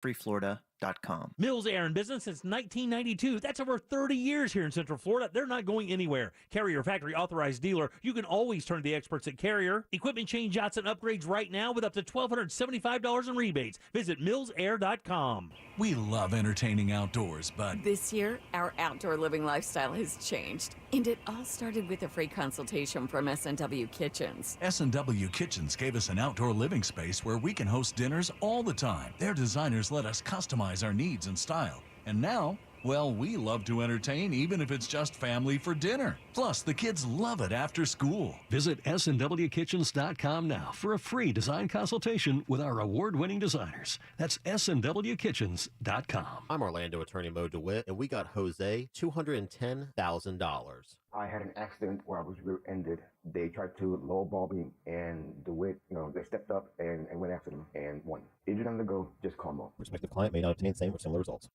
freeflorida.com. Mills Air in business since 1992. That's over 30 years here in Central Florida. They're not going anywhere. Carrier factory authorized dealer. You can always turn to the experts at Carrier. Equipment change outs and upgrades right now with up to $1,275 in rebates. Visit millsair.com. We love entertaining outdoors, but this year, our outdoor living lifestyle has changed. And it all started with a free consultation from S&W Kitchens. S&W Kitchens gave us an outdoor living space where we can host dinners all the time. Their designers let us customize our needs and style. And now, well, we love to entertain even if it's just family for dinner. Plus, the kids love it after school. Visit snwkitchens.com now for a free design consultation with our award-winning designers. That's snwkitchens.com. I'm Orlando attorney Mo DeWitt, and we got Jose $210,000. I had an accident where I was rear-ended. They tried to lowball me, and DeWitt, they stepped up and went after them and won. Injured on the go, just call Mo. Prospective client may not obtain same or similar results.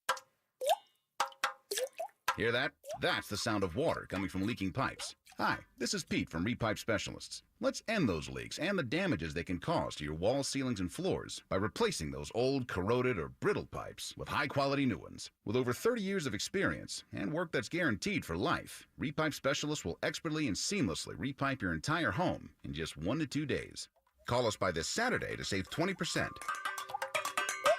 Hear that? That's the sound of water coming from leaking pipes. Hi, this is Pete from Repipe Specialists. Let's end those leaks and the damages they can cause to your walls, ceilings, and floors by replacing those old, corroded, or brittle pipes with high-quality new ones. With over 30 years of experience and work that's guaranteed for life, Repipe Specialists will expertly and seamlessly repipe your entire home in just 1 to 2 days. Call us by this Saturday to save 20%.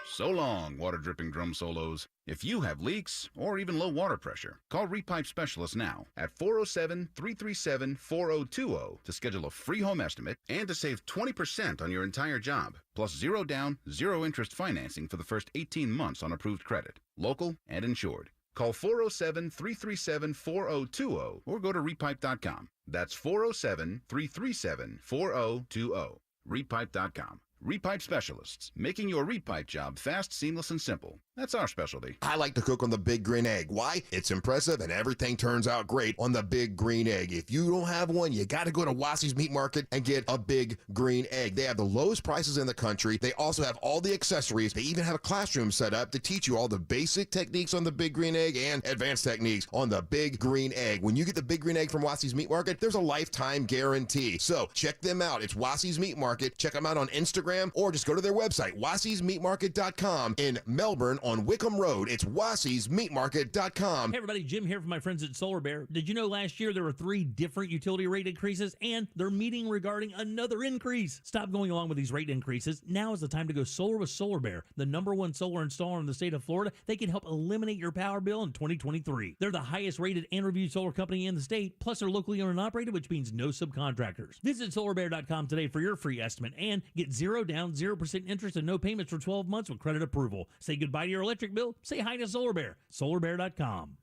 So long, water-dripping drum solos. If you have leaks or even low water pressure, call Repipe Specialists now at 407-337-4020 to schedule a free home estimate and to save 20% on your entire job, plus zero down, zero interest financing for the first 18 months on approved credit, local and insured. Call 407-337-4020 or go to repipe.com. That's 407-337-4020. Repipe.com. Repipe Specialists, making your repipe job fast, seamless, and simple. That's our specialty. I like to cook on the Big Green Egg. Why? It's impressive and everything turns out great on the Big Green Egg. If you don't have one, you got to go to Wassey's Meat Market and get a Big Green Egg. They have the lowest prices in the country. They also have all the accessories. They even have a classroom set up to teach you all the basic techniques on the Big Green Egg and advanced techniques on the Big Green Egg. When you get the Big Green Egg from Wassey's Meat Market, there's a lifetime guarantee. So check them out. It's Wassey's Meat Market. Check them out on Instagram or just go to their website, wasseysmeatmarket.com in Melbourne on Wickham Road. It's wasseysmeatmarket.com. Hey everybody, Jim here from my friends at Solar Bear. Did you know last year there were 3 different utility rate increases and they're meeting regarding another increase? Stop going along with these rate increases. Now is the time to go solar with Solar Bear, the #1 solar installer in the state of Florida. They can help eliminate your power bill in 2023. They're the highest rated and reviewed solar company in the state, plus they're locally owned and operated, which means no subcontractors. Visit solarbear.com today for your free estimate and get 0 down, 0% interest and no payments for 12 months with credit approval. Say goodbye to your electric bill. Say hi to Solar Bear. solarbear.com.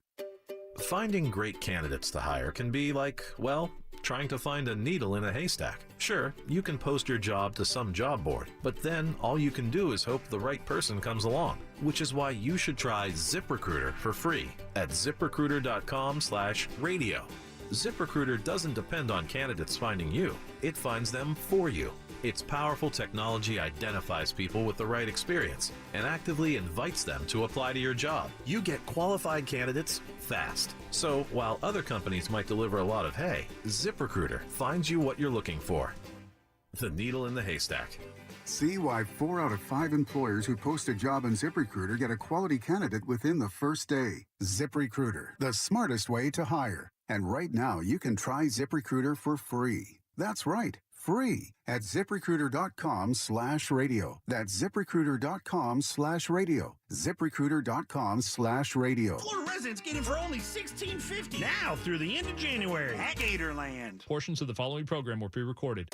Finding great candidates to hire can be like, well, trying to find a needle in a haystack. Sure, you can post your job to some job board, but then all you can do is hope the right person comes along, which is why you should try ZipRecruiter for free at ziprecruiter.com/radio. ZipRecruiter doesn't depend on candidates finding you. It finds them for you. Its powerful technology identifies people with the right experience and actively invites them to apply to your job. You get qualified candidates fast. So while other companies might deliver a lot of hay, ZipRecruiter finds you what you're looking for. The needle in the haystack. See why 4 out of 5 employers who post a job on ZipRecruiter get a quality candidate within the first day. ZipRecruiter, the smartest way to hire. And right now, you can try ZipRecruiter for free. That's right, free at ziprecruiter.com/radio. That's ziprecruiter.com/radio. ziprecruiter.com/radio. Florida residents get it for only $16.50 now through the end of January at Gatorland. Portions of the following program were pre-recorded.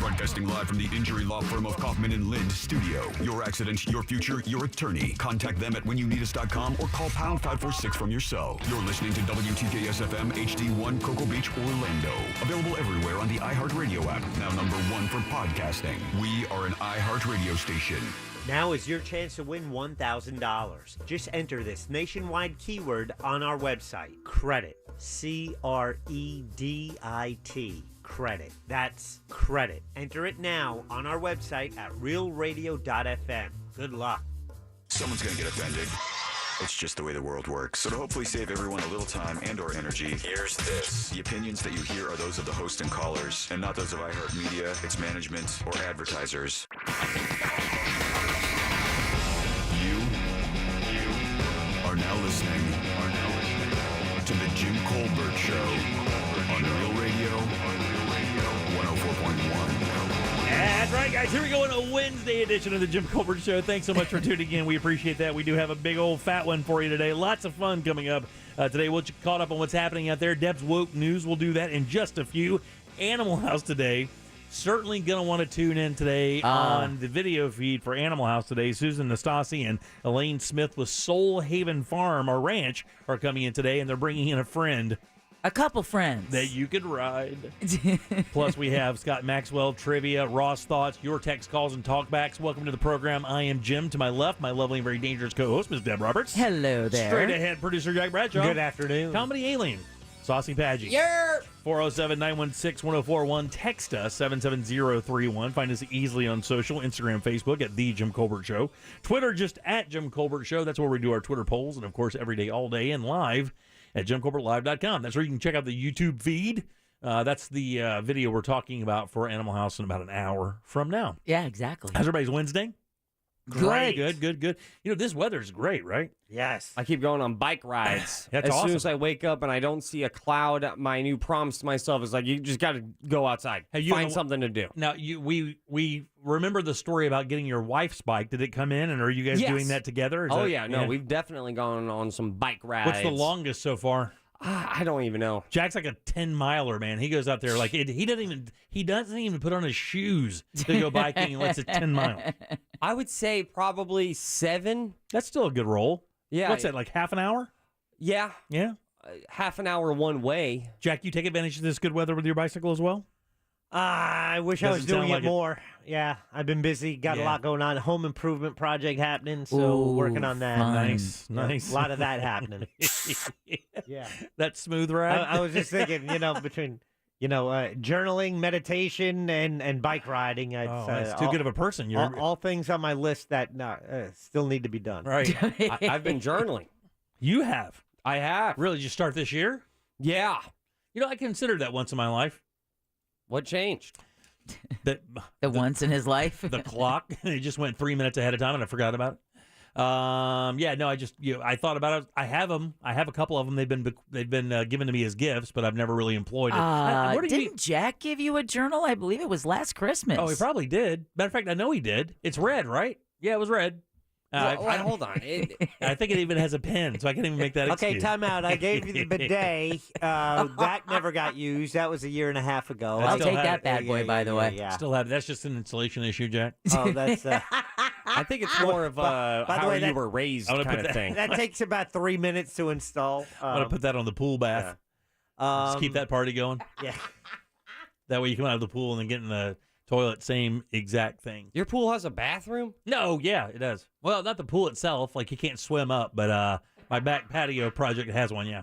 Broadcasting live from the injury law firm of Kaufman and Lind studio. Your accident, your future, your attorney. Contact them at whenyounneedus.com or call pound 546 from your cell. You're listening to WTKS FM HD1 Cocoa Beach, Orlando. Available everywhere on the iHeartRadio app. Now #1 for podcasting. We are an iHeartRadio station. Now is your chance to win $1,000. Just enter this nationwide keyword on our website. Credit. CREDIT. Credit. That's credit. Enter it now on our website at realradio.fm. Good luck. Someone's going to get offended. It's just the way the world works. So to hopefully save everyone a little time and or energy, here's this. The opinions that you hear are those of the host and callers, and not those of iHeartMedia, its management, or advertisers. You listening to the Jim Colbert Show on Real Radio 104.1. That's right, guys. Here we go on a Wednesday edition of the Jim Colbert Show. Thanks so much for tuning in. We appreciate that. We do have a big old fat one for you today. Lots of fun coming up today. We'll get caught up on what's happening out there. Deb's Woke News. We'll do that in just a few. Animal House today. Certainly going to want to tune in today on the video feed for Animal House today. Susan Nastasi and Elaine Smith with Soul Haven Farm, or ranch, are coming in today, and they're bringing in a friend. A couple friends. That you could ride. Plus, we have Scott Maxwell, trivia, Ross Thoughts, your text calls and talkbacks. Welcome to the program. I am Jim. To my left, my lovely and very dangerous co-host, Ms. Deb Roberts. Hello there. Straight ahead, producer Jack Bradshaw. Good afternoon. Comedy alien, Saucy Padgett. Yeah. 407-916-1041. Text us, 77031. Find us easily on social, Instagram, Facebook, at The Jim Colbert Show. Twitter, just at Jim Colbert Show. That's where we do our Twitter polls. And, of course, every day, all day, and live at JimColbertLive.com. That's where you can check out the YouTube feed. That's the video we're talking about for Animal House in about an hour from now. Yeah, exactly. How's everybody's Wednesday? Great. Good. You know, this weather's great, right? Yes. I keep going on bike rides. That's as awesome. soon as I wake up and I don't see a cloud, my new promise to myself is like, you just got to go outside. Find something to do. Now, we remember the story about getting your wife's bike. Did it come in, and are you guys doing that together? We've definitely gone on some bike rides. What's the longest so far? I don't even know. Jack's like a 10-miler, man. He goes out there like he doesn't even put on his shoes to go biking unless it's 10 miles. I would say probably 7. That's still a good roll. Yeah. What's that, like half an hour? Yeah. Yeah. Half an hour one way. Jack, you take advantage of this good weather with your bicycle as well? I wish I was doing it more. Yeah, I've been busy. Got a lot going on. Home improvement project happening, so working on that. Nice. A lot of that happening. Yeah. That smooth ride? I was just thinking, between, journaling, meditation, and bike riding. It's too good of a person. You're all things on my list that still need to be done. Right. I've been journaling. You have? I have. Really? Did you start this year? Yeah. I considered that once in my life. What changed? The once in his life? The clock. It just went 3 minutes ahead of time, and I forgot about it. I thought about it. I have them. I have a couple of them. They've been given to me as gifts, but I've never really employed it. Didn't Jack give you a journal? I believe it was last Christmas. Oh, he probably did. Matter of fact, I know he did. It's red, right? Yeah, it was red. Hold on. I think it even has a pen, so I can't even make that excuse. Okay, time out. I gave you the bidet. That never got used. That was a year and a half ago. I'll take that bad boy, by the way. Yeah. Still have. That's just an installation issue, Jack. Oh, that's. I think it's more of how you were raised kind of thing. That takes about 3 minutes to install. I'm gonna put that on the pool bath. Just keep that party going. Yeah. That way you come out of the pool and then get in the toilet, same exact thing. Your pool has a bathroom? No, yeah, it does. Well, not the pool itself, like you can't swim up, but my back patio project has one, yeah.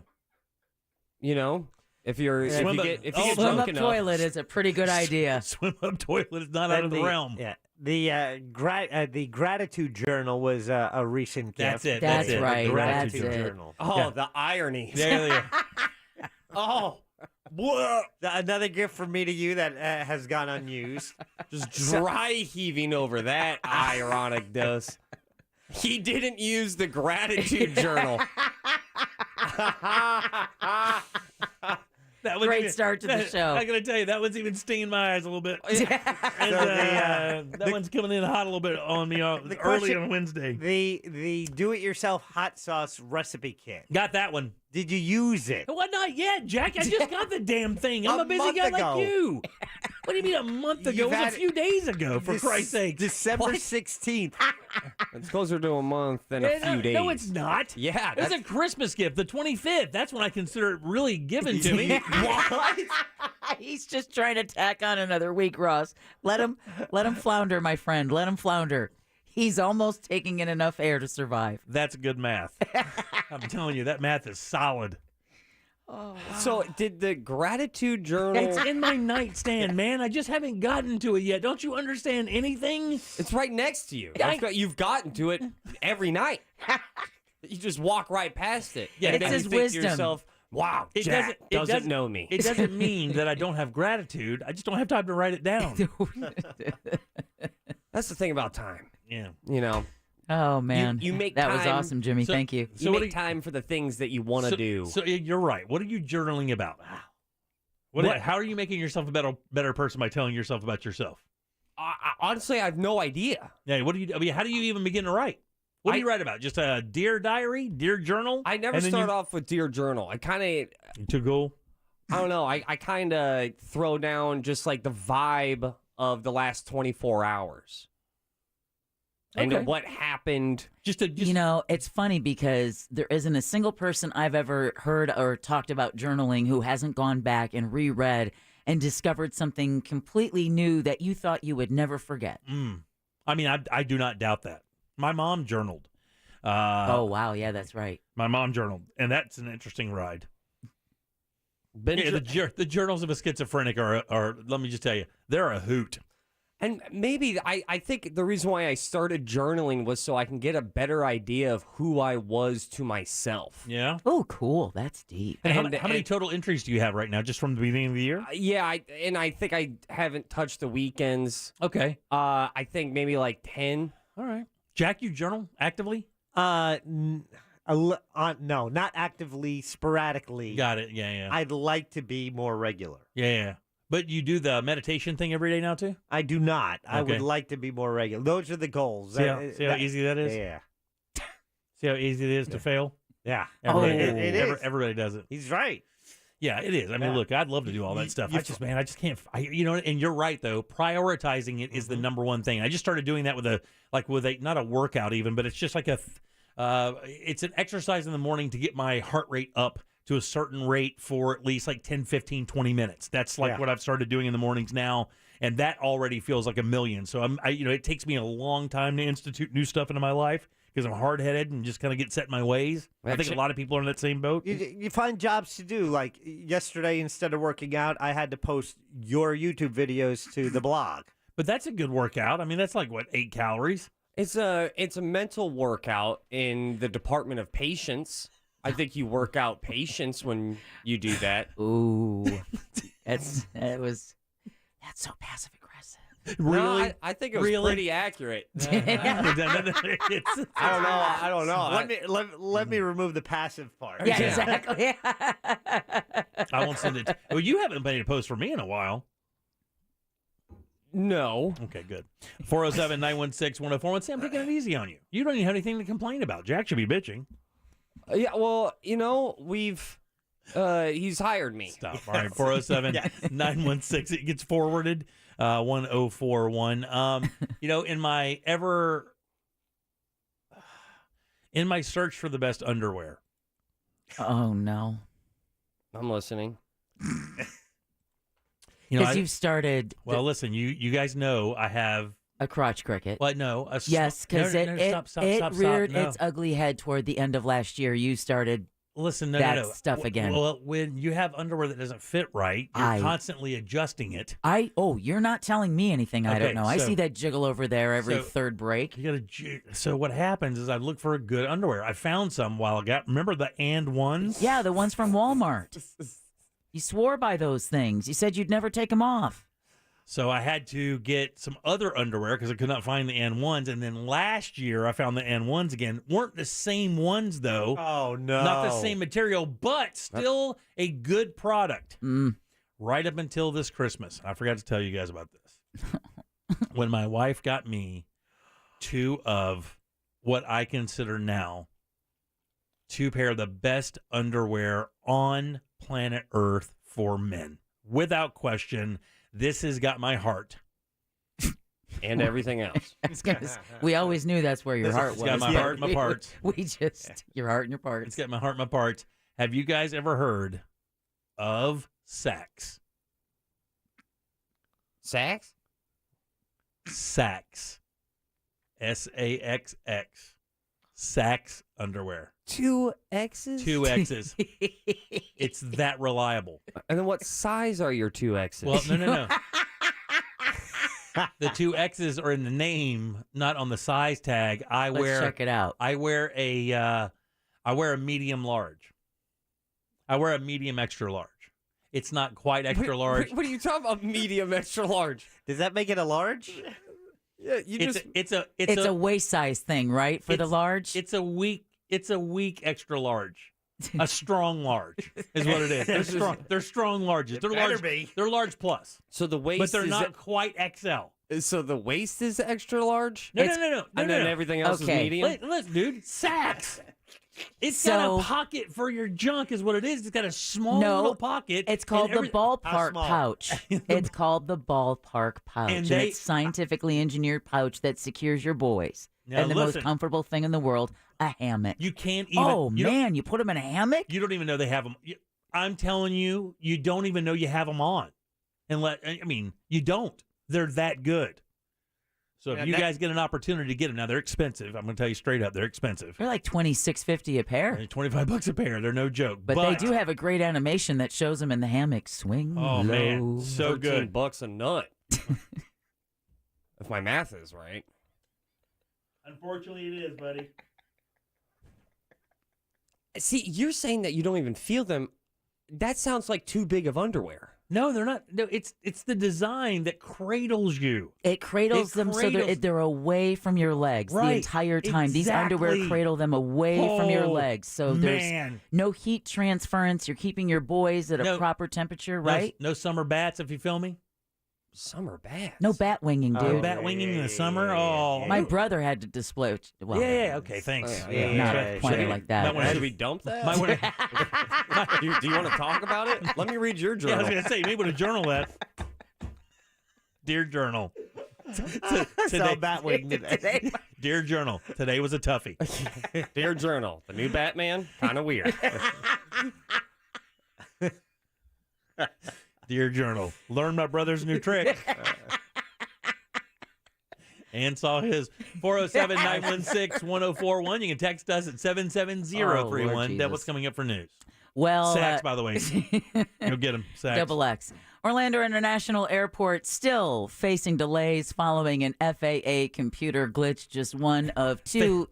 If you get swim drunk up enough, toilet is a pretty good idea. Swim up toilet is not out of the realm. Yeah. The gratitude journal was a recent gift. That's it. That's it. right. The That's gratitude it. journal. Oh, the irony. There. Oh. Another gift from me to you that has gone unused. Just dry heaving over that ironic dose. He didn't use the gratitude journal. That was Great start to the show. I gotta tell you, that one's even stinging my eyes a little bit. And, that one's coming in hot a little bit on me early on Wednesday. The do-it-yourself hot sauce recipe kit. Got that one. Did you use it? Well, not yet, Jack. I just got the damn thing. I'm a busy guy like you. What do you mean a month ago? It was a few days ago, for Christ's sake. December 16th. It's closer to a month than a few days. No, it's not. Yeah. It's a Christmas gift, the 25th. That's when I consider it really given to me. What? He's just trying to tack on another week, Ross. Let him flounder, my friend. Let him flounder. He's almost taking in enough air to survive. That's good math. I'm telling you, that math is solid. Oh, wow. So did the gratitude journal... It's in my nightstand, man. I just haven't gotten to it yet. Don't you understand anything? It's right next to you. You've gotten to it every night. You just walk right past it. Yeah, it's his wisdom. To yourself, wow, Jack doesn't know me. It doesn't mean that I don't have gratitude. I just don't have time to write it down. That's the thing about time. Yeah. Oh man, You make that was time- awesome, Jimmy. So- Thank you. So You what make time for the things that you want to do. So you're right. What are you journaling about? How are you making yourself a better person by telling yourself about yourself? Honestly, I have no idea. Yeah. What do you? I mean, how do you even begin to write? What do you write about? Just a dear diary, dear journal? I never start off with Dear Journal. I kind of... To go? I don't know. I kind of throw down just like the vibe of the last 24 hours. Okay. And what happened. You know, it's funny because there isn't a single person I've ever heard or talked about journaling who hasn't gone back and reread and discovered something completely new that you thought you would never forget. I mean, I do not doubt that. My mom journaled. Oh, wow. Yeah, that's right. My mom journaled, and that's an interesting ride. The journals of a schizophrenic are, let me just tell you, they're a hoot. And maybe I think the reason why I started journaling was so I can get a better idea of who I was to myself. Yeah. Oh, cool. That's deep. And how many total entries do you have right now, just from the beginning of the year? Yeah, I think I haven't touched the weekends. Okay. I think maybe like 10. All right. Jack, you journal actively? No, not actively, sporadically. Got it. Yeah. I'd like to be more regular. Yeah. But you do the meditation thing every day now, too? I do not. I Okay. would like to be more regular. Those are the goals. See how easy that is? Yeah. See how easy it is to fail? Yeah. Everybody, It is. Everybody does it. He's right. Yeah, it is. I mean, Yeah. look, I'd love to do all that stuff. I just can't. And you're right though. Prioritizing it is the number one thing. I just started doing that with not a workout even, but it's just like it's an exercise in the morning to get my heart rate up to a certain rate for at least like 10, 15, 20 minutes. That's like what I've started doing in the mornings now. And that already feels like a million. So it takes me a long time to institute new stuff into my life because I'm hard-headed and just kind of get set in my ways. I think a lot of people are in that same boat. You find jobs to do. Like yesterday, instead of working out, I had to post your YouTube videos to the blog. But that's a good workout. I mean, that's like, 8 calories? It's a mental workout in the Department of Patience. I think you work out patience when you do that. Ooh, that's so passive aggressive. Really? No, I think it was pretty accurate. I don't know. Let me remove the passive part. Yeah, exactly. I won't send it. Well, you haven't made a post for me in a while. No. Okay, good. 407-916-1041. Say, I'm taking it easy on you. You don't even have anything to complain about. Jack should be bitching. Yeah, well, we've he's hired me. Stop. All right, 407-916. It gets forwarded 1041. In my search for the best underwear. Oh no. I'm listening. Because you've started. Well, listen, you guys know I have a crotch cricket. What? No. Yes, because it reared no. its ugly head toward the end of last year. You started. Listen, that stuff again. Well, when you have underwear that doesn't fit right, you're constantly adjusting it. You're not telling me anything I don't know. I so- see that jiggle over there every third break. So what happens is I look for a good underwear. I found some while ago. Remember the and ones? Yeah, the ones from Walmart. You swore by those things. You said you'd never take them off. So I had to get some other underwear because I could not find the N1s. And then last year I found the N1s again. Weren't the same ones, though. Oh, no. Not the same material, but still a good product. Right up until this Christmas. I forgot to tell you guys about this. When my wife got me 2 of what I consider now 2 pair of the best underwear on planet Earth for men. Without question. This has got my heart. And everything else. We always knew that's where your heart was. It's got my heart and my parts. Your heart and your parts. It's got my heart and my parts. Have you guys ever heard of Sax? Sax? Sax. S-A-X-X. Sax underwear. 2 X's? 2 X's. It's that reliable. And then what size are your 2 X's? Well, no. The 2 X's are in the name, not on the size tag. Let's check it out. I wear a medium large. I wear a medium extra large. It's not quite extra large. What are you talking about, medium extra large? Does that make it a large? Yeah, It's a waist size thing, right? For the large? It's a weak extra large. A strong large is what it is. They're strong. They're strong larges. They're large. They're large plus. So the waist, but they're not quite XL. So the waist is extra large. No. And then everything else is medium. Listen, dude, Saks. It's got a pocket for your junk, is what it is. It's got a small little pocket. It's called the ballpark pouch. It's called the ballpark pouch. And it's scientifically engineered pouch that secures your boys. Now, and the most comfortable thing in the world, a hammock. You can't even. You put them in a hammock? You don't even know they have them. I'm telling you, you don't even know you have them on. You don't. They're that good. So if you guys get an opportunity to get them, now they're expensive. I'm going to tell you straight up, they're expensive. They're like $26.50 a pair. $25 a pair. They're no joke. But they do have a great animation that shows them in the hammock swing low. Man, so good. $13 a nut. If my math is right. Unfortunately, it is, buddy. See, you're saying that you don't even feel them. That sounds like too big of underwear. No, they're not. No, it's the design that cradles you. It cradles them so they're away from your legs the entire time. Exactly. These underwear cradle them away from your legs. So there's no heat transference. You're keeping your boys at a proper temperature, right? No summer bats, if you feel me. Summer bats? No bat winging, dude. Bat winging in the summer? Oh. My brother had to display. Well, okay, thanks. Not quite like that. Should we dump that? Do you want to talk about it? Let me read your journal. Yeah, I was going to say, you may want to journal that. Dear Journal. Today, Batwing today. Dear Journal, today was a toughie. Dear Journal, the new Batman, kind of weird. Dear Journal, learned my brother's new trick. And saw his 407-916-1041. You can text us at 77031. That was coming up for news. Well, Saks, by the way. You'll get them. Saks. Double X. Orlando International Airport still facing delays following an FAA computer glitch. Just one of two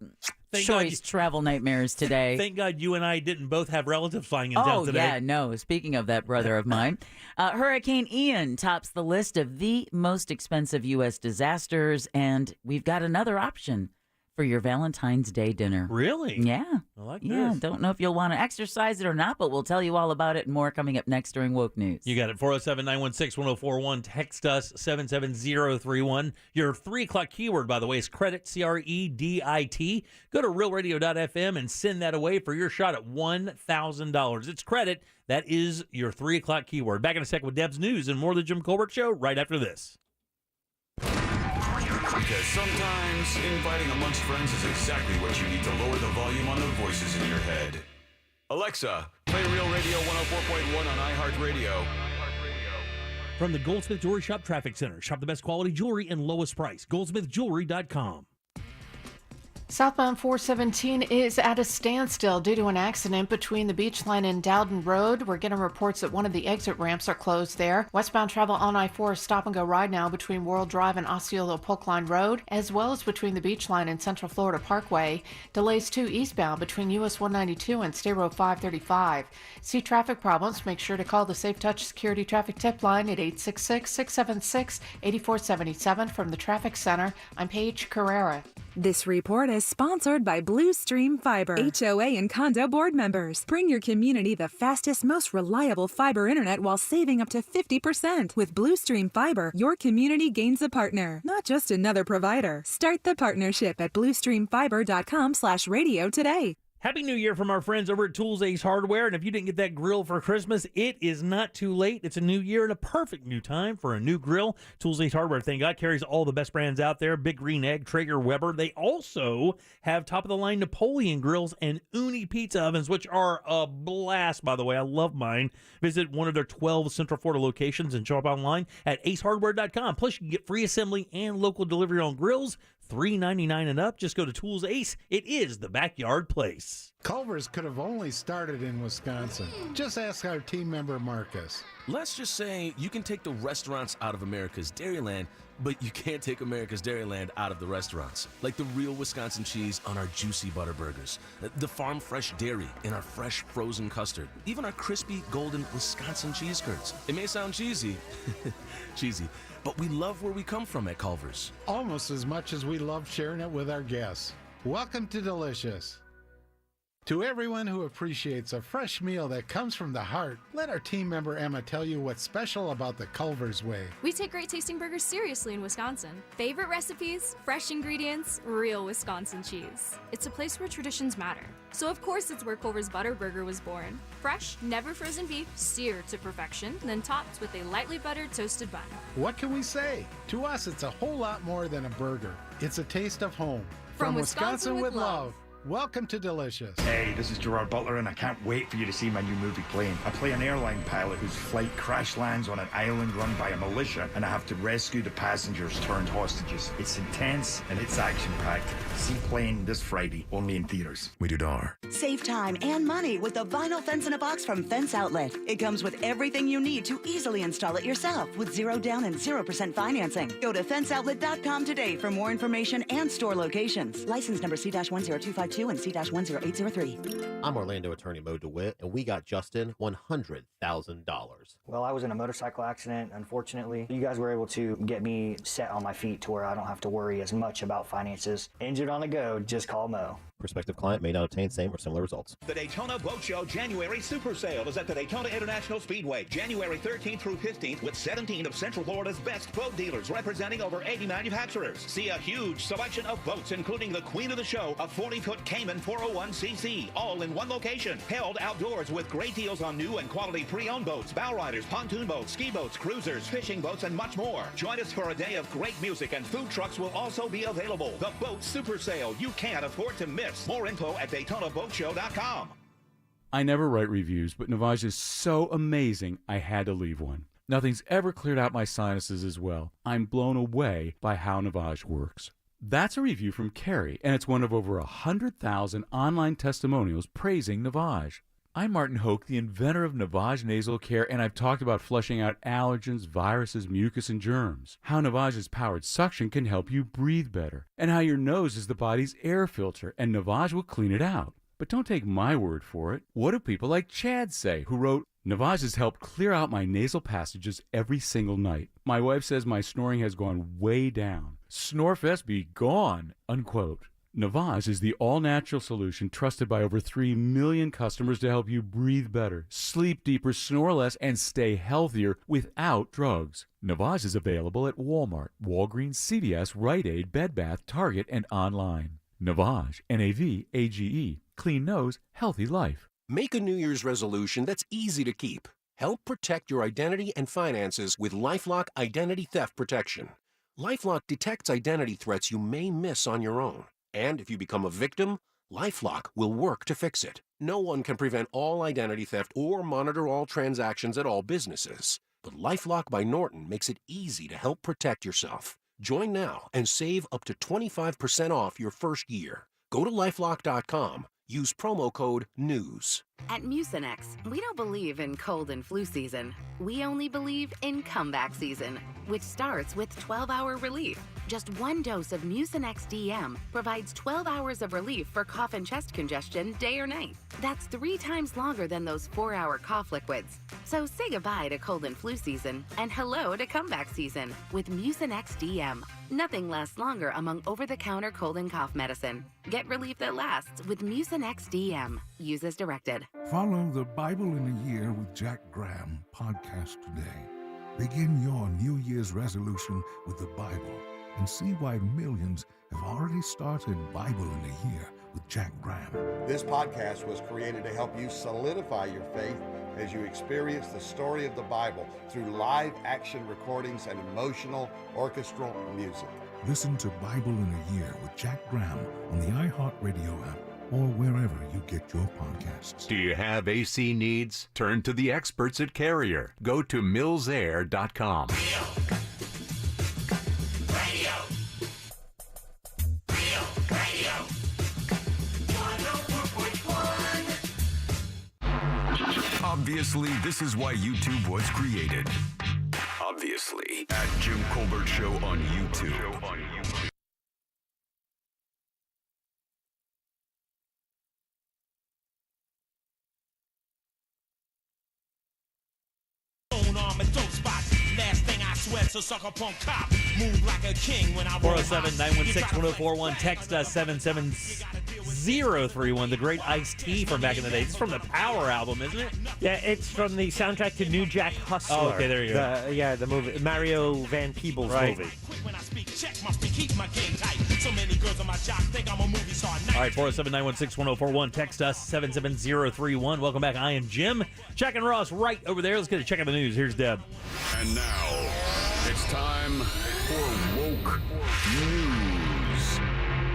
choice travel nightmares today. Thank God you and I didn't both have relatives flying in town today. Oh, yeah, no. Speaking of that brother of mine, Hurricane Ian tops the list of the most expensive U.S. disasters, and we've got another option for your Valentine's Day dinner. Really? Yeah. I like Yeah, this. don't know if you'll want to exercise it or not, but we'll tell you all about it and more coming up next during Woke News. You got it. 407-916-1041. Text us 77031. Your 3 o'clock keyword, by the way, is credit, CREDIT. Go to realradio.fm and send that away for your shot at $1,000. It's credit. That is your 3 o'clock keyword. Back in a second with Deb's News and more of the Jim Colbert Show right after this. Because sometimes inviting amongst friends is exactly what you need to lower the volume on the voices in your head. Alexa, play Real Radio 104.1 on iHeartRadio. From the Goldsmith Jewelry Shop Traffic Center. Shop the best quality jewelry and lowest price. GoldsmithJewelry.com. Southbound 417 is at a standstill due to an accident between the Beach Line and Dowden Road. We're getting reports that one of the exit ramps are closed there. Westbound travel on I-4 is stop and go right now between World Drive and Osceola Polk Line Road, as well as between the Beach Line and Central Florida Parkway. Delays too eastbound between US 192 and State Road 535. See traffic problems? Make sure to call the Safe Touch Security Traffic Tip Line at 866-676-8477 from the Traffic Center. I'm Paige Carrera. This report is sponsored by Blue Stream Fiber, HOA and condo board members. Bring your community the fastest, most reliable fiber internet while saving up to 50%. With Blue Stream Fiber, your community gains a partner, not just another provider. Start the partnership at bluestreamfiber.com/radio today. Happy New Year from our friends over at Tools Ace Hardware. And if you didn't get that grill for Christmas, it is not too late. It's a new year and a perfect new time for a new grill. Tools Ace Hardware, thank God, carries all the best brands out there. Big Green Egg, Traeger, Weber. They also have top-of-the-line Napoleon grills and Uni pizza ovens, which are a blast, by the way. I love mine. Visit one of their 12 Central Florida locations and shop online at acehardware.com. Plus, you can get free assembly and local delivery on grills. $3.99 and up. Just go to Tools Ace. It is the backyard place. Culver's could have only started in Wisconsin. Just ask our team member Marcus. Let's just say you can take the restaurants out of America's Dairyland, but you can't take America's Dairyland out of the restaurants. Like the real Wisconsin cheese on our juicy butter burgers, the farm fresh dairy in our fresh frozen custard, even our crispy golden Wisconsin cheese curds. It may sound cheesy, but we love where we come from at Culver's. Almost as much as we love sharing it with our guests. Welcome to Delicious. To everyone who appreciates a fresh meal that comes from the heart, let our team member Emma tell you what's special about the Culver's Way. We take great tasting burgers seriously in Wisconsin. Favorite recipes, fresh ingredients, real Wisconsin cheese. It's a place where traditions matter. So of course it's where Culver's Butter Burger was born. Fresh, never frozen beef, seared to perfection, then topped with a lightly buttered toasted bun. What can we say? To us, it's a whole lot more than a burger. It's a taste of home. From Wisconsin with love. Welcome to Delicious. Hey, this is Gerard Butler, and I can't wait for you to see my new movie, Plane. I play an airline pilot whose flight crash lands on an island run by a militia, and I have to rescue the passengers turned hostages. It's intense, and it's action-packed. See Plane this Friday, only in theaters. Rated R. Save time and money with the vinyl fence in a box from Fence Outlet. It comes with everything you need to easily install it yourself with 0 down and 0% financing. Go to fenceoutlet.com today for more information and store locations. License number C-10252 and C-10803. I'm Orlando attorney Mo DeWitt, and we got Justin $100,000. Well, I was in a motorcycle accident, unfortunately. You guys were able to get me set on my feet to where I don't have to worry as much about finances. Injured on the go, just call Mo. Prospective client may not obtain same or similar results. The Daytona Boat Show January Super Sale is at the Daytona International Speedway, January 13th through 15th, with 17 of Central Florida's best boat dealers representing over 80 manufacturers. See a huge selection of boats, including the queen of the show, a 40-foot Cayman 401cc, all in one location. Held outdoors with great deals on new and quality pre-owned boats, bow riders, pontoon boats, ski boats, cruisers, fishing boats, and much more. Join us for a day of great music, and food trucks will also be available. The Boat Super Sale. You can't afford to miss. More info at DaytonaBoatShow.com. I never write reviews, but Navage is so amazing, I had to leave one. Nothing's ever cleared out my sinuses as well. I'm blown away by how Navage works. That's a review from Carrie, and it's one of over 100,000 online testimonials praising Navage. I'm Martin Hoke, the inventor of Navage Nasal Care, and I've talked about flushing out allergens, viruses, mucus, and germs. How Navage's powered suction can help you breathe better, and how your nose is the body's air filter, and Navage will clean it out. But don't take my word for it. What do people like Chad say, who wrote, Navage has helped clear out my nasal passages every single night. My wife says my snoring has gone way down. Snorefest be gone, unquote. Navage is the all-natural solution trusted by over 3 million customers to help you breathe better, sleep deeper, snore less, and stay healthier without drugs. Navage is available at Walmart, Walgreens, CVS, Rite Aid, Bed Bath, Target, and online. Navage, N-A-V-A-G-E. Clean nose, healthy life. Make a New Year's resolution that's easy to keep. Help protect your identity and finances with LifeLock Identity Theft Protection. LifeLock detects identity threats you may miss on your own. And if you become a victim, LifeLock will work to fix it. No one can prevent all identity theft or monitor all transactions at all businesses. But LifeLock by Norton makes it easy to help protect yourself. Join now and save up to 25% off your first year. Go to LifeLock.com. Use promo code NEWS. At Mucinex, we don't believe in cold and flu season. We only believe in comeback season, which starts with 12-hour relief. Just one dose of Mucinex DM provides 12 hours of relief for cough and chest congestion day or night. That's 3 times longer than those 4-hour cough liquids. So say goodbye to cold and flu season and hello to comeback season with Mucinex DM. Nothing lasts longer among over-the-counter cold and cough medicine. Get relief that lasts with Mucinex DM. Use as directed. Follow the Bible in a Year with Jack Graham podcast today. Begin your New Year's resolution with the Bible and see why millions have already started Bible in a Year with Jack Graham. This podcast was created to help you solidify your faith as you experience the story of the Bible through live action recordings and emotional orchestral music. Listen to Bible in a Year with Jack Graham on the iHeartRadio app or wherever you get your podcasts. Do you have AC needs? Turn to the experts at Carrier. Go to millsair.com. Obviously, this is why YouTube was created. Obviously, at Jim Colbert Show on YouTube. Arm and throat spots. Last thing I sweat So suck up on cop. Move like a king when I 407-916-1041. Text us 77031. The great Iced Tea from back in the day. This is from the Power album, isn't it? Yeah, it's from the soundtrack to New Jack Hustler. Oh, okay, there you go. Yeah, the movie. Mario Van Peebles movie. when I speak, check must be keep my game tight. So many girls on my job think I'm a movie star. All right, 407-916-1041. Text us 77031. Welcome back. I am Jim. Chuck and Ross right over there. Let's get a check of the news. Here's Deb. And now, it's time for Woke News.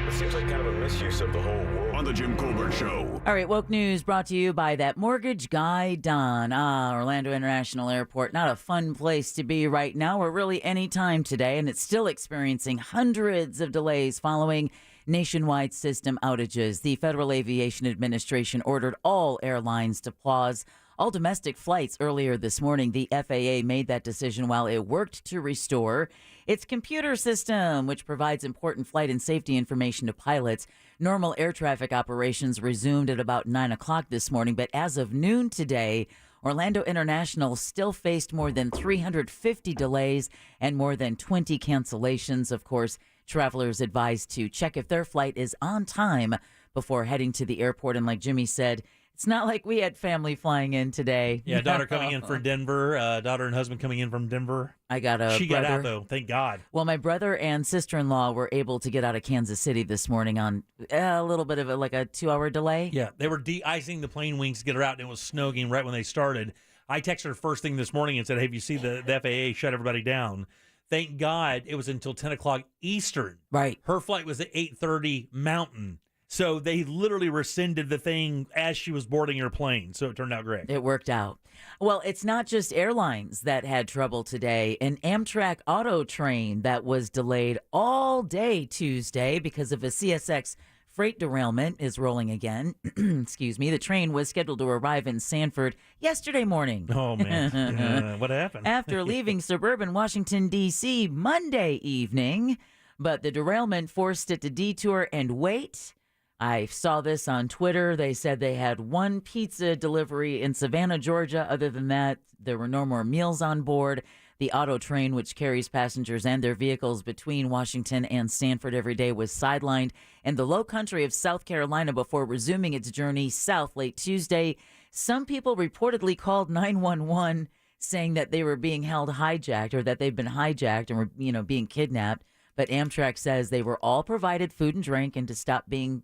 It seems like kind of a misuse of the whole world. On the Jim Colbert Show. All right, woke news brought to you by that mortgage guy, Don. Orlando International Airport, not a fun place to be right now, or really any time today, and it's still experiencing hundreds of delays following nationwide system outages. The Federal Aviation Administration ordered all airlines to pause all domestic flights earlier this morning. The FAA made that decision while it worked to restore its computer system, which provides important flight and safety information to pilots. Normal air traffic operations resumed at about 9 o'clock this morning, but as of noon today, Orlando International still faced more than 350 delays and more than 20 cancellations. Of course, travelers advised to check if their flight is on time before heading to the airport. And like Jimmy said, it's not like we had family flying in today. Yeah, daughter coming in from Denver. Daughter and husband coming in from Denver. I got a She brother. got out, though. Thank God. Well, my brother and sister-in-law were able to get out of Kansas City this morning on a little bit of a 2-hour delay. Yeah, they were de-icing the plane wings to get her out, and it was snowing right when they started. I texted her first thing this morning and said, hey, if you see the FAA shut everybody down. Thank God it was until 10 o'clock Eastern. Right. Her flight was at 8:30 Mountain. So they literally rescinded the thing as she was boarding her plane. So it turned out great. It worked out. Well, it's not just airlines that had trouble today. An Amtrak auto train that was delayed all day Tuesday because of a CSX freight derailment is rolling again. Excuse me. The train was scheduled to arrive in Sanford yesterday morning. Oh, man. What happened? After leaving suburban Washington, D.C. Monday evening. But the derailment forced it to detour and wait. I saw this on Twitter. They said they had one pizza delivery in Savannah, Georgia. Other than that, there were no more meals on board. The auto train, which carries passengers and their vehicles between Washington and Sanford every day, was sidelined in the low country of South Carolina before resuming its journey south late Tuesday. Some people reportedly called 911 saying that they were being held hijacked or that they've been hijacked and were, being kidnapped. But Amtrak says they were all provided food and drink and to stop being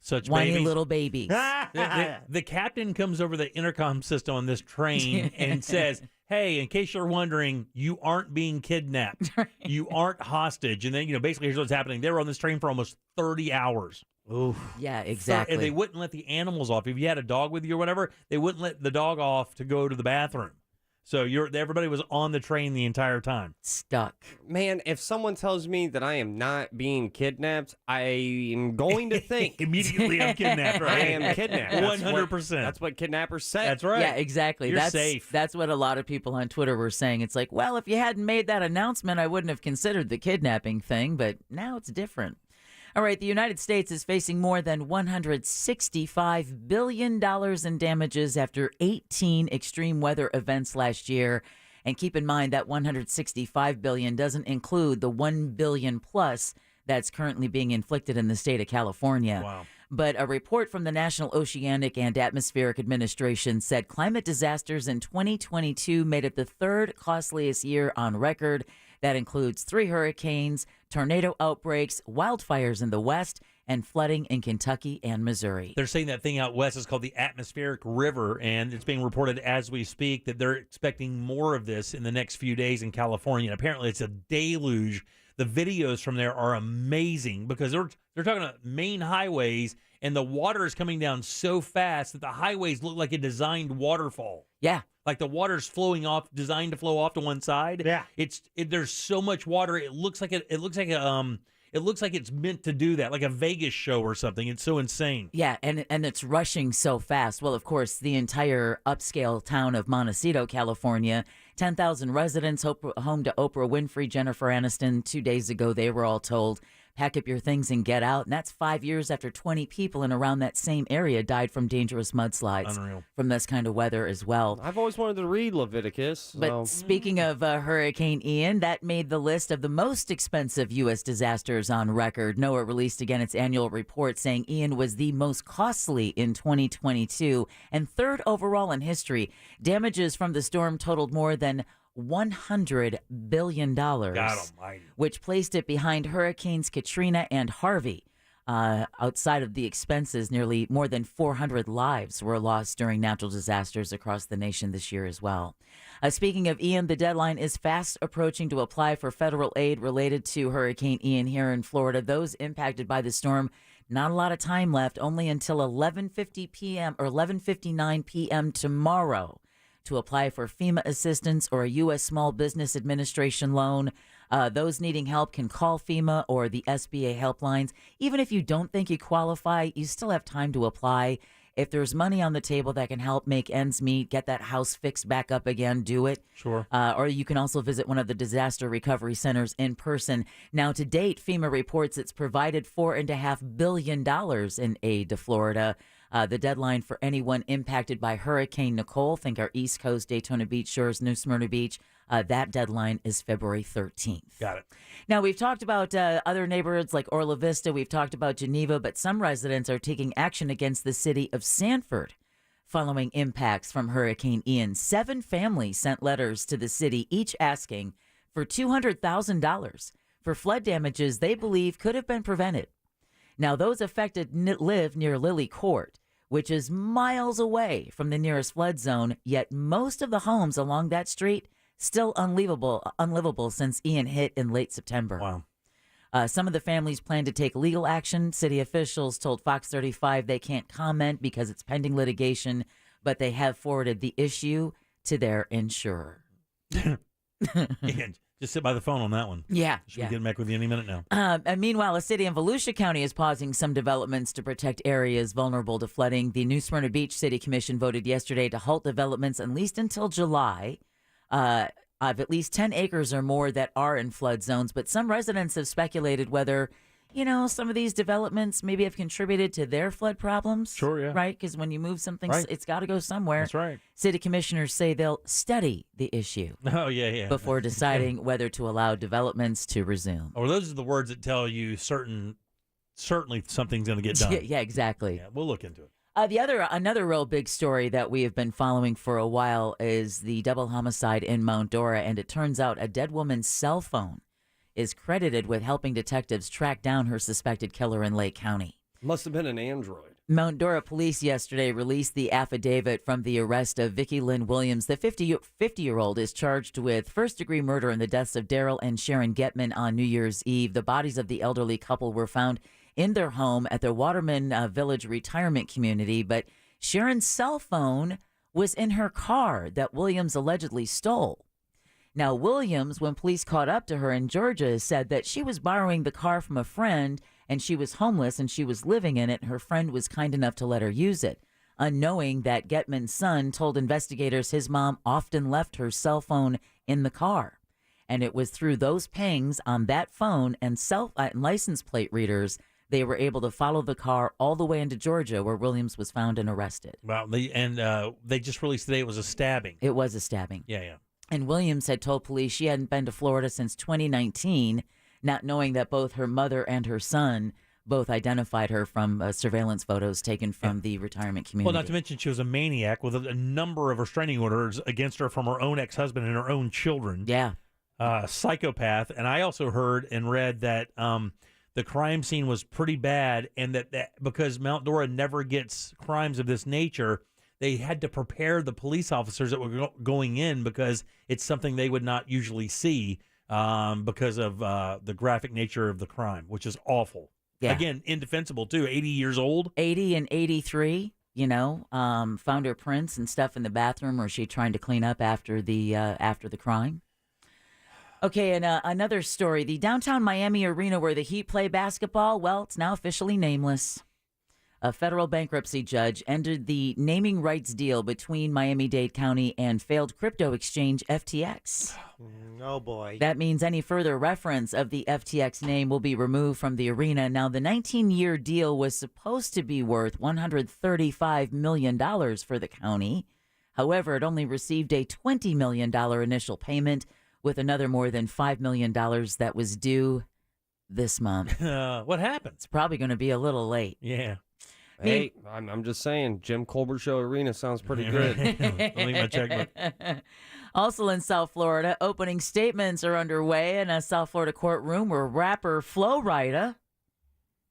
such whiny babies. Little babies. The captain comes over the intercom system on this train and says, hey, in case you're wondering, you aren't being kidnapped. You aren't hostage. And then, basically here's what's happening. They were on this train for almost 30 hours. Oof. Yeah, exactly. And they wouldn't let the animals off. If you had a dog with you or whatever, they wouldn't let the dog off to go to the bathroom. So everybody was on the train the entire time. Stuck. Man, if someone tells me that I am not being kidnapped, I am going to think immediately I'm kidnapped, right? I am kidnapped. 100%. That's what kidnappers say. That's right. Yeah, exactly. You're that's safe. That's what a lot of people on Twitter were saying. It's like, well, if you hadn't made that announcement, I wouldn't have considered the kidnapping thing, but now it's different. All right, the United States is facing more than $165 billion in damages after 18 extreme weather events last year. And keep in mind that $165 billion doesn't include the $1 billion plus that's currently being inflicted in the state of California. Wow. But a report from the National Oceanic and Atmospheric Administration said climate disasters in 2022 made it the third costliest year on record. That includes 3 hurricanes, tornado outbreaks, wildfires in the West, and flooding in Kentucky and Missouri. They're saying that thing out west is called the atmospheric river, and it's being reported as we speak that they're expecting more of this in the next few days in California. And apparently it's a deluge. The videos from there are amazing because they're talking about main highways, and the water is coming down so fast that the highways look like a designed waterfall. Yeah. Like the water's flowing off, designed to flow off to one side. Yeah. There's so much water. It looks like it's meant to do that, like a Vegas show or something. It's so insane. Yeah, and it's rushing so fast. Well, of course, the entire upscale town of Montecito, California, 10,000 residents, home to Oprah Winfrey, Jennifer Aniston. 2 days ago, they were all told pack up your things and get out. And that's 5 years after 20 people in around that same area died from dangerous mudslides. Unreal. From this kind of weather as well. I've always wanted to read Leviticus. But speaking of Hurricane Ian, that made the list of the most expensive U.S. disasters on record. NOAA released again its annual report saying Ian was the most costly in 2022 and third overall in history. Damages from the storm totaled more than $100 billion, God almighty. which placed it behind Hurricanes Katrina and Harvey. Outside of the expenses, nearly more than 400 lives were lost during natural disasters across the nation this year as well. Speaking of Ian, the deadline is fast approaching to apply for federal aid related to Hurricane Ian here in Florida. Those impacted by the storm, not a lot of time left, only until 11:50 p.m. or 11:59 p.m. tomorrow to apply for FEMA assistance or a U.S. Small Business Administration loan. Those needing help can call FEMA or the SBA helplines. Even if you don't think you qualify, you still have time to apply. If there's money on the table that can help make ends meet, get that house fixed back up again, do it. Sure. Or you can also visit one of the disaster recovery centers in person. Now, to date, FEMA reports it's provided $4.5 billion in aid to Florida. The deadline for anyone impacted by Hurricane Nicole, think our East Coast, Daytona Beach shores, New Smyrna Beach, that deadline is February 13th. Got it. Now, we've talked about other neighborhoods like Orla Vista. We've talked about Geneva, but some residents are taking action against the city of Sanford following impacts from Hurricane Ian. 7 families sent letters to the city, each asking for $200,000 for flood damages they believe could have been prevented. Now, those affected live near Lily Court, which is miles away from the nearest flood zone, yet most of the homes along that street still unlivable since Ian hit in late September. Wow. Some of the families plan to take legal action. City officials told Fox 35 they can't comment because it's pending litigation, but they have forwarded the issue to their insurer. Ian, just sit by the phone on that one. Yeah. Should be getting back with you any minute now. And meanwhile, a city in Volusia County is pausing some developments to protect areas vulnerable to flooding. The New Smyrna Beach City Commission voted yesterday to halt developments at least until July of at least 10 acres or more that are in flood zones. But some residents have speculated whether, some of these developments maybe have contributed to their flood problems. Sure, yeah. Right? Because when you move something, Right. it's got to go somewhere. That's right. City commissioners say they'll study the issue. Oh, yeah. Before deciding whether to allow developments to resume. Or those are the words that tell you certainly something's going to get done. Yeah, exactly. Yeah, we'll look into it. Another real big story that we have been following for a while is the double homicide in Mount Dora, and it turns out a dead woman's cell phone is credited with helping detectives track down her suspected killer in Lake County. Must have been an android. Mount Dora police yesterday released the affidavit from the arrest of Vicki Lynn Williams. The 50-year-old is charged with first-degree murder in the deaths of Daryl and Sharon Getman on New Year's Eve. The bodies of the elderly couple were found in their home at their Waterman Village retirement community, but Sharon's cell phone was in her car that Williams allegedly stole. Now, Williams, when police caught up to her in Georgia, said that she was borrowing the car from a friend and she was homeless and she was living in it, and her friend was kind enough to let her use it, unknowing that Getman's son told investigators his mom often left her cell phone in the car. And it was through those pings on that phone and license plate readers they were able to follow the car all the way into Georgia, where Williams was found and arrested. Wow. They just released today it was a stabbing. It was a stabbing. Yeah. And Williams had told police she hadn't been to Florida since 2019, not knowing that both her mother and her son both identified her from surveillance photos taken from the retirement community. Well, not to mention she was a maniac with a number of restraining orders against her from her own ex-husband and her own children. Yeah. Psychopath. And I also heard and read that the crime scene was pretty bad, and that because Mount Dora never gets crimes of this nature, they had to prepare the police officers that were going in because it's something they would not usually see because of the graphic nature of the crime, which is awful. Yeah. Again, indefensible, too. 80 years old. 80 and 83, found her prints and stuff in the bathroom, or she trying to clean up after the crime. Okay, and another story. The downtown Miami arena where the Heat play basketball, well, it's now officially nameless. A federal bankruptcy judge ended the naming rights deal between Miami-Dade County and failed crypto exchange FTX. Oh, boy. That means any further reference of the FTX name will be removed from the arena. Now, the 19-year deal was supposed to be worth $135 million for the county. However, it only received a $20 million initial payment, with another more than $5 million that was due this month. What happened? It's probably going to be a little late. Yeah. Hey, I'm just saying, Jim Colbert Show Arena sounds pretty good. I'll leave my checkbook. Also in South Florida, opening statements are underway in a South Florida courtroom where rapper Flo Rida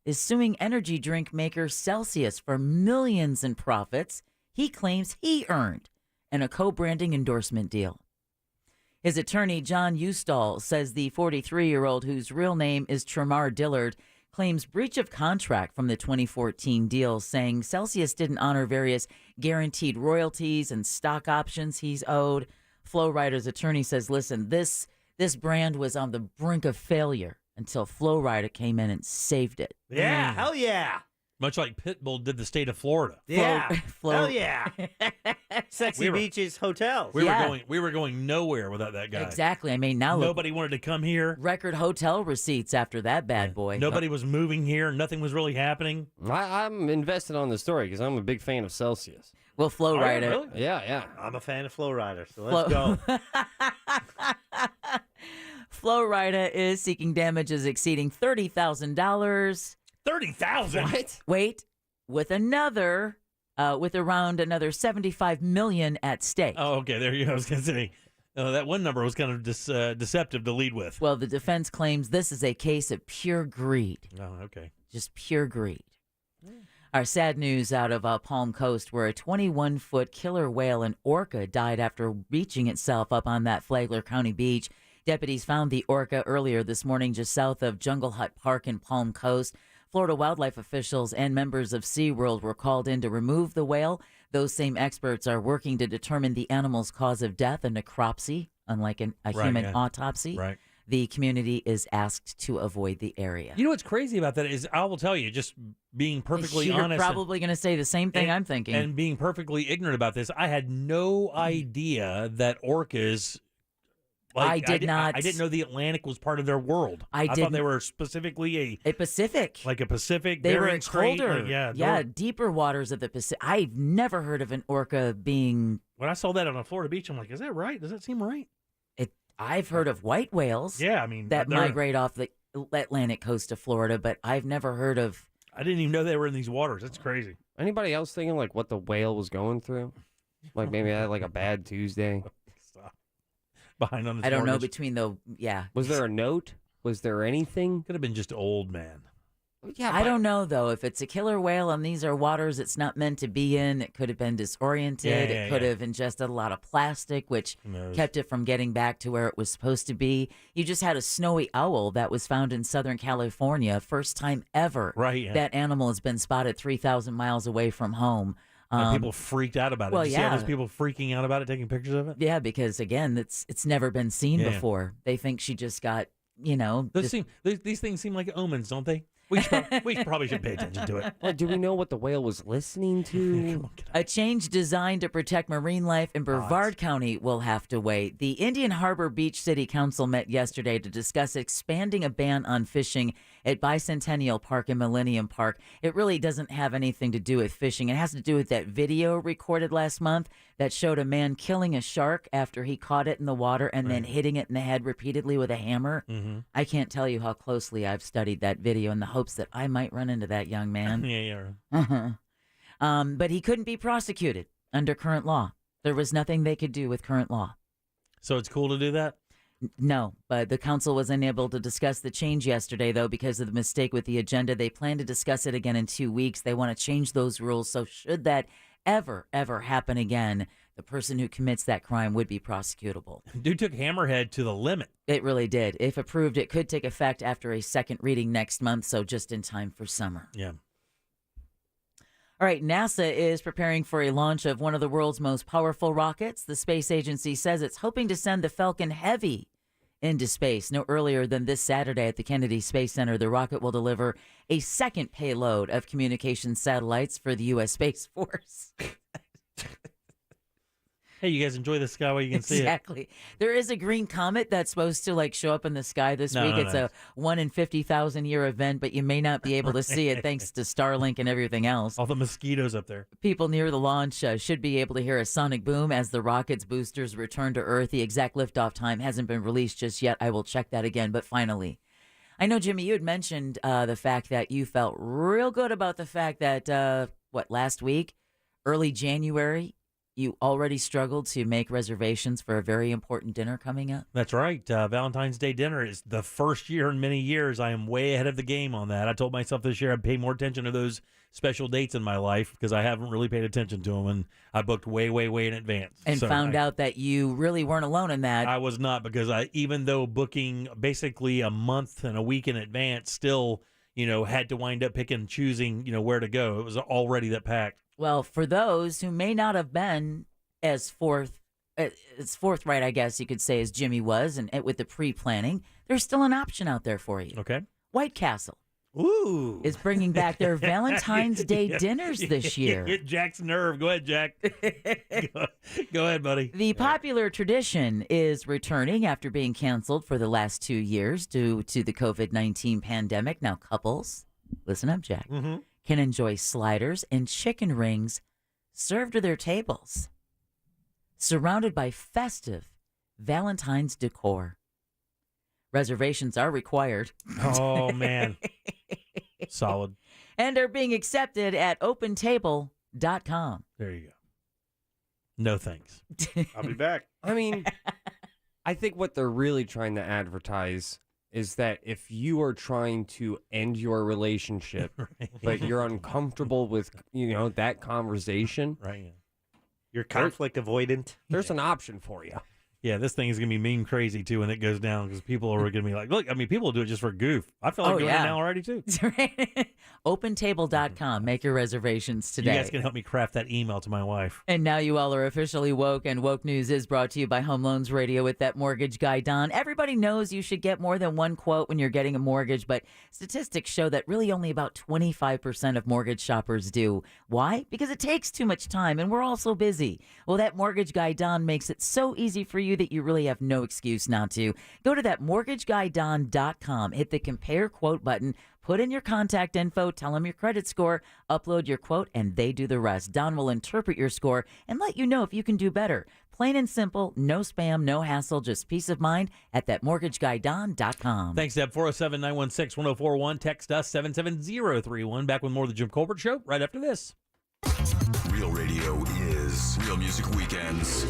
is suing energy drink maker Celsius for millions in profits he claims he earned in a co-branding endorsement deal. His attorney, John Eustall, says the 43-year-old, whose real name is Tremar Dillard, claims breach of contract from the 2014 deal, saying Celsius didn't honor various guaranteed royalties and stock options he's owed. Flo Rida's attorney says, listen, this brand was on the brink of failure until Flo Rida came in and saved it. Yeah, hell yeah. Much like Pitbull did the state of Florida. Yeah, Flo- hell yeah. Sexy beaches, hotels. We were going nowhere without that guy. Exactly. I mean, now look, Nobody wanted to come here. record hotel receipts after that bad boy. Nobody was moving here. Nothing was really happening. I'm invested on the story because I'm a big fan of Celsius. Well, Flo Are you Rida. really? Yeah. I'm a fan of Flow Rider, so let's go. Flo Rida is seeking damages exceeding $30,000. $30,000? What? Wait, with around another $75 million at stake. Oh, okay. There you go. I was going to say, that one number was kind of deceptive to lead with. Well, the defense claims this is a case of pure greed. Oh, okay. Just pure greed. Our sad news out of Palm Coast, where a 21-foot killer whale, an orca, died after beaching itself up on that Flagler County beach. Deputies found the orca earlier this morning just south of Jungle Hut Park in Palm Coast. Florida wildlife officials and members of SeaWorld were called in to remove the whale. Those same experts are working to determine the animal's cause of death, a necropsy, unlike a human autopsy. Right. The community is asked to avoid the area. You know what's crazy about that is, I will tell you, just being perfectly You're honest. probably going to say the same thing I'm thinking. And being perfectly ignorant about this, I had no idea that orcas... I didn't know the Atlantic was part of their world. I thought they were specifically a Pacific. Like a Pacific. They were Bering Strait, colder. Deeper waters of the Pacific. I've never heard of an orca being... When I saw that on a Florida beach, I'm like, is that right? Does that seem right? I've heard of white whales. Yeah, I mean... that migrate off the Atlantic coast of Florida, but I've never heard of... I didn't even know they were in these waters. That's crazy. Anybody else thinking like what the whale was going through? Like maybe I had like a bad Tuesday. Behind on his I don't know mortgage. between the... Yeah. Was there a note? Was there anything? Could have been just old man. Yeah, I don't know, though. If it's a killer whale and these are waters it's not meant to be in, it could have been disoriented. It could have ingested a lot of plastic, which kept it from getting back to where it was supposed to be. You just had a snowy owl that was found in Southern California. First time ever that animal has been spotted 3,000 miles away from home. And people freaked out about it. Well, Did you see all those people freaking out about it, taking pictures of it? Yeah, because, again, it's never been seen before. They think she just got, These things seem like omens, don't they? We probably should pay attention to it. Well, do we know what the whale was listening to? A change designed to protect marine life in Brevard County will have to wait. The Indian Harbor Beach City Council met yesterday to discuss expanding a ban on fishing at Bicentennial Park and Millennium Park. It really doesn't have anything to do with fishing. It has to do with that video recorded last month that showed a man killing a shark after he caught it in the water and then hitting it in the head repeatedly with a hammer. Mm-hmm. I can't tell you how closely I've studied that video in the hopes that I might run into that young man. But he couldn't be prosecuted under current law. There was nothing they could do with current law. So it's cool to do that? No, but the council was unable to discuss the change yesterday, though, because of the mistake with the agenda. They plan to discuss it again in 2 weeks. They want to change those rules. So should that ever happen again, the person who commits that crime would be prosecutable. Dude took Hammerhead to the limit. It really did. If approved, it could take effect after a second reading next month, so just in time for summer. Yeah. All right, NASA is preparing for a launch of one of the world's most powerful rockets. The space agency says it's hoping to send the Falcon Heavy into space. No earlier than this Saturday at the Kennedy Space Center, the rocket will deliver a second payload of communication satellites for the U.S. Space Force. Hey, you guys enjoy the sky while you can see it. Exactly. There is a green comet that's supposed to show up in the sky this week. It's a 1 in 50,000 year event, but you may not be able to see it thanks to Starlink and everything else. All the mosquitoes up there. People near the launch should be able to hear a sonic boom as the rocket's boosters return to Earth. The exact liftoff time hasn't been released just yet. I will check that again, but finally. I know, Jimmy, you had mentioned the fact that you felt real good about the fact that, last week, early January, you already struggled to make reservations for a very important dinner coming up? That's right. Valentine's Day dinner is the first year in many years. I am way ahead of the game on that. I told myself this year I'd pay more attention to those special dates in my life because I haven't really paid attention to them, and I booked way, way, way in advance. And found out that you really weren't alone in that. I was not, because even though booking basically a month and a week in advance, still, had to wind up picking and choosing, where to go. It was already that packed. Well, for those who may not have been as forthright, I guess you could say, as Jimmy was, and with the pre-planning, there's still an option out there for you. Okay. White Castle is bringing back their Valentine's Day dinners this year. Hit Jack's nerve. Go ahead, Jack. Go ahead, buddy. The popular tradition is returning after being canceled for the last 2 years due to the COVID-19 pandemic. Now, couples, listen up, Jack, can enjoy sliders and chicken rings served to their tables, surrounded by festive Valentine's decor. Reservations are required. Oh, man. Solid. And are being accepted at opentable.com. There you go. No thanks. I'll be back. I mean, I think what they're really trying to advertise is that if you are trying to end your relationship, but you're uncomfortable with, that conversation. Right. Yeah. You're conflict avoidant. There's an option for you. Yeah, this thing is going to be meme crazy, too, when it goes down, because people are going to be like, look, people do it just for goof. I feel like doing it now already, too. Opentable.com. Make your reservations today. You guys can help me craft that email to my wife. And now you all are officially woke, and Woke News is brought to you by Home Loans Radio with that mortgage guy, Don. Everybody knows you should get more than one quote when you're getting a mortgage, but statistics show that really only about 25% of mortgage shoppers do. Why? Because it takes too much time, and we're all so busy. Well, that mortgage guy, Don, makes it so easy for you that you really have no excuse not to. Go to that mortgageguydon.com, hit the compare quote button, put in your contact info, tell them your credit score, upload your quote, and they do the rest. Don will interpret your score and let you know if you can do better. Plain and simple, no spam, no hassle, just peace of mind at thatmortgageguydon.com. Thanks, Deb. 407-916-1041. Text us 77031. Back with more of the Jim Colbert Show right after this. Real radio is Real Music Weekends.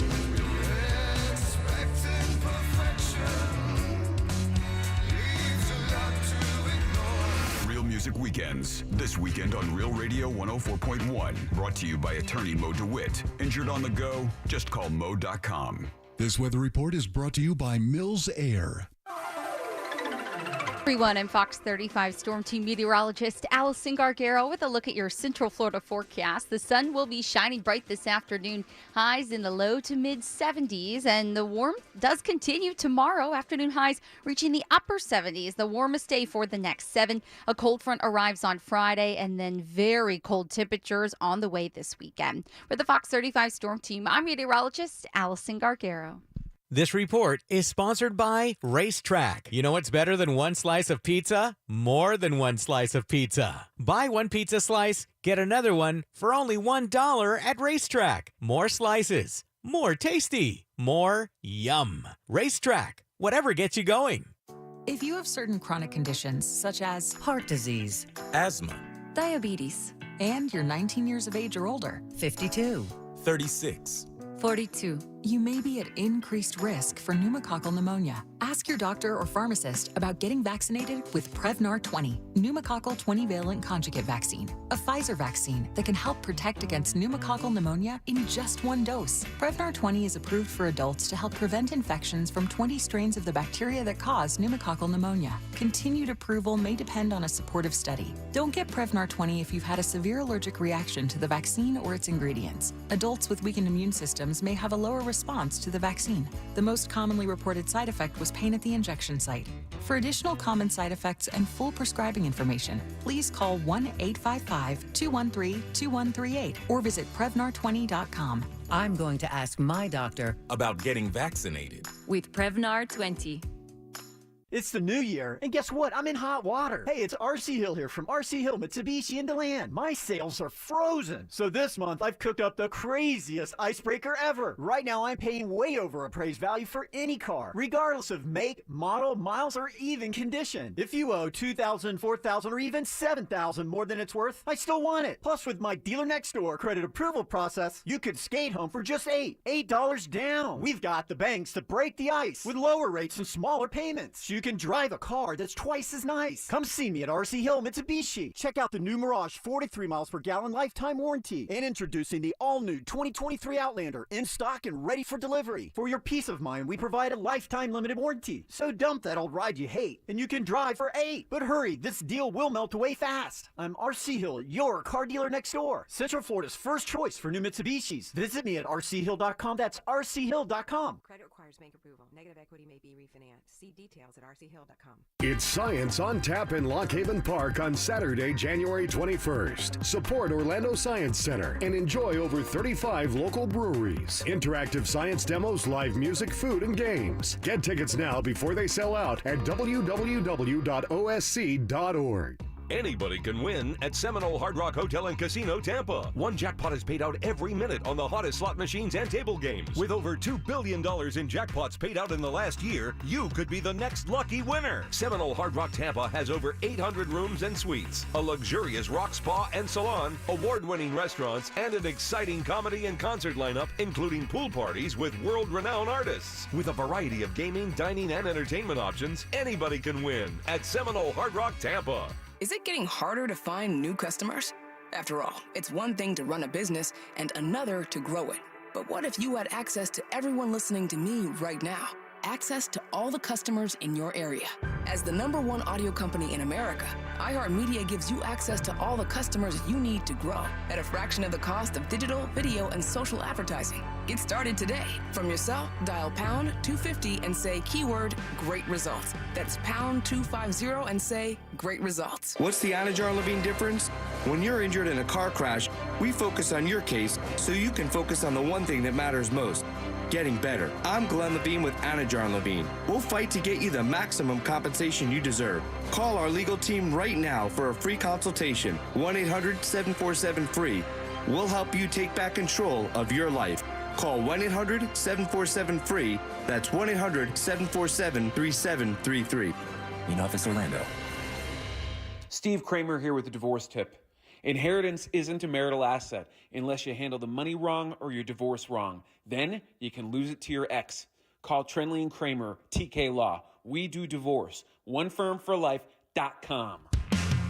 Real Music Weekends. This weekend on Real Radio 104.1. Brought to you by attorney Mo DeWitt. Injured on the go? Just call Mo.com. This weather report is brought to you by Mills Air. Everyone, I'm Fox 35 Storm Team meteorologist Allison Gargaro with a look at your Central Florida forecast. The sun will be shining bright this afternoon, highs in the low to mid 70s, and the warmth does continue tomorrow. Afternoon highs reaching the upper 70s, the warmest day for the next 7. A cold front arrives on Friday, and then very cold temperatures on the way this weekend. For the Fox 35 Storm Team, I'm meteorologist Allison Gargaro. This report is sponsored by Racetrack. You know what's better than one slice of pizza? More than one slice of pizza. Buy one pizza slice, get another one for only $1 at Racetrack. More slices, more tasty, more yum. Racetrack, whatever gets you going. If you have certain chronic conditions such as heart disease, Asthma, diabetes, and you're 19 years of age or older, 52, 36, 42, you may be at increased risk for pneumococcal pneumonia. Ask your doctor or pharmacist about getting vaccinated with Prevnar 20, pneumococcal 20-valent conjugate vaccine, a Pfizer vaccine that can help protect against pneumococcal pneumonia in just one dose. Prevnar 20 is approved for adults to help prevent infections from 20 strains of the bacteria that cause pneumococcal pneumonia. Continued approval may depend on a supportive study. Don't get Prevnar 20 if you've had a severe allergic reaction to the vaccine or its ingredients. Adults with weakened immune systems may have a lower response to the vaccine. The most commonly reported side effect was pain at the injection site. For additional common side effects and full prescribing information, please call 1-855-213-2138 or visit Prevnar20.com. I'm going to ask my doctor about getting vaccinated with Prevnar 20. It's the new year, and guess what? I'm in hot water. Hey, it's RC Hill here from RC Hill, Mitsubishi in DeLand. My sales are frozen. So this month, I've cooked up the craziest icebreaker ever. Right now, I'm paying way over appraised value for any car, regardless of make, model, miles, or even condition. If you owe $2,000, $4,000, or even $7,000 more than it's worth, I still want it. Plus, with my dealer next door credit approval process, you could skate home for just $8 down. We've got the banks to break the ice with lower rates and smaller payments. You can drive a car that's twice as nice. Come see me at RC Hill Mitsubishi. Check out the new Mirage 43 miles per gallon lifetime warranty. And introducing the all-new 2023 Outlander in stock and ready for delivery. For your peace of mind, we provide a lifetime limited warranty. So dump that old ride you hate, and you can drive for $8. But hurry, this deal will melt away fast. I'm RC Hill, your car dealer next door. Central Florida's first choice for new Mitsubishis. Visit me at rchill.com. That's rchill.com. Credit requires bank approval. Negative equity may be refinanced. See details at rchill.com. It's Science on Tap in Lock Haven Park on Saturday, January 21st. Support Orlando Science Center and enjoy over 35 local breweries. Interactive science demos, live music, food, and games. Get tickets now before they sell out at www.osc.org. Anybody can win at Seminole Hard Rock Hotel and Casino Tampa. One jackpot is paid out every minute on the hottest slot machines and table games. With over $2 billion in jackpots paid out in the last year, you could be the next lucky winner. Seminole Hard Rock Tampa has over 800 rooms and suites, a luxurious rock spa and salon, award-winning restaurants, and an exciting comedy and concert lineup, including pool parties with world-renowned artists. With a variety of gaming, dining, and entertainment options, anybody can win at Seminole Hard Rock Tampa. Is it getting harder to find new customers? After all, it's one thing to run a business and another to grow it. But what if you had access to everyone listening to me right now? Access to all the customers in your area. As the #1 audio company in America, iHeartMedia gives you access to all the customers you need to grow at a fraction of the cost of digital, video, and social advertising. Get started today. From your cell, dial pound 250 and say keyword great results. That's pound 250 and say great results. What's the Anajar Levine difference? When you're injured in a car crash, we focus on your case so you can focus on the one thing that matters most. Getting better. I'm Glenn Levine with Anajar Levine. We'll fight to get you the maximum compensation you deserve. Call our legal team right now for a free consultation. 1-800-747-FREE. We'll help you take back control of your life. Call 1-800-747-FREE. That's 1-800-747-3733. In Office Orlando. Steve Kramer here with a divorce tip. Inheritance isn't a marital asset unless you handle the money wrong or your divorce wrong. Then you can lose it to your ex. Call Trenley and Kramer, TK Law. We do divorce. OneFirmForLife.com.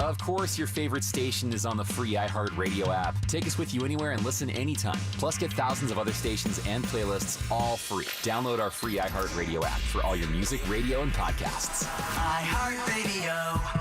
Of course, your favorite station is on the free iHeartRadio app. Take us with you anywhere and listen anytime. Plus, get thousands of other stations and playlists all free. Download our free iHeartRadio app for all your music, radio, and podcasts. iHeartRadio.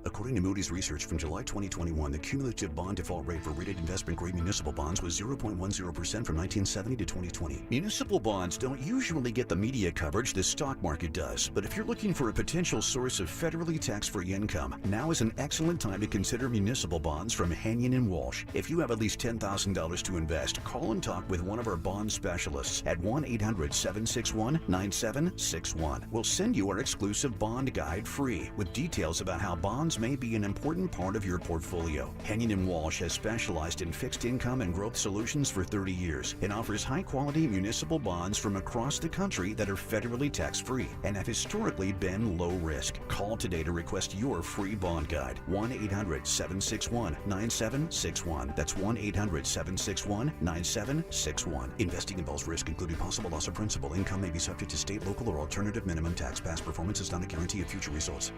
According to Moody's research from July 2021, the cumulative bond default rate for rated investment-grade municipal bonds was 0.10% from 1970 to 2020. Municipal bonds don't usually get the media coverage the stock market does, but if you're looking for a potential source of federally tax-free income, now is an excellent time to consider municipal bonds from Hanyon & Walsh. If you have at least $10,000 to invest, call and talk with one of our bond specialists at 1-800-761-9761. We'll send you our exclusive bond guide free with details about how bonds may be an important part of your portfolio. Hanyon & Walsh has specialized in fixed income and growth solutions for 30 years and offers high-quality municipal bonds from across the country that are federally tax-free and have historically been low risk. Call today to request your free bond guide. 1-800-761-9761. That's 1-800-761-9761. Investing involves risk, including possible loss of principal. Income may be subject to state, local, or alternative minimum tax. Past performance is not a guarantee of future results.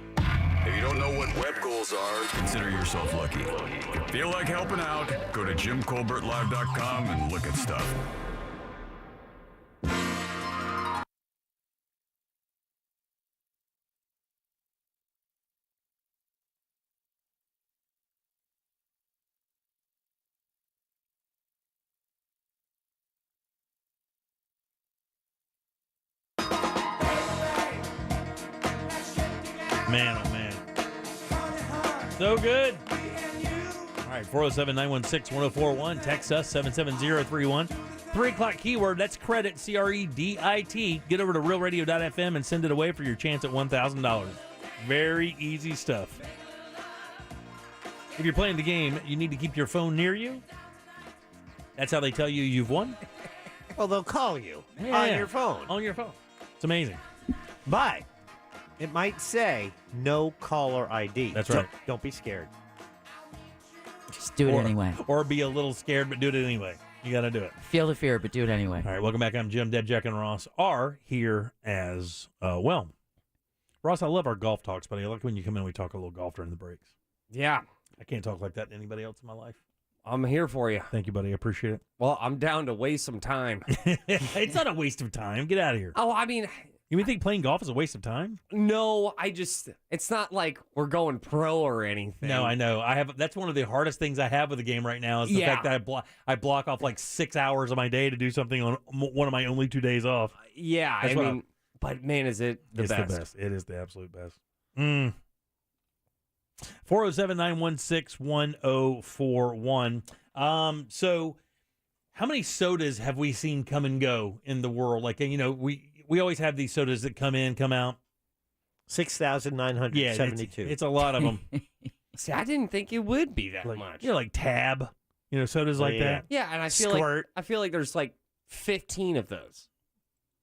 If you don't know what web goals are, consider yourself lucky. If you feel like helping out, go to JimColbertLive.com and look at stuff. Man, oh, man. So good. All right, 407-916-1041. Text us, 77031. 3 o'clock keyword, that's credit, C-R-E-D-I-T. Get over to realradio.fm and send it away for your chance at $1,000. Very easy stuff. If you're playing the game, you need to keep your phone near you. That's how they tell you you've won. Well, they'll call you on your phone. On your phone. It's amazing. But it might say no caller ID. That's right. Don't be scared. Just do it anyway. Or be a little scared, but do it anyway. You got to do it. Feel the fear, but do it anyway. All right, welcome back. I'm Jim. Deb, Jack, and Ross are here as well. Ross, I love our golf talks, buddy. I like when you come in and we talk a little golf during the breaks. Yeah. I can't talk like that to anybody else in my life. I'm here for you. Thank you, buddy. I appreciate it. Well, I'm down to waste some time. It's not a waste of time. Get out of here. Oh, I mean... You think playing golf is a waste of time? No, it's not like we're going pro or anything. No, I know. That's one of the hardest things I have with the game right now is the fact that I block off like 6 hours of my day to do something on one of my only 2 days off. Yeah, I mean, but man, is it the best. The best. It is the absolute best. 407-916-1041. So how many sodas have we seen come and go in the world? Like, we always have these sodas that come in, come out. 6,972. Yeah, it's a lot of them. See, I didn't think it would be that much. Like Tab, sodas like that. Yeah, and I feel like there's like 15 of those.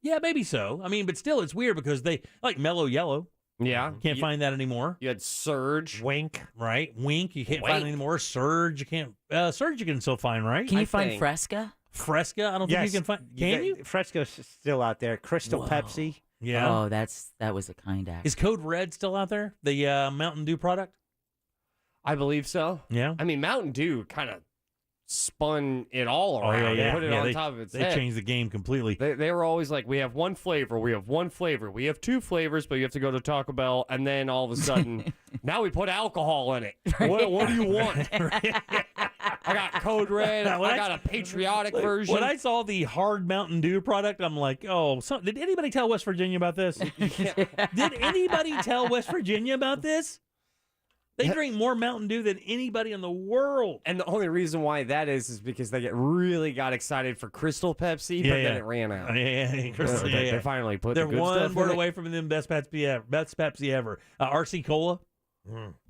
Yeah, maybe so. I mean, but still, it's weird because they like Mellow Yellow. Yeah, can't find that anymore. You had Surge, Wink, right? Wink, you can't find it anymore. Surge, you can't. Surge, you can still find, right? Can you find Fresca? Fresca, I don't think you can find. Can you? Fresca's still out there. Crystal Pepsi. Yeah. Oh, that was a kind act. Is Code Red still out there? The Mountain Dew product? I believe so. Yeah. I mean, Mountain Dew kind of spun it all around. Yeah. Put it on top of its head. They changed the game completely. They were always like, we have one flavor, we have 2 flavors, but you have to go to Taco Bell, and then all of a sudden, now we put alcohol in it. What do you want? I got Code Red. I got a patriotic version. When I saw the hard Mountain Dew product, I'm like, did anybody tell West Virginia about this? Did anybody tell West Virginia about this? They drink more Mountain Dew than anybody in the world. And the only reason why that is because they really got excited for Crystal Pepsi, but then it ran out. They finally put the good stuff in it. They're one word away from them best Pepsi ever. RC Cola.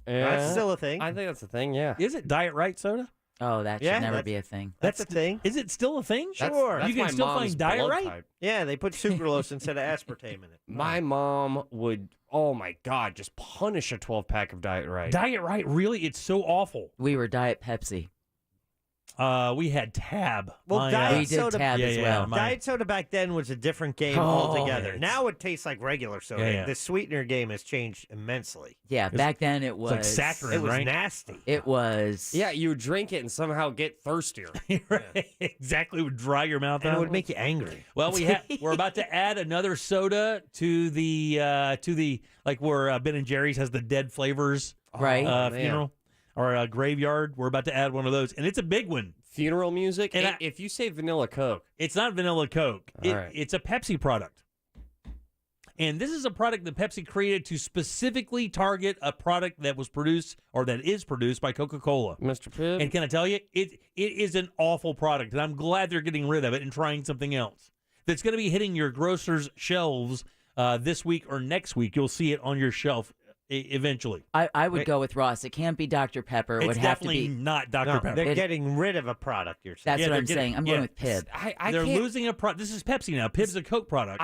That's still a thing. I think that's a thing, yeah. Is it Diet Right soda? Oh, that should never be a thing. That's a thing. Is it still a thing? Sure. You can still find Diet Right? Type. Yeah, they put sucralose instead of aspartame in it. My mom would, oh my God, just punish a 12-pack of Diet Right. Diet Right, really? It's so awful. We were Diet Pepsi. We had Tab. Well, Diet Soda, Tab as well. Diet Soda back then was a different game altogether. Now it tastes like regular soda. Yeah. The sweetener game has changed immensely. Yeah, back then it was like saccharin, it was right? nasty. It was. Yeah, you would drink it and somehow get thirstier. Right. Exactly, would dry your mouth And out. it would make you angry. Well, we're about to add another soda to the like where Ben and Jerry's has the dead flavors funeral or graveyard. We're about to add one of those, and it's a big one. Funeral music. And if you say Vanilla Coke, it's not Vanilla Coke. Right. It's a Pepsi product. And this is a product that Pepsi created to specifically target a product that was produced or that is produced by Coca-Cola. Mr. Pibb. And can I tell you, it is an awful product, and I'm glad they're getting rid of it and trying something else that's going to be hitting your grocer's shelves this week or next week. You'll see it on your shelf eventually. I would go with Ross. It can't be Dr. Pepper. It would have to be. Definitely not Dr. Pepper. They're getting rid of a product, you're saying. That's what I'm saying. I'm going with Pibb. They're losing a product. This is Pepsi now. Pibb's a Coke product.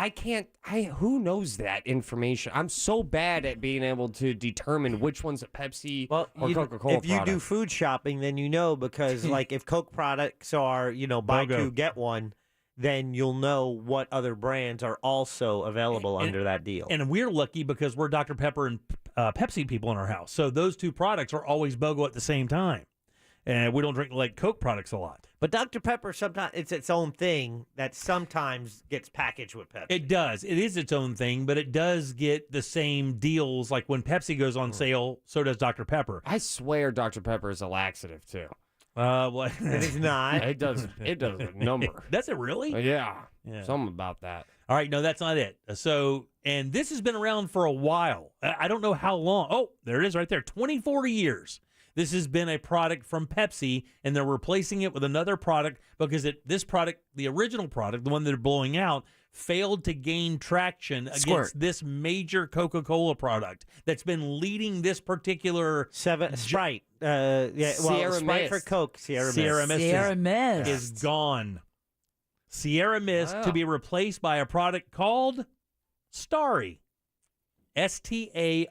Who knows that information? I'm so bad at being able to determine which one's a Pepsi or Coca-Cola If you do food shopping, then you know because like if Coke products are, buy two, get one, then you'll know what other brands are also available under that deal. And we're lucky because we're Dr. Pepper and Pepsi people in our house. So those two products are always BOGO at the same time. And we don't drink like Coke products a lot. But Dr. Pepper, sometimes it's its own thing that sometimes gets packaged with Pepsi. It does. It is its own thing, but it does get the same deals. Like when Pepsi goes on sale, so does Dr. Pepper. I swear Dr. Pepper is a laxative, too. What? It is not. It does a number. Does it really? Yeah. Something about that. All right, no, that's not it. So, and this has been around for a while. I don't know how long. Oh, there it is right there. 24 years. This has been a product from Pepsi, and they're replacing it with another product because this product, the original product, the one that they're blowing out, failed to gain traction against this major Coca-Cola product that's been leading this particular Sprite. Sierra Sprite Mist. for Coke. Sierra Mist is gone. Sierra Mist to be replaced by a product called Starry. Starry.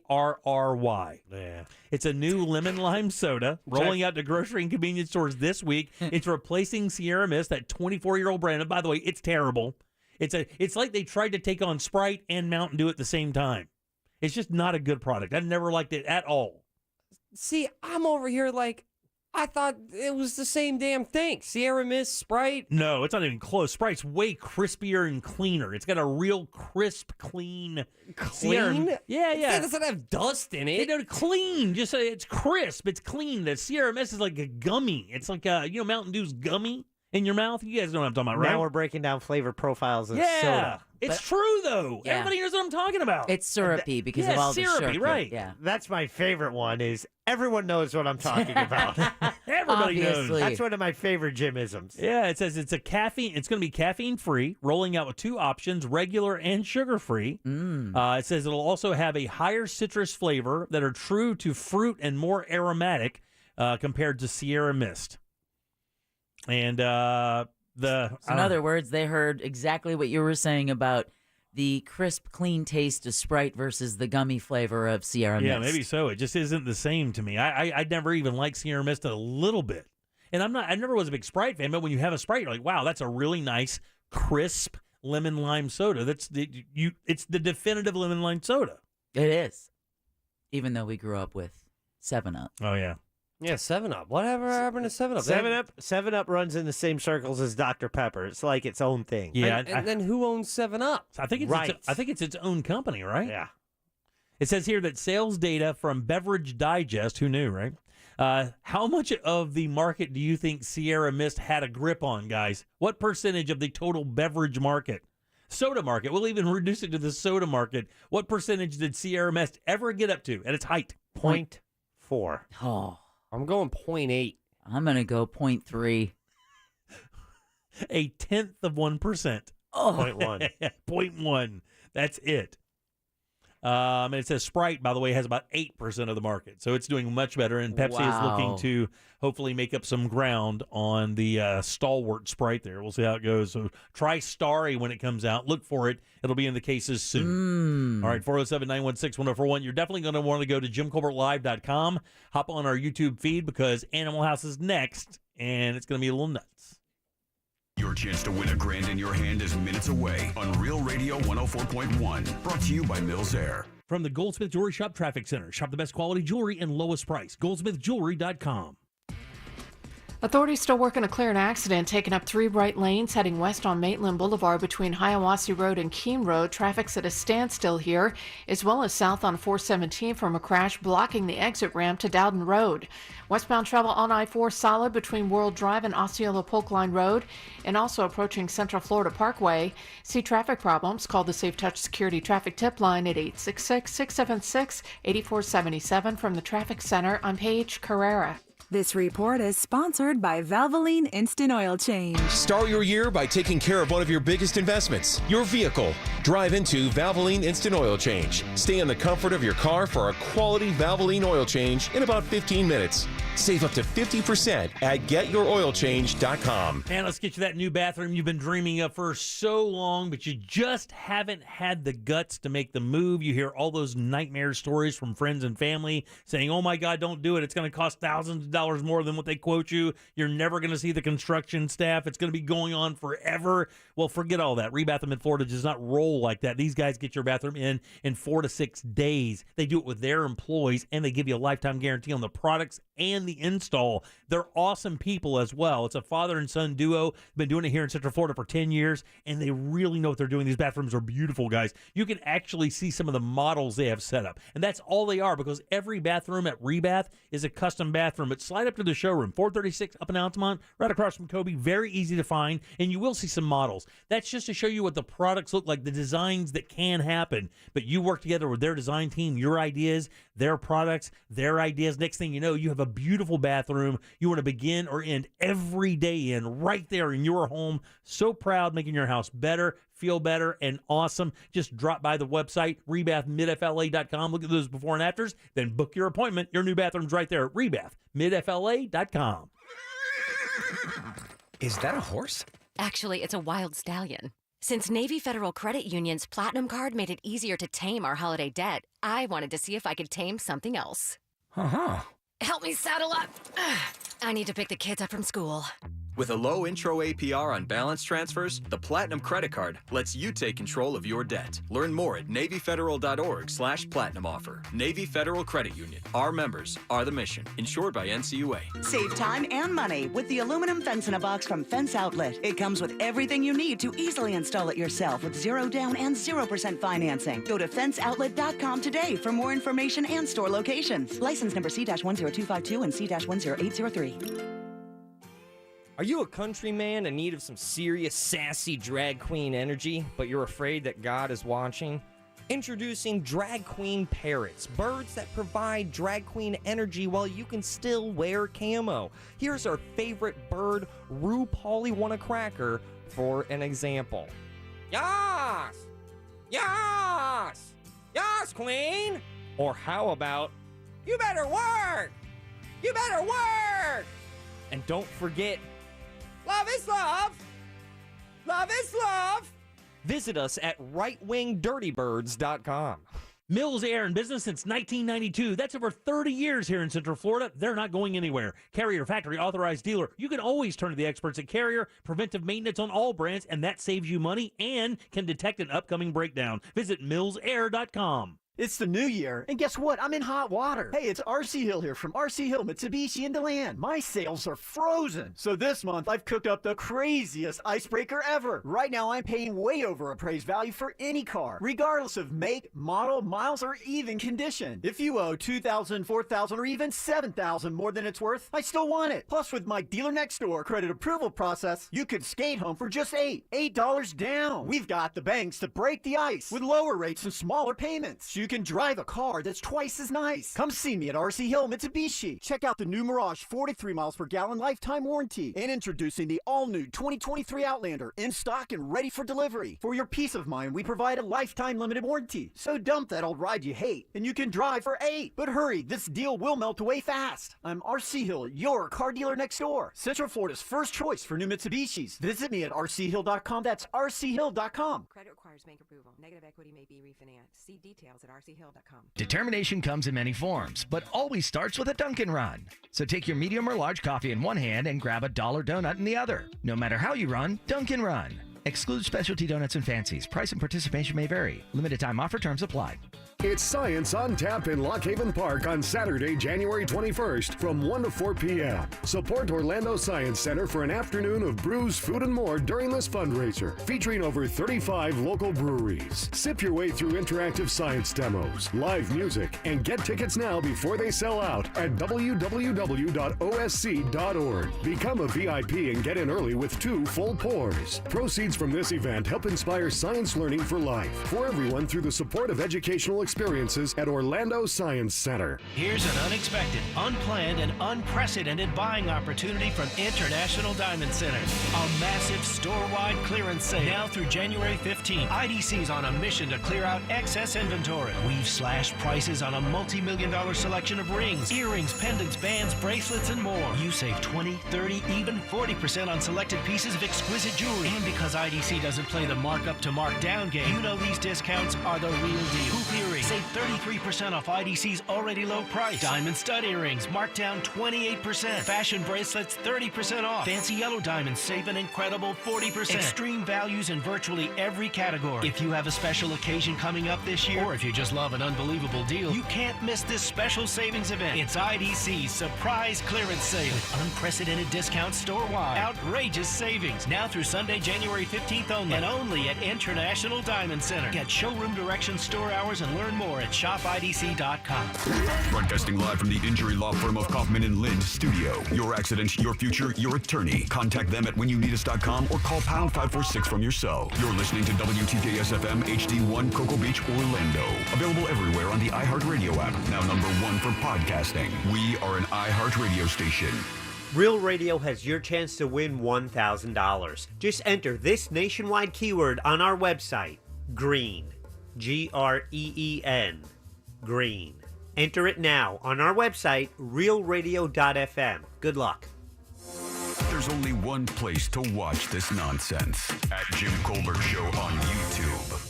Yeah. It's a new lemon lime soda rolling out to grocery and convenience stores this week. It's replacing Sierra Mist, that 24-year-old brand. And by the way, it's terrible. It's like they tried to take on Sprite and Mountain Dew at the same time. It's just not a good product. I never liked it at all. See, I'm over here like, I thought it was the same damn thing. Sierra Mist, Sprite. No, it's not even close. Sprite's way crispier and cleaner. It's got a real crisp, clean. Clean? Yeah. It doesn't have dust in it. It's clean. Just it's crisp. It's clean. The Sierra Mist is like a gummy. It's like Mountain Dew's gummy in your mouth. You guys know what I'm talking about, right? Now we're breaking down flavor profiles of soda. It's true, though. Yeah. Everybody knows what I'm talking about. It's syrupy because of all the syrupy, sugar. right. Yeah. That's my favorite one is everyone knows what I'm talking about. Everybody knows. That's one of my favorite Jimisms. Yeah, it says it's going to be caffeine-free, rolling out with two options, regular and sugar-free. It says it'll also have a higher citrus flavor that are true to fruit and more aromatic compared to Sierra Mist. And So in other words, they heard exactly what you were saying about the crisp, clean taste of Sprite versus the gummy flavor of Sierra Mist. Yeah, maybe so. It just isn't the same to me. I never even liked Sierra Mist a little bit. And I never was a big Sprite fan, but when you have a Sprite, you're like, wow, that's a really nice, crisp lemon lime soda. It's the definitive lemon lime soda. It is. Even though we grew up with 7-Up. Oh, yeah. Yeah, 7-Up. Whatever happened to 7-Up? 7-Up runs in the same circles as Dr. Pepper. It's like its own thing. Yeah, And then who owns 7-Up? I think it's its own company, right? Yeah. It says here that sales data from Beverage Digest, who knew, right? How much of the market do you think Sierra Mist had a grip on, guys? What percentage of the total beverage market? Soda market. We'll even reduce it to the soda market. What percentage did Sierra Mist ever get up to at its height? 0.4. Oh. I'm going 0.8. I'm going to go 0.3. A tenth of 1%. Oh. 0.1. 0.1. That's it. And it says Sprite, by the way, has about 8% of the market. So it's doing much better. And Pepsi is looking to hopefully make up some ground on the stalwart Sprite there. We'll see how it goes. So try Starry when it comes out. Look for it. It'll be in the cases soon. All right, 407-916-1041. You're definitely going to want to go to JimColbertLive.com. Hop on our YouTube feed because Animal House is next, and it's going to be a little nuts. Your chance to win $1,000 in your hand is minutes away on Real Radio 104.1. Brought to you by Mills Air. From the Goldsmith Jewelry Shop Traffic Center. Shop the best quality jewelry and lowest price. GoldsmithJewelry.com. Authorities still working to clear an accident, taking up 3 right lanes heading west on Maitland Boulevard between Hiawassee Road and Keene Road. Traffic's at a standstill here, as well as south on 417 from a crash blocking the exit ramp to Dowden Road. Westbound travel on I-4 solid between World Drive and Osceola Polk Line Road, and also approaching Central Florida Parkway. See traffic problems? Call the Safe Touch Security Traffic Tip Line at 866-676-8477. From the Traffic Center, I'm Paige Carrera. This report is sponsored by Valvoline Instant Oil Change. Start your year by taking care of one of your biggest investments, your vehicle. Drive into Valvoline Instant Oil Change. Stay in the comfort of your car for a quality Valvoline oil change in about 15 minutes. Save up to 50% at GetYourOilChange.com. And let's get you that new bathroom you've been dreaming of for so long, but you just haven't had the guts to make the move. You hear all those nightmare stories from friends and family saying, oh my God, don't do it. It's going to cost thousands of dollars more than what they quote you. You're never going to see the construction staff. It's going to be going on forever. Well, forget all that. Rebathroom in Florida does not roll like that. These guys get your bathroom in 4 to 6 days. They do it with their employees, and they give you a lifetime guarantee on the products and and the install. They're awesome people as well. It's a father and son duo. Been doing it here in Central Florida for 10 years, and they really know what they're doing. These bathrooms are beautiful, guys. You can actually see some of the models they have set up, and that's all they are, because every bathroom at Rebath is a custom bathroom. But slide up to the showroom, 436 up in Altamont, right across from Kobe. Very easy to find, and you will see some models. That's just to show you what the products look like, the designs that can happen. But you work together with their design team, your ideas, their products, their ideas. Next thing you know, you have a beautiful bathroom you want to begin or end every day in, right there in your home. So proud, making your house better, feel better, and awesome. Just drop by the website, rebathmidfla.com. Look at those before and afters, then book your appointment. Your new bathroom's right there at rebathmidfla.com. Is that a horse? Actually, it's a wild stallion. Since Navy Federal Credit Union's Platinum Card made it easier to tame our holiday debt, I wanted to see if I could tame something else. Uh-huh. Help me saddle up. I need to pick the kids up from school. With a low intro APR on balance transfers, the Platinum Credit Card lets you take control of your debt. Learn more at NavyFederal.org/Platinum offer. Navy Federal Credit Union. Our members are the mission. Insured by NCUA. Save time and money with the aluminum fence in a box from Fence Outlet. It comes with everything you need to easily install it yourself with 0 down and 0% financing. Go to fenceoutlet.com today for more information and store locations. License number C-10252 and C-10803. Are you a country man in need of some serious, sassy drag queen energy, but you're afraid that God is watching? Introducing Drag Queen Parrots, birds that provide drag queen energy while you can still wear camo. Here's our favorite bird, Rue Polly Cracker, for an example. Yas! Yas! Yas, queen! Or how about, you better work! You better work! And don't forget, love is love! Love is love! Visit us at rightwingdirtybirds.com. Mills Air in business since 1992. That's over 30 years here in Central Florida. They're not going anywhere. Carrier Factory Authorized Dealer. You can always turn to the experts at Carrier. Preventive maintenance on all brands, and that saves you money and can detect an upcoming breakdown. Visit millsair.com. It's the new year, and guess what? I'm in hot water. Hey, it's RC Hill here from RC Hill, Mitsubishi, and DeLand. My sales are frozen. So this month, I've cooked up the craziest icebreaker ever. Right now, I'm paying way over appraised value for any car, regardless of make, model, miles, or even condition. If you owe $2,000, $4,000, or even $7,000 more than it's worth, I still want it. Plus, with my dealer next door credit approval process, you could skate home for just $8 down. We've got the banks to break the ice with lower rates and smaller payments. You can drive a car that's twice as nice. Come see me at RC Hill Mitsubishi. Check out the new Mirage 43 miles per gallon lifetime warranty. And introducing the all-new 2023 Outlander in stock and ready for delivery. For your peace of mind, we provide a lifetime limited warranty. So dump that old ride you hate, and you can drive for $8. But hurry, this deal will melt away fast. I'm RC Hill, your car dealer next door. Central Florida's first choice for new Mitsubishis. Visit me at rchill.com. That's rchill.com. Credit requires bank approval. Negative equity may be refinanced. See details at rchill.com. Determination comes in many forms, but always starts with a Dunkin' Run. So take your medium or large coffee in one hand and grab a dollar donut in the other. No matter how you run, Dunkin' Run. Exclude specialty donuts and fancies. Price and participation may vary. Limited time offer, terms apply. It's Science on Tap in Lock Haven Park on Saturday, January 21st from 1 to 4 p.m. Support Orlando Science Center for an afternoon of brews, food, and more during this fundraiser, featuring over 35 local breweries. Sip your way through interactive science demos, live music, and get tickets now before they sell out at www.osc.org. Become a VIP and get in early with 2 full pours. Proceeds from this event help inspire science learning for life for everyone through the support of educational experiences at Orlando Science Center. Here's an unexpected, unplanned, and unprecedented buying opportunity from International Diamond Center. A massive store-wide clearance sale now through January 15th. IDC's on a mission to clear out excess inventory. We've slashed prices on a multi-million-dollar selection of rings, earrings, pendants, bands, bracelets, and more. You save 20, 30, even 40% on selected pieces of exquisite jewelry. And because IDC doesn't play the markup to markdown game, you know these discounts are the real deal. Hoop earrings, Save 33% off IDC's already low price. Diamond stud earrings marked down 28%. Fashion bracelets 30% off. Fancy yellow diamonds save an incredible 40%. Extreme values in virtually every category. If you have a special occasion coming up this year, or if you just love an unbelievable deal, you can't miss this special savings event. It's IDC's surprise clearance sale with unprecedented discounts store-wide. Outrageous savings now through Sunday, January 15th only, and only at International Diamond Center. Get showroom directions, store hours, and learn more at shopidc.com. Broadcasting live from the injury law firm of Kaufman and Lind studio. Your accident, your future, your attorney. Contact them at whenyounneedus.com or call pound 546 from your cell. You're listening to WTKS FM HD1 Cocoa Beach, Orlando. Available everywhere on the iHeartRadio app. Now number 1 for podcasting. We are an iHeartRadio station. Real Radio has your chance to win $1,000. Just enter this nationwide keyword on our website, GREEN. GREEN. Green. Enter it now on our website, realradio.fm. Good luck. There's only one place to watch this nonsense. At Jim Colbert Show on YouTube.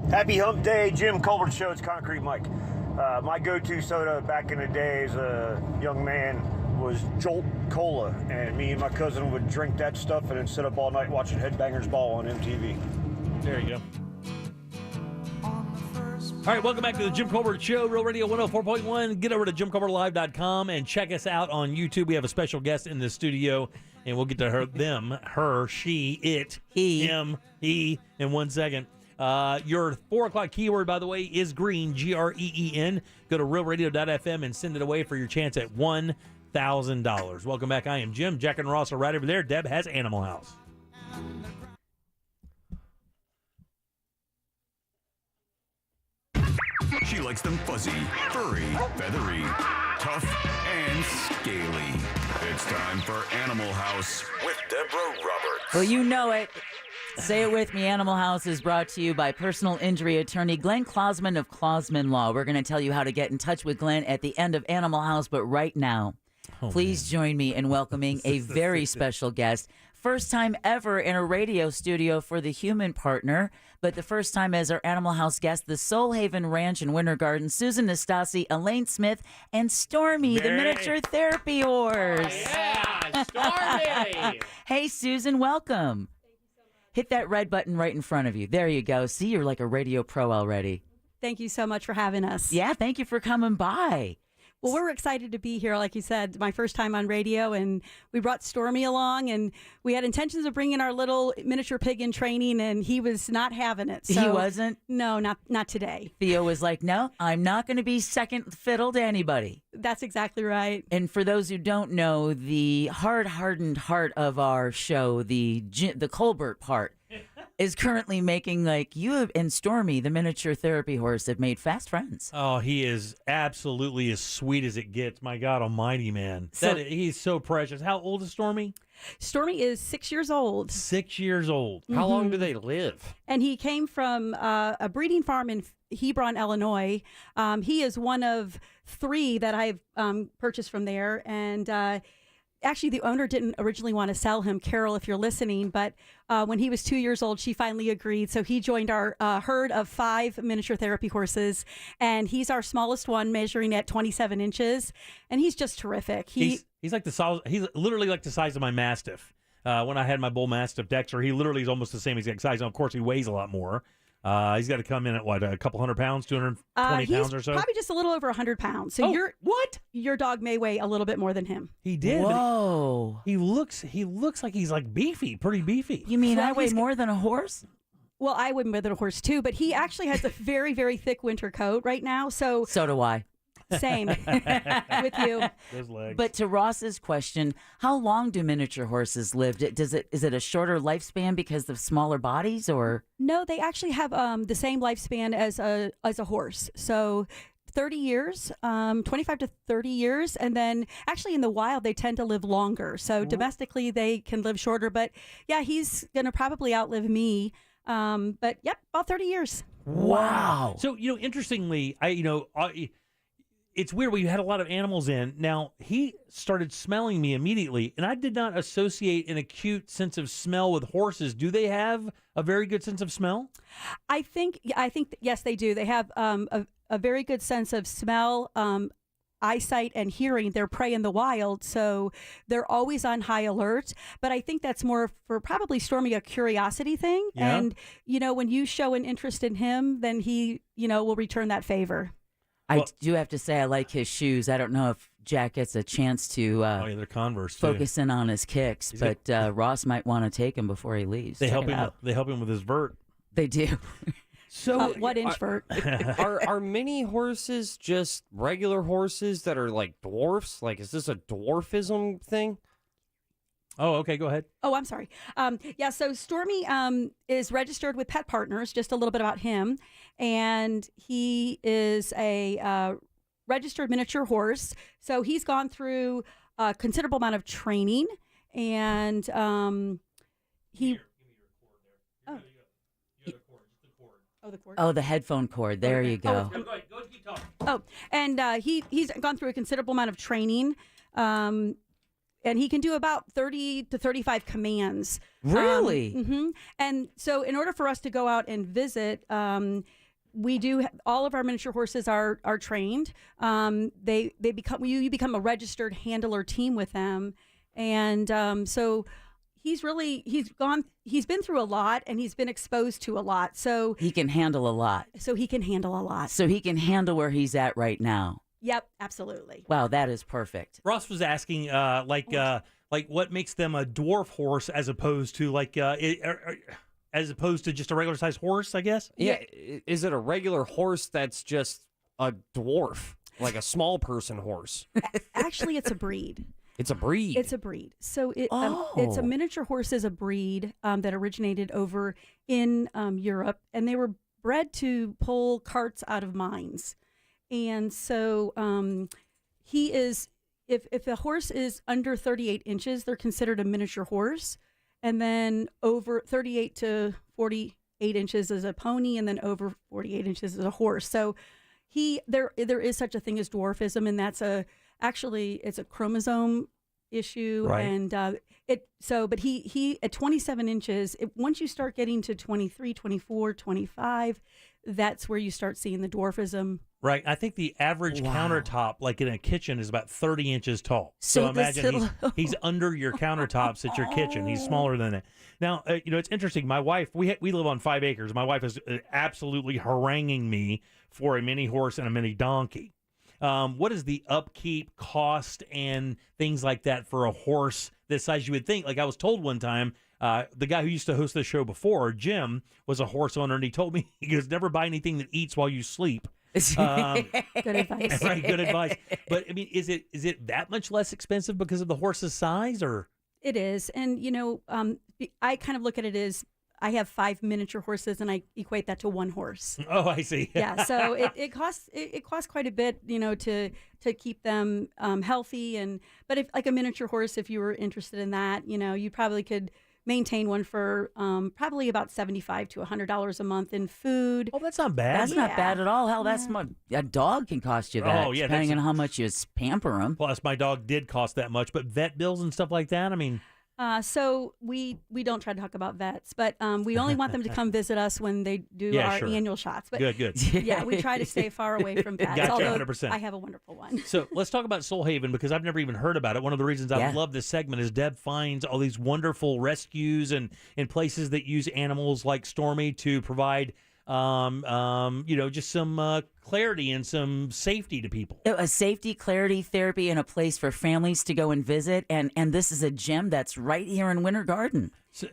Happy Hump Day, Jim Colbert Show. It's Concrete Mike. My go-to soda back in the day as a young man was Jolt Cola, and me and my cousin would drink that stuff and then sit up all night watching Headbangers Ball on MTV. There you go. All right, welcome back to the Jim Colbert Show, Real Radio 104.1. Get over to jimcolbertlive.com and check us out on YouTube. We have a special guest in the studio, and we'll get to her, she, it, him, he in 1 second. Your 4 o'clock keyword, by the way, is green, GREEN. Go to realradio.fm and send it away for your chance at $1,000. Welcome back. I am Jim. Jack and Ross are right over there. Deb has Animal House. She likes them fuzzy, furry, feathery, tough, and scaly. It's time for Animal House with Deborah Roberts. Well, you know it. Say it with me. Animal House is brought to you by personal injury attorney Glenn Klausman of Klausman Law. We're going to tell you how to get in touch with Glenn at the end of Animal House, but right now, please join me in welcoming a very special guest. First time ever in a radio studio for the human partner, but the first time as our Animal House guest, the Soul Haven Ranch and Winter Garden, Susan Nastasi, Elaine Smith, and Stormy, the miniature therapy horse. Yeah, Stormy! Hey, Susan, welcome. Hit that red button right in front of you. There you go. See, you're like a radio pro already. Thank you so much for having us. Yeah, thank you for coming by. Well, we're excited to be here. Like you said, my first time on radio, and we brought Stormy along, and we had intentions of bringing our little miniature pig in training, and he was not having it. So, he wasn't? No, not today. Theo was like, no, I'm not going to be second fiddle to anybody. That's exactly right. And for those who don't know, the hard-hardened heart of our show, the Colbert part, is currently making, like, you and Stormy, the miniature therapy horse, have made fast friends. Oh, he is absolutely as sweet as it gets. My God almighty, man. He's so precious. How old is Stormy? Stormy is 6 years old. 6 years old. How long do they live? And he came from a breeding farm in Hebron, Illinois. He is one of 3 that I've purchased from there. And actually, the owner didn't originally want to sell him, Carol, if you're listening, but when he was 2 years old, she finally agreed. So he joined our herd of 5 miniature therapy horses, and he's our smallest one, measuring at 27 inches, and he's just terrific. He's like the size. He's literally like the size of my Mastiff. When I had my bull Mastiff Dexter, he literally is almost the same exact size. And of course, he weighs a lot more. He's got to come in at what, a couple hundred pounds, 220 pounds or so? Probably just a little over 100 pounds. So your dog may weigh a little bit more than him. He did. Whoa. He looks like he's like beefy, pretty beefy. You mean I weigh more than a horse? Well, I weigh more than a horse too, but he actually has a very, very thick winter coat right now. So do I. Same with you. Those legs. But to Ross's question, how long do miniature horses live? Is it a shorter lifespan because of smaller bodies, or? No, they actually have the same lifespan as a horse. So 30 years, 25 to 30 years. And then actually in the wild, they tend to live longer. So domestically, they can live shorter. But yeah, he's going to probably outlive me. But yep, about 30 years. Wow. So, interestingly, it's weird. We had a lot of animals in. Now, he started smelling me immediately, and I did not associate an acute sense of smell with horses. Do they have a very good sense of smell? I think yes, they do. They have a very good sense of smell, eyesight, and hearing. They're prey in the wild, so they're always on high alert. But I think that's more for probably Stormy a curiosity thing. Yeah. And, when you show an interest in him, then he, will return that favor. I do have to say I like his shoes. I don't know if Jack gets a chance to they're Converse too. focus in on his kicks, but Ross might want to take him before he leaves. They Check help it him. out. They help him with his vert. They do. So what inch vert? Are mini horses just regular horses that are like dwarfs? Like, is this a dwarfism thing? Oh, okay. Go ahead. Oh, I'm sorry. So Stormy is registered with Pet Partners. Just a little bit about him. And he is a registered miniature horse. So he's gone through a considerable amount of training. And he... Oh, the cord. Oh, the headphone cord. There you go. Go ahead. Go keep talking. Oh, and he's gone through a considerable amount of training. And he can do about 30 to 35 commands. Really? Mm-hmm. And so in order for us to go out and visit, we do all of our miniature horses are trained. They become you become a registered handler team with them. And so he's been through a lot, and he's been exposed to a lot. So he can handle a lot. So he can handle a lot. So he can handle where he's at right now. Yep, absolutely. Wow, that is perfect. Ross was asking, like what makes them a dwarf horse as opposed to as opposed to just a regular sized horse, I guess. Yeah. Is it a regular horse that's just a dwarf, like a small person horse? Actually, it's a breed. It's a breed. It's a breed. So it's a miniature horse is a breed that originated over in Europe, and they were bred to pull carts out of mines. And so he is, if a horse is under 38 inches, they're considered a miniature horse. And then over 38 to 48 inches is a pony, and then over 48 inches is a horse. So there is such a thing as dwarfism, and that's it's a chromosome issue. Right. And but he at 27 inches, once you start getting to 23, 24, 25, that's where you start seeing the dwarfism. Right. I think the average countertop, like in a kitchen, is about 30 inches tall. So imagine he's under your countertops at your kitchen. He's smaller than it. Now, it's interesting. My wife, we live on 5 acres. My wife is absolutely haranguing me for a mini horse and a mini donkey. What is the upkeep cost and things like that for a horse this size? You would think, like I was told one time, the guy who used to host the show before, Jim, was a horse owner, and he told me, he goes, never buy anything that eats while you sleep. Good advice. Right, good advice. But I mean, is it that much less expensive because of the horse's size, or? It is, and I kind of look at it as I have 5 miniature horses, and I equate that to one horse. Oh, I see. Yeah, so it costs quite a bit, to keep them healthy, but if like a miniature horse, if you were interested in that, you probably could maintain one for probably about $75 to $100 a month in food. Oh, that's not bad. That's not bad at all. Hell, a dog can cost you that. Oh, yeah, depending on how much you pamper him. Plus, my dog did cost that much, but vet bills and stuff like that, I mean. So we don't try to talk about vets, but we only want them to come visit us when they do our annual shots. But good. Yeah, we try to stay far away from pets. Gotcha, although 100%. I have a wonderful one. So let's talk about Soul Haven, because I've never even heard about it. One of the reasons I love this segment is Deb finds all these wonderful rescues and places that use animals like Stormy to provide just some clarity and some safety to people. A safety, clarity, therapy, and a place for families to go and visit. And this is a gem that's right here in Winter Garden. So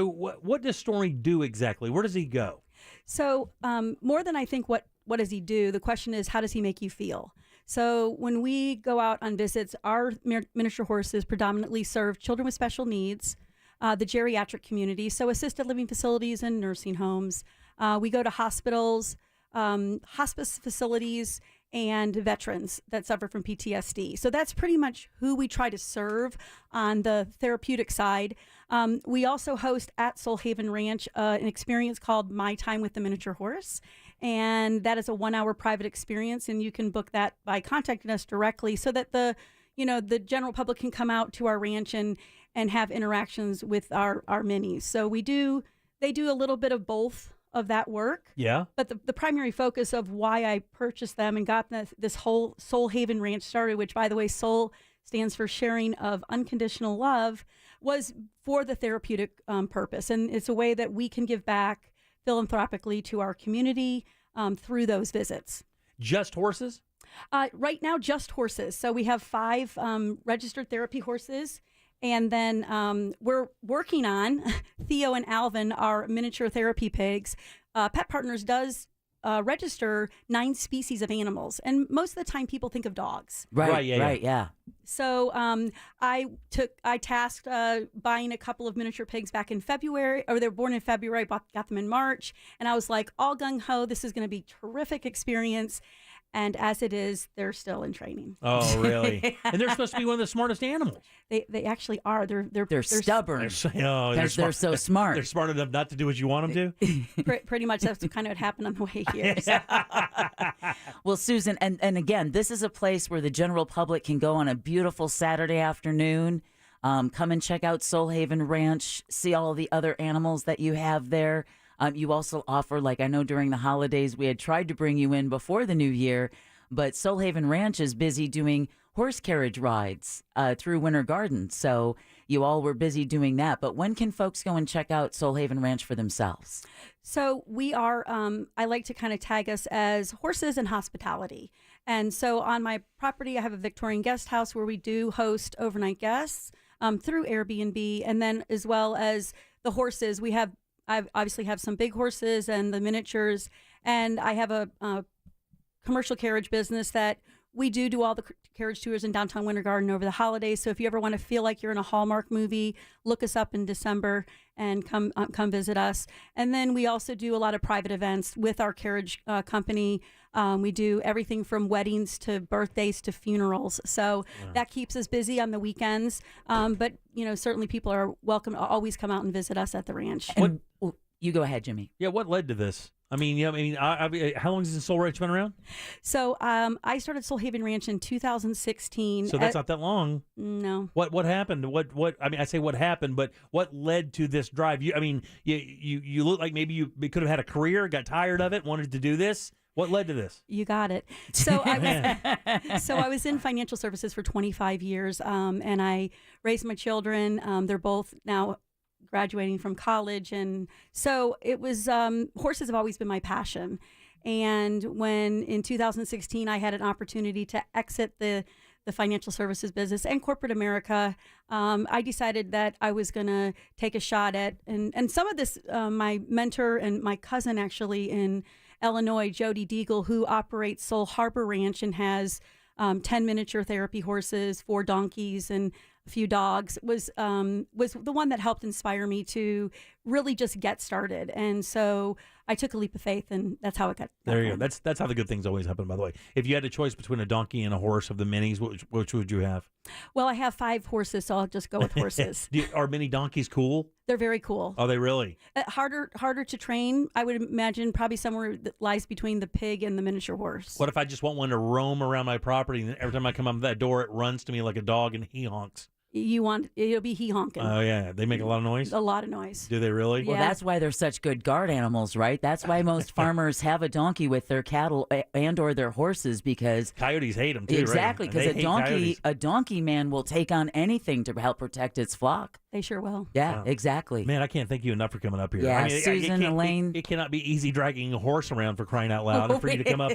what does Stormy do exactly? Where does he go? So more than I think what does he do, the question is, how does he make you feel? So when we go out on visits, our miniature horses predominantly serve children with special needs, the geriatric community, so assisted living facilities and nursing homes. We go to hospitals, hospice facilities, and veterans that suffer from PTSD. So that's pretty much who we try to serve on the therapeutic side. We also host at Soul Haven Ranch an experience called My Time with the Miniature Horse. and that is a 1-hour private experience, and you can book that by contacting us directly so that the general public can come out to our ranch and have interactions with our minis. So they do a little bit of both of that work. Yeah. But the primary focus of why I purchased them and got this whole Soul Haven Ranch started, which, by the way, Soul stands for sharing of unconditional love, was for the therapeutic purpose. And it's a way that we can give back philanthropically to our community through those visits. Just horses? Right now, just horses. So we have 5 registered therapy horses. And then we're working on Theo and Alvin, our miniature therapy pigs. Pet Partners does register 9 species of animals, and most of the time people think of dogs. Right. So I tasked buying a couple of miniature pigs back in February, or they were born in February. Got them in March, and I was like, all gung ho, this is going to be a terrific experience. And as it is, they're still in training. Oh, really? And they're supposed to be one of the smartest animals. They actually are. They're stubborn. They're so smart. They're smart enough not to do what you want them to. Pretty much that's kind of what happened on the way here. So. Well, Susan, and again, this is a place where the general public can go on a beautiful Saturday afternoon. Come and check out Soul Haven Ranch. See all the other animals that you have there. You also offer, like I know during the holidays, we had tried to bring you in before the new year, but Soul Haven Ranch is busy doing horse carriage rides through Winter Garden. So you all were busy doing that. But when can folks go and check out Soul Haven Ranch for themselves? So we are, I like to kind of tag us as horses and hospitality. And so on my property, I have a Victorian guest house where we do host overnight guests through Airbnb. And then as well as the horses, I obviously have some big horses and the miniatures, and I have a commercial carriage business that we do all the carriage tours in downtown Winter Garden over the holidays. So if you ever want to feel like you're in a Hallmark movie, look us up in December and come visit us. And then we also do a lot of private events with our carriage company. We do everything from weddings to birthdays to funerals. So that keeps us busy on the weekends. But certainly people are welcome to always come out and visit us at the ranch. You go ahead, Jimmy. Yeah, what led to this? I mean, how long has the Soul Ranch been around? So I started Soul Haven Ranch in 2016. So that's not that long. No. What happened? What? I mean, I say what happened, but what led to this drive? You look like maybe you could have had a career, got tired of it, wanted to do this. What led to this? You got it. So I was in financial services for 25 years, and I raised my children. They're both now graduating from college, and so it was horses have always been my passion. And when in 2016 I had an opportunity to exit the financial services business and corporate America, I decided that I was going to take a shot at and some of this. My mentor and my cousin actually in Illinois, Jody Deagle, who operates Soul Harbor Ranch and has 10 miniature therapy horses, 4 donkeys, and a few dogs, was the one that helped inspire me to really just get started. And so I took a leap of faith, and that's how it got. There you go. That's how the good things always happen, by the way. If you had a choice between a donkey and a horse of the minis, which would you have? Well, I have 5 horses, so I'll just go with horses. Are mini donkeys cool? They're very cool. Are they really? Harder to train, I would imagine, probably somewhere that lies between the pig and the miniature horse. What if I just want one to roam around my property, and every time I come up that door, it runs to me like a dog and he honks? It'll be he honking. Oh, yeah. They make a lot of noise? A lot of noise. Do they really? Well, that's why they're such good guard animals, right? That's why most farmers have a donkey with their cattle and or their horses, because coyotes hate them too. Exactly, because right? a donkey man will take on anything to help protect its flock. They sure will. Yeah, exactly. Man, I can't thank you enough for coming up here. Yeah, I mean, Susan, Elaine. It cannot be easy dragging a horse around, for crying out loud, and for you to come up.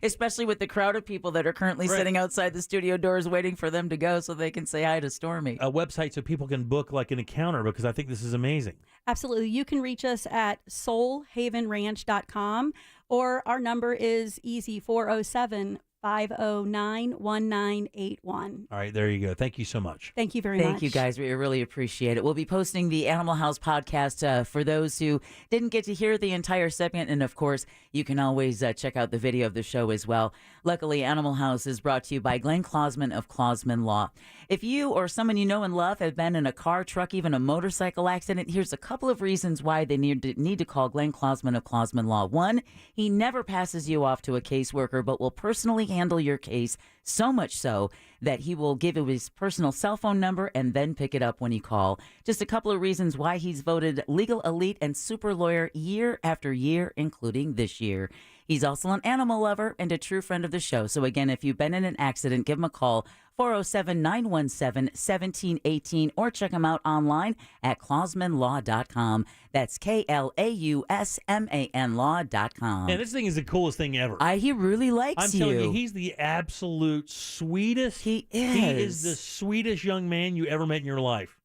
Especially with the crowd of people that are currently sitting outside the studio doors waiting for them to go so they can say hi to Stormy. A website so people can book like an encounter, because I think this is amazing. Absolutely. You can reach us at soulhavenranch.com, or our number is easy, 407 509-1981. All right, there you go. Thank you so much. Thank you very much. Thank you, guys. We really appreciate it. We'll be posting the Animal House podcast for those who didn't get to hear the entire segment. And, of course, you can always check out the video of the show as well. Luckily, Animal House is brought to you by Glenn Klausman of Klausman Law. If you or someone you know and love have been in a car, truck, even a motorcycle accident, here's a couple of reasons why they need to call Glenn Klausman of Klausman Law. One, he never passes you off to a caseworker, but will personally handle your case, so much so that he will give you his personal cell phone number and then pick it up when you call. Just a couple of reasons why he's voted Legal Elite and Super Lawyer year after year, including this year. He's also an animal lover and a true friend of the show. So again, if you've been in an accident, give him a call, 407-917-1718, or check him out online at klausmanlaw.com. That's KLAUSMAN law.com. And this thing is the coolest thing ever. He really likes I'm telling you, he's the absolute sweetest. He is the sweetest young man you ever met in your life.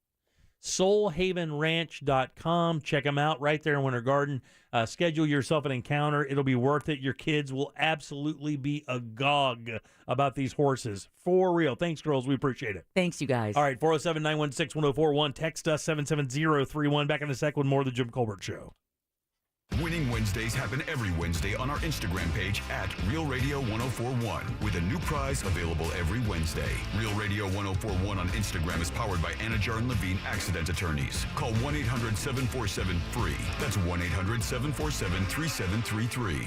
SoulHavenRanch.com. Check him out right there in Winter Garden. Schedule yourself an encounter. It'll be worth it. Your kids will absolutely be agog about these horses. For real. Thanks, girls. We appreciate it. Thanks, you guys. All right, 407-916-1041. Text us 77031. Back in a sec with more of The Jim Colbert Show. Winning Wednesdays happen every Wednesday on our Instagram page at Real Radio 1041 with a new prize available every Wednesday. Real Radio 1041 on Instagram is powered by Anajar and Levine Accident Attorneys. Call 1-800-747-FREE. That's 1-800-747-3733.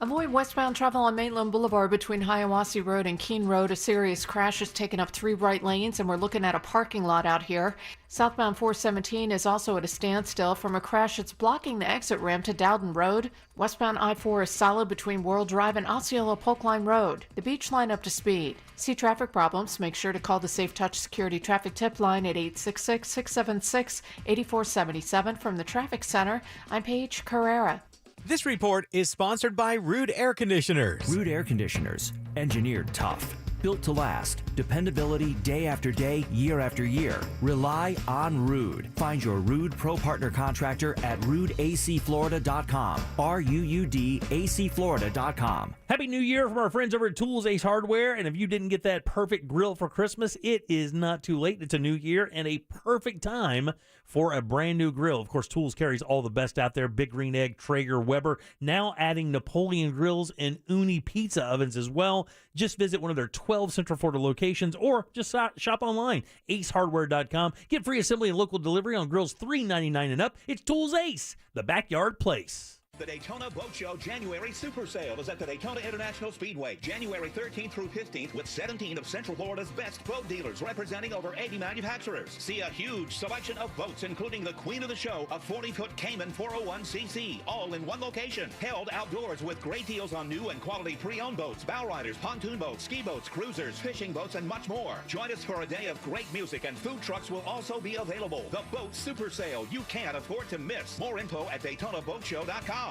Avoid westbound travel on Maitland Boulevard between Hiawassee Road and Keene Road. A serious crash has taken up 3 right lanes, and we're looking at a parking lot out here. Southbound 417 is also at a standstill from a crash that's blocking the exit ramp to Dowden Road. Westbound I-4 is solid between World Drive and Osceola Polk Line Road. The beach line up to speed. See traffic problems? Make sure to call the Safe Touch Security Traffic Tip Line at 866-676-8477. From the Traffic Center, I'm Paige Carrera. This report is sponsored by Rude Air Conditioners. Rude Air Conditioners, engineered tough, built to last, dependability day after day, year after year. Rely on Rude. Find your Rude Pro Partner contractor at RudeACFlorida.com. RuudACFlorida.com. Happy New Year from our friends over at Tools Ace Hardware. And if you didn't get that perfect grill for Christmas, it is not too late. It's a new year and a perfect time for a brand new grill. Of course, Tools carries all the best out there. Big Green Egg, Traeger, Weber. Now adding Napoleon grills and Uni pizza ovens as well. Just visit one of their 12 Central Florida locations or just shop online, acehardware.com. Get free assembly and local delivery on grills $3.99 and up. It's Tools Ace, the backyard place. The Daytona Boat Show January Super Sale is at the Daytona International Speedway, January 13th through 15th, with 17 of Central Florida's best boat dealers representing over 80 manufacturers. See a huge selection of boats, including the queen of the show, a 40-foot Cayman 401cc, all in one location. Held outdoors with great deals on new and quality pre-owned boats, bow riders, pontoon boats, ski boats, cruisers, fishing boats, and much more. Join us for a day of great music, and food trucks will also be available. The Boat Super Sale you can't afford to miss. More info at DaytonaBoatShow.com.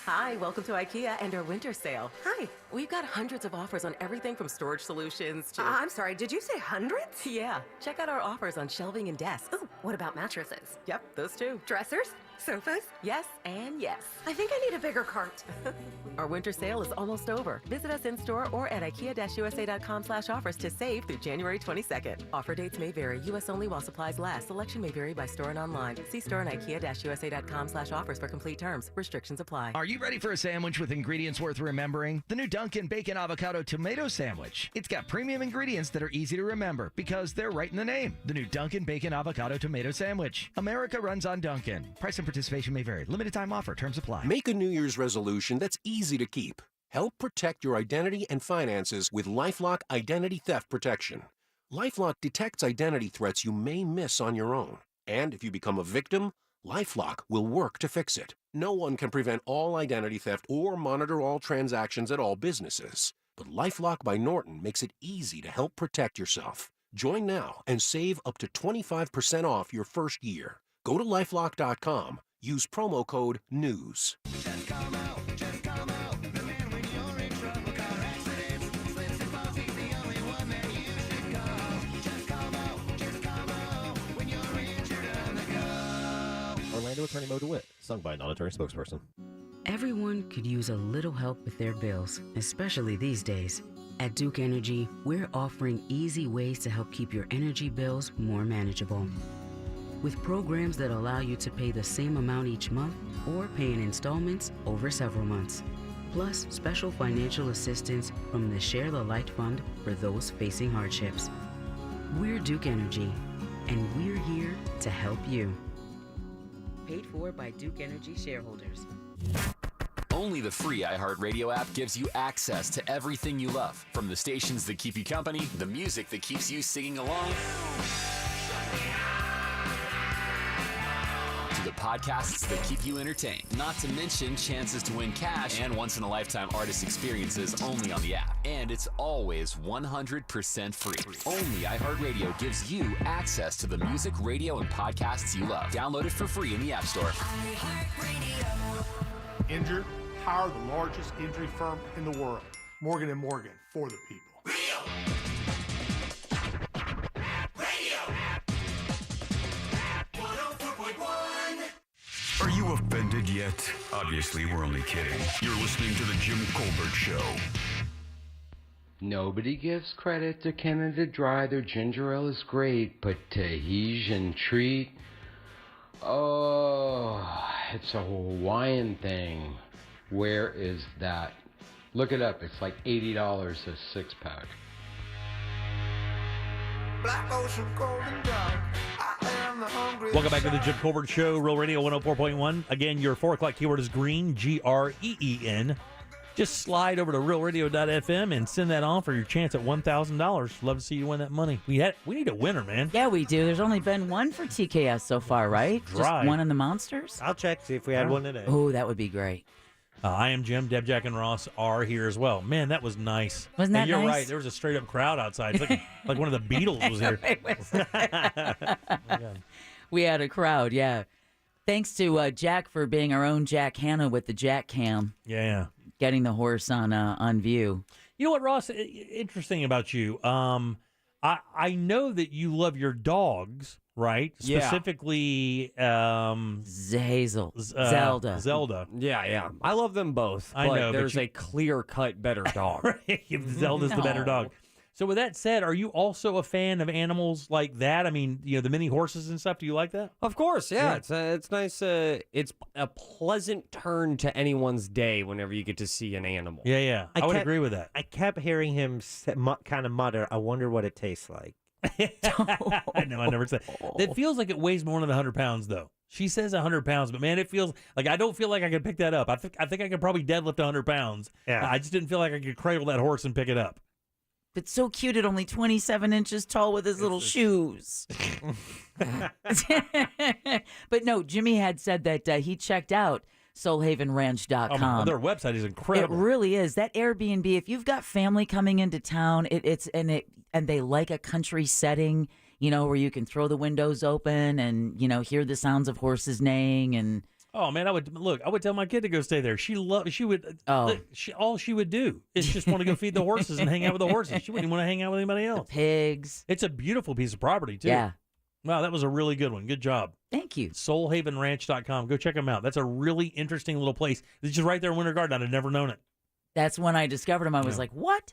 Hi, welcome to IKEA and our winter sale. Hi, we've got hundreds of offers on everything from storage solutions to... I'm sorry, did you say hundreds? Yeah, check out our offers on shelving and desks. Ooh, what about mattresses? Yep, those too. Dressers? Sofas? Yes, and yes. I think I need a bigger cart. Our winter sale is almost over. Visit us in-store or at IKEA-USA.com/offers to save through January 22nd. Offer dates may vary. U.S. only while supplies last. Selection may vary by store and online. See store and IKEA-USA.com/offers for complete terms. Restrictions apply. Are you ready for a sandwich with ingredients worth remembering? The new Dunkin' Bacon Avocado Tomato Sandwich. It's got premium ingredients that are easy to remember because they're right in the name. The new Dunkin' Bacon Avocado Tomato Sandwich. America runs on Dunkin'. Price and participation may vary. Limited time offer. Terms apply. Make a New Year's resolution that's easy to keep. Help protect your identity and finances with LifeLock Identity Theft Protection. LifeLock detects identity threats you may miss on your own. And if you become a victim, LifeLock will work to fix it. No one can prevent all identity theft or monitor all transactions at all businesses. But LifeLock by Norton makes it easy to help protect yourself. Join now and save up to 25% off your first year. Go to LifeLock.com. Use promo code NEWS. Orlando attorney Mo DeWitt, sung by a non-attorney spokesperson. Everyone could use a little help with their bills, especially these days. At Duke Energy, we're offering easy ways to help keep your energy bills more manageable. With programs that allow you to pay the same amount each month or pay in installments over several months. Plus, special financial assistance from the Share the Light Fund for those facing hardships. We're Duke Energy, and we're here to help you. Paid for by Duke Energy shareholders. Only the free iHeartRadio app gives you access to everything you love, from the stations that keep you company, the music that keeps you singing along, to the podcasts that keep you entertained. Not to mention chances to win cash and once-in-a-lifetime artist experiences only on the app. And it's always 100% free. Only iHeartRadio gives you access to the music, radio, and podcasts you love. Download it for free in the App Store. Injured? Hire the largest injury firm in the world. Morgan & Morgan, for the people. Are you offended yet? Obviously, we're only kidding. You're listening to The Jim Colbert Show. Nobody gives credit to Canada Dry. Their ginger ale is great, but Tahitian Treat, oh, it's a Hawaiian thing. Where is that? Look it up. It's like $80 a 6-pack. Black ocean, golden dark. I am the hungry. Welcome back to the Jim Colbert Show, Real Radio 104.1. Again, your 4 o'clock keyword is green, Green. Just slide over to realradio.fm and send that on for your chance at $1,000. Love to see you win that money. We need a winner, man. Yeah, we do. There's only been one for TKS so far, right? Right. Just one in the Monsters? I'll check, see if we had one today. Oh, that would be great. I am Jim. Deb, Jack, and Ross are here as well. Man, that was nice. Wasn't that and you're nice? right. There was a straight-up crowd outside. It's like one of the Beatles was here. We had a crowd, yeah. Thanks to Jack for being our own Jack Hanna with the Jack Cam. Yeah. Getting the horse on view. You know what, Ross? Interesting about you. I know that you love your dogs, right? Yeah. Specifically, Zelda. Zelda. Yeah. I love them both. I but know, but there's you- a clear-cut better dog. Zelda's the better dog. So with that said, are you also a fan of animals like that? I mean, the mini horses and stuff. Do you like that? Of course, yeah. It's nice. It's a pleasant turn to anyone's day whenever you get to see an animal. Yeah. I would agree with that. I kept hearing him kind of mutter, I wonder what it tastes like. I know, I never said. It feels like it weighs more than 100 pounds, though. She says 100 pounds, but man, it feels like I don't feel like I could pick that up. I think I could probably deadlift 100 pounds. Yeah. I just didn't feel like I could cradle that horse and pick it up. It's so cute at only 27 inches tall with his little shoes. But no, Jimmy had said that he checked out SoulhavenRanch.com. Their website is incredible. It really is. That Airbnb, if you've got family coming into town, and they like a country setting, where you can throw the windows open and, hear the sounds of horses neighing and Oh man, I would tell my kid to go stay there. All she would do is just want to go feed the horses and hang out with the horses. She wouldn't even want to hang out with anybody else. The pigs. It's a beautiful piece of property too. Yeah. Wow, that was a really good one. Good job. Thank you. SoulhavenRanch.com. Go check them out. That's a really interesting little place. It's just right there in Winter Garden. I'd have never known it. That's when I discovered him. I was like, what?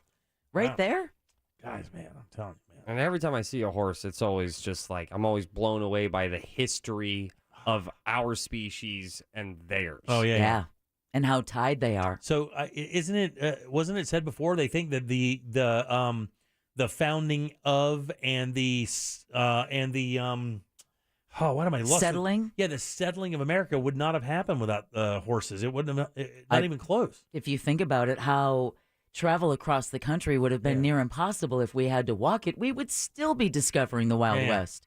Right Wow. there? Guys, man, I'm telling you, man. And every time I see a horse, it's always just like I'm always blown away by the history of our species and theirs. Oh yeah. And how tied they are. So wasn't it said before they think that the founding of and the what am I lost? Settling? Yeah, the settling of America would not have happened without horses. It wouldn't have not even close. If you think about it, how travel across the country would have been near impossible if we had to walk it. We would still be discovering the Wild West.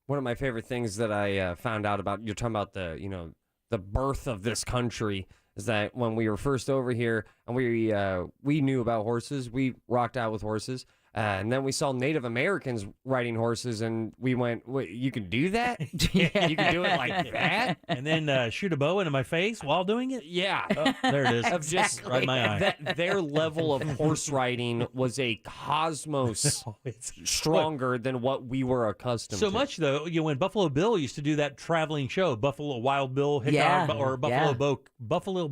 One of my favorite things that I found out about, you're talking about the birth of this country, is that when we were first over here and we knew about horses, we rocked out with horses. And then we saw Native Americans riding horses, and we went, wait, you can do that? You can do it like that? And then shoot a bow into my face while doing it? Yeah. Oh, there it is. Of just right in my eye. Their level of horse riding was a cosmos stronger than what we were accustomed to. So much, though, when Buffalo Bill used to do that traveling show, Wild Bill Hickok, or Buffalo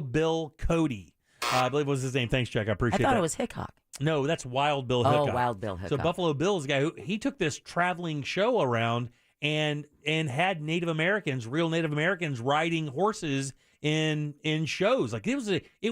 Bill Cody. I believe was his name. Thanks, Jack. I appreciate that. I thought it was Hickok. No, that's Wild Bill Hickok. Oh, Wild Bill Hickok. So Buffalo Bill's guy, he took this traveling show around and had Native Americans, real Native Americans, riding horses in shows. Like it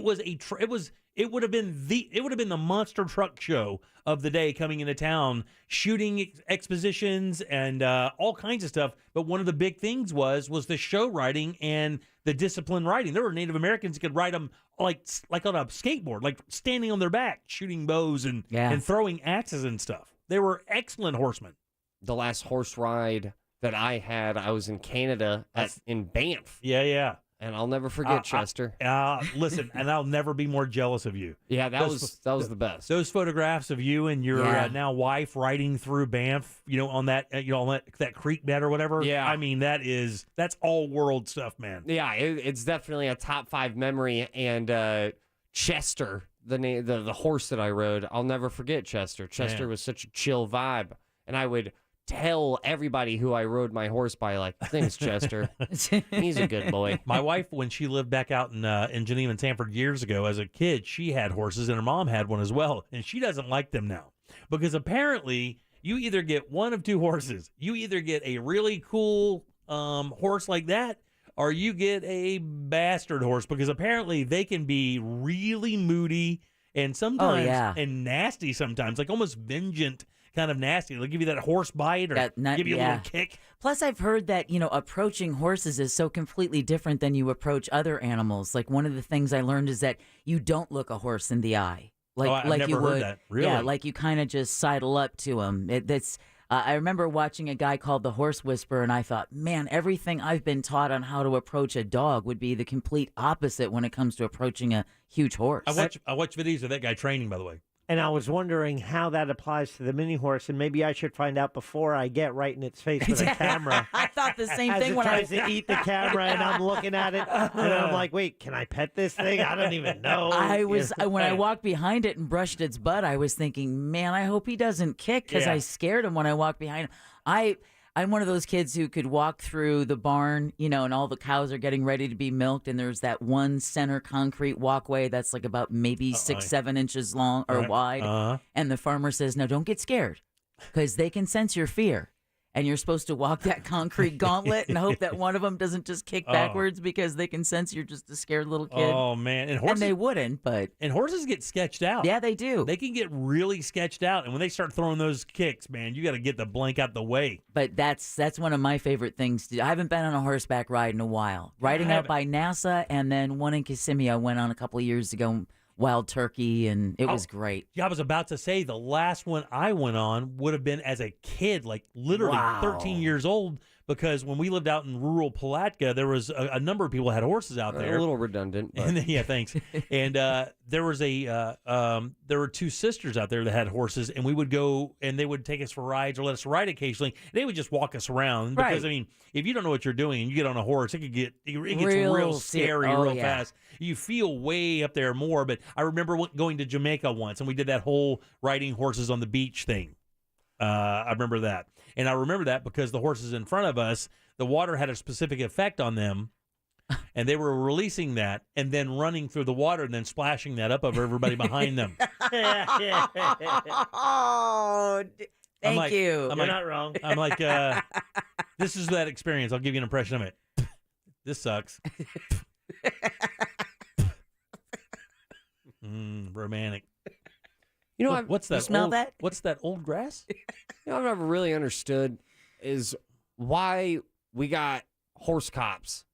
would have been the monster truck show of the day, coming into town, shooting expositions and all kinds of stuff. But one of the big things was the show riding and the discipline riding. There were Native Americans who could ride them like on a skateboard, like standing on their back, shooting bows and throwing axes and stuff. They were excellent horsemen. The last horse ride that I had, I was in Canada in Banff. Yeah. And I'll never forget Chester. Listen, and I'll never be more jealous of you. Yeah, that was the best. Those photographs of you and your now wife riding through Banff, on that that creek bed or whatever. Yeah, I mean that's all world stuff, man. Yeah, it's definitely a top 5 memory. And Chester, the horse that I rode, I'll never forget Chester. Chester was such a chill vibe, and I would tell everybody who I rode my horse by, like, thanks, Chester. He's a good boy. My wife, when she lived back out in Geneva and Sanford years ago, as a kid, she had horses, and her mom had one as well, and she doesn't like them now because apparently you either get one of two horses. You either get a really cool horse like that, or you get a bastard horse, because apparently they can be really moody and sometimes and nasty sometimes, like almost vengeant. Kind of nasty. They'll give you that horse bite or give you a little kick. Plus, I've heard that, approaching horses is so completely different than you approach other animals. Like, one of the things I learned is that you don't look a horse in the eye. Like, I've never heard that. Really? Yeah, like you kind of just sidle up to him. I remember watching a guy called the Horse Whisperer, and I thought, man, everything I've been taught on how to approach a dog would be the complete opposite when it comes to approaching a huge horse. I watch videos of that guy training, by the way. And I was wondering how that applies to the mini horse, and maybe I should find out before I get right in its face with a camera. I thought the same As thing it when tries to eat the camera, and I'm looking at it, and I'm like, "Wait, can I pet this thing? I don't even know." When I walked behind it and brushed its butt, I was thinking, man, I hope he doesn't kick, because I scared him when I walked behind him. I'm one of those kids who could walk through the barn, and all the cows are getting ready to be milked, and there's that one center concrete walkway that's like about maybe 6-7 inches long or wide. And the farmer says, "No, don't get scared, because they can sense your fear. And you're supposed to walk that concrete gauntlet and hope that one of them doesn't just kick backwards because they can sense you're just a scared little kid." Oh, man. And they wouldn't, but... And horses get sketched out. Yeah, they do. They can get really sketched out. And when they start throwing those kicks, man, you got to get the blank out the way. But that's one of my favorite things to do. I haven't been on a horseback ride in a while. Riding out by NASA, and then one in Kissimmee I went on a couple of years ago, Wild Turkey, and it was great. Yeah, I was about to say the last one I went on would have been as a kid, like literally 13 years old, because when we lived out in rural Palatka, there was a number of people who had horses out there. A little redundant. But. And yeah, thanks. And there were two sisters out there that had horses, and we would go, and they would take us for rides or let us ride occasionally. They would just walk us around because, I mean, if you don't know what you're doing and you get on a horse, it gets real scary real fast. You feel way up there more. But I remember going to Jamaica once, and we did that whole riding horses on the beach thing. I remember that. And I remember that because the horses in front of us, the water had a specific effect on them, and they were releasing that and then running through the water and then splashing that up over everybody behind them. Oh, thank you. You're not wrong. I'm like, this is that experience. I'll give you an impression of it. This sucks. Romantic. You know, what's that? You smell that? What's that old grass? I've never really understood is why we got horse cops.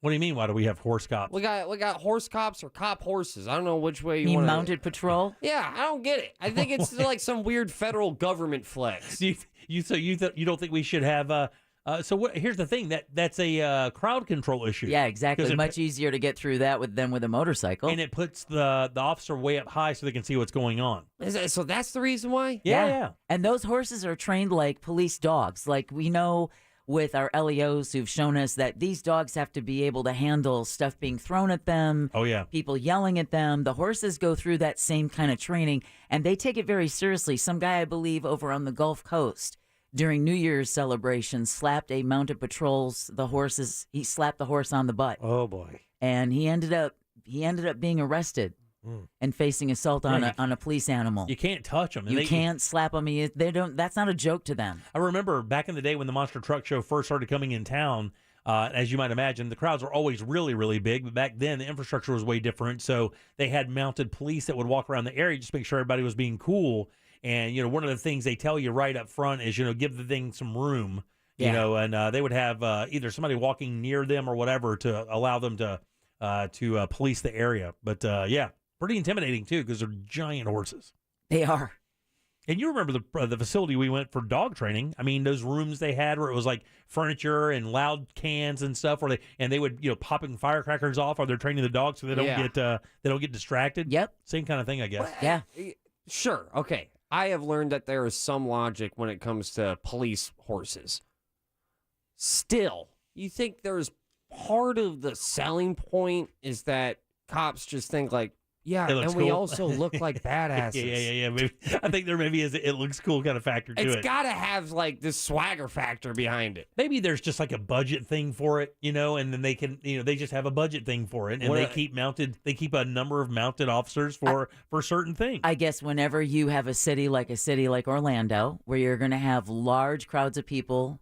What do you mean? Why do we have horse cops? We got horse cops or cop horses. I don't know which way you mean want. Mounted patrol? Yeah, I don't get it. I think it's like some weird federal government flex. You don't think we should have Here's the thing that's a crowd control issue. Yeah, exactly. 'Cause Much easier to get through that than with a motorcycle. and it puts the officer way up high so they can see what's going on. So that's the reason why? Yeah. And those horses are trained like police dogs. Like we know with our LEOs who've shown us that these dogs have to be able to handle stuff being thrown at them. Oh, yeah. People yelling at them. The horses go through that same kind of training, and they take it very seriously. Some guy, I believe, over on the Gulf Coast during New Year's celebration slapped a mounted patrol's he slapped the horse on the butt. Oh, boy. And he ended up being arrested and facing assault on a police animal. You can't touch them. You can't slap them. They don't. That's not a joke to them. I remember back in the day when the Monster Truck Show first started coming in town, as you might imagine, the crowds were always really, really big. But back then, the infrastructure was way different. So they had mounted police that would walk around the area just to make sure everybody was being cool. And, one of the things they tell you right up front is, give the thing some room, and they would have either somebody walking near them or whatever to allow them to police the area. But, pretty intimidating, too, because they're giant horses. They are. And you remember the facility we went for dog training. I mean, those rooms they had where it was like furniture and loud cans and stuff, where they would popping firecrackers off while they're training the dogs so they don't get distracted. Yep. Same kind of thing, I guess. Well, yeah. Sure. Okay. I have learned that there is some logic when it comes to police horses. Still, you think there's part of the selling point is that cops just think like, yeah, and we also look like badasses. Yeah. Maybe, I think there maybe is it looks cool kind of factor to it. It's got to have like this swagger factor behind it. Maybe there's just like a budget thing for it, and then they can, they just have a budget thing for it, and they keep a number of mounted officers for certain things. I guess whenever you have a city like Orlando, where you're going to have large crowds of people,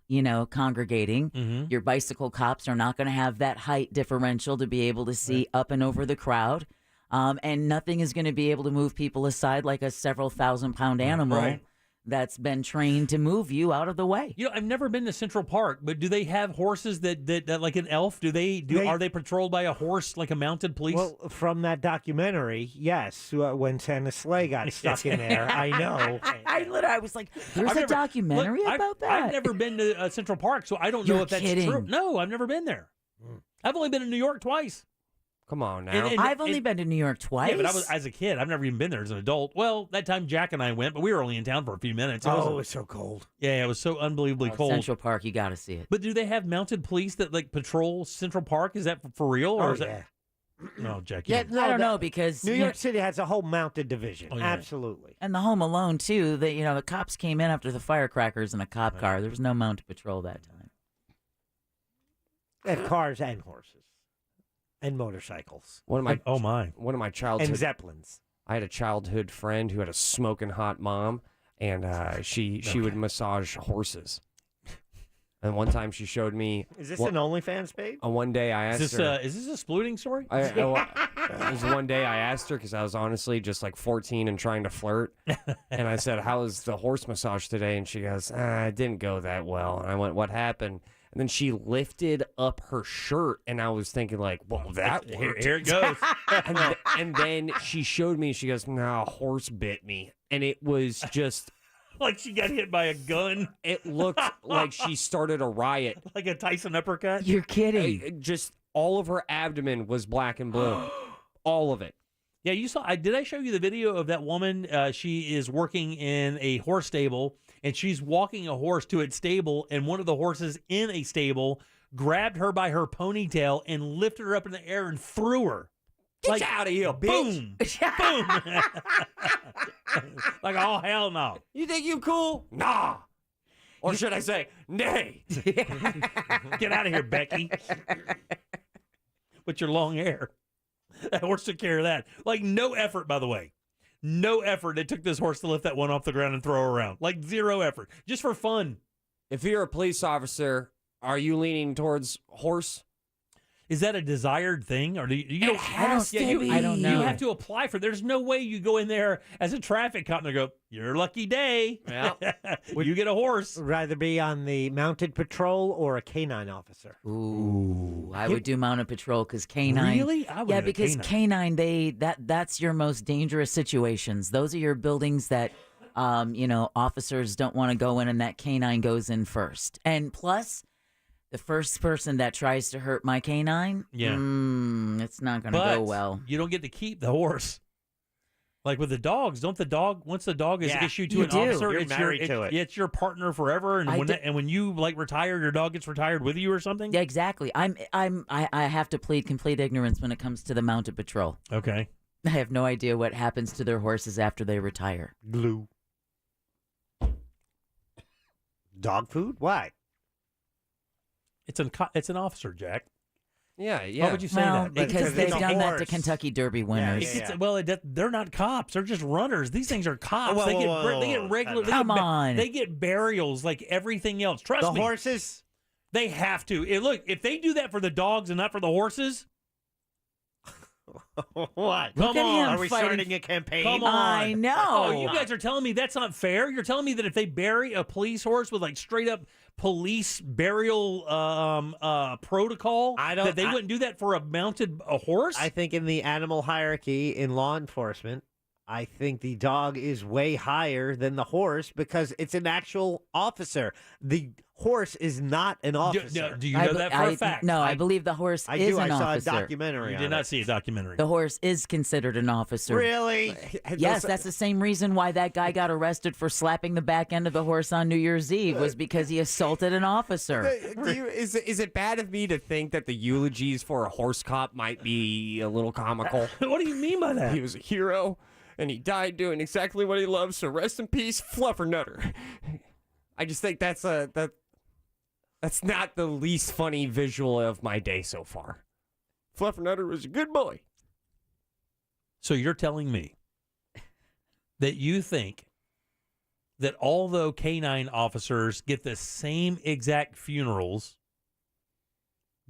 congregating, your bicycle cops are not going to have that height differential to be able to see up and over the crowd. And nothing is going to be able to move people aside like a several thousand-pound animal that's been trained to move you out of the way. I've never been to Central Park, but do they have horses that like an elf? Are they patrolled by a horse, like a mounted police? Well, from that documentary, yes. When Santa's sleigh got stuck in there, I know. I was like, "There's a documentary about that." I've never been to Central Park, so I don't know if that's true. No, I've never been there. I've only been in New York twice. Come on now. I've only been to New York twice. Yeah, but as a kid. I've never even been there as an adult. Well, that time Jack and I went, but we were only in town for a few minutes. It was so cold. Yeah, it was so unbelievably cold. Central Park, you got to see it. But do they have mounted police that like patrol Central Park? Is that for real? Or is that... No, Jack. I don't know because New York City has a whole mounted division. Oh, yeah. Absolutely. And the Home Alone too. The cops came in after the firecrackers in a cop car. There was no mounted patrol that time. They have cars and horses. And motorcycles. One of my childhood and Zeppelins. I had a childhood friend who had a smoking hot mom, and she would massage horses. And one time she showed me. Is this an OnlyFans page? One day I asked her. Is this a splooting story? It was one day I asked her because I was honestly just like 14 and trying to flirt, and I said, "How was the horse massage today?" And she goes, "It didn't go that well." And I went, "What happened?" And then she lifted up her shirt, and I was thinking, like, well, that worked. Here it goes. and then she showed me, she goes, "No, a horse bit me." And it was just... like she got hit by a gun? It looked like she started a riot. Like a Tyson uppercut? You're kidding. Just all of her abdomen was black and blue. All of it. Yeah, you saw. Did I show you the video of that woman? She is working in a horse stable, and she's walking a horse to its stable, and one of the horses in a stable grabbed her by her ponytail and lifted her up in the air and threw her. Get out of here, boom, bitch. boom. Like, oh, hell no. You think you cool? Nah. Or should I say, nay. Get out of here, Becky. With your long hair. That horse took care of that. Like, no effort, by the way. No effort. It took this horse to lift that one off the ground and throw her around. Like, zero effort. Just for fun. If you're a police officer, are you leaning towards horse? Is that a desired thing, or do you it has to be. I don't know. You have to apply for. There's no way you go in there as a traffic cop and they go, "Your lucky day." Yeah. You get a horse. Would rather be on the mounted patrol or a canine officer. Ooh, I would do mounted patrol because canine. Really? I would yeah, do because canine. That's your most dangerous situations. Those are your buildings that, officers don't want to go in, and that canine goes in first. And plus, The first person that tries to hurt my canine, it's not going to go well. You don't get to keep the horse. Like with the dogs, once the dog is issued to an officer, You're married to it. It's your partner forever. And when you like retire, your dog gets retired with you or something. Yeah, exactly. I have to plead complete ignorance when it comes to the mounted patrol. Okay. I have no idea what happens to their horses after they retire. Glue. Dog food? Why? It's an officer, Jack. Yeah. Why would you say that? Because they've done that to Kentucky Derby winners. Well, they're not cops. They're just runners. These things are cops. Whoa, they get whoa, they get regular. Come on. They get burials like everything else. Trust me. The horses? They have to. Look, if they do that for the dogs and not for the horses. What? Come on. Are we starting a campaign? Come on. I know. Oh, you guys are telling me that's not fair? You're telling me that if they bury a police horse with like straight up police burial protocol, that they wouldn't do that for a horse? I think in the animal hierarchy in law enforcement, I think the dog is way higher than the horse because it's an actual officer. The horse is not an officer. Do you know that for a fact? No, I believe the horse is an officer. I saw a documentary. You did not see a documentary. The horse is considered an officer. Really? Yes, that's the same reason why that guy got arrested for slapping the back end of the horse on New Year's Eve was because he assaulted an officer. Is it bad of me to think that the eulogies for a horse cop might be a little comical? What do you mean by that? He was a hero, and he died doing exactly what he loved, so rest in peace, Fluffernutter. I just think that's not the least funny visual of my day so far. Fluffernutter was a good boy. So you're telling me that you think that although canine officers get the same exact funerals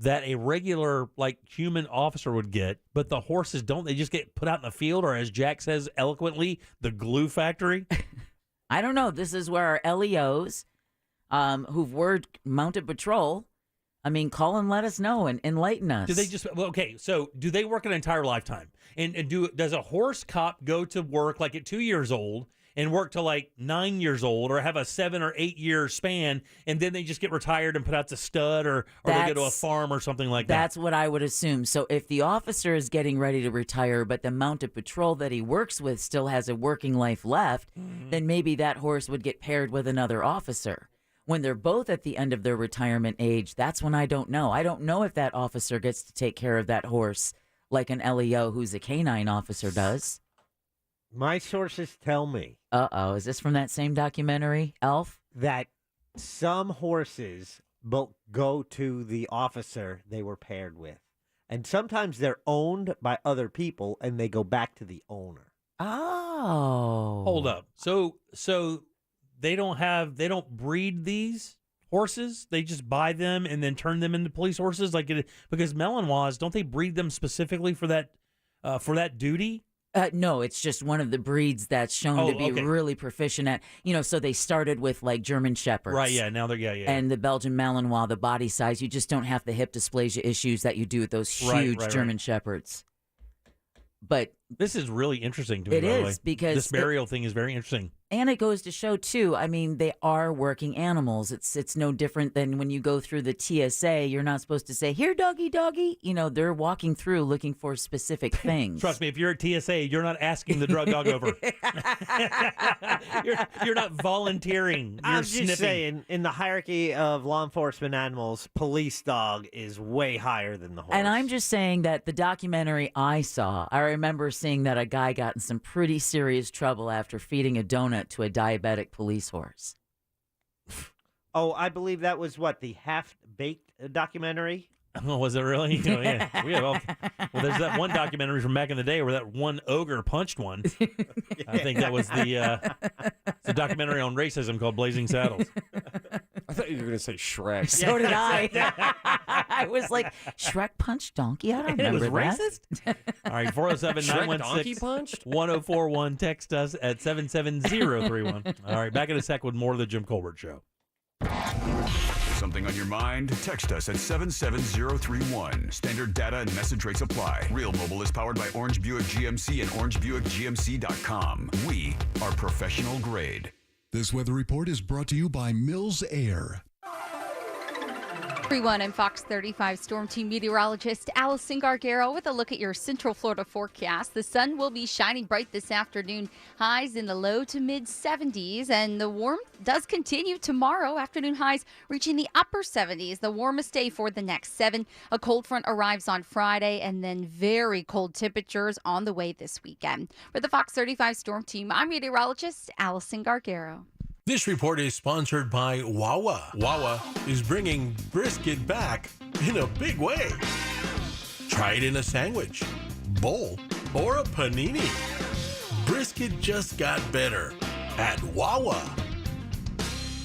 that a regular, like, human officer would get, but the horses don't? They just get put out in the field, or as Jack says eloquently, the glue factory? I don't know. This is where our LEOs, who've worked mounted patrol, I mean, call and let us know and enlighten us. Do they just, okay, so do they work an entire lifetime? And does a horse cop go to work like at 2 years old and work to like 9 years old, or have a 7 or 8 year span, and then they just get retired and put out to stud, or they go to a farm or something like that? That's what I would assume. So if the officer is getting ready to retire, but the mounted patrol that he works with still has a working life left, then maybe that horse would get paired with another officer. When they're both at the end of their retirement age, that's when I don't know. I don't know if that officer gets to take care of that horse like an LEO who's a canine officer does. My sources tell me. Uh-oh, is this from that same documentary, Elf? That some horses go to the officer they were paired with. And sometimes they're owned by other people, and they go back to the owner. Oh. Hold up. So they don't breed these horses? They just buy them and then turn them into police horses? Because Malinois, don't they breed them specifically for that duty? No, it's just one of the breeds that's shown to be really proficient at, so they started with like German Shepherds. Right, yeah, now they're, yeah. And the Belgian Malinois, the body size, you just don't have the hip dysplasia issues that you do with those huge German Shepherds. But this is really interesting to me, by the way. Because this burial thing is very interesting. And it goes to show, too, I mean, they are working animals. It's no different than when you go through the TSA. You're not supposed to say, here, doggy, doggy. They're walking through looking for specific things. Trust me, if you're at TSA, you're not asking the drug dog over. You're not volunteering. You're just sniffing. saying, in the hierarchy of law enforcement animals, police dog is way higher than the horse. And I'm just saying that the documentary I saw, I remember seeing that a guy got in some pretty serious trouble after feeding a donut to a diabetic police horse. Oh, I believe that was the half-baked documentary? Oh, was it really? Oh, yeah. Well, there's that one documentary from back in the day where that one ogre punched one. I think that was the documentary on racism called Blazing Saddles. I thought you were going to say Shrek. So did I. I was like, Shrek punched donkey? I don't remember it was that. Racist? All right, 407-916-1041. Text us at 77031. All right, back in a sec with more of the Jim Colbert Show. Something on your mind? Text us at 77031. Standard data and message rates apply. Real Mobile is powered by Orange Buick GMC and OrangeBuickGMC.com. We are professional grade. This weather report is brought to you by Mills Air. Everyone, I'm Fox 35 Storm Team meteorologist Allison Gargaro with a look at your Central Florida forecast. The sun will be shining bright this afternoon, highs in the low to mid 70s, and the warmth does continue tomorrow. Afternoon highs reaching the upper 70s, the warmest day for the next 7. A cold front arrives on Friday, and then very cold temperatures on the way this weekend. For the Fox 35 Storm Team, I'm meteorologist Allison Gargaro. This report is sponsored by Wawa. Wawa is bringing brisket back in a big way. Try it in a sandwich, bowl, or a panini. Brisket just got better at Wawa.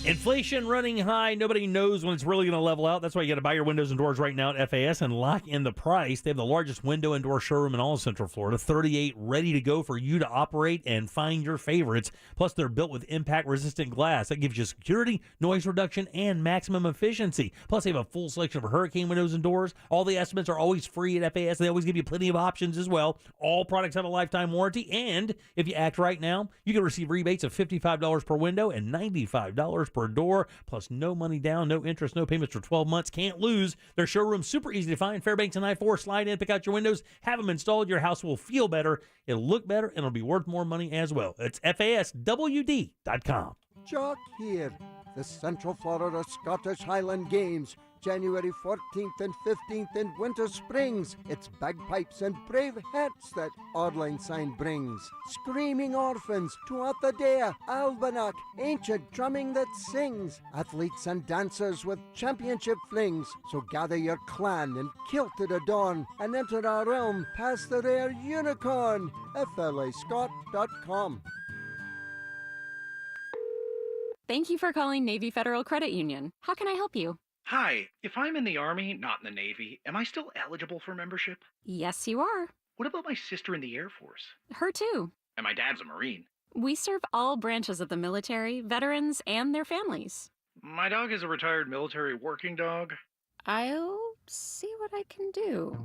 Inflation running high. Nobody knows when it's really going to level out. That's why you got to buy your windows and doors right now at FAS and lock in the price. They have the largest window and door showroom in all of Central Florida. 38 ready to go for you to operate and find your favorites. Plus, they're built with impact-resistant glass. That gives you security, noise reduction, and maximum efficiency. Plus, they have a full selection of hurricane windows and doors. All the estimates are always free at FAS. They always give you plenty of options as well. All products have a lifetime warranty. And if you act right now, you can receive rebates of $55 per window and $95 per door, plus no money down, no interest, no payments for 12 months. Can't lose. Their showroom's super easy to find. Fairbanks and I-4. Slide in, pick out your windows, have them installed. Your house will feel better, it'll look better, and it'll be worth more money as well. It's FASWD.com. Jock here. The Central Florida Scottish Highland Games, January 14th and 15th in Winter Springs. It's bagpipes and brave hearts that Ardline sign brings. Screaming orphans, Tuatha Dea, Albanach, ancient drumming that sings. Athletes and dancers with championship flings. So gather your clan in kilted adorn and enter our realm past the rare unicorn. FLAScott.com. Thank you for calling Navy Federal Credit Union. How can I help you? Hi, if I'm in the Army, not in the Navy, am I still eligible for membership? Yes, you are. What about my sister in the Air Force? Her too. And my dad's a Marine. We serve all branches of the military, veterans, and their families. My dog is a retired military working dog. I'll see what I can do.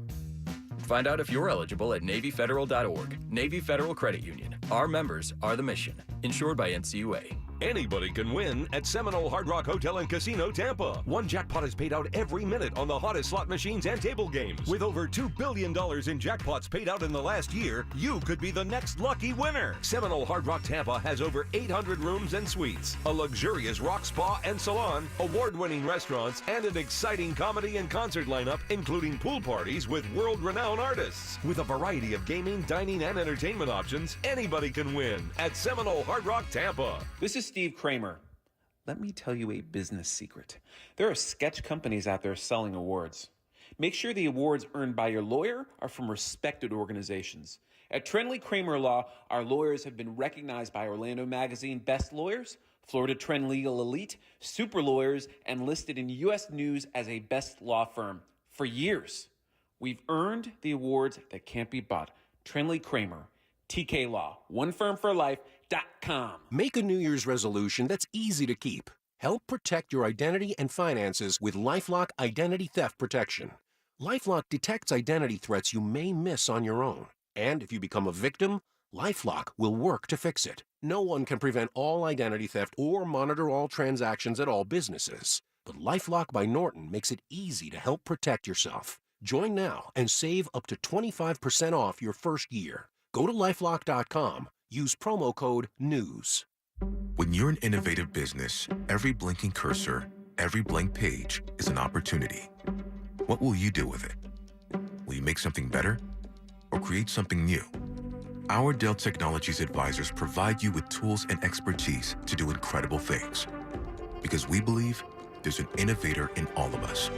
Find out if you're eligible at NavyFederal.org. Navy Federal Credit Union. Our members are the mission. Insured by NCUA. Anybody can win at Seminole Hard Rock Hotel and Casino Tampa. One jackpot is paid out every minute on the hottest slot machines and table games. With over $2 billion in jackpots paid out in the last year, you could be the next lucky winner. Seminole Hard Rock Tampa has over 800 rooms and suites, a luxurious rock spa and salon, award-winning restaurants, and an exciting comedy and concert lineup, including pool parties with world-renowned artists. With a variety of gaming, dining, and entertainment options, anybody can win at Seminole Hard Rock Tampa. This is Steve Kramer. Let me tell you a business secret. There are sketch companies out there selling awards. Make sure the awards earned by your lawyer are from respected organizations. At Trenley Kramer Law, our lawyers have been recognized by Orlando Magazine Best Lawyers, Florida Trend Legal Elite, Super Lawyers, and listed in U.S. News as a best law firm for years. We've earned the awards that can't be bought. Trenley Kramer, TK Law, one firm for life.com. Make a New Year's resolution that's easy to keep. Help protect your identity and finances with LifeLock Identity Theft Protection. LifeLock detects identity threats you may miss on your own. And if you become a victim, LifeLock will work to fix it. No one can prevent all identity theft or monitor all transactions at all businesses. But LifeLock by Norton makes it easy to help protect yourself. Join now and save up to 25% off your first year. Go to LifeLock.com. Use promo code NEWS. When you're an innovative business, every blinking cursor, every blank page is an opportunity. What will you do with it? Will you make something better or create something new? Our Dell Technologies advisors provide you with tools and expertise to do incredible things. Because we believe there's an innovator in all of us.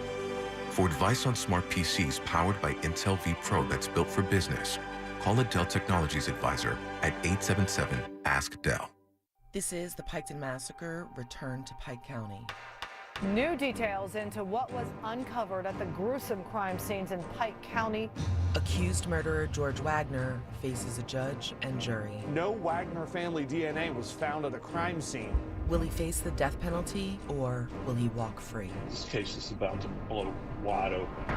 For advice on smart PCs powered by Intel vPro that's built for business, call a Dell Technologies advisor at 877-ASK-DELL. This is the Piketon Massacre, Return to Pike County. New details into what was uncovered at the gruesome crime scenes in Pike County. Accused murderer George Wagner faces a judge and jury. No Wagner family DNA was found at the crime scene. Will he face the death penalty or will he walk free? This case is about to blow wide open.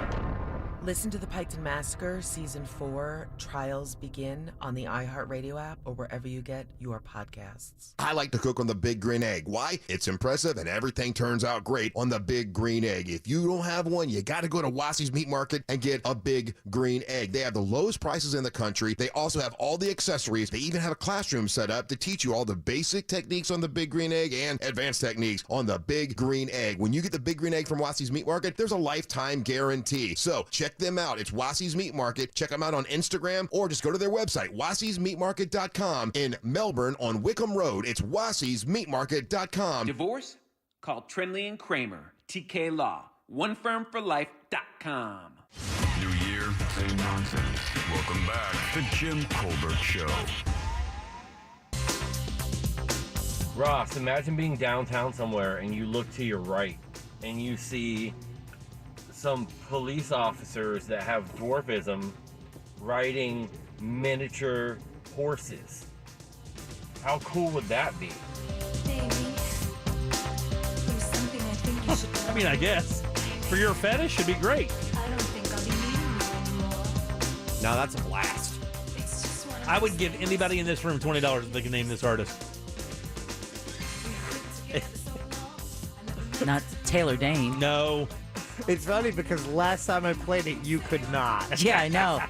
Listen to The Piketon Massacre Season 4 Trials Begin on the iHeartRadio app or wherever you get your podcasts. I like to cook on the Big Green Egg. Why? It's impressive and everything turns out great on the Big Green Egg. If you don't have one, you got to go to Wassey's Meat Market and get a Big Green Egg. They have the lowest prices in the country. They also have all the accessories. They even have a classroom set up to teach you all the basic techniques on the Big Green Egg and advanced techniques on the Big Green Egg. When you get the Big Green Egg from Wassey's Meat Market, there's a lifetime guarantee. So check them out. It's Wassey's Meat Market. Check them out on Instagram or just go to their website, Wassey'sMeatMarket.com. In Melbourne on Wickham Road, it's Wassey'sMeatMarket.com. Divorce? Call Trenley and Kramer, TK Law, OneFirmForLife.com. New year, same nonsense. Welcome back to Jim Colbert Show. Ross, imagine being downtown somewhere and you look to your right and you see some police officers that have dwarfism riding miniature horses. How cool would that be? I mean, I guess. For your fetish, it'd be great. No, that's a blast. I would give anybody in this room $20 if they can name this artist. Not Taylor Dane. No. It's funny because last time I played it, you could not. Yeah, I know.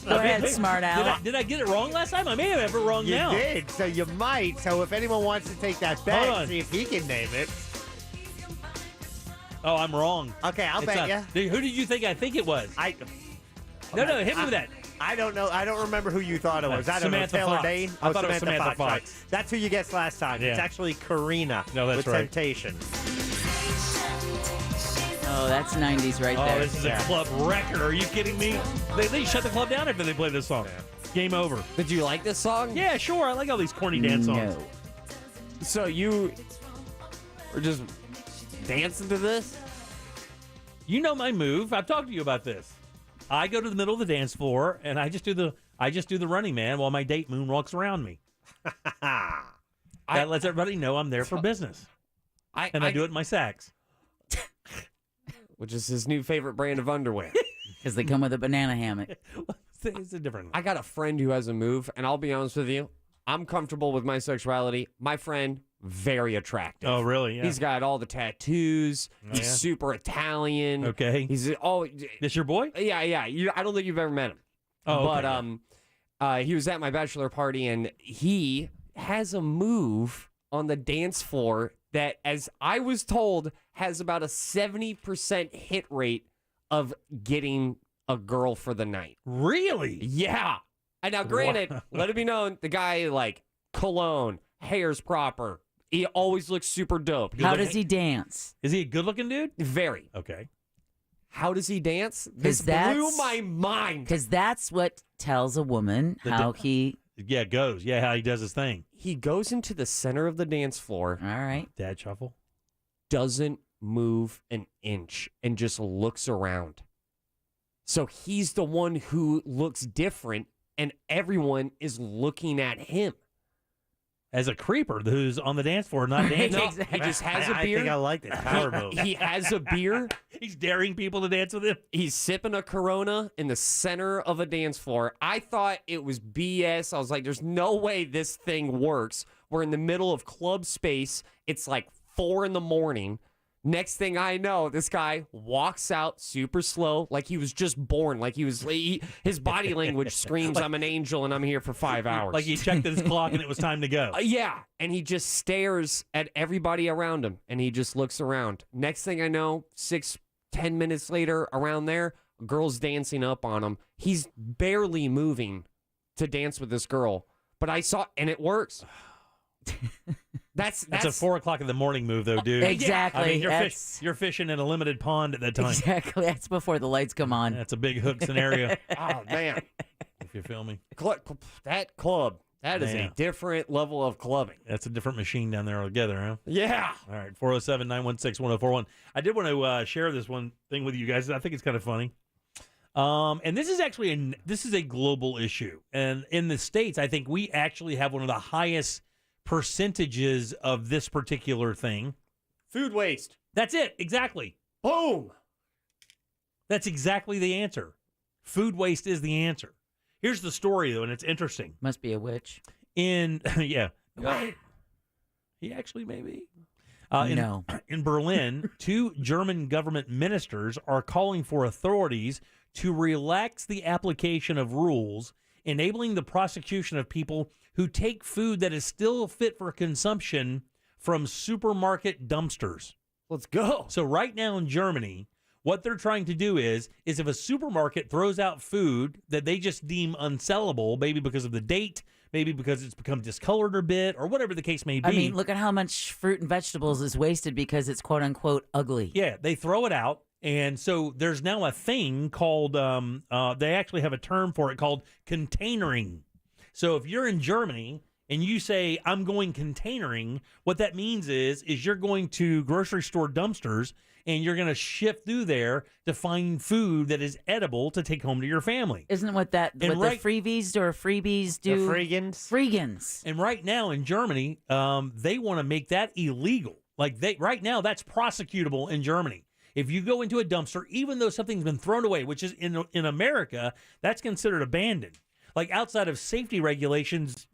Go ahead, smart Al. Did I get it wrong last time? I may have it wrong now. You did, so you might. So if anyone wants to take that bet, see if he can name it. Oh, I'm wrong. Okay, I'll bet you. Who did you think I think it was? No, hit me with that. I don't know. I don't remember who you thought it was. I don't Samantha know. Taylor Fox. Dane? I thought it was Samantha Fox. Right. That's who you guessed last time. Yeah. It's actually Karina that's with right. Temptation. Oh, that's 90s right there. Oh, this is a club record. Are you kidding me? They shut the club down after they played this song. Yeah. Game over. Did you like this song? Yeah, sure. I like all these corny dance songs. So you were just dancing to this? You know my move. I've talked to you about this. I go to the middle of the dance floor and I just do the running man while my date moonwalks around me. That lets everybody know I'm there for business. I do it in my sacks. Which is his new favorite brand of underwear. Because they come with a banana hammock. It's a different. I got a friend who has a move, and I'll be honest with you, I'm comfortable with my sexuality. My friend, very attractive. Oh, really? Yeah. He's got all the tattoos. He's super Italian. Okay. He's This your boy? Yeah. I don't think you've ever met him. Oh, but okay. He was at my bachelor party, and he has a move on the dance floor that, as I was told, has about a 70% hit rate of getting a girl for the night. Really? Yeah. And now, granted, let it be known, the guy, like, cologne, hair's proper. He always looks super dope. How does he dance? Is he a good-looking dude? Very. Okay. How does he dance? This blew my mind. Because that's what tells a woman how he... Yeah, goes. Yeah, how he does his thing. He goes into the center of the dance floor. All right. Dad shuffle. Doesn't move an inch and just looks around. So he's the one who looks different, and everyone is looking at him. As a creeper who's on the dance floor, not dancing. No, he just has a beer. I think I like this power move. He has a beer. He's daring people to dance with him. He's sipping a Corona in the center of a dance floor. I thought it was BS. I was like, there's no way this thing works. We're in the middle of club space. It's like 4 a.m. Next thing I know, this guy walks out super slow, like he was just born. Like his body language screams, I'm an angel and I'm here for 5 hours. Like he checked his clock and it was time to go. Yeah. And he just stares at everybody around him and he just looks around. Next thing I know, 6-10 minutes later, around there, a girl's dancing up on him. He's barely moving to dance with this girl. But I saw, and it works. That's a 4 o'clock in the morning move, though, dude. Exactly. I mean, you're fishing in a limited pond at that time. Exactly. That's before the lights come on. That's a big hook scenario. Oh, man. If you feel me. That club, that is a different level of clubbing. That's a different machine down there altogether, huh? Yeah. All right, 407-916-1041. I did want to share this one thing with you guys. I think it's kind of funny. And this is actually a global issue. And in the States, I think we actually have one of the highest percentages of this particular thing. Food waste. That's it. Exactly. Boom. That's exactly the answer. Food waste is the answer. Here's the story, though, and it's interesting. Must be a witch. Yeah. He actually may be. In Berlin, 2 German government ministers are calling for authorities to relax the application of rules enabling the prosecution of people who take food that is still fit for consumption from supermarket dumpsters. Let's go. So right now in Germany, what they're trying to do is if a supermarket throws out food that they just deem unsellable, maybe because of the date, maybe because it's become discolored a bit, or whatever the case may be. I mean, look at how much fruit and vegetables is wasted because it's quote-unquote ugly. Yeah, they throw it out. And so there's now a thing called, they actually have a term for it called containering. So if you're in Germany and you say, I'm going containering, what that means is you're going to grocery store dumpsters and you're going to shift through there to find food that is edible to take home to your family. Isn't what the freebies or freebies do? The freegans. Freegans. And right now in Germany, they want to make that illegal. Right now, that's prosecutable in Germany. If you go into a dumpster, even though something's been thrown away, which is in America, that's considered abandoned. Like outside of safety regulations,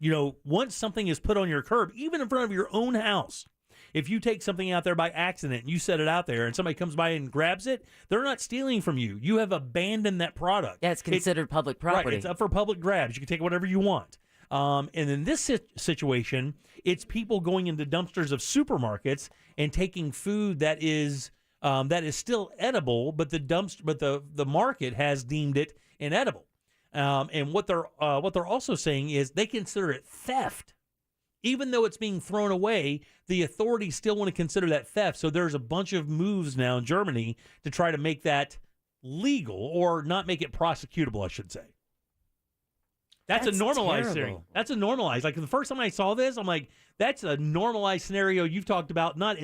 once something is put on your curb, even in front of your own house, if you take something out there by accident and you set it out there and somebody comes by and grabs it, they're not stealing from you. You have abandoned that product. Yeah, it's considered public property. Right, it's up for public grabs. You can take whatever you want. And in this situation, it's people going into dumpsters of supermarkets and taking food that is still edible, but the market has deemed it inedible. And what they're also saying is they consider it theft. Even though it's being thrown away, the authorities still want to consider that theft. So there's a bunch of moves now in Germany to try to make that legal or not make it prosecutable, I should say. That's a normalized terrible. That's a normalized. Like the first time I saw this, I'm like, that's a normalized scenario you've talked about. Not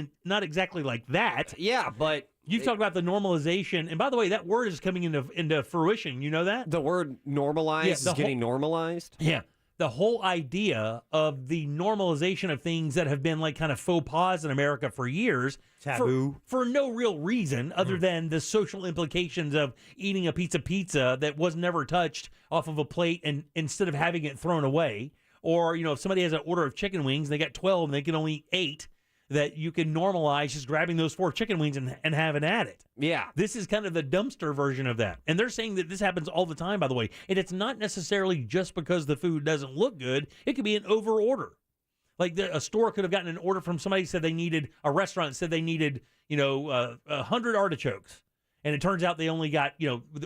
exactly like that. Yeah, but you've talked about the normalization. And by the way, that word is coming into fruition. You know that? The word normalized is getting normalized? Yeah. The whole idea of the normalization of things that have been like kind of faux pas in America for years. Taboo. For no real reason other than the social implications of eating a piece of pizza that was never touched off of a plate and instead of having it thrown away. Or, if somebody has an order of chicken wings and they got 12 and they can only eat 8, that you can normalize just grabbing those 4 chicken wings and having at it. Yeah. This is kind of the dumpster version of that. And they're saying that this happens all the time, by the way. And it's not necessarily just because the food doesn't look good. It could be an over order. Like a store could have gotten an order from somebody said they needed, a restaurant said they needed, 100 artichokes. And it turns out they only got,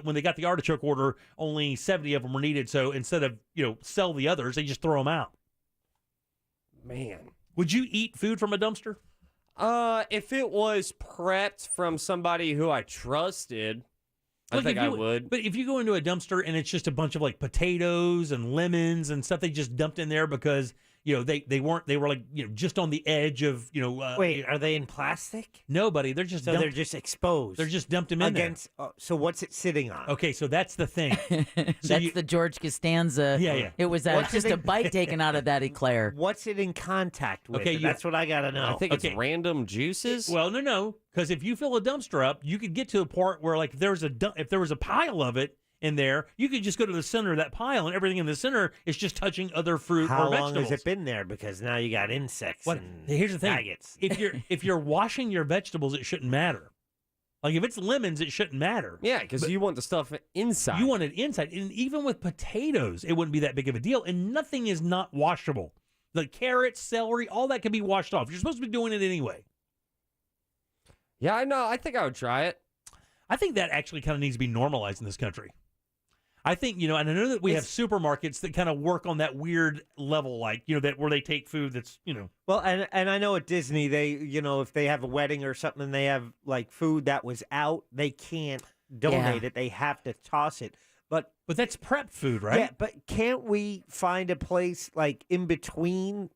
when they got the artichoke order, only 70 of them were needed. So instead of, sell the others, they just throw them out. Man. Would you eat food from a dumpster? If it was prepped from somebody who I trusted, I think I would. But if you go into a dumpster and it's just a bunch of like potatoes and lemons and stuff they just dumped in there because they were like just on the edge of Wait, are they in plastic? No, buddy, they're just they're just exposed. They're just dumped them in there. So what's it sitting on? Okay, so that's the thing. That's the George Costanza. Yeah. It was just a bite taken out of that eclair. What's it in contact with? Okay, that's what I gotta know. I think it's random juices. Well, no, because if you fill a dumpster up, you could get to a part where like if there was a pile of it in there, you could just go to the center of that pile, and everything in the center is just touching other fruit How or vegetables. long has it been there? Because now you got insects and Here's the thing. maggots. If you're washing your vegetables, it shouldn't matter. Like if it's lemons, it shouldn't matter. Yeah, because you want the stuff inside. You want it inside. And even with potatoes, it wouldn't be that big of a deal. And nothing is not washable. The carrots, celery, all that can be washed off. You're supposed to be doing it anyway. Yeah, I know. I think I would try it. I think that actually kind of needs to be normalized in this country. I think, and I know that we have supermarkets that kind of work on that weird level, like, that where they take food that's, Well, and I know at Disney, they, if they have a wedding or something and they have like food that was out, they can't donate it. They have to toss it. But that's prepped food, right? Yeah, but can't we find a place like in between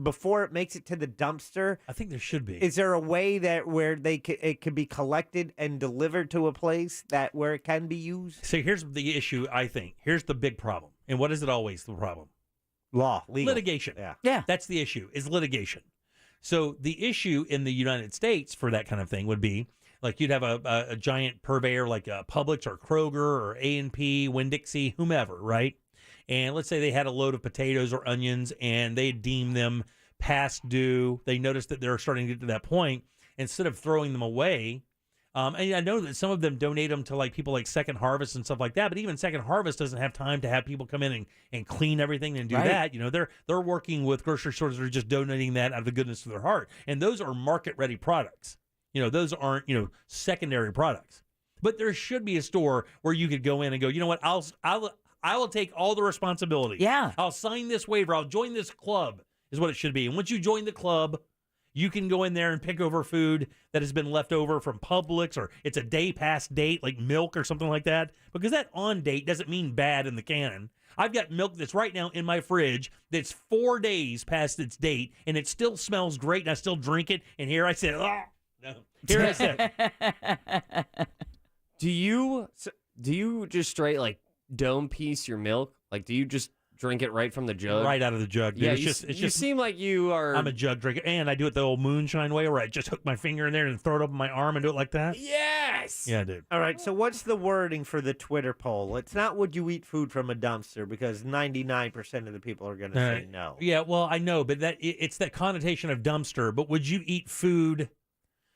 before it makes it to the dumpster? I think there should be. Is there a way that where it could be collected and delivered to a place where it can be used? So here's the issue, I think. Here's the big problem. And what is it always the problem? Law, legal. Litigation. Yeah. That's the issue, is litigation. So the issue in the United States for that kind of thing would be Like you'd have a giant purveyor like Publix or Kroger or A&P, Winn-Dixie, whomever, right? And let's say they had a load of potatoes or onions and they deemed them past due. They noticed that they're starting to get to that point. Instead of throwing them away, and I know that some of them donate them to like people like Second Harvest and stuff like that, but even Second Harvest doesn't have time to have people come in and clean everything and do that. You know, they're working with grocery stores that are just donating that out of the goodness of their heart. And those are market-ready products. You know, those aren't, secondary products. But there should be a store where you could go in and go, you know what, I will take all the responsibility. Yeah. I'll sign this waiver. I'll join this club is what it should be. And once you join the club, you can go in there and pick over food that has been left over from Publix, or it's a day past date, like milk or something like that. Because that on date doesn't mean bad in the canon. I've got milk that's right now in my fridge that's 4 days past its date, and it still smells great, and I still drink it. And here I sit, no. Here I sit. Do you just straight like dome piece your milk? Like, do you just drink it right from the jug? Right out of the jug. Dude. Yeah, It's you seem like you are. I'm a jug drinker, and I do it the old moonshine way, where I just hook my finger in there and throw it up in my arm and do it like that. Yes. Yeah, dude. All right, so what's the wording for the Twitter poll? It's not would you eat food from a dumpster, because 99% of the people are going to say no. Yeah, well, I know, but it's that connotation of dumpster. But would you eat food?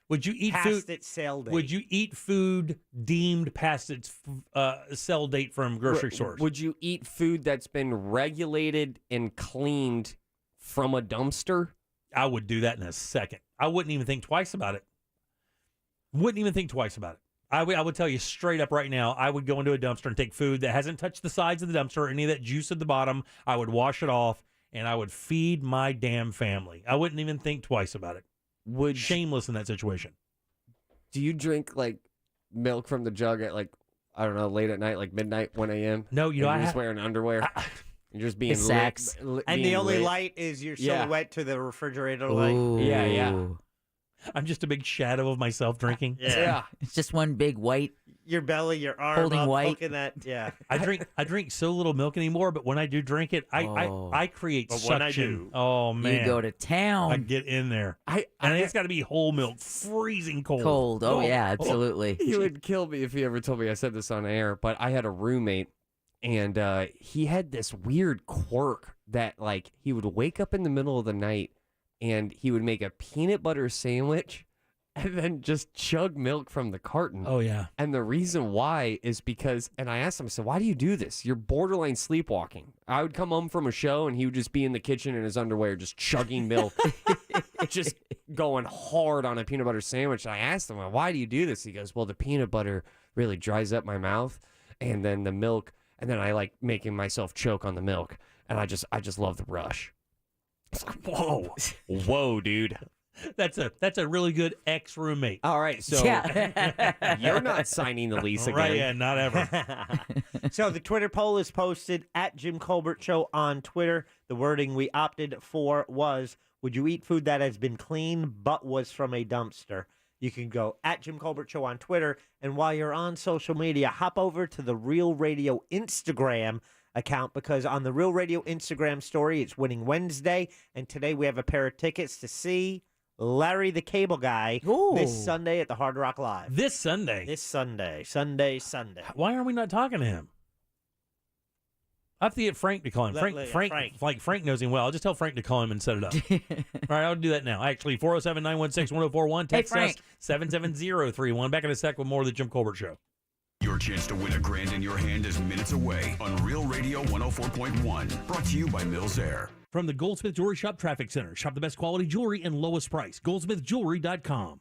Would you eat Past food? its sale date. Would you eat food deemed past its sell date from grocery stores? Would you eat food that's been regulated and cleaned from a dumpster? I would do that in a second. I wouldn't even think twice about it. I would tell you straight up right now, I would go into a dumpster and take food that hasn't touched the sides of the dumpster, any of that juice at the bottom. I would wash it off, and I would feed my damn family. I wouldn't even think twice about it. Shameless in that situation. Do you drink like milk from the jug at like, I don't know, late at night, like midnight, 1 a.m.? No, I just wearing underwear. You're just being sex. And the only light is your silhouette to the refrigerator light. Yeah. I'm just a big shadow of myself drinking. Yeah. It's just one big white. Your belly, your arm Holding up, white. poking that. Yeah. I drink so little milk anymore, but when I do drink it, I create But suction. when I do, oh man, You go to town. I get in there. And it's got to be whole milk, freezing cold. Cold. Oh, yeah, absolutely. He would kill me if he ever told me I said this on air, but I had a roommate, and he had this weird quirk that, like, he would wake up in the middle of the night, and he would make a peanut butter sandwich and then just chug milk from the carton. Oh, yeah. And the reason why is because, and I asked him, I said, why do you do this? You're borderline sleepwalking. I would come home from a show, and he would just be in the kitchen in his underwear, just chugging milk, just going hard on a peanut butter sandwich. And I asked him, why do you do this? He goes, well, the peanut butter really dries up my mouth, and then the milk, and then I like making myself choke on the milk. And I just love the rush. Whoa, dude. That's a really good ex-roommate. All right, so you're not signing the lease again. Right, yeah, not ever. So the Twitter poll is posted at Jim Colbert Show on Twitter. The wording we opted for was, would you eat food that has been clean but was from a dumpster? You can go at Jim Colbert Show on Twitter. And while you're on social media, hop over to the Real Radio Instagram account, because on the Real Radio Instagram story, it's Winning Wednesday. And today we have a pair of tickets to see Larry the Cable Guy this Sunday at the Hard Rock Live. This Sunday? Sunday. Why are we not talking to him? I have to get Frank to call him. Frank knows him well. I'll just tell Frank to call him and set it up. All right, I'll do that now. Actually, 407-916-1041. Text us 77031. Back in a sec with more of the Jim Colbert Show. Your chance to win $1,000 in your hand is minutes away on Real Radio 104.1. Brought to you by Mills Air. From the Goldsmith Jewelry Shop Traffic Center. Shop the best quality jewelry and lowest price. GoldsmithJewelry.com.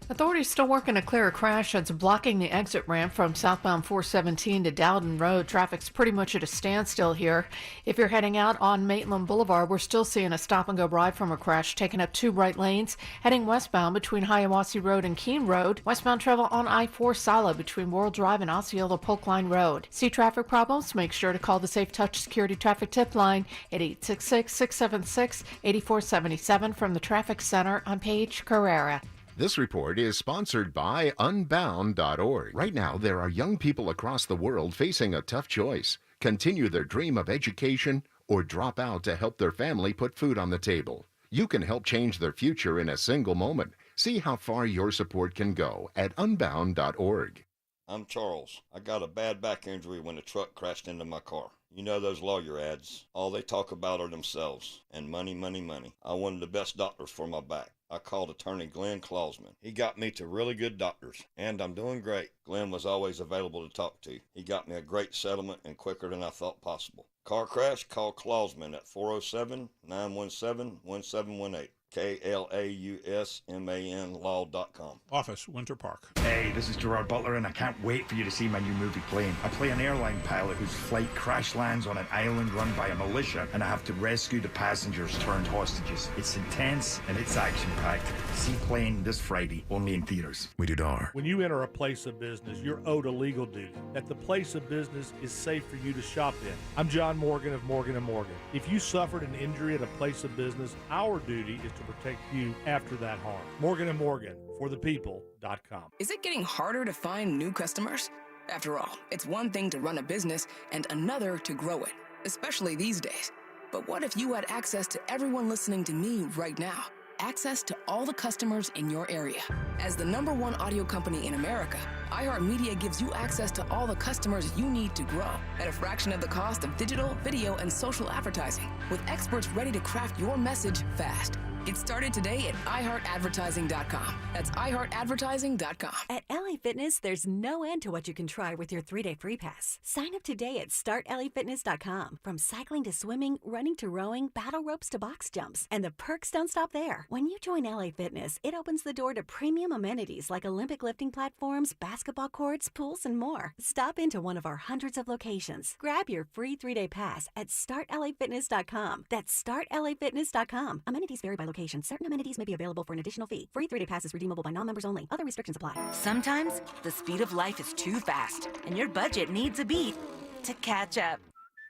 Authorities still working to clear a crash that's blocking the exit ramp from southbound 417 to Dowden Road. Traffic's pretty much at a standstill here. If you're heading out on Maitland Boulevard, we're still seeing a stop-and-go ride from a crash, taking up 2 right lanes, heading westbound between Hiawassee Road and Keene Road. Westbound travel on I-4 solid between World Drive and Osceola Polk Line Road. See traffic problems? Make sure to call the Safe Touch Security Traffic Tip Line at 866-676-8477 from the Traffic Center. I'm Paige Carrera. This report is sponsored by Unbound.org. Right now, there are young people across the world facing a tough choice: continue their dream of education or drop out to help their family put food on the table. You can help change their future in a single moment. See how far your support can go at unbound.org. I'm Charles. I got a bad back injury when a truck crashed into my car. You know those lawyer ads. All they talk about are themselves and money, money, money. I wanted the best doctors for my back. I called attorney Glenn Klausman. He got me to really good doctors, and I'm doing great. Glenn was always available to talk to. He got me a great settlement and quicker than I thought possible. Car crash? Call Klausman at 407-917-1718. KLAUSMAN law.com. Office, Winter Park. Hey, this is Gerard Butler, and I can't wait for you to see my new movie, Plane. I play an airline pilot whose flight crash lands on an island run by a militia, and I have to rescue the passengers turned hostages. It's intense, and it's action-packed. See Plane this Friday, only in theaters. Rated R. When you enter a place of business, you're owed a legal duty, that the place of business is safe for you to shop in. I'm John Morgan of Morgan & Morgan. If you suffered an injury at a place of business, our duty is to protect you after that harm. Morgan & Morgan, forthepeople.com. Is it getting harder to find new customers? After all, it's one thing to run a business and another to grow it, especially these days. But what if you had access to everyone listening to me right now? Access to all the customers in your area. As the #1 audio company in America, iHeartMedia gives you access to all the customers you need to grow at a fraction of the cost of digital, video, and social advertising, with experts ready to craft your message fast. Get started today at iHeartAdvertising.com. That's iHeartAdvertising.com. At LA Fitness, there's no end to what you can try with your 3-day free pass. Sign up today at StartLAFitness.com. From cycling to swimming, running to rowing, battle ropes to box jumps. And the perks don't stop there. When you join LA Fitness, it opens the door to premium amenities like Olympic lifting platforms, basketball courts, pools, and more. Stop into one of our hundreds of locations. Grab your free 3-day pass at StartLAFitness.com. That's StartLAFitness.com. Amenities vary by location. Certain amenities may be available for an additional fee. Free 3-day pass is redeemable by non-members only. Other restrictions apply. Sometimes the speed of life is too fast, and your budget needs a beat to catch up.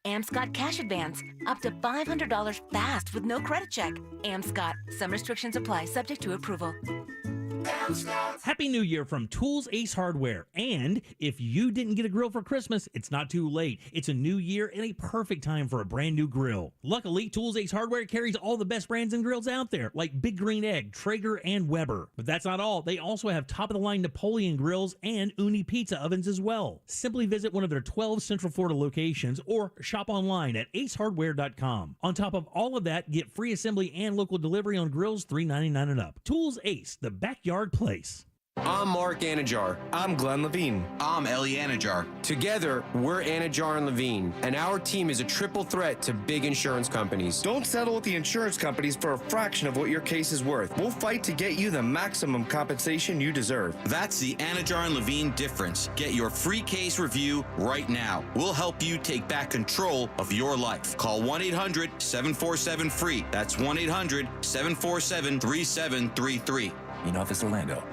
Amps got cash advance, up to $500 fast with no credit check. Amps got. Some restrictions apply, subject to approval. Happy New Year from Tools Ace Hardware. And if you didn't get a grill for Christmas, it's not too late. It's a new year and a perfect time for a brand new grill. Luckily, Tools Ace Hardware carries all the best brands and grills out there, like Big Green Egg, Traeger, and Weber. But that's not all. They also have top-of-the-line Napoleon grills and Uni pizza ovens as well. Simply visit one of their 12 Central Florida locations or shop online at acehardware.com. On top of all of that, get free assembly and local delivery on grills $3.99 and up. Tools Ace, the backyard place. I'm Mark Anajar. I'm Glenn Levine. I'm Ellie Anajar. Together, we're Anajar and Levine, and our team is a triple threat to big insurance companies. Don't settle with the insurance companies for a fraction of what your case is worth. We'll fight to get you the maximum compensation you deserve. That's the Anajar and Levine difference. Get your free case review right now. We'll help you take back control of your life. Call 1-800-747-FREE. That's 1-800-747-3733. In Office Orlando.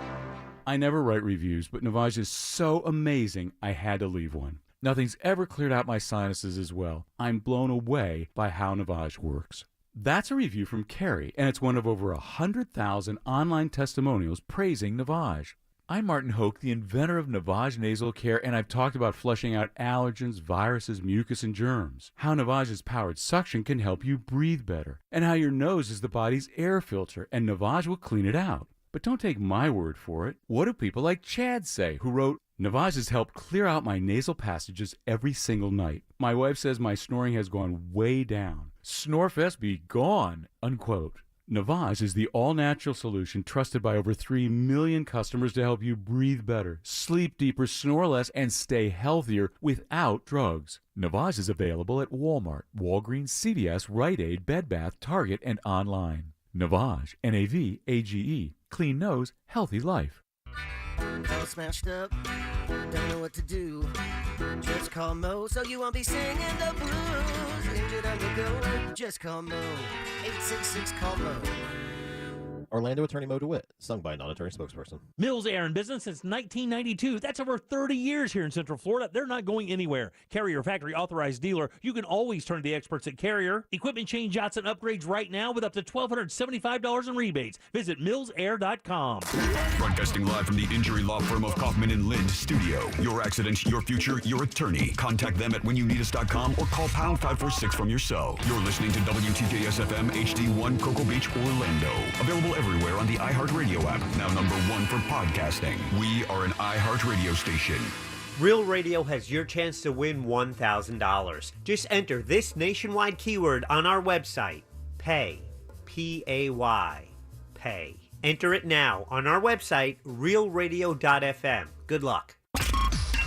I never write reviews, but Navage is so amazing, I had to leave one. Nothing's ever cleared out my sinuses as well. I'm blown away by how Navage works. That's a review from Carrie, and it's one of over 100,000 online testimonials praising Navage. I'm Martin Hoke, the inventor of Navage Nasal Care, and I've talked about flushing out allergens, viruses, mucus, and germs. How Navage's powered suction can help you breathe better, and how your nose is the body's air filter, and Navage will clean it out. But don't take my word for it. What do people like Chad say, who wrote, Navage has helped clear out my nasal passages every single night. My wife says my snoring has gone way down. Snorefest be gone, unquote. Navage is the all-natural solution trusted by over 3 million customers to help you breathe better, sleep deeper, snore less, and stay healthier without drugs. Navage is available at Walmart, Walgreens, CVS, Rite Aid, Bed Bath, Target, and online. Navage, N-A-V-A-G-E. Clean nose, healthy life. All smashed up, don't know what to do. Just call Mo so you won't be singing the blues. Injured on the go, just call Mo. 866-CALL-MO. Orlando Attorney Mo DeWitt, sung by a non-attorney spokesperson. Mills Air in business since 1992. That's over 30 years here in Central Florida. They're not going anywhere. Carrier factory authorized dealer. You can always turn to the experts at Carrier. Equipment change outs and upgrades right now with up to $1,275 in rebates. Visit millsair.com. Broadcasting live from the injury law firm of Kaufman and Lind studio. Your accident, your future, your attorney. Contact them at whenyouneedus.com or call pound 546 from your cell. You're listening to WTKS FM HD1 Cocoa Beach, Orlando. Available everywhere on the iHeartRadio app. Now #1 for podcasting. We are an iHeartRadio station. Real Radio has your chance to win $1,000. Just enter this nationwide keyword on our website, PAY, P-A-Y, PAY. Enter it now on our website, realradio.fm. Good luck.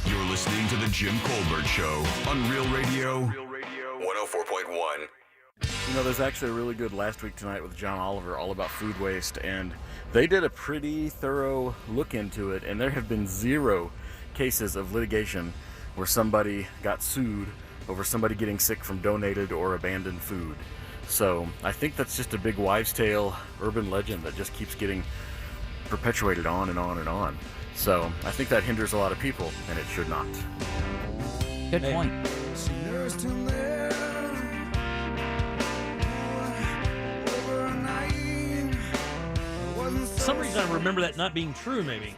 You're listening to The Jim Colbert Show on Real Radio 104.1. You know, there's actually a really good Last Week Tonight with John Oliver all about food waste, and they did a pretty thorough look into it, and there have been 0 cases of litigation where somebody got sued over somebody getting sick from donated or abandoned food. So I think that's just a big wives' tale urban legend that just keeps getting perpetuated on and on and on. So I think that hinders a lot of people, and it should not. Good point. For some reason, I remember that not being true, maybe.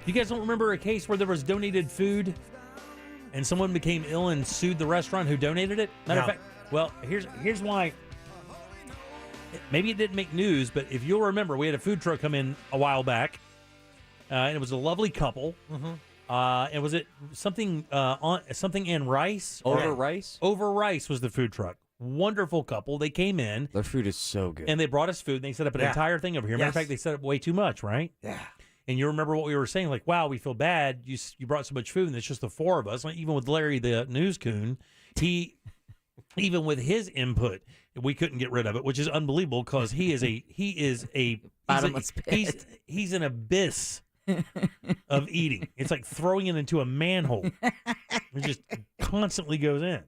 You guys don't remember a case where there was donated food and someone became ill and sued the restaurant who donated it? Matter of fact, well, here's why. Maybe it didn't make news, but if you'll remember, we had a food truck come in a while back, and it was a lovely couple. And was it something something and rice? Over rice? Over rice was the food truck. Wonderful couple. They came in. Their food is so good. And they brought us food, and they set up an entire thing over here. Matter of fact, they set up way too much, right? Yeah. And you remember what we were saying, like, wow, we feel bad. You brought so much food, and it's just the 4 of us. Like, even with Larry, the news coon, even with his input, we couldn't get rid of it, which is unbelievable because he's an abyss of eating. It's like throwing it into a manhole. It just constantly goes in.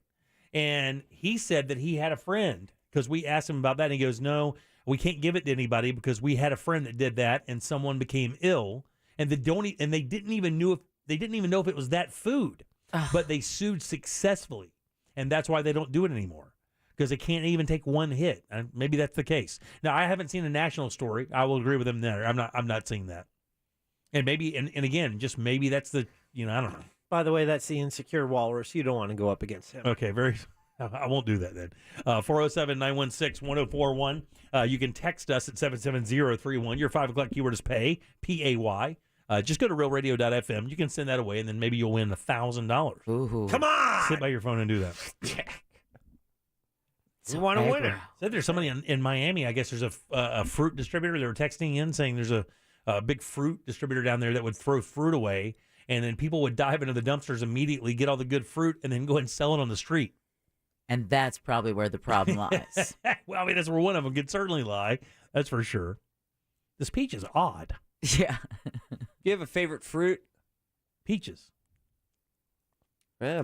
And he said that he had a friend because we asked him about that, and he goes, "No, we can't give it to anybody because we had a friend that did that, and someone became ill, and they didn't even know if it was that food, but they sued successfully, and that's why they don't do it anymore because they can't even take one hit. And maybe that's the case. Now, I haven't seen a national story. I will agree with him there. I'm not seeing that, and maybe and again, just maybe that's the I don't know. By the way, that's the insecure walrus. You don't want to go up against him. Okay, I won't do that then. 407-916-1041. You can text us at 77031. Your 5 o'clock keyword is PAY, P-A-Y. Just go to realradio.fm. You can send that away, and then maybe you'll win $1,000. Come on! Sit by your phone and do that. You want a winner. Said there's somebody in Miami, I guess there's a fruit distributor. They were texting in saying there's a big fruit distributor down there that would throw fruit away, and then people would dive into the dumpsters immediately, get all the good fruit, and then go and sell it on the street. And that's probably where the problem lies. Well, I mean, that's where one of them could certainly lie. That's for sure. This peach is odd. Yeah. Do you have a favorite fruit? Peaches.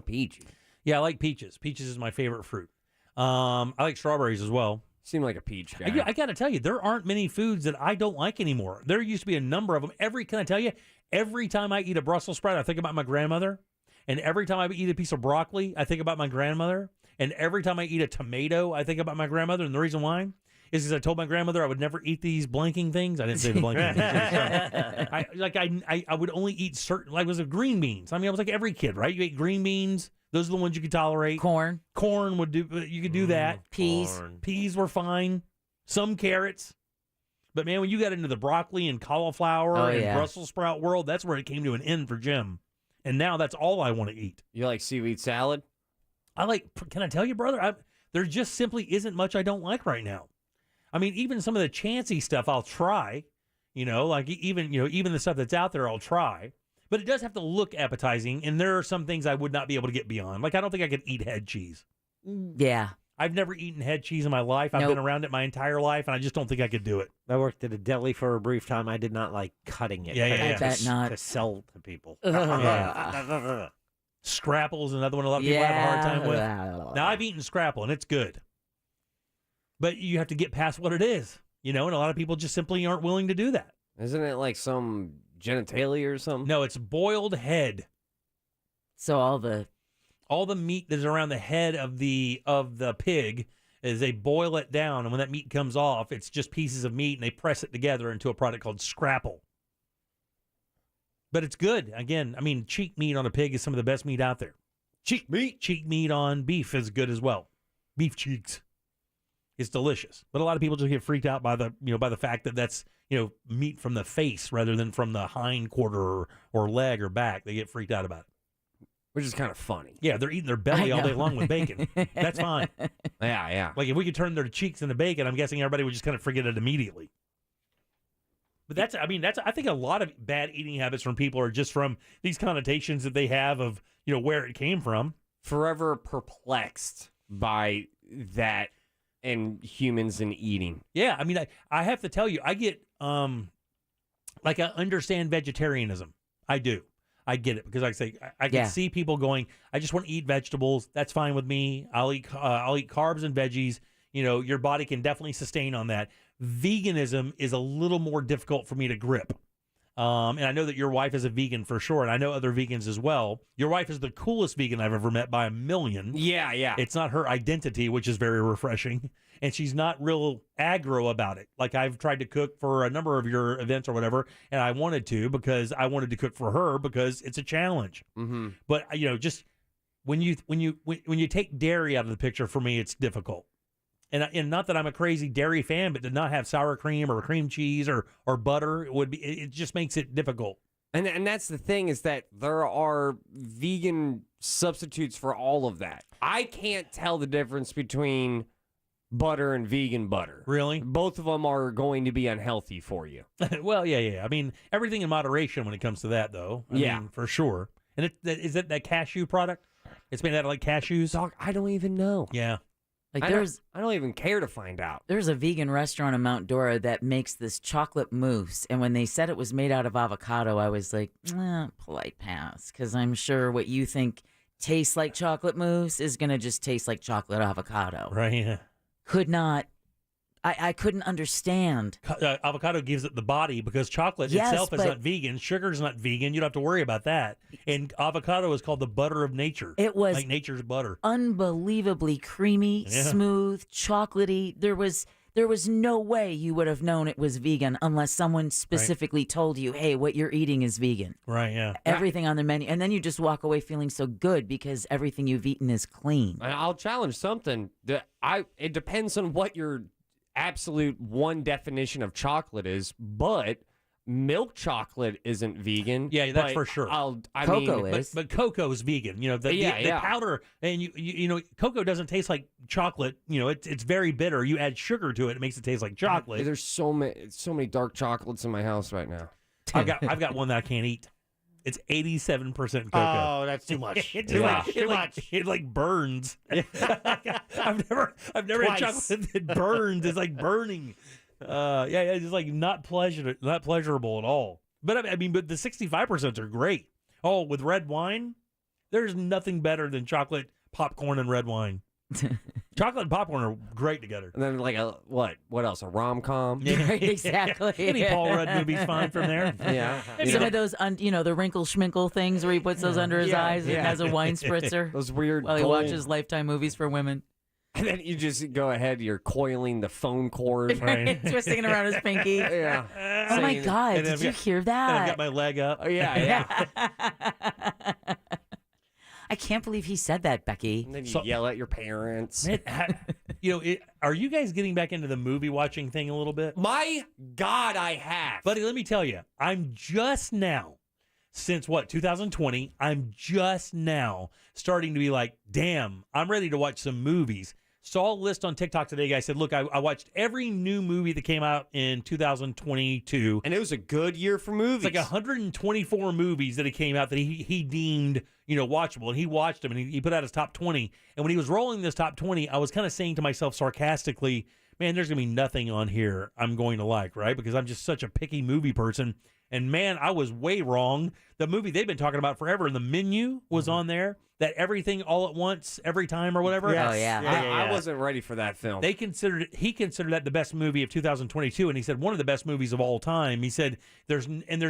Peach. Yeah, I like peaches. Peaches is my favorite fruit. I like strawberries as well. Seem like a peach guy. I got to tell you, there aren't many foods that I don't like anymore. There used to be a number of them. Can I tell you, every time I eat a Brussels sprout, I think about my grandmother. And every time I eat a piece of broccoli, I think about my grandmother. And every time I eat a tomato, I think about my grandmother. And the reason why is because I told my grandmother I would never eat these blanking things. I didn't say the blanking things. I would only eat certain, like, was it green beans? I mean, I was like every kid, right? You ate green beans. Those are the ones you could tolerate. Corn would do. You could do that. Peas were fine. Some carrots. But man, when you got into the broccoli and cauliflower and Brussels sprout world, that's where it came to an end for Jim. And now that's all I want to eat. You like seaweed salad? Can I tell you, brother? There just simply isn't much I don't like right now. I mean, even some of the chancy stuff I'll try. Like even the stuff that's out there I'll try. But it does have to look appetizing, and there are some things I would not be able to get beyond. Like, I don't think I could eat head cheese. Yeah. I've never eaten head cheese in my life. I've been around it my entire life, and I just don't think I could do it. I worked at a deli for a brief time. I did not like cutting it. I bet not. To sell to people. Scrapple's another one a lot of people have a hard time with. Now, I've eaten Scrapple, and it's good. But you have to get past what it is, and a lot of people just simply aren't willing to do that. Isn't it like some genitalia or something? No, it's boiled head. So all the meat that's around the head of the pig is they boil it down, and when that meat comes off, it's just pieces of meat, and they press it together into a product called Scrapple. But it's good. Again, I mean, cheek meat on a pig is some of the best meat out there. Cheek meat on beef is good as well. Beef cheeks. It's delicious. But a lot of people just get freaked out by the fact that that's, meat from the face rather than from the hind quarter or leg or back. They get freaked out about it. Which is kind of funny. Yeah, they're eating their belly all day long with bacon. That's fine. Yeah. Like if we could turn their cheeks into bacon, I'm guessing everybody would just kind of forget it immediately. But I think a lot of bad eating habits from people are just from these connotations that they have of, where it came from. Forever perplexed by that and humans and eating. Yeah, I have to tell you, I get I understand vegetarianism. I do. I get it because I can see people going, I just want to eat vegetables. That's fine with me. I'll eat carbs and veggies. Your body can definitely sustain on that. Veganism is a little more difficult for me to grip. And I know that your wife is a vegan for sure, and I know other vegans as well. Your wife is the coolest vegan I've ever met by a million. Yeah. It's not her identity, which is very refreshing, and she's not real aggro about it. Like I've tried to cook for a number of your events or whatever, and I wanted to because I wanted to cook for her because it's a challenge. Mm-hmm. But just when you take dairy out of the picture, for me, it's difficult. And not that I'm a crazy dairy fan, but to not have sour cream or cream cheese or butter, it just makes it difficult. And that's the thing is that there are vegan substitutes for all of that. I can't tell the difference between butter and vegan butter. Really? Both of them are going to be unhealthy for you. Well, yeah. Everything in moderation when it comes to that, though. I mean, for sure. And is that cashew product? It's made out of like cashews? Dog, I don't even know. Yeah. Like I don't even care to find out. There's a vegan restaurant in Mount Dora that makes this chocolate mousse, and when they said it was made out of avocado, I was like, polite pass, because I'm sure what you think tastes like chocolate mousse is going to just taste like chocolate avocado. Right, yeah. Could not. I couldn't understand. Avocado gives it the body because chocolate itself is not vegan. Sugar is not vegan. You don't have to worry about that. And avocado is called the butter of nature. It was like nature's butter. Unbelievably creamy, smooth, chocolatey. There was no way you would have known it was vegan unless someone specifically told you, hey, what you're eating is vegan. Right, yeah. Everything on the menu. And then you just walk away feeling so good because everything you've eaten is clean. I'll challenge something. It depends on what your absolute one definition of chocolate is, but milk chocolate isn't vegan. Yeah, that's for sure. Cocoa is. But cocoa is vegan. The powder, and you cocoa doesn't taste like chocolate. It's very bitter. You add sugar to it, it makes it taste like chocolate. There's so many dark chocolates in my house right now. I've got one that I can't eat. It's 87% cocoa. Oh, that's too much. Too much. It like burns. I've never had chocolate that burns. It's like burning. It's like not pleasurable at all. But but the 65% are great. Oh, with red wine, there's nothing better than chocolate popcorn and red wine. Chocolate and popcorn are great together. And then like what else? A rom-com? Yeah, exactly. Any Paul Rudd movie's fine from there. Yeah. Some of those, the wrinkle schminkle things where he puts those under his eyes and has a wine spritzer. Those weird while he gold- watches Lifetime movies for women. And then you just go ahead, you're coiling the phone cord. Right. Twisting it around his pinky. Yeah. Oh my God, did you hear that? And I've got my leg up. Oh, yeah. I can't believe he said that, Becky. And then you yell at your parents. Man, are you guys getting back into the movie watching thing a little bit? My God, I have. Buddy, let me tell you, I'm just now, since 2020, I'm just now starting to be like, damn, I'm ready to watch some movies. Saw a list on TikTok today. Guy said, look, I watched every new movie that came out in 2022. And it was a good year for movies. It's like 124 movies that came out that he deemed, watchable. And he watched them and he put out his top 20. And when he was rolling this top 20, I was kind of saying to myself sarcastically, man, there's going to be nothing on here I'm going to like, right? Because I'm just such a picky movie person. And man, I was way wrong. The movie they've been talking about forever, The Menu, was on there. That Everything All at Once, Every Time or whatever. Yes. Oh, yeah. I wasn't ready for that film. He considered that the best movie of 2022, and he said one of the best movies of all time. He said there's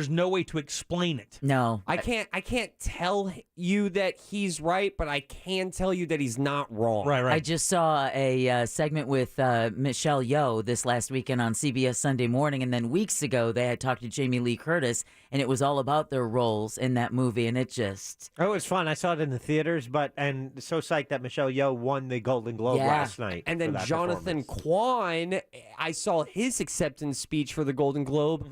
no way to explain it. No. I can't tell you that he's right, but I can tell you that he's not wrong. Right. I just saw a segment with Michelle Yeoh this last weekend on CBS Sunday Morning, and then weeks ago they had talked to Jamie Lee Curtis, and it was all about their roles in that movie, and it just... Oh, it was fun. I saw it in the theaters, and so psyched that Michelle Yeoh won the Golden Globe last night. And for then that Jonathan Kwan, I saw his acceptance speech for the Golden Globe.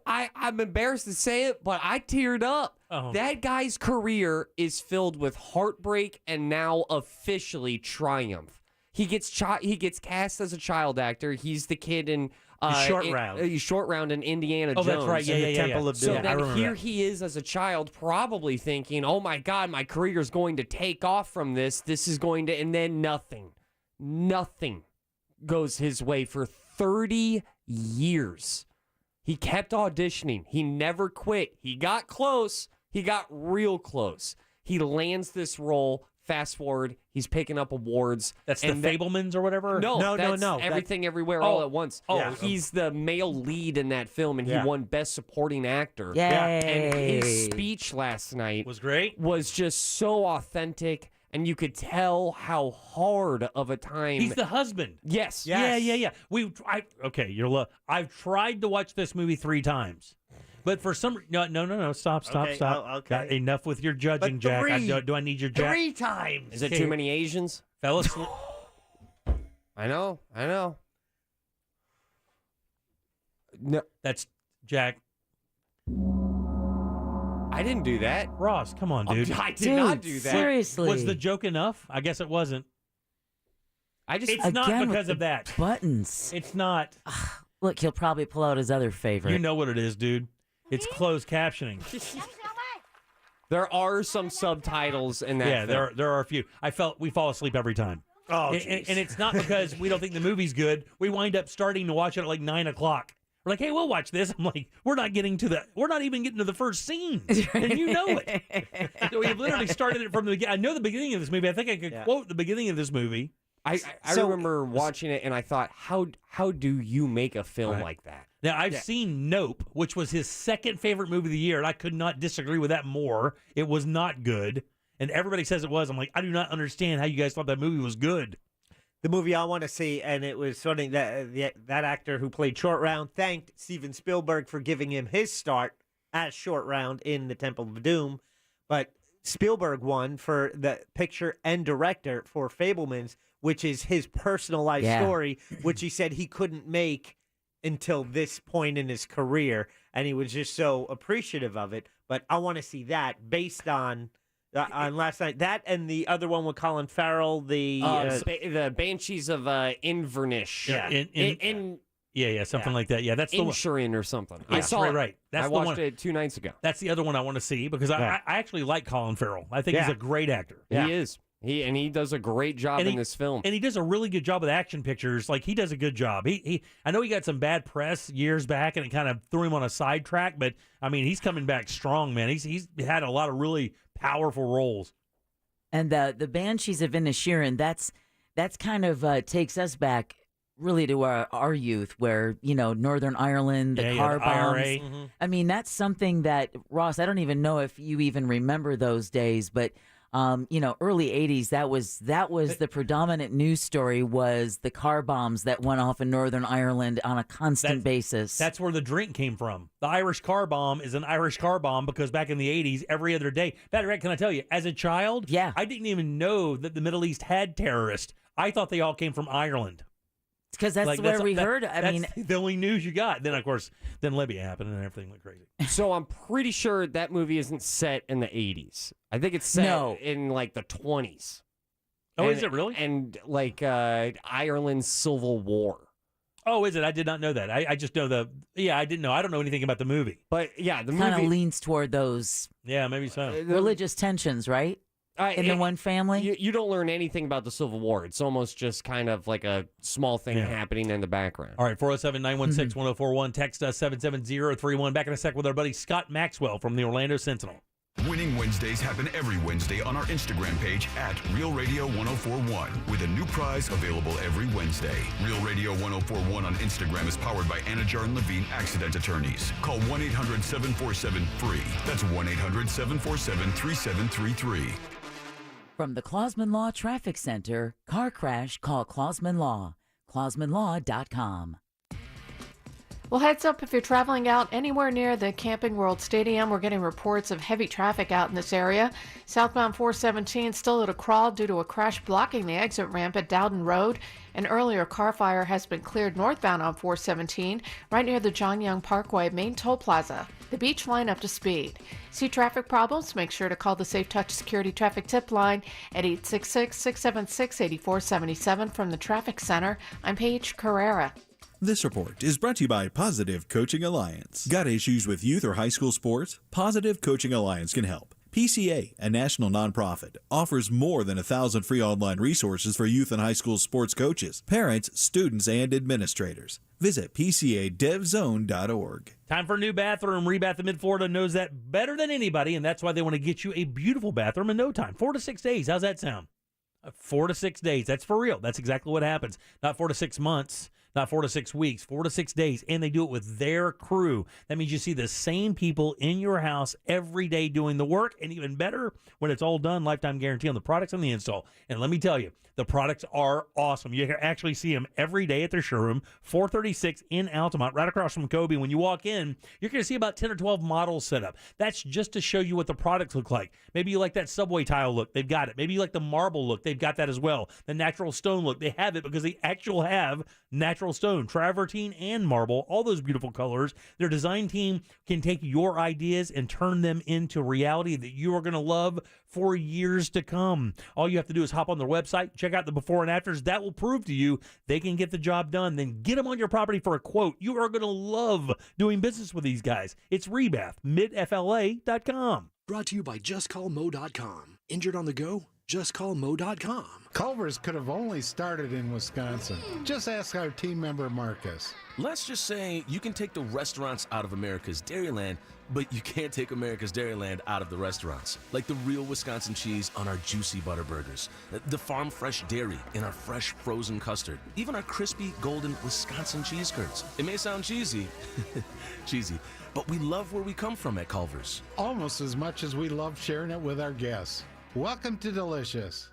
I'm embarrassed to say it, but I teared up. Oh. That guy's career is filled with heartbreak and now officially triumph. He gets cast as a child actor. He's the kid in Short Round. Short Round in Indiana Jones. That's right. Yeah, Temple of Doom. So then here he is as a child, probably thinking, "Oh my God, my career is going to take off from this. This is going to," and then nothing goes his way for 30 years. He kept auditioning. He never quit. He got close. He got real close. He lands this role. Fast forward, he's picking up awards. That's the Fabelmans or whatever? No. Everything Everywhere All at Once. Oh, he's the male lead in that film, and he won Best Supporting Actor. Yay. And his speech last night was great. Was just so authentic, and you could tell how hard of a time. He's the husband. Yes. Yeah. I've tried to watch this movie 3 times. But for some no, stop. Okay. Enough with your judging, Jack. Do I need your Jack? 3 times. Is it too many Asians? Fell asleep. I know. No, that's Jack. I didn't do that. Ross, come on, dude. I did not do that. Seriously. Was the joke enough? I guess it wasn't. It's not Again, because with of that. Buttons. It's not. Look, he'll probably pull out his other favorite. You know what it is, dude. It's closed captioning. There are some subtitles in that. Yeah, film. there are a few. We fall asleep every time. Oh, and it's not because we don't think the movie's good. We wind up starting to watch it at like 9 o'clock. We're like, hey, we'll watch this. I'm like, we're not even getting to the first scene, and you know it. So we have literally started it from the beginning. I know the beginning of this movie. I think I could quote the beginning of this movie. I remember watching it, and I thought, how do you make a film like that? Now, I've seen Nope, which was his second favorite movie of the year, and I could not disagree with that more. It was not good, and everybody says it was. I'm like, I do not understand how you guys thought that movie was good. The movie I want to see, and it was funny that that actor who played Short Round thanked Steven Spielberg for giving him his start as Short Round in the Temple of Doom, but Spielberg won for the picture and director for Fabelmans, which is his personal life story, which he said he couldn't make until this point in his career, and he was just so appreciative of it. But I want to see that based on last night. That and the other one with Colin Farrell, the Banshees of Inverness. Yeah, something like that. Yeah, that's the one. Insurin or something. Yeah, I saw it. Right. That's I the watched one. it 2 nights ago. That's the other one I want to see because I actually like Colin Farrell. I think he's a great actor. He is. He does a great job in this film. And he does a really good job with action pictures. Like, he does a good job. I know he got some bad press years back, and it kind of threw him on a sidetrack, but, I mean, he's coming back strong, man. He's had a lot of really powerful roles. And the Banshees of Inisherin, that's kind of takes us back really to our youth, where, Northern Ireland, the car the bombs. IRA. Mm-hmm. I mean, that's something that, Ross, I don't even know if you even remember those days, but early 80s, that was the predominant news story, was the car bombs that went off in Northern Ireland on a constant basis. That's where the drink came from. The Irish car bomb is an Irish car bomb because back in the 80s, every other day, Patrick, can I tell you, as a child, I didn't even know that the Middle East had terrorists. I thought they all came from Ireland. Because that's where we heard. I mean, the only news you got. Then, of course, Libya happened and everything went crazy. So I'm pretty sure that movie isn't set in the 80s. I think it's set in like the 20s. Oh, is it really? And like Ireland's Civil War. Oh, is it? I did not know that. I just know I didn't know. I don't know anything about the movie. But yeah, the kind movie of leans toward those. Yeah, maybe so. Religious tensions, right? In the one family? You don't learn anything about the Civil War. It's almost just kind of like a small thing happening in the background. All right, 407-916-1041. Text us 77031. Back in a sec with our buddy Scott Maxwell from the Orlando Sentinel. Winning Wednesdays happen every Wednesday on our Instagram page at Real Radio 1041 with a new prize available every Wednesday. Real Radio 1041 on Instagram is powered by Anajar and Levine Accident Attorneys. Call 1-800-747-FREE. That's 1-800-747-3733. From the Clausman Law Traffic Center, car crash, call Clausman Law. ClausmanLaw.com. Well, heads up if you're traveling out anywhere near the Camping World Stadium. We're getting reports of heavy traffic out in this area. Southbound 417 still at a crawl due to a crash blocking the exit ramp at Dowden Road. An earlier car fire has been cleared northbound on 417, right near the John Young Parkway main toll plaza. The beach line up to speed. See traffic problems? Make sure to call the Safe Touch Security Traffic Tip Line at 866-676-8477 from the Traffic Center. I'm Paige Carrera. This report is brought to you by Positive Coaching Alliance. Got issues with youth or high school sports? Positive Coaching Alliance can help. PCA, a national nonprofit, offers more than 1,000 free online resources for youth and high school sports coaches, parents, students, and administrators. Visit PCADevZone.org. Time for a new bathroom. Rebath in Mid-Florida knows that better than anybody, and that's why they want to get you a beautiful bathroom in no time. 4 to 6 days. How's that sound? 4 to 6 days. That's for real. That's exactly what happens. Not 4 to 6 months. Not 4 to 6 weeks, 4 to 6 days, and they do it with their crew. That means you see the same people in your house every day doing the work, and even better, when it's all done, lifetime guarantee on the products and the install. And let me tell you, the products are awesome. You can actually see them every day at their showroom, 436 in Altamont, right across from Kobe. When you walk in, you're going to see about 10 or 12 models set up. That's just to show you what the products look like. Maybe you like that subway tile look. They've got it. Maybe you like the marble look. They've got that as well. The natural stone look. They have it because they actually have natural stone, travertine, and marble, all those beautiful colors. Their design team can take your ideas and turn them into reality that you are going to love for years to come. All you have to do is hop on their website, check out the before and afters. That will prove to you they can get the job done. Then get them on your property for a quote. You are going to love doing business with these guys. It's Rebath, midfla.com. Brought to you by JustCallMo.com. Injured on the go? JustCallMo.com. Culver's could have only started in Wisconsin. Just ask our team member Marcus. Let's just say you can take the restaurants out of America's Dairyland, but you can't take America's Dairyland out of the restaurants. Like the real Wisconsin cheese on our juicy butter burgers, the farm fresh dairy in our fresh frozen custard, even our crispy golden Wisconsin cheese curds. It may sound cheesy, but we love where we come from at Culver's. Almost as much as we love sharing it with our guests. Welcome to Delicious.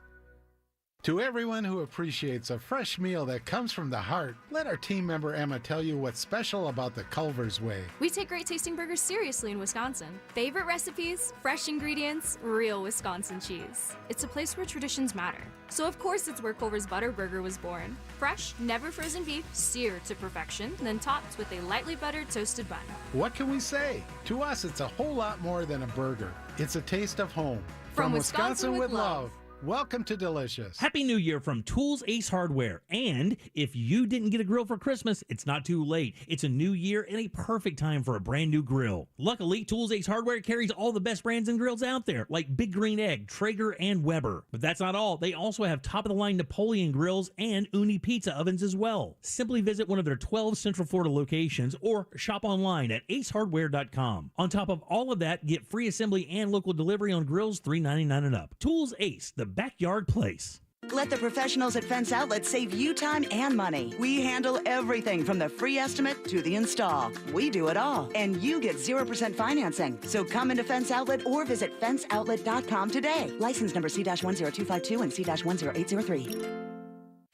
To everyone who appreciates a fresh meal that comes from the heart, let our team member Emma tell you what's special about the Culver's Way. We take great tasting burgers seriously in Wisconsin. Favorite recipes, fresh ingredients, real Wisconsin cheese. It's a place where traditions matter. So of course it's where Culver's Butter Burger was born. Fresh, never frozen beef, seared to perfection, then topped with a lightly buttered toasted bun. What can we say? To us, it's a whole lot more than a burger. It's a taste of home. From Wisconsin with love. Welcome to Delicious. Happy New Year from Tools Ace Hardware. And if you didn't get a grill for Christmas, it's not too late. It's a new year and a perfect time for a brand new grill. Luckily, Tools Ace Hardware carries all the best brands and grills out there, like Big Green Egg, Traeger, and Weber. But that's not all. They also have top-of-the-line Napoleon grills and Uni pizza ovens as well. Simply visit one of their 12 Central Florida locations or shop online at acehardware.com. On top of all of that, get free assembly and local delivery on grills $3.99 and up. Tools Ace, the backyard place. Let the professionals at Fence Outlet save you time and money. We handle everything from the free estimate to the install. We do it all, and you get 0% financing. So come into Fence Outlet or visit fenceoutlet.com today. License number C-10252 and C-10803.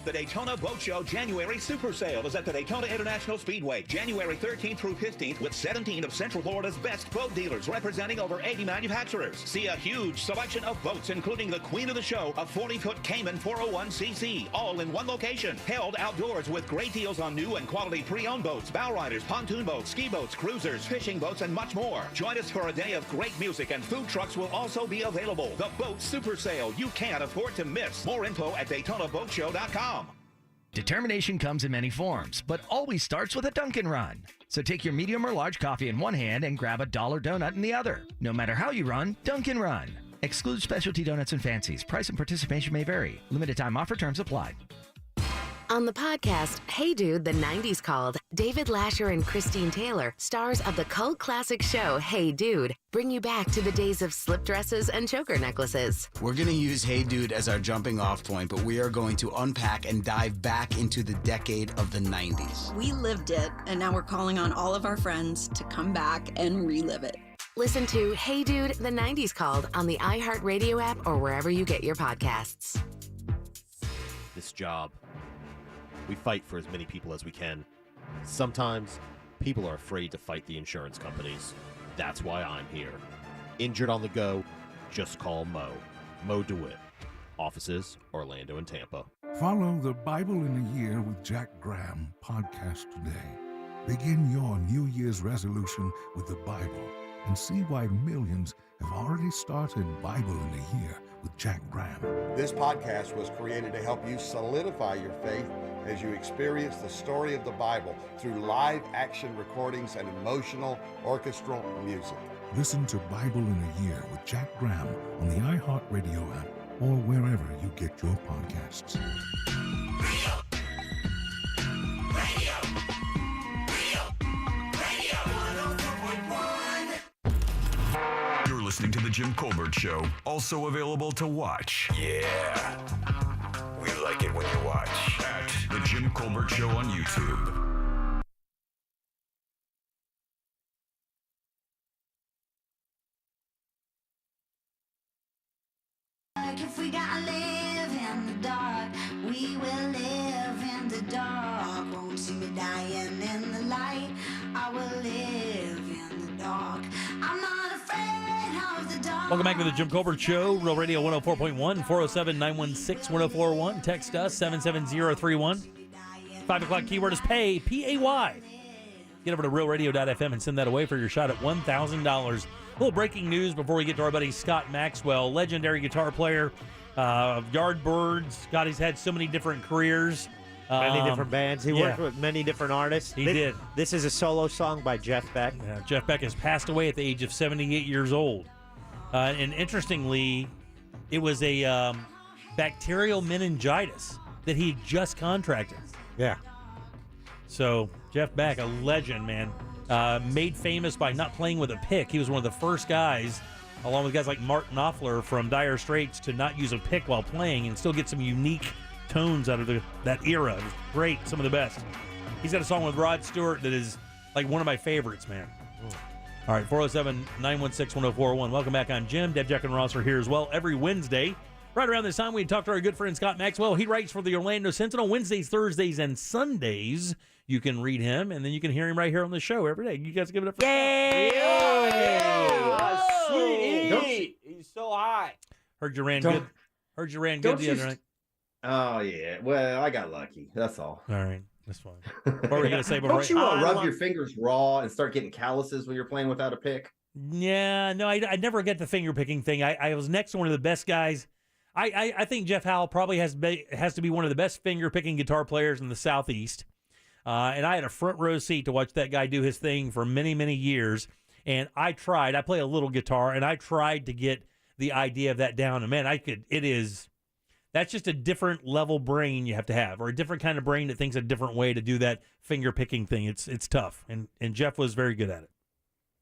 The Daytona Boat Show January Super Sale is at the Daytona International Speedway, January 13th through 15th, with 17 of Central Florida's best boat dealers representing over 80 manufacturers. See a huge selection of boats, including the queen of the show, a 40-foot Cayman 401cc, all in one location. Held outdoors with great deals on new and quality pre-owned boats, bow riders, pontoon boats, ski boats, cruisers, fishing boats, and much more. Join us for a day of great music, and food trucks will also be available. The Boat Super Sale you can't afford to miss. More info at DaytonaBoatShow.com. Determination comes in many forms, but always starts with a Dunkin' Run. So take your medium or large coffee in one hand and grab a dollar donut in the other. No matter how you run, Dunkin' Run. Exclude specialty donuts and fancies. Price and participation may vary. Limited time offer, terms apply. On the podcast, Hey Dude, the 90s Called, David Lasher and Christine Taylor, stars of the cult classic show Hey Dude, bring you back to the days of slip dresses and choker necklaces. We're going to use Hey Dude as our jumping off point, but we are going to unpack and dive back into the decade of the 90s. We lived it, and now we're calling on all of our friends to come back and relive it. Listen to Hey Dude, the 90s Called on the iHeartRadio app or wherever you get your podcasts. This job, we fight for as many people as we can. Sometimes People are afraid to fight the insurance companies. That's why I'm here. Injured on the go, just call Mo. Mo DeWitt. Offices, Orlando and Tampa. Follow the Bible in a Year with Jack Graham podcast today. Begin your New Year's resolution with the Bible and see why millions have already started Bible in a Year with Jack Graham. This podcast was created to help you solidify your faith as you experience the story of the Bible through live action recordings and emotional orchestral music. Listen to Bible in a Year with Jack Graham on the iHeartRadio app or wherever you get your podcasts. You're listening to The Jim Colbert Show, also available to watch. Yeah, we like it when you watch at The Jim Colbert Show on YouTube. If we gotta live in the dark, we will live in the dark. Won't see me dying in the light. I will live in the dark. I'm not afraid of the dark. Welcome back to the Jim Colbert Show, Real Radio 104.1, 407-916-1041. Text us, 77031. 5 o'clock keyword is pay, P-A-Y. Get over to realradio.fm and send that away for your shot at $1,000. A little breaking news before we get to our buddy Scott Maxwell, legendary guitar player, Yardbirds. Scott, he's had so many different careers. Many different bands. He worked with many different artists. He did. This is a solo song by Jeff Beck. Yeah, Jeff Beck has passed away at the age of 78 years old. And interestingly, it was a bacterial meningitis that he had just contracted. Yeah. So, Jeff Beck, a legend, man. Made famous by not playing with a pick. He was one of the first guys, along with guys like Mark Knopfler from Dire Straits, to not use a pick while playing and still get some unique tones out of that era. It was great, some of the best. He's got a song with Rod Stewart that is like one of my favorites, man. All right, 407-916-1041. Welcome back. I'm Jim. Deb, Jack, and Ross are here as well every Wednesday. Right around this time, we talk to our good friend Scott Maxwell. He writes for the Orlando Sentinel Wednesdays, Thursdays, and Sundays. You can read him, and then you can hear him right here on the show every day. You guys give it up for Yay! Sweet. He's so hot. Heard you ran good. Heard you ran good the other night. Oh, yeah. Well, I got lucky. That's all. All right. That's fine. What were you going to say? Don't you rub your fingers raw and start getting calluses when you're playing without a pick? Yeah, no, I never get the finger picking thing. I was next to one of the best guys. I think Jeff Howell probably has to be one of the best finger picking guitar players in the Southeast. And I had a front row seat to watch that guy do his thing for many, many years. And I play a little guitar, and I tried to get the idea of that down. And man, that's just a different level brain you have to have, or a different kind of brain that thinks a different way to do that finger picking thing. It's tough. And Jeff was very good at it.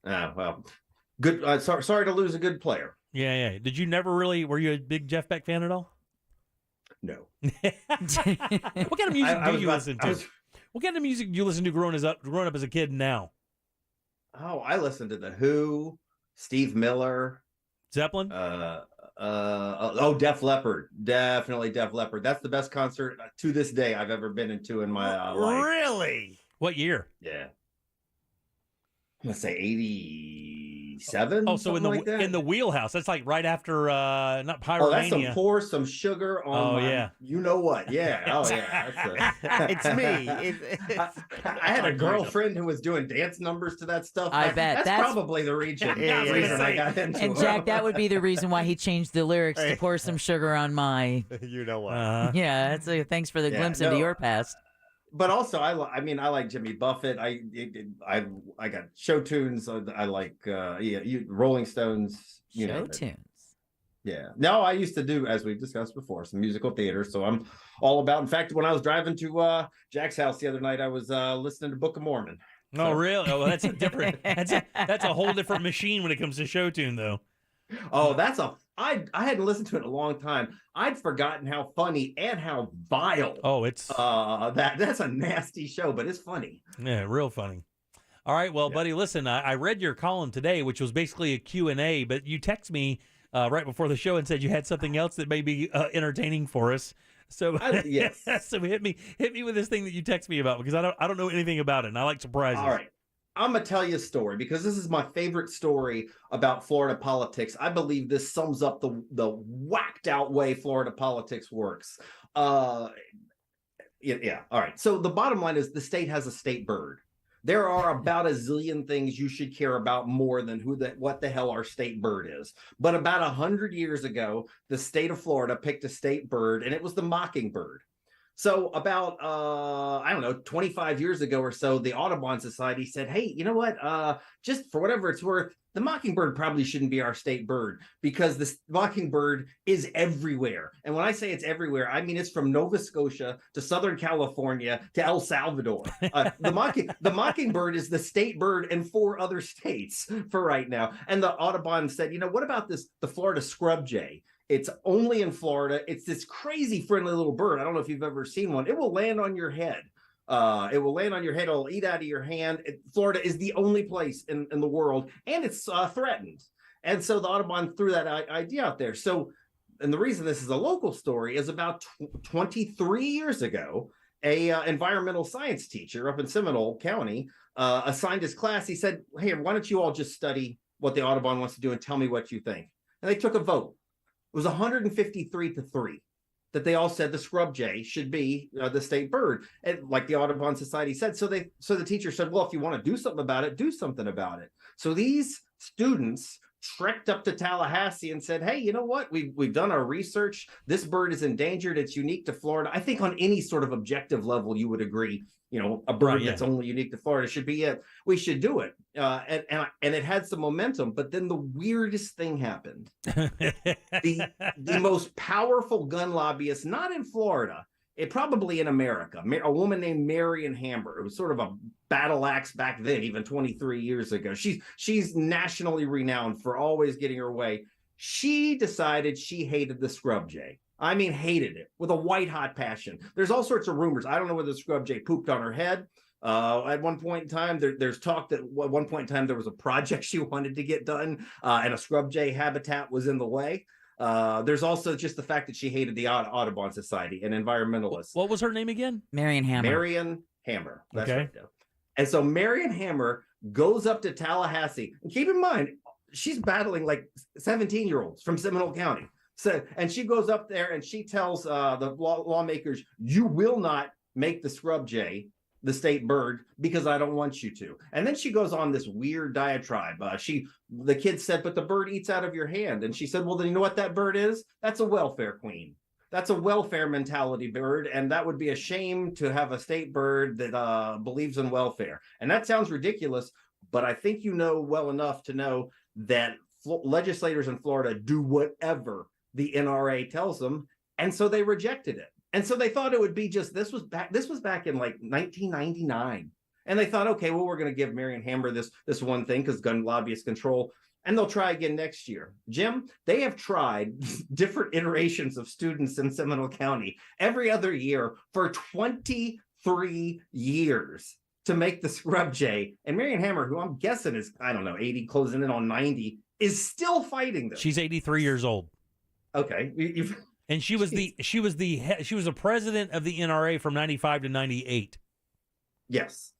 Well, good. Sorry to lose a good player. Yeah. Did you were you a big Jeff Beck fan at all? No. What kind of music do you listen to? What kind of music do you listen to growing up as a kid now? Oh, I listened to The Who, Steve Miller. Zeppelin? Def Leppard. Definitely Def Leppard. That's the best concert to this day I've ever been into in my life. Really? What year? Yeah. Let's say 87. Oh, so in the wheelhouse. That's like right after not Pyromania. Oh, that's some pour some sugar on yeah. You know what? Yeah. Oh yeah. It's me. I had a girlfriend who was doing dance numbers to that stuff. I bet that's probably the reason I got into And it. Jack, that would be the reason why he changed the lyrics to pour some sugar on my. You know what? Yeah, thanks for the glimpse into your past. But also, I like Jimmy Buffett. I got show tunes. I like Rolling Stones. Show tunes. Yeah. No, I used to do, as we've discussed before, some musical theater. So I'm all about. In fact, when I was driving to Jack's house the other night, I was listening to Book of Mormon. So. Oh, really? Oh, well, that's a different. that's a whole different machine when it comes to show tune, though. Oh, I hadn't listened to it in a long time. I'd forgotten how funny and how vile. Oh, it's that's a nasty show, but it's funny. Yeah, real funny. All right, well, buddy, listen, I read your column today, which was basically a Q&A, but you text me right before the show and said you had something else that may be entertaining for us. So yes, so hit me with this thing that you text me about, because I don't know anything about it, and I like surprises. All right. I'm gonna tell you a story because this is my favorite story about Florida politics. I believe this sums up the whacked out way Florida politics works. Yeah. All right. So the bottom line is the state has a state bird. There are about a zillion things you should care about more than what the hell our state bird is. But about 100 years ago, the state of Florida picked a state bird, and it was the mockingbird. So about, 25 years ago or so, the Audubon Society said, hey, you know what? Just for whatever it's worth, the mockingbird probably shouldn't be our state bird because the mockingbird is everywhere. And when I say it's everywhere, I mean it's from Nova Scotia to Southern California to El Salvador. The mockingbird is the state bird in 4 other states for right now. And the Audubon said, what about the Florida scrub jay? It's only in Florida. It's this crazy friendly little bird. I don't know if you've ever seen one. It will land on your head. It'll eat out of your hand. Florida is the only place in the world, and it's threatened. And so the Audubon threw that idea out there. So, and the reason this is a local story is about 23 years ago, a environmental science teacher up in Seminole County assigned his class. He said, hey, why don't you all just study what the Audubon wants to do and tell me what you think? And they took a vote. It was 153-3 that they all said the scrub jay should be the state bird, and like the Audubon Society said. So the teacher said, well, if you want to do something about it, do something about it. So these students trekked up to Tallahassee and said, hey, you know what? We've done our research. This bird is endangered. It's unique to Florida. I think on any sort of objective level, you would agree. A bird that's only unique to Florida should be it. We should do it. And it had some momentum, but then the weirdest thing happened. the most powerful gun lobbyist, not in Florida, probably in America, a woman named Marion Hammer. It was sort of a battle axe back then, even 23 years ago. She's nationally renowned for always getting her way. She decided she hated the scrub jay. I mean, hated it with a white hot passion. There's all sorts of rumors. I don't know whether the scrub jay pooped on her head. At one point in time, there's talk that at one point in time there was a project she wanted to get done, and a scrub jay habitat was in the way. There's also just the fact that she hated the Audubon Society and environmentalists. What was her name again? Marion Hammer. Marion Hammer. That's okay. Right now. And so Marion Hammer goes up to Tallahassee. And keep in mind, she's battling like 17-year-olds from Seminole County. So, and she goes up there and she tells the lawmakers, you will not make the scrub jay the state bird because I don't want you to. And then she goes on this weird diatribe. The kid said, but the bird eats out of your hand. And she said, well, then you know what that bird is? That's a welfare queen. That's a welfare mentality bird. And that would be a shame to have a state bird that believes in welfare. And that sounds ridiculous, but I think you know well enough to know that legislators in Florida do whatever the NRA tells them, and so they rejected it. And so they thought it would be just this was back in like 1999, and they thought, okay, well, we're going to give Marion Hammer this one thing because gun lobbyists control, and they'll try again next year. Jim, they have tried different iterations of students in Seminole County every other year for 23 years to make the scrub jay, and Marion Hammer, who I'm guessing is 80, closing in on 90, is still fighting them. She's 83 years old. Okay, and she was a president of the NRA from 95 to 98. Yes,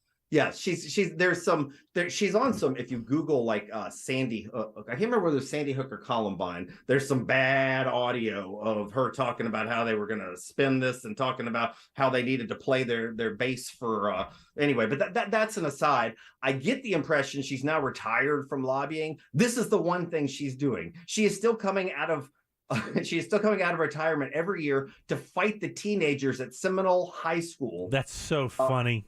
she's on some. If you Google like Sandy Hook, I can't remember whether it was Sandy Hook or Columbine. There's some bad audio of her talking about how they were going to spin this and talking about how they needed to play their base for anyway. But that's an aside. I get the impression she's now retired from lobbying. This is the one thing she's doing. She is still coming out of retirement every year to fight the teenagers at Seminole High School. That's so funny.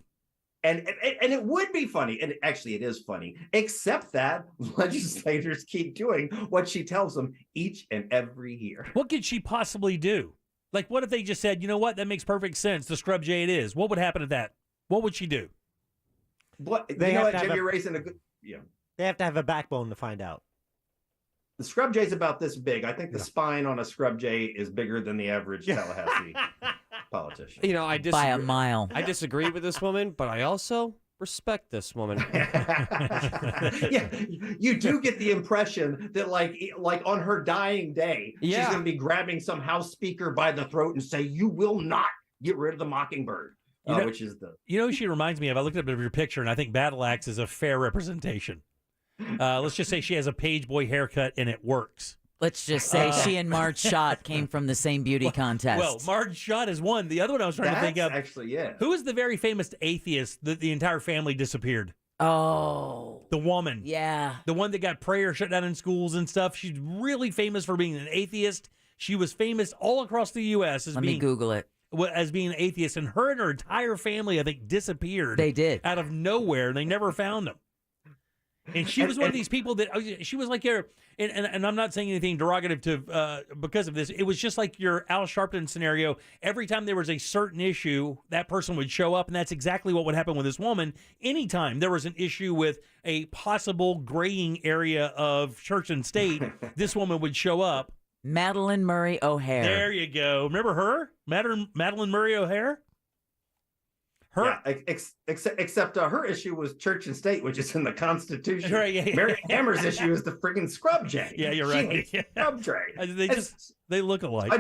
And it would be funny. And actually, it is funny, except that legislators keep doing what she tells them each and every year. What could she possibly do? Like, what if they just said, you know what? That makes perfect sense. The scrub jay it is. What would happen to that? What would she do? They have to have a backbone to find out. The scrub jay is about this big. I think the spine on a scrub jay is bigger than the average Tallahassee politician. I disagree. By a mile. I disagree with this woman, but I also respect this woman. Yeah, you do get the impression that like on her dying day, she's going to be grabbing some House Speaker by the throat and say, "You will not get rid of the mockingbird." which is the. You know who she reminds me of? I looked up your picture, and I think Battle Axe is a fair representation. Let's just say she has a page boy haircut, and it works. Let's just say she and Marge Schott came from the same beauty contest. Well, Marge Schott is one. The other one I was trying to think of. Actually, yeah. Who is the very famous atheist that the entire family disappeared? Oh. The woman. Yeah. The one that got prayer shut down in schools and stuff. She's really famous for being an atheist. She was famous all across the U.S. Let me Google it. As being an atheist. And her and her entire family, I think, disappeared. They did. Out of nowhere. And they never found them. And she was one of these people that she was like your, and I'm not saying anything derogative to because of this. It was just like your Al Sharpton scenario. Every time there was a certain issue, that person would show up, and that's exactly what would happen with this woman. Anytime there was an issue with a possible graying area of church and state, this woman would show up. Madeline Murray O'Hare. There you go. Remember her, Madeline Murray O'Hare? Except her issue was church and state, which is in the Constitution. Right, yeah. Mary Hammer's issue is the friggin' scrub tray. Yeah, you're She right. hates scrub tray. They look alike. I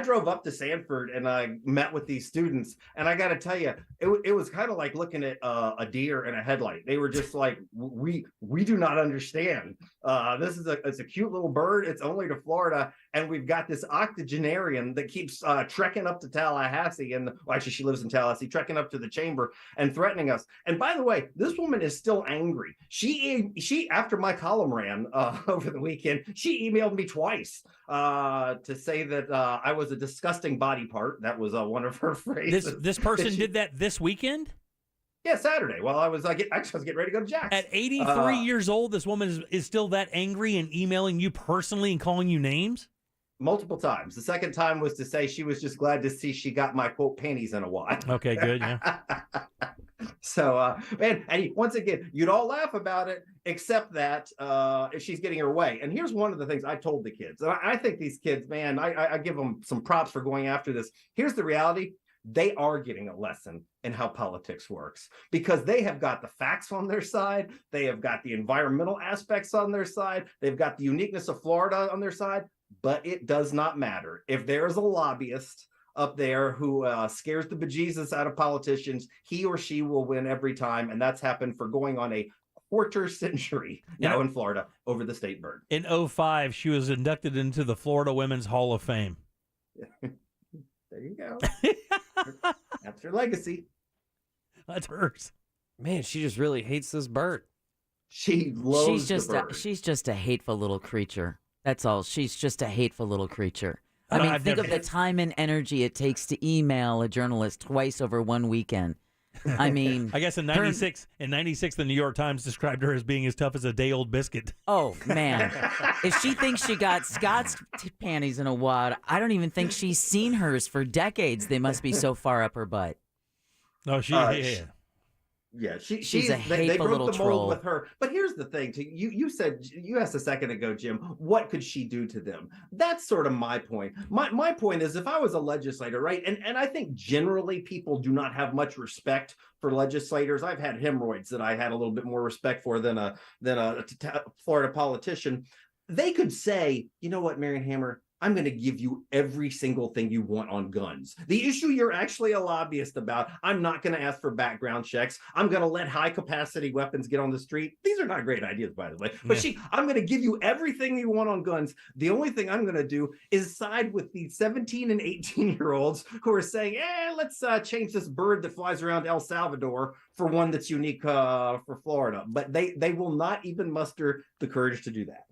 drove up to Sanford and I met with these students, and I got to tell you, it was kind of like looking at a deer in a headlight. They were just like, we do not understand. This is it's a cute little bird. It's only to Florida, and we've got this octogenarian that keeps trekking up to Tallahassee, and actually she lives in Tallahassee, trekking up to the chamber and threatening us. And by the way, this woman is still angry. She after my column ran over the weekend, she emailed me twice to say that I was a disgusting body part. That was one of her phrases. This person did that this weekend? Yeah, Saturday. While I was getting ready to go to Jack's. At 83 years old, this woman is still that angry and emailing you personally and calling you names? Multiple times. The second time was to say she was just glad to see she got my, quote, panties in a wad. Okay, good, yeah. So, and once again, you'd all laugh about it, except that if she's getting her way. And here's one of the things I told the kids. And I think these kids, man, I give them some props for going after this. Here's the reality. They are getting a lesson in how politics works because they have got the facts on their side. They have got the environmental aspects on their side. They've got the uniqueness of Florida on their side. But it does not matter. If there is a lobbyist up there who scares the bejesus out of politicians, he or she will win every time. And that's happened for going on a quarter century now in Florida over the state bird. In 2005, she was inducted into the Florida Women's Hall of Fame. There you go. That's her legacy. That's hers. Man, she just really hates this bird. She loves the bird. She's just a hateful little creature. That's all. She's just a hateful little creature. I mean, think of the time and energy it takes to email a journalist twice over one weekend. I mean, I guess in '96, the New York Times described her as being as tough as a day-old biscuit. Oh man, if she thinks she got Scott's panties in a wad, I don't even think she's seen hers for decades. They must be so far up her butt. Oh, Yeah, she's a hateful they broke little the mold troll. with her. But here's the thing: you asked a second ago, Jim, what could she do to them? That's sort of my point. My point is, if I was a legislator, right, and I think generally people do not have much respect for legislators. I've had hemorrhoids that I had a little bit more respect for than a Florida politician. They could say, you know what, Marion Hammer, I'm going to give you every single thing you want on guns. The issue you're actually a lobbyist about, I'm not going to ask for background checks. I'm going to let high capacity weapons get on the street. These are not great ideas, by the way. But I'm going to give you everything you want on guns. The only thing I'm going to do is side with the 17 and 18-year-olds who are saying, let's change this bird that flies around El Salvador for one that's unique for Florida. But they will not even muster the courage to do that.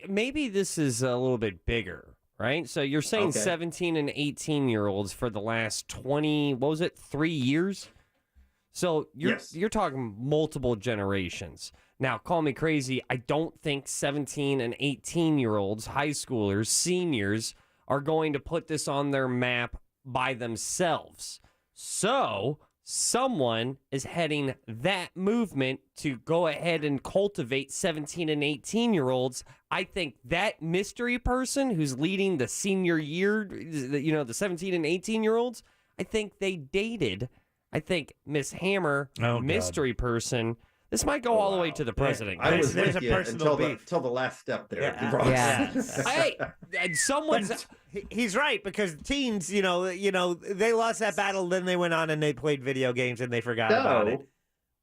Maybe this is a little bit bigger, right? So you're saying 17 and 18-year-olds for the last 3 years? So you're talking multiple generations. Now, call me crazy. I don't think 17 and 18-year-olds, high schoolers, seniors, are going to put this on their map by themselves. So someone is heading that movement to go ahead and cultivate 17 and 18-year-olds. I think that mystery person who's leading the senior year, the 17 and 18-year-olds, I think they dated. I think Miss Hammer, mystery person, This might go all the way to the president. I was There's with a you personal until beef. until the last step there. Yeah. Ross. Yeah. Hey, and someone's. But he's right, because teens, they lost that battle, then they went on and they played video games and they forgot about it.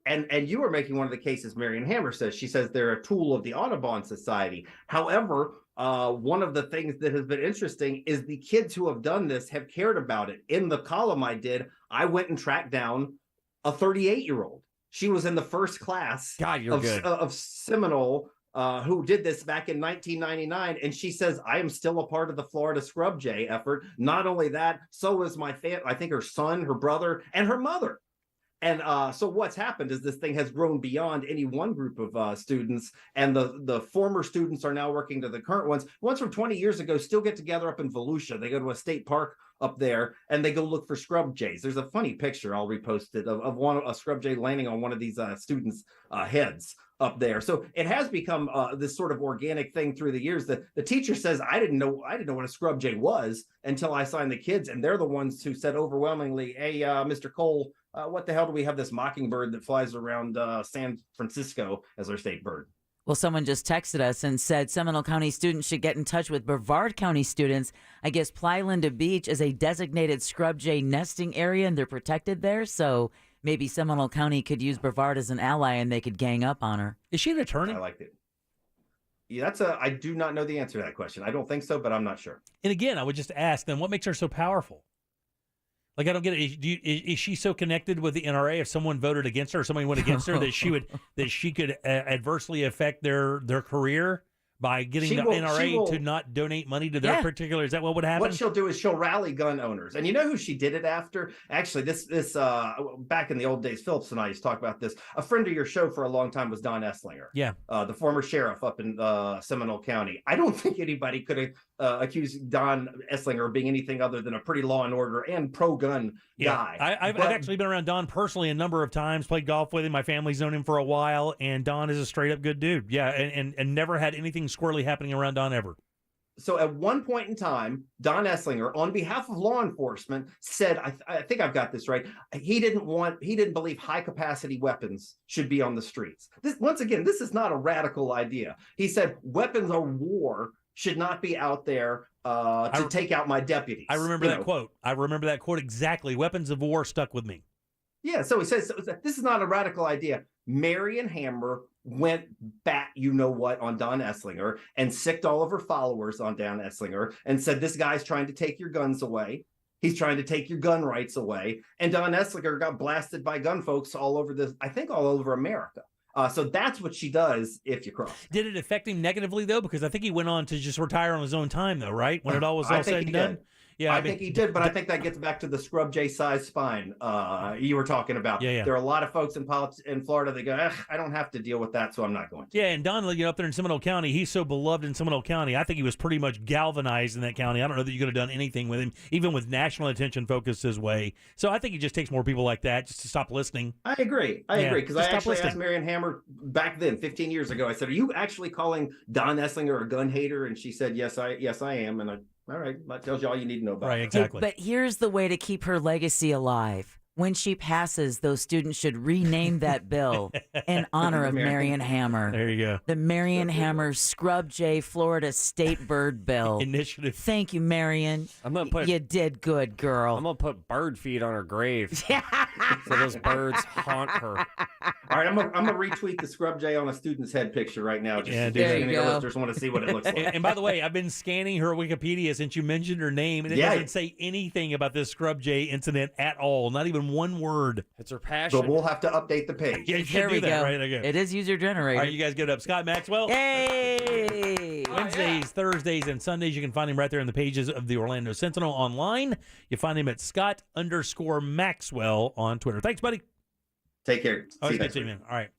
And you were making one of the cases Marion Hammer says. She says they're a tool of the Audubon Society. However, one of the things that has been interesting is the kids who have done this have cared about it. In the column I did, I went and tracked down a 38-year-old. She was in the first class of Seminole who did this back in 1999. And she says, I am still a part of the Florida Scrub Jay effort. Not only that, so is my I think her son, her brother, and her mother. And so what's happened is this thing has grown beyond any one group of students, and the former students are now working to the current ones. Ones from 20 years ago still get together up in Volusia. They go to a state park up there, and they go look for scrub jays. There's a funny picture, I'll repost it, of a scrub jay landing on one of these students' heads up there. So it has become this sort of organic thing through the years. That the teacher says, I didn't know what a scrub jay was until I signed the kids, and they're the ones who said overwhelmingly, hey, Mr. Cole, what the hell do we have this mockingbird that flies around San Francisco as our state bird? Well, someone just texted us and said Seminole County students should get in touch with Brevard County students. I guess Plylinda Beach is a designated scrub jay nesting area, and they're protected there. So maybe Seminole County could use Brevard as an ally, and they could gang up on her. Is she an attorney? I liked it. Yeah, I do not know the answer to that question. I don't think so, but I'm not sure. And again, I would just ask them, what makes her so powerful? Like, I don't get it. Is she so connected with the NRA? If someone voted against her, or somebody went against her, that she could adversely affect their career by getting the NRA to not donate money to their particular? Is that what would happen? What she'll do is she'll rally gun owners, and you know who she did it after? Actually, this back in the old days, Phillips and I used to talk about this. A friend of your show for a long time was Don Esslinger. Yeah, the former sheriff up in Seminole County. I don't think anybody could have accused Don Esslinger of being anything other than a pretty law and order and pro-gun guy. I've actually been around Don personally a number of times, played golf with him. My family's known him for a while, and Don is a straight-up good dude. Yeah, and never had anything squirrely happening around Don ever. So at one point in time, Don Esslinger, on behalf of law enforcement, said, I think I've got this right, he didn't believe high-capacity weapons should be on the streets. Once again, this is not a radical idea. He said weapons of war should not be out there to take out my deputies. I remember that quote. I remember that quote exactly. Weapons of war stuck with me. Yeah, so he says, this is not a radical idea. Marion Hammer went bat on Don Esslinger and sicked all of her followers on Don Esslinger and said, this guy's trying to take your guns away. He's trying to take your gun rights away. And Don Esslinger got blasted by gun folks all over all over America. So that's what she does if you cross. Did it affect him negatively, though? Because I think he went on to just retire on his own time, though, right? When it all was all said and done? Yeah, I think he did, but I think that gets back to the scrub jay size spine you were talking about. Yeah. There are a lot of folks in Florida that go, I don't have to deal with that, so I'm not going to. Yeah, and Don, up there in Seminole County, he's so beloved in Seminole County. I think he was pretty much galvanized in that county. I don't know that you could have done anything with him, even with national attention focused his way. So I think it just takes more people like that just to stop listening. I agree, because I actually asked Marion Hammer back then, 15 years ago. I said, "Are you actually calling Don Esslinger a gun hater?" And she said, "Yes, I am." And all right, that tells you all you need to know about it. Right, exactly. But here's the way to keep her legacy alive. When she passes, those students should rename that bill in honor of Marion Hammer. There you go. The Marion Hammer Scrub Jay Florida State Bird Bill. Initiative. Thank you, Marion. You did good, girl. I'm going to put bird feed on her grave. So those birds haunt her. All right, I'm gonna retweet the Scrub Jay on a student's head picture right now. Just in case any listeners want to see what it looks like. And by the way, I've been scanning her Wikipedia since you mentioned her name, and it doesn't say anything about this Scrub Jay incident at all. Not even one word. It's her passion. So we'll have to update the page. Yeah, you should do that, right? Okay. It is user generated. All right, you guys get it up. Scott Maxwell. Yay! Wednesdays, Thursdays, and Sundays, you can find him right there in the pages of the Orlando Sentinel online. You find him at Scott_Maxwell on Twitter. Thanks, buddy. Take care. See you next week, man. All right.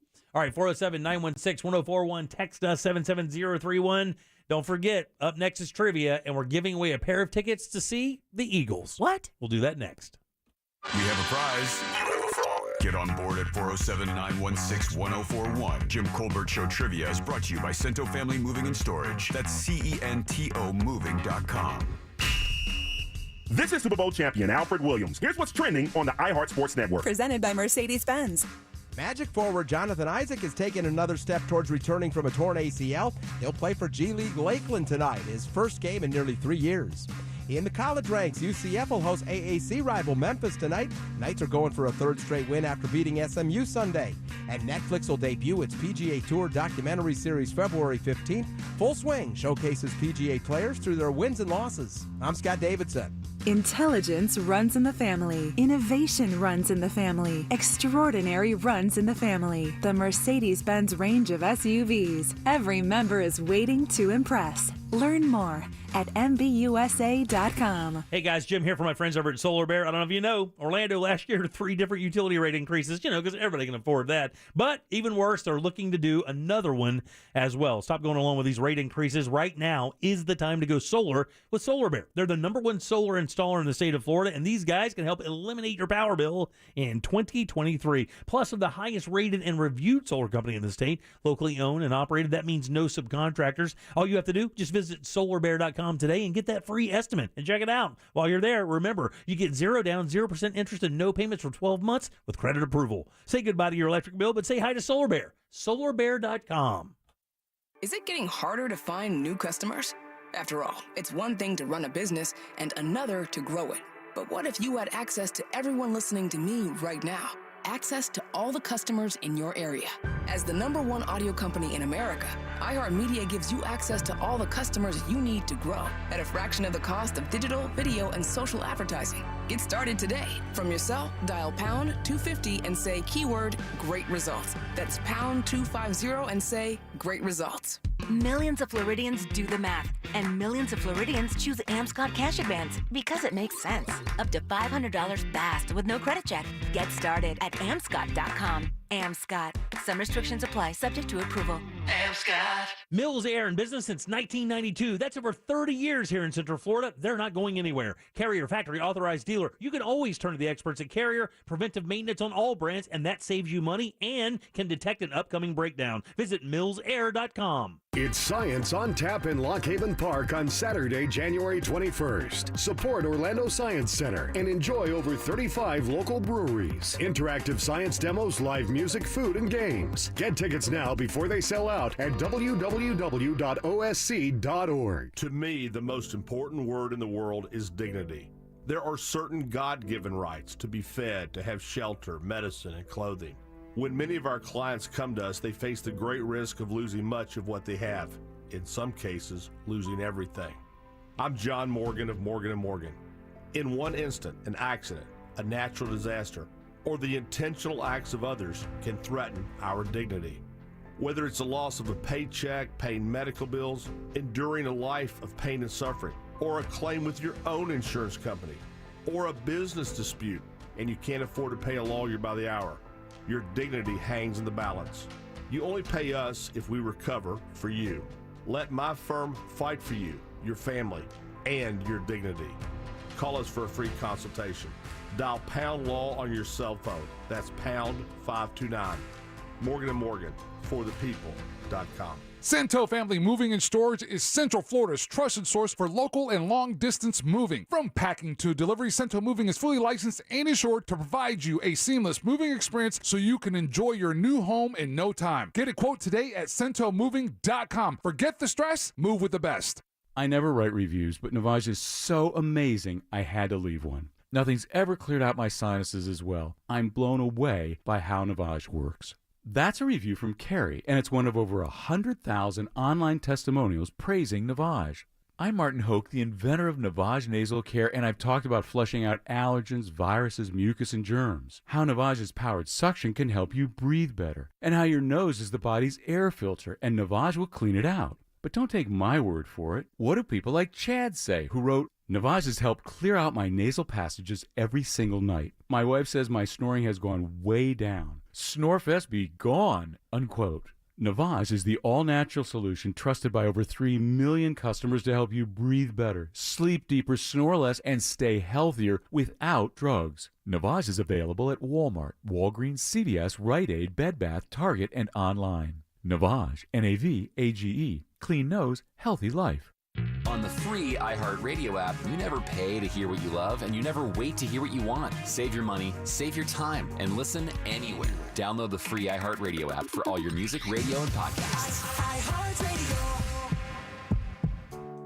407-916-1041. Text us 77031. Don't forget, up next is trivia, and we're giving away a pair of tickets to see the Eagles. What? We'll do that next. We have a prize. Get on board at 407-916-1041. Jim Colbert Show Trivia is brought to you by Cento Family Moving and Storage. That's CENTO moving.com. This is Super Bowl champion Alfred Williams. Here's what's trending on the iHeart Sports Network. Presented by Mercedes-Benz. Magic forward Jonathan Isaac has taken another step towards returning from a torn ACL. He'll play for G League Lakeland tonight, his first game in nearly 3 years. In the college ranks, UCF will host AAC rival Memphis tonight. Knights are going for a third straight win after beating SMU Sunday. And Netflix will debut its PGA Tour documentary series February 15th. Full Swing showcases PGA players through their wins and losses. I'm Scott Davidson. Intelligence runs in the family. Innovation runs in the family. Extraordinary runs in the family. The Mercedes-Benz range of SUVs. Every member is waiting to impress. Learn more at MBUSA.com. Hey guys, Jim here for my friends over at Solar Bear. I don't know if you know, Orlando last year had 3 different utility rate increases, because everybody can afford that. But even worse, they're looking to do another one as well. Stop going along with these rate increases. Right now is the time to go solar with Solar Bear. They're the #1 solar installer in the state of Florida, and these guys can help eliminate your power bill in 2023. Plus, of the highest rated and reviewed solar company in the state, locally owned and operated. That means no subcontractors. All you have to do, just visit solarbear.com today and get that free estimate and check it out. While you're there, remember, you get 0 down, 0% interest and no payments for 12 months with credit approval. Say goodbye to your electric bill, but say hi to Solar Bear. Solarbear.com. Is it getting harder to find new customers? After all, it's one thing to run a business and another to grow it. But what if you had access to everyone listening to me right now? Access to all the customers in your area. As the #1 audio company in America, iHeartMedia gives you access to all the customers you need to grow at a fraction of the cost of digital, video, and social advertising. Get started today. From your cell, dial pound 250 and say keyword great results. That's pound 250 and say great results. Millions of Floridians do the math, and millions of Floridians choose Amscot Cash Advance because it makes sense. Up to $500 fast with no credit check. Get started at amscot.com. Amscot. Some restrictions apply, subject to approval. Amscot. Mills Air in business since 1992. That's over 30 years here in Central Florida. They're not going anywhere. Carrier factory authorized dealer. You can always turn to the experts at Carrier. Preventive maintenance on all brands, and that saves you money and can detect an upcoming breakdown. Visit millsair.com. It's Science on Tap in Lock Haven Park on Saturday, January 21st. Support Orlando Science Center and enjoy over 35 local breweries, interactive science demos, live music, food, and games. Get tickets now before they sell out at www.osc.org. To me, the most important word in the world is dignity. There are certain God-given rights to be fed, to have shelter, medicine, and clothing. When many of our clients come to us, they face the great risk of losing much of what they have. In some cases, losing everything. I'm John Morgan of Morgan & Morgan. In one instant, an accident, a natural disaster, or the intentional acts of others can threaten our dignity. Whether it's a loss of a paycheck, paying medical bills, enduring a life of pain and suffering, or a claim with your own insurance company, or a business dispute, and you can't afford to pay a lawyer by the hour, your dignity hangs in the balance. You only pay us if we recover for you. Let my firm fight for you, your family, and your dignity. Call us for a free consultation. Dial pound law on your cell phone. That's pound 529. Morgan & Morgan, forthepeople.com. Cento Family Moving and Storage is Central Florida's trusted source for local and long-distance moving. From packing to delivery, Cento Moving is fully licensed and insured to provide you a seamless moving experience so you can enjoy your new home in no time. Get a quote today at centomoving.com. Forget the stress, move with the best. I never write reviews, but Navage is so amazing I had to leave one. Nothing's ever cleared out my sinuses as well. I'm blown away by how Navage works. That's a review from Carrie, and it's one of over 100,000 online testimonials praising Navage. I'm Martin Hoke, the inventor of Navage Nasal Care, and I've talked about flushing out allergens, viruses, mucus, and germs. How Navage's powered suction can help you breathe better, and how your nose is the body's air filter, and Navage will clean it out. But don't take my word for it. What do people like Chad say, who wrote, Navage has helped clear out my nasal passages every single night. My wife says my snoring has gone way down. Snorefest be gone, unquote. Navage is the all-natural solution trusted by over 3 million customers to help you breathe better, sleep deeper, snore less, and stay healthier without drugs. Navage is available at Walmart, Walgreens, CVS, Rite Aid, Bed Bath, Target, and online. Navage, Navage, clean nose, healthy life. On the free iHeartRadio app, you never pay to hear what you love, and you never wait to hear what you want. Save your money, save your time, and listen anywhere. Download the free iHeartRadio app for all your music, radio, and podcasts.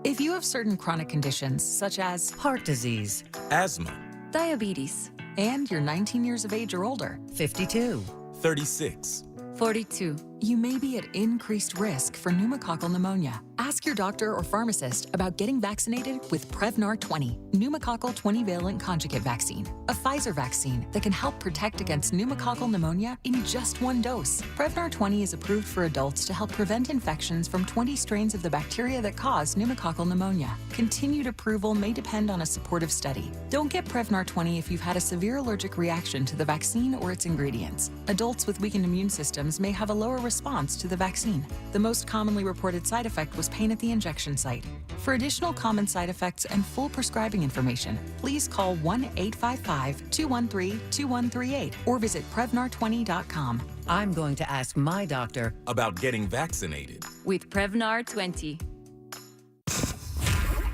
If you have certain chronic conditions, such as heart disease, asthma, diabetes, and you're 19 years of age or older, 52, 36, 42, you may be at increased risk for pneumococcal pneumonia. Ask your doctor or pharmacist about getting vaccinated with Prevnar 20, pneumococcal 20-valent conjugate vaccine, a Pfizer vaccine that can help protect against pneumococcal pneumonia in just one dose. Prevnar 20 is approved for adults to help prevent infections from 20 strains of the bacteria that cause pneumococcal pneumonia. Continued approval may depend on a supportive study. Don't get Prevnar 20 if you've had a severe allergic reaction to the vaccine or its ingredients. Adults with weakened immune systems may have a lower response to the vaccine. The most commonly reported side effect was pain at the injection site. For additional common side effects and full prescribing information, please call 1-855-213-2138 or visit Prevnar20.com. I'm going to ask my doctor about getting vaccinated. With Prevnar 20.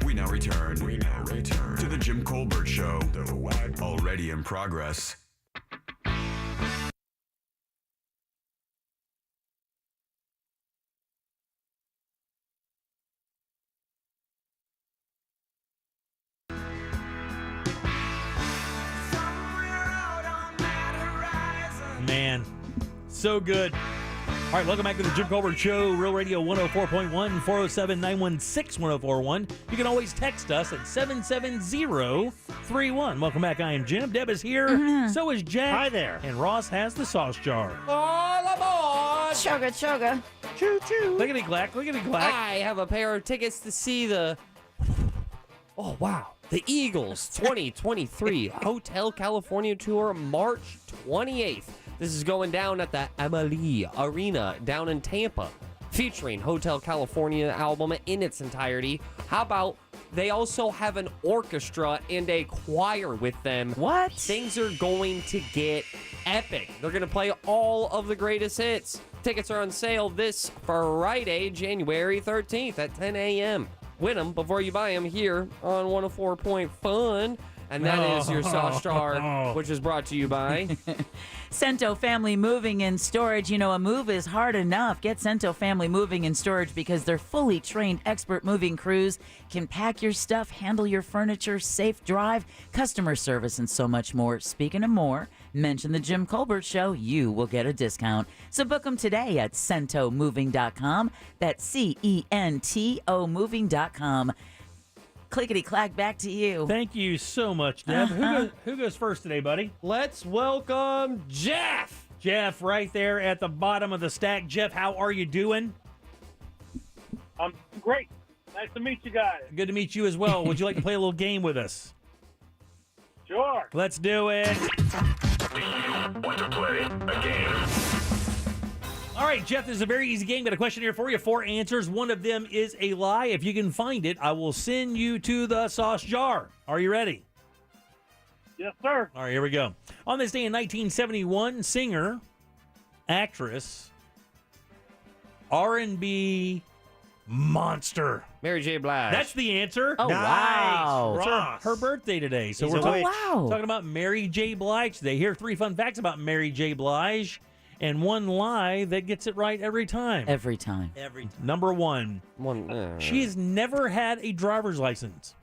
We now return to the Jim Colbert Show, already in progress. Man, so good. All right, welcome back to the Jim Colbert Show, Real Radio 104.1, 407-916-1041. You can always text us at 770-31. Welcome back. I am Jim. Deb is here. So is Jack. Hi there. And Ross has the sauce jar. All aboard! Sugar, sugar. Choo-choo. Lickety clack, lickety clack. I have a pair of tickets to see the... Oh, wow. The Eagles 2023 Hotel California Tour, March 28th. This is going down at the Amalie Arena down in Tampa, featuring Hotel California album in its entirety. How about they also have an orchestra and a choir with them? What? Things are going to get epic. They're going to play all of the greatest hits. Tickets are on sale this Friday, January 13th at 10 a.m. Win them before you buy them here on 104.1. And that is your sauce jar, which is brought to you by Cento Family Moving and Storage. You know, a move is hard enough. Get Cento Family Moving and Storage because their fully trained expert moving crews can pack your stuff, handle your furniture, safe drive, customer service, and so much more. Speaking of more, mention the Jim Colbert Show. You will get a discount. So book them today at centomoving.com. That's CENTO moving.com. Clickety-clack, back to you. Thank you so much, Deb. Who goes first today, buddy? Let's welcome Jeff. Jeff, right there at the bottom of the stack. Jeff, how are you doing? I'm great. Nice to meet you guys. Good to meet you as well. Would you like to play a little game with us? Sure. Let's do it. Do you want to play a game? All right, Jeff, this is a very easy game. Got a question here for you. 4 answers. One of them is a lie. If you can find it, I will send you to the sauce jar. Are you ready? Yes, sir. All right, here we go. On this day in 1971, singer, actress, R&B monster. Mary J. Blige. That's the answer. Oh, wow. It's her birthday today. So He's we're a witch. talking about Mary J. Blige today. Here are 3 fun facts about Mary J. Blige. And one lie that gets it right every time. Every time. Number 1. She has never had a driver's license.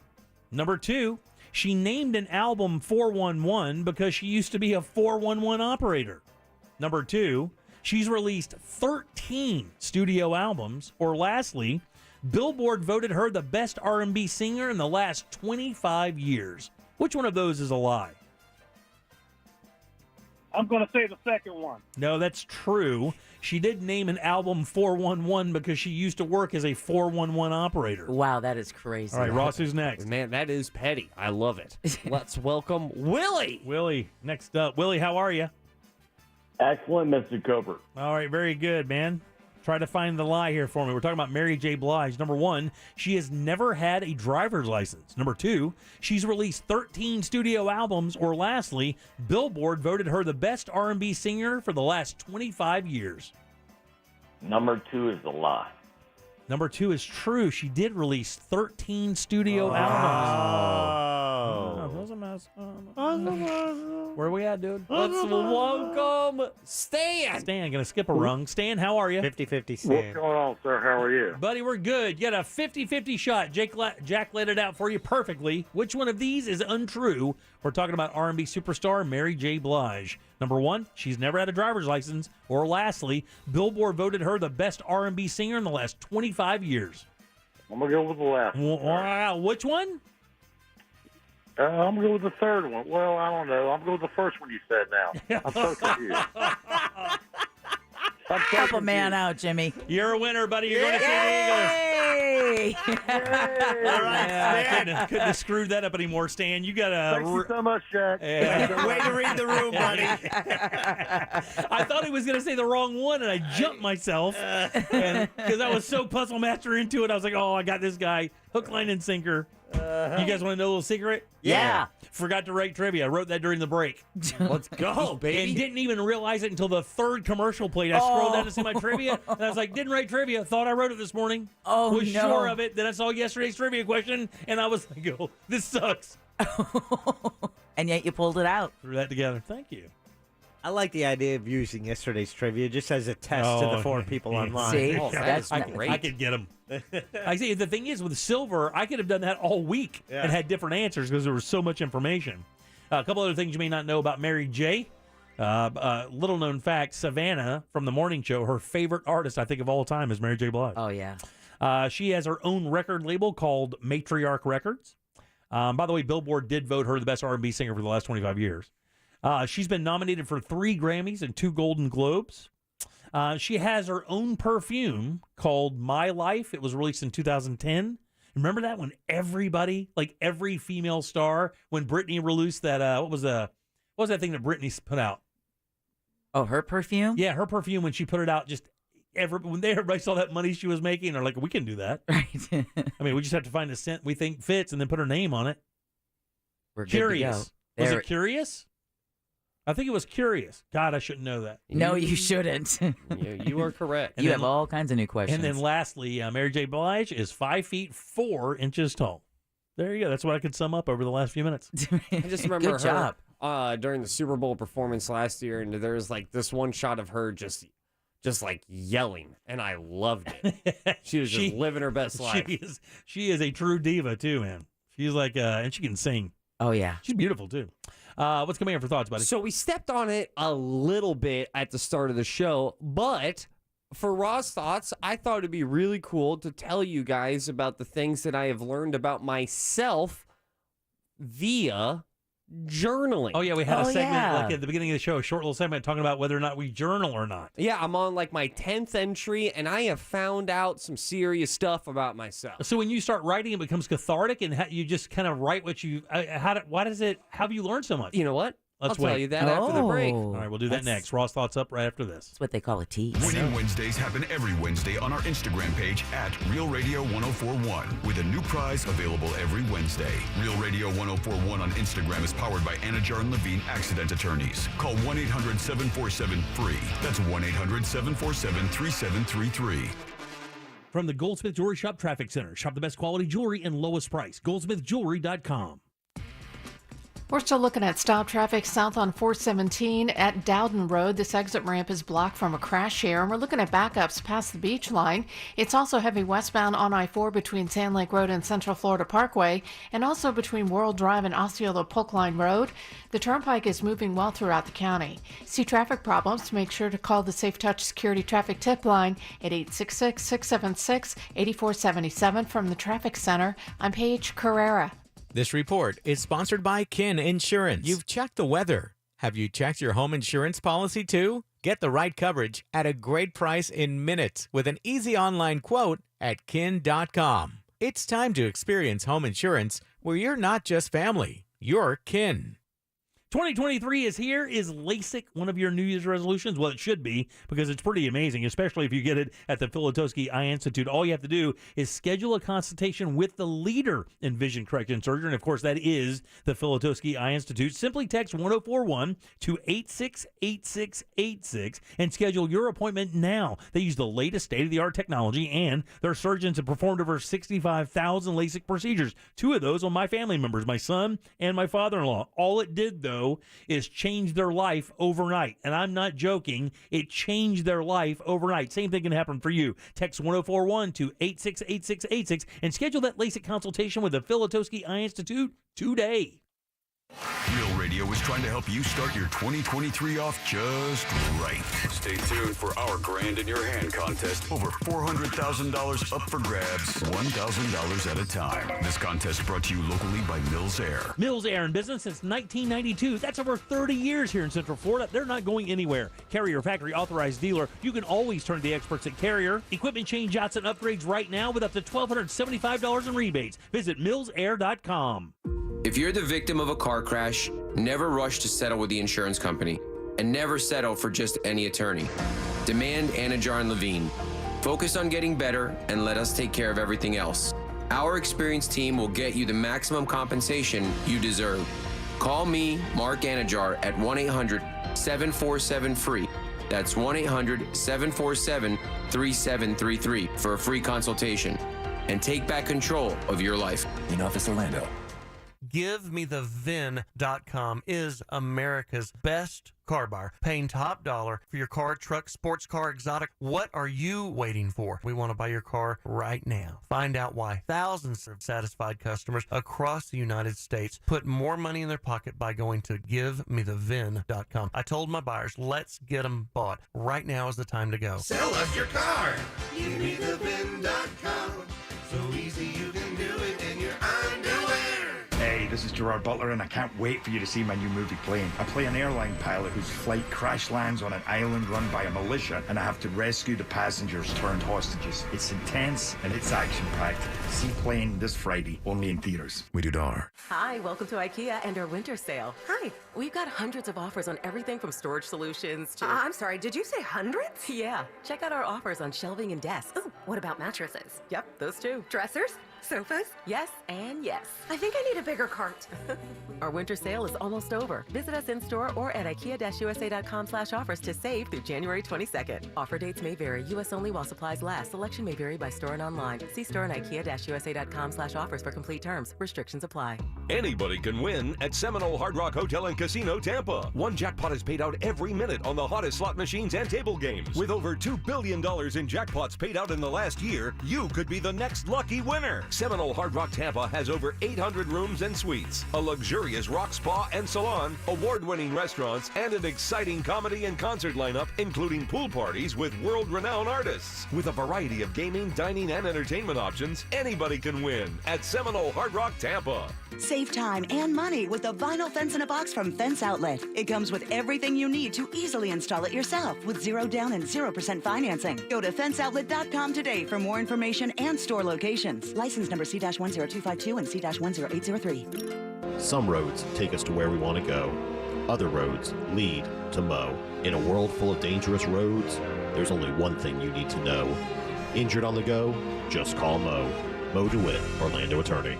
Number 2, she named an album 411 because she used to be a 411 operator. Number 2, she's released 13 studio albums. Or lastly, Billboard voted her the best R&B singer in the last 25 years. Which one of those is a lie? I'm going to say the second one. No, that's true. She did name an album 411 because she used to work as a 411 operator. Wow, that is crazy. All right, Ross, who's next? Man, that is petty. I love it. Let's welcome Willie. Willie, next up. Willie, how are you? Excellent, Mr. Cooper. All right, very good, man. Try to find the lie here for me. We're talking about Mary J. Blige. Number 1, she has never had a driver's license. Number 2, she's released 13 studio albums. Or lastly, Billboard voted her the best R&B singer for the last 25 years. Number 2 is a lie. Number 2 is true. She did release 13 studio albums. Where are we at, dude? Let's welcome Stan. Stan, gonna skip a rung. Stan, how are you? 50-50 Stan. What's going on, sir? How are you? Buddy, we're good. You got a 50-50 shot. Jack laid it out for you perfectly. Which one of these is untrue? We're talking about R&B superstar Mary J. Blige. Number 1, she's never had a driver's license. Or lastly, Billboard voted her the best R&B singer in the last 25 years. I'm going to go with the last one. Wow. Which one? I'm going to go with the third one. Well, I don't know. I'm going with the first one you said now. I'm so confused. Help a man out, Jimmy. You're a winner, buddy. You're going to see the Eagles. All right, Stan. Couldn't have screwed that up anymore, Stan. You got to... Thank you so much, Jack. Way to read the room, buddy. I thought he was going to say the wrong one, and I jumped myself. Because I was so puzzle master into it, I was like, oh, I got this guy. Hook, line, and sinker. You guys want to know a little secret? Yeah. Forgot to write trivia. I wrote that during the break. Let's go, baby. And didn't even realize it until the third commercial played. I scrolled down to see my trivia, and I was like, didn't write trivia. Thought I wrote it this morning. Oh, was no. sure of it. Then I saw yesterday's trivia question, and I was like, oh, this sucks. And yet you pulled it out. Threw that together. Thank you. I like the idea of using yesterday's trivia just as a test to the 4 people online. See? Oh, That's great. I could get them. I see. The thing is, with silver, I could have done that all week and had different answers because there was so much information. A couple other things you may not know about Mary J. Little known fact: Savannah from the morning show, her favorite artist, I think, of all time is Mary J. Blige. Oh, yeah. She has her own record label called Matriarch Records. By the way, Billboard did vote her the best R&B singer for the last 25 years. She's been nominated for 3 Grammys and 2 Golden Globes. She has her own perfume called My Life. It was released in 2010. Remember that when everybody, like every female star, when Britney released that, what was that thing that Britney put out? Oh, her perfume? Yeah, her perfume, when she put it out, just when everybody saw that money she was making, they're like, we can do that. Right. I mean, we just have to find a scent we think fits and then put her name on it. We're good Curious. to go. Was it Curious? I think it was Curious. God, I shouldn't know that. No, you shouldn't. You are correct. You have all kinds of new questions. And then lastly, Mary J. Blige is 5 feet 4 inches tall. There you go. That's what I could sum up over the last few minutes. I just remember Good job. her during the Super Bowl performance last year, and there was like this one shot of her just like yelling, and I loved it. She was just living her best life. She is a true diva too, man. She's like, and she can sing. Oh yeah, she's beautiful too. What's coming up for thoughts, buddy? So we stepped on it a little bit at the start of the show, but for Raw's thoughts, I thought it'd be really cool to tell you guys about the things that I have learned about myself via journaling. Oh yeah, we had a segment like at the beginning of the show, a short little segment talking about whether or not we journal or not. Yeah, I'm on like my 10th entry, and I have found out some serious stuff about myself. So when you start writing, it becomes cathartic, and you just kind of write what you. How have you learned so much? You know what? I'll tell you that after the break. All right, we'll do that next. Ross thoughts up right after this. That's what they call a tease. Winning Wednesdays happen every Wednesday on our Instagram page at Real Radio 1041 with a new prize available every Wednesday. Real Radio 1041 on Instagram is powered by Anajar and Levine Accident Attorneys. Call 1-800-747-FREE. That's 1-800-747-3733. From the Goldsmith Jewelry Shop Traffic Center. Shop the best quality jewelry and lowest price. GoldsmithJewelry.com. We're still looking at stop traffic south on 417 at Dowden Road. This exit ramp is blocked from a crash here, and we're looking at backups past the beach line. It's also heavy westbound on I-4 between Sand Lake Road and Central Florida Parkway, and also between World Drive and Osceola Polk Line Road. The turnpike is moving well throughout the county. See traffic problems? Make sure to call the Safe Touch Security Traffic Tip Line at 866-676-8477 from the Traffic Center. I'm Paige Carrera. This report is sponsored by Kin Insurance. You've checked the weather. Have you checked your home insurance policy too? Get the right coverage at a great price in minutes with an easy online quote at kin.com. It's time to experience home insurance where you're not just family, you're kin. 2023 is here. Is LASIK one of your New Year's resolutions? Well, it should be, because it's pretty amazing, especially if you get it at the Filatowski Eye Institute. All you have to do is schedule a consultation with the leader in vision correction surgery. And, of course, that is the Filatowski Eye Institute. Simply text 1041 to 868686 and schedule your appointment now. They use the latest state-of-the-art technology, and their surgeons have performed over 65,000 LASIK procedures. 2 of those on my family members, my son and my father-in-law. All it did, though, is change their life overnight. And I'm not joking. It changed their life overnight. Same thing can happen for you. Text 1041 to 868686 and schedule that LASIK consultation with the Filatowski Eye Institute today. Real Radio is trying to help you start your 2023 off just right. Stay tuned for our Grand in Your Hand contest. Over $400,000 up for grabs, $1,000 at a time. This contest brought to you locally by Mills Air. Mills Air in business since 1992. That's over 30 years here in Central Florida. They're not going anywhere. Carrier factory authorized dealer. You can always turn to the experts at Carrier. Equipment change outs and upgrades right now with up to $1,275 in rebates. Visit millsair.com. If you're the victim of a car crash, never rush to settle with the insurance company, and never settle for just any attorney. Demand Anajar and Levine. Focus on getting better and let us take care of everything else. Our experienced team will get you the maximum compensation you deserve. Call me, Mark Anajar, at 1-800-747-FREE. That's 1-800-747-3733 for a free consultation. And take back control of your life. In Office Orlando. GiveMeTheVin.com is America's best car buyer, paying top dollar for your car, truck, sports car, exotic. What are you waiting for? We want to buy your car right now. Find out why. Thousands of satisfied customers across the United States put more money in their pocket by going to GiveMeTheVin.com. I told my buyers, let's get them bought. Right now is the time to go. Sell us your car. GiveMeTheVin.com. So easy you can do it in your underwear. Hey, this is Gerard Butler, and I can't wait for you to see my new movie, Plane. I play an airline pilot whose flight crash lands on an island run by a militia, and I have to rescue the passengers turned hostages. It's intense, and it's action-packed. See Plane this Friday, only in theaters. Rated R. Hi, welcome to IKEA and our winter sale. Hi. We've got hundreds of offers on everything from storage solutions to... I'm sorry, did you say hundreds? Yeah. Check out our offers on shelving and desks. Ooh, what about mattresses? Yep, those too. Dressers? Sofas? Yes and yes. I think I need a bigger cart. Our winter sale is almost over. Visit us in-store or at IKEA-USA.com/offers to save through January 22nd. Offer dates may vary. U.S. only while supplies last. Selection may vary by store and online. See store and IKEA-USA.com/offers for complete terms. Restrictions apply. Anybody can win at Seminole Hard Rock Hotel and Casino Tampa. One jackpot is paid out every minute on the hottest slot machines and table games. With over $2 billion in jackpots paid out in the last year, you could be the next lucky winner. Seminole Hard Rock Tampa has over 800 rooms and suites, a luxurious rock spa and salon, award-winning restaurants, and an exciting comedy and concert lineup, including pool parties with world-renowned artists. With a variety of gaming, dining, and entertainment options, anybody can win at Seminole Hard Rock Tampa. Save time and money with the vinyl fence in a box from Fence Outlet. It comes with everything you need to easily install it yourself with 0 down and 0% financing. Go to fenceoutlet.com today for more information and store locations. License number C-10252 and C-10803. Some roads take us to where we want to go. Other roads lead to Mo. In a world full of dangerous roads, there's only one thing you need to know. Injured on the go? Just call Mo. Mo DeWitt, Orlando attorney.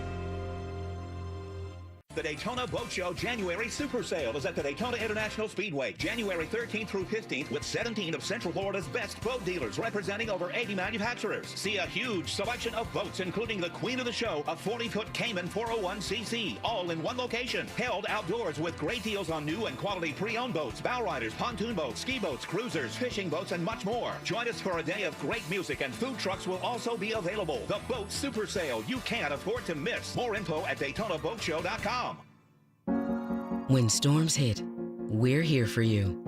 The Daytona Boat Show January Super Sale is at the Daytona International Speedway, January 13th through 15th, with 17 of Central Florida's best boat dealers representing over 80 manufacturers. See a huge selection of boats, including the queen of the show, a 40-foot Cayman 401cc, all in one location. Held outdoors with great deals on new and quality pre-owned boats, bow riders, pontoon boats, ski boats, cruisers, fishing boats, and much more. Join us for a day of great music, and food trucks will also be available. The Boat Super Sale you can't afford to miss. More info at DaytonaBoatShow.com. When storms hit, we're here for you.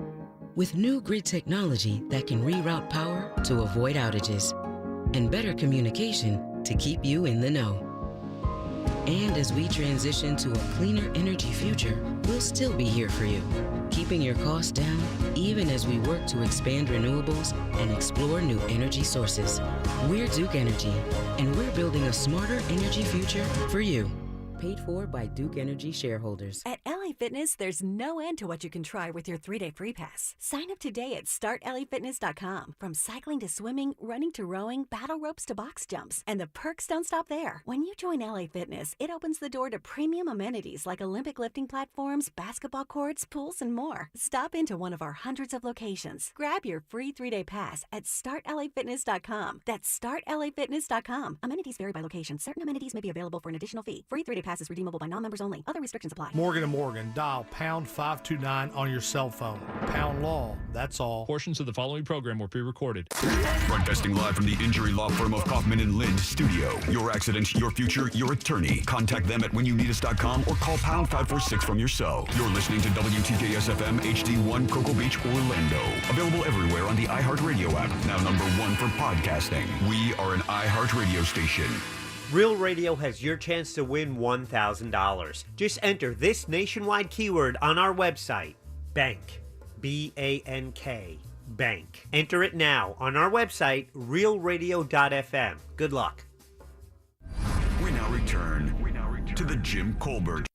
With new grid technology that can reroute power to avoid outages, and better communication to keep you in the know. And as we transition to a cleaner energy future, we'll still be here for you, keeping your costs down even as we work to expand renewables and explore new energy sources. We're Duke Energy, and we're building a smarter energy future for you. Paid for by Duke Energy shareholders. At LA LA Fitness, there's no end to what you can try with your 3-day free pass. Sign up today at startlafitness.com. From cycling to swimming, running to rowing, battle ropes to box jumps. And the perks don't stop there. When you join LA Fitness, it opens the door to premium amenities like Olympic lifting platforms, basketball courts, pools, and more. Stop into one of our hundreds of locations. Grab your free 3-day pass at startlafitness.com. That's startlafitness.com. Amenities vary by location. Certain amenities may be available for an additional fee. Free 3-day pass is redeemable by non-members only. Other restrictions apply. Morgan & Morgan, dial pound 529 on your cell phone. Pound law, that's all. Portions of the following program were pre-recorded. Broadcasting live from the injury law firm of Kaufman and Lind studio. Your accident, your future, your attorney. Contact them at whenyouneedus.com or call pound 546 from your cell. You're listening to WTKS FM HD1 Cocoa Beach, Orlando. Available everywhere on the iHeartRadio app. Now number 1 for podcasting. We are an iHeartRadio station. Real Radio has your chance to win $1,000. Just enter this nationwide keyword on our website, bank, B-A-N-K, bank. Enter it now on our website, realradio.fm. Good luck. We now return to the Jim Colbert.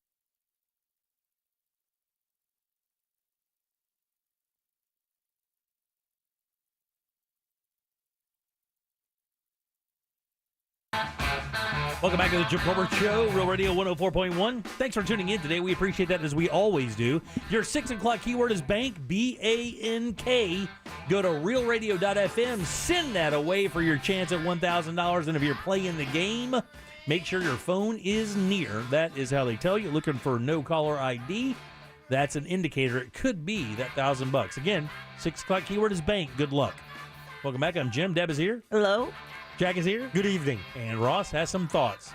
Welcome back to the Jim Colbert Show, Real Radio 104.1. Thanks for tuning in today. We appreciate that as we always do. Your 6 o'clock keyword is bank, B-A-N-K. Go to realradio.fm. Send that away for your chance at $1,000. And if you're playing the game, make sure your phone is near. That is how they tell you. Looking for no caller ID. That's an indicator. It could be that $1,000. Again, 6 o'clock keyword is bank. Good luck. Welcome back. I'm Jim. Deb is here. Hello. Jack is here. Good evening. And Ross has some thoughts.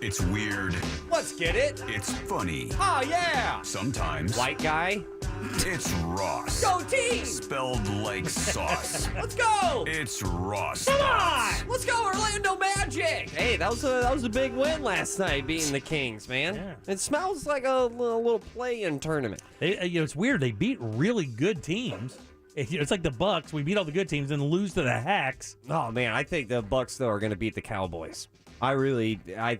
It's weird. Let's get it. It's funny. Oh, yeah. Sometimes. White guy. It's Ross. Go team. Spelled like sauce. Let's go. It's Ross. Come on. Let's go, Orlando Magic. Hey, that was a big win last night, beating the Kings, man. Yeah. It smells like a little play-in tournament. It's weird. They beat really good teams. It's like the Bucks. We beat all the good teams and lose to the Hacks. Oh man, I think the Bucks though are going to beat the Cowboys. I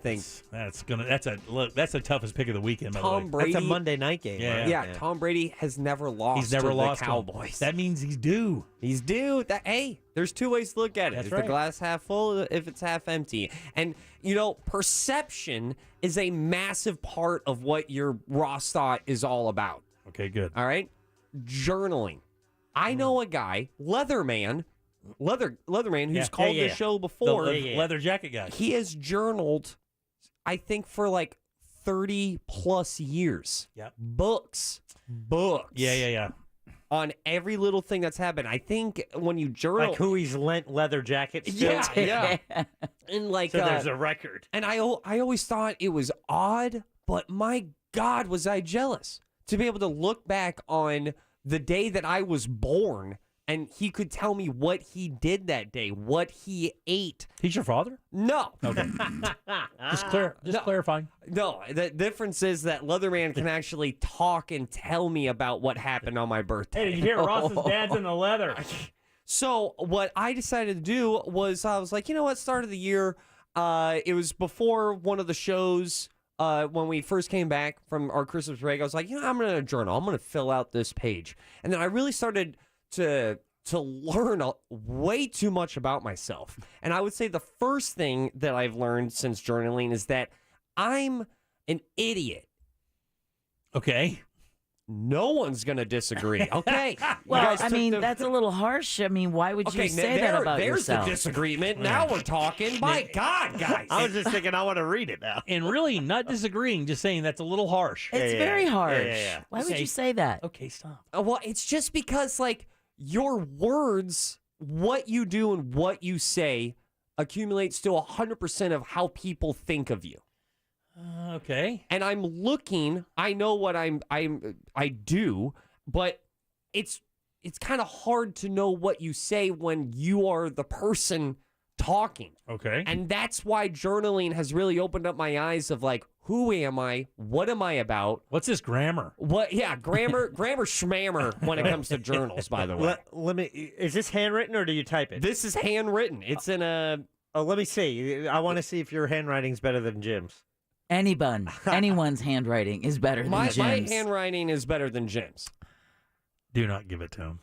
think that's the toughest pick of the weekend. By the way, Tom Brady. That's a Monday night game. Yeah. Right? Tom Brady has never lost. He's never lost the Cowboys. That means he's due. He's due. Hey, there's two ways to look at it. That's Is right. the glass half full? If it's half empty? And perception is a massive part of what your Ross thought is all about. Okay, good. All right, journaling. I know a guy, Leatherman, who's called the show before. The leather jacket guy. He has journaled, I think, for like 30 plus years. Yep. Books. Yeah. On every little thing that's happened. I think when you journal, Like who he's lent leather jackets to. yeah. And like, So there's a record. and I always thought it was odd, but my God, was I jealous to be able to look back on the day that I was born, and he could tell me what he did that day, what he ate. He's your father? No. Okay. Just clarifying. No, the difference is that Leatherman can actually talk and tell me about what happened on my birthday. Hey, did you hear Ross's dad's in the leather? So what I decided to do was I was like, you know what, start of the year, it was before one of the shows. When we first came back from our Christmas break, I was like, I'm going to journal. I'm going to fill out this page. And then I really started to learn way too much about myself. And I would say the first thing that I've learned since journaling is that I'm an idiot. Okay. No one's going to disagree. Okay. Well, that's a little harsh. I mean, why would you say that about there's yourself? the disagreement. Now we're talking. My God, guys. I was just thinking I want to read it now. And really, not disagreeing, just saying that's a little harsh. It's very harsh. Yeah. Why would you say that? Okay, stop. Well, it's just because, like, your words, what you do and what you say accumulates to 100% of how people think of you. Okay. And I'm looking, I know what I do, but it's kind of hard to know what you say when you are the person talking. Okay. And that's why journaling has really opened up my eyes of like, who am I? What am I about? What's this grammar? Grammar schmammer when it comes to journals, by the way. Let me. Is this handwritten or do you type it? This is handwritten. It's in a... Oh, let me see. I want to see if your handwriting's better than Jim's. Anyone's handwriting is better than My Jim's. handwriting is better than Jim's. Do not give it to him.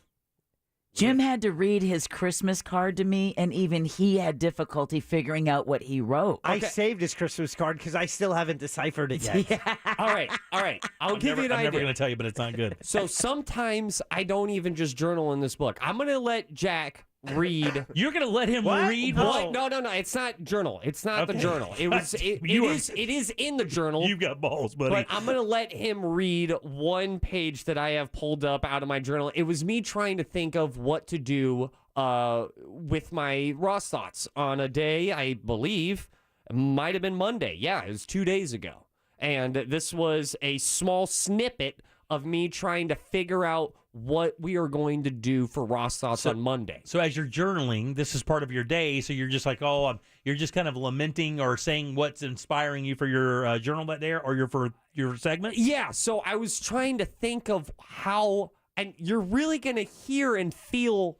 Jim had to read his Christmas card to me, and even he had difficulty figuring out what he wrote. I saved his Christmas card because I still haven't deciphered it yet. Yeah. All right. I'll give you an I'm idea. never going to tell you, but it's not good. So sometimes I don't even just journal in this book. I'm going to let Jack read. You're going to let him read? What? No. It's not journal. It's not the journal. It is in the journal. You've got balls, buddy. But I'm going to let him read one page that I have pulled up out of my journal. It was me trying to think of what to do with my Ross thoughts on a day, I believe, might have been Monday. Yeah, it was 2 days ago. And this was a small snippet of me trying to figure out what we are going to do for Ross Thoughts on Monday. So as you're journaling, this is part of your day, so you're just like, you're just kind of lamenting or saying what's inspiring you for your journal that day or for your segment? Yeah, so I was trying to think of how, and you're really going to hear and feel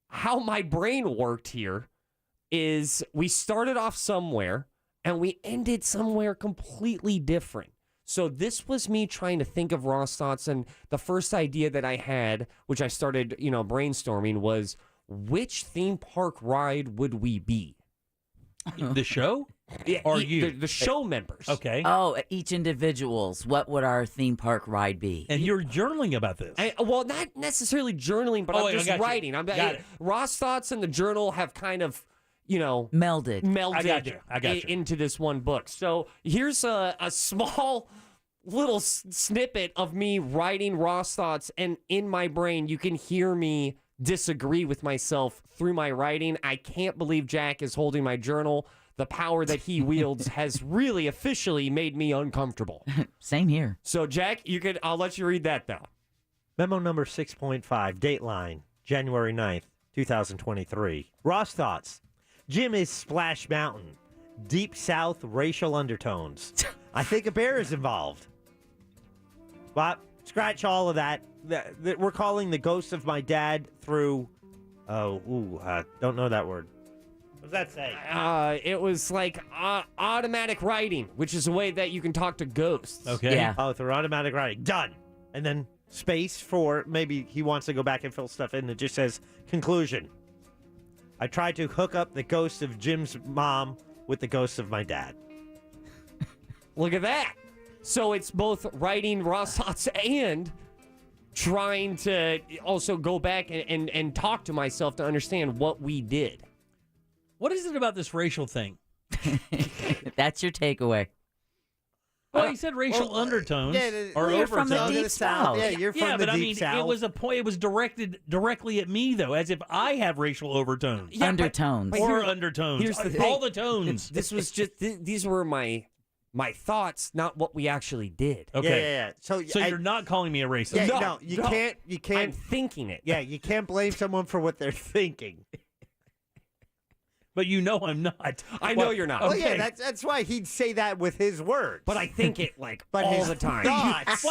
how my brain worked here, is we started off somewhere and we ended somewhere completely different. So this was me trying to think of Ross thoughts, and the first idea that I had, which I started, brainstorming, was which theme park ride would we be? The show? Yeah, or you? The show members. Okay. Oh, each individual's. What would our theme park ride be? And you're journaling about this. Well, not necessarily journaling, but I'm just writing. Got it. Ross thoughts and the journal have kind of, melded I got you. into this one book. So here's a small little snippet of me writing Ross thoughts, and in my brain you can hear me disagree with myself through my writing. I can't believe Jack is holding my journal. The power that he wields has really officially made me uncomfortable. Same here. So Jack, I'll let you read that though. Memo number 6.5, Dateline, January 9th, 2023. Ross thoughts. Jim is Splash Mountain. Deep South racial undertones. I think a bear is involved. But scratch all of that. We're calling the ghost of my dad through... don't know that word. What does that say? It was like automatic writing, which is a way that you can talk to ghosts. Okay. Yeah. Oh, through automatic writing. Done. And then space for maybe he wants to go back and fill stuff in. It just says conclusion. I tried to hook up the ghost of Jim's mom with the ghost of my dad. Look at that. So it's both writing Ross thoughts and trying to also go back and talk to myself to understand what we did. What is it about this racial thing? That's your takeaway. Well, he said racial undertones or you're overtones. from the deep south. Yeah, you're from the deep south. It was a point. It was directed directly at me, though, as if I have racial overtones, Undertones. or undertones. Here's the all thing. the tones. This was just these were my thoughts, not what we actually did. Okay. Yeah. So you're not calling me a racist. Yeah, No, you no. can't. You can't. I'm thinking it. Yeah, you can't blame someone for what they're thinking. But you know I'm not. I know you're not. Well, Okay. yeah, that's why he'd say that with his words. But I think it But all his the time. thoughts.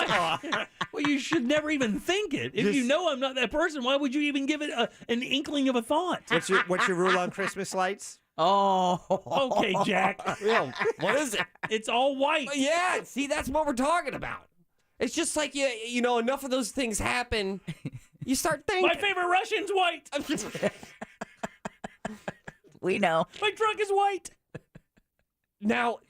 Well, you should never even think it. If you know I'm not that person, why would you even give it an inkling of a thought? What's your rule on Christmas lights? Oh. Okay, Jack. Yeah, what is it? It's all white. Yeah, see, that's what we're talking about. It's just like you know, enough of those things happen. You start thinking. My favorite Russian's white. We know. My truck is white. Now,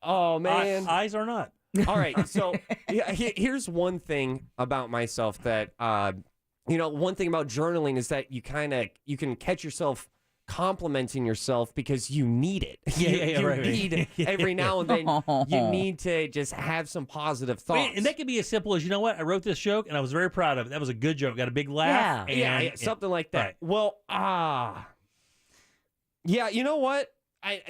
oh man, eyes are not. All right, so here's one thing about myself that one thing about journaling is that you can catch yourself complimenting yourself because you need it. You need every now and then. You need to just have some positive thoughts. And that could be as simple as, you know what? I wrote this joke and I was very proud of it. That was a good joke. Got a big laugh. Yeah. Something like that. Right. Well, yeah, you know what?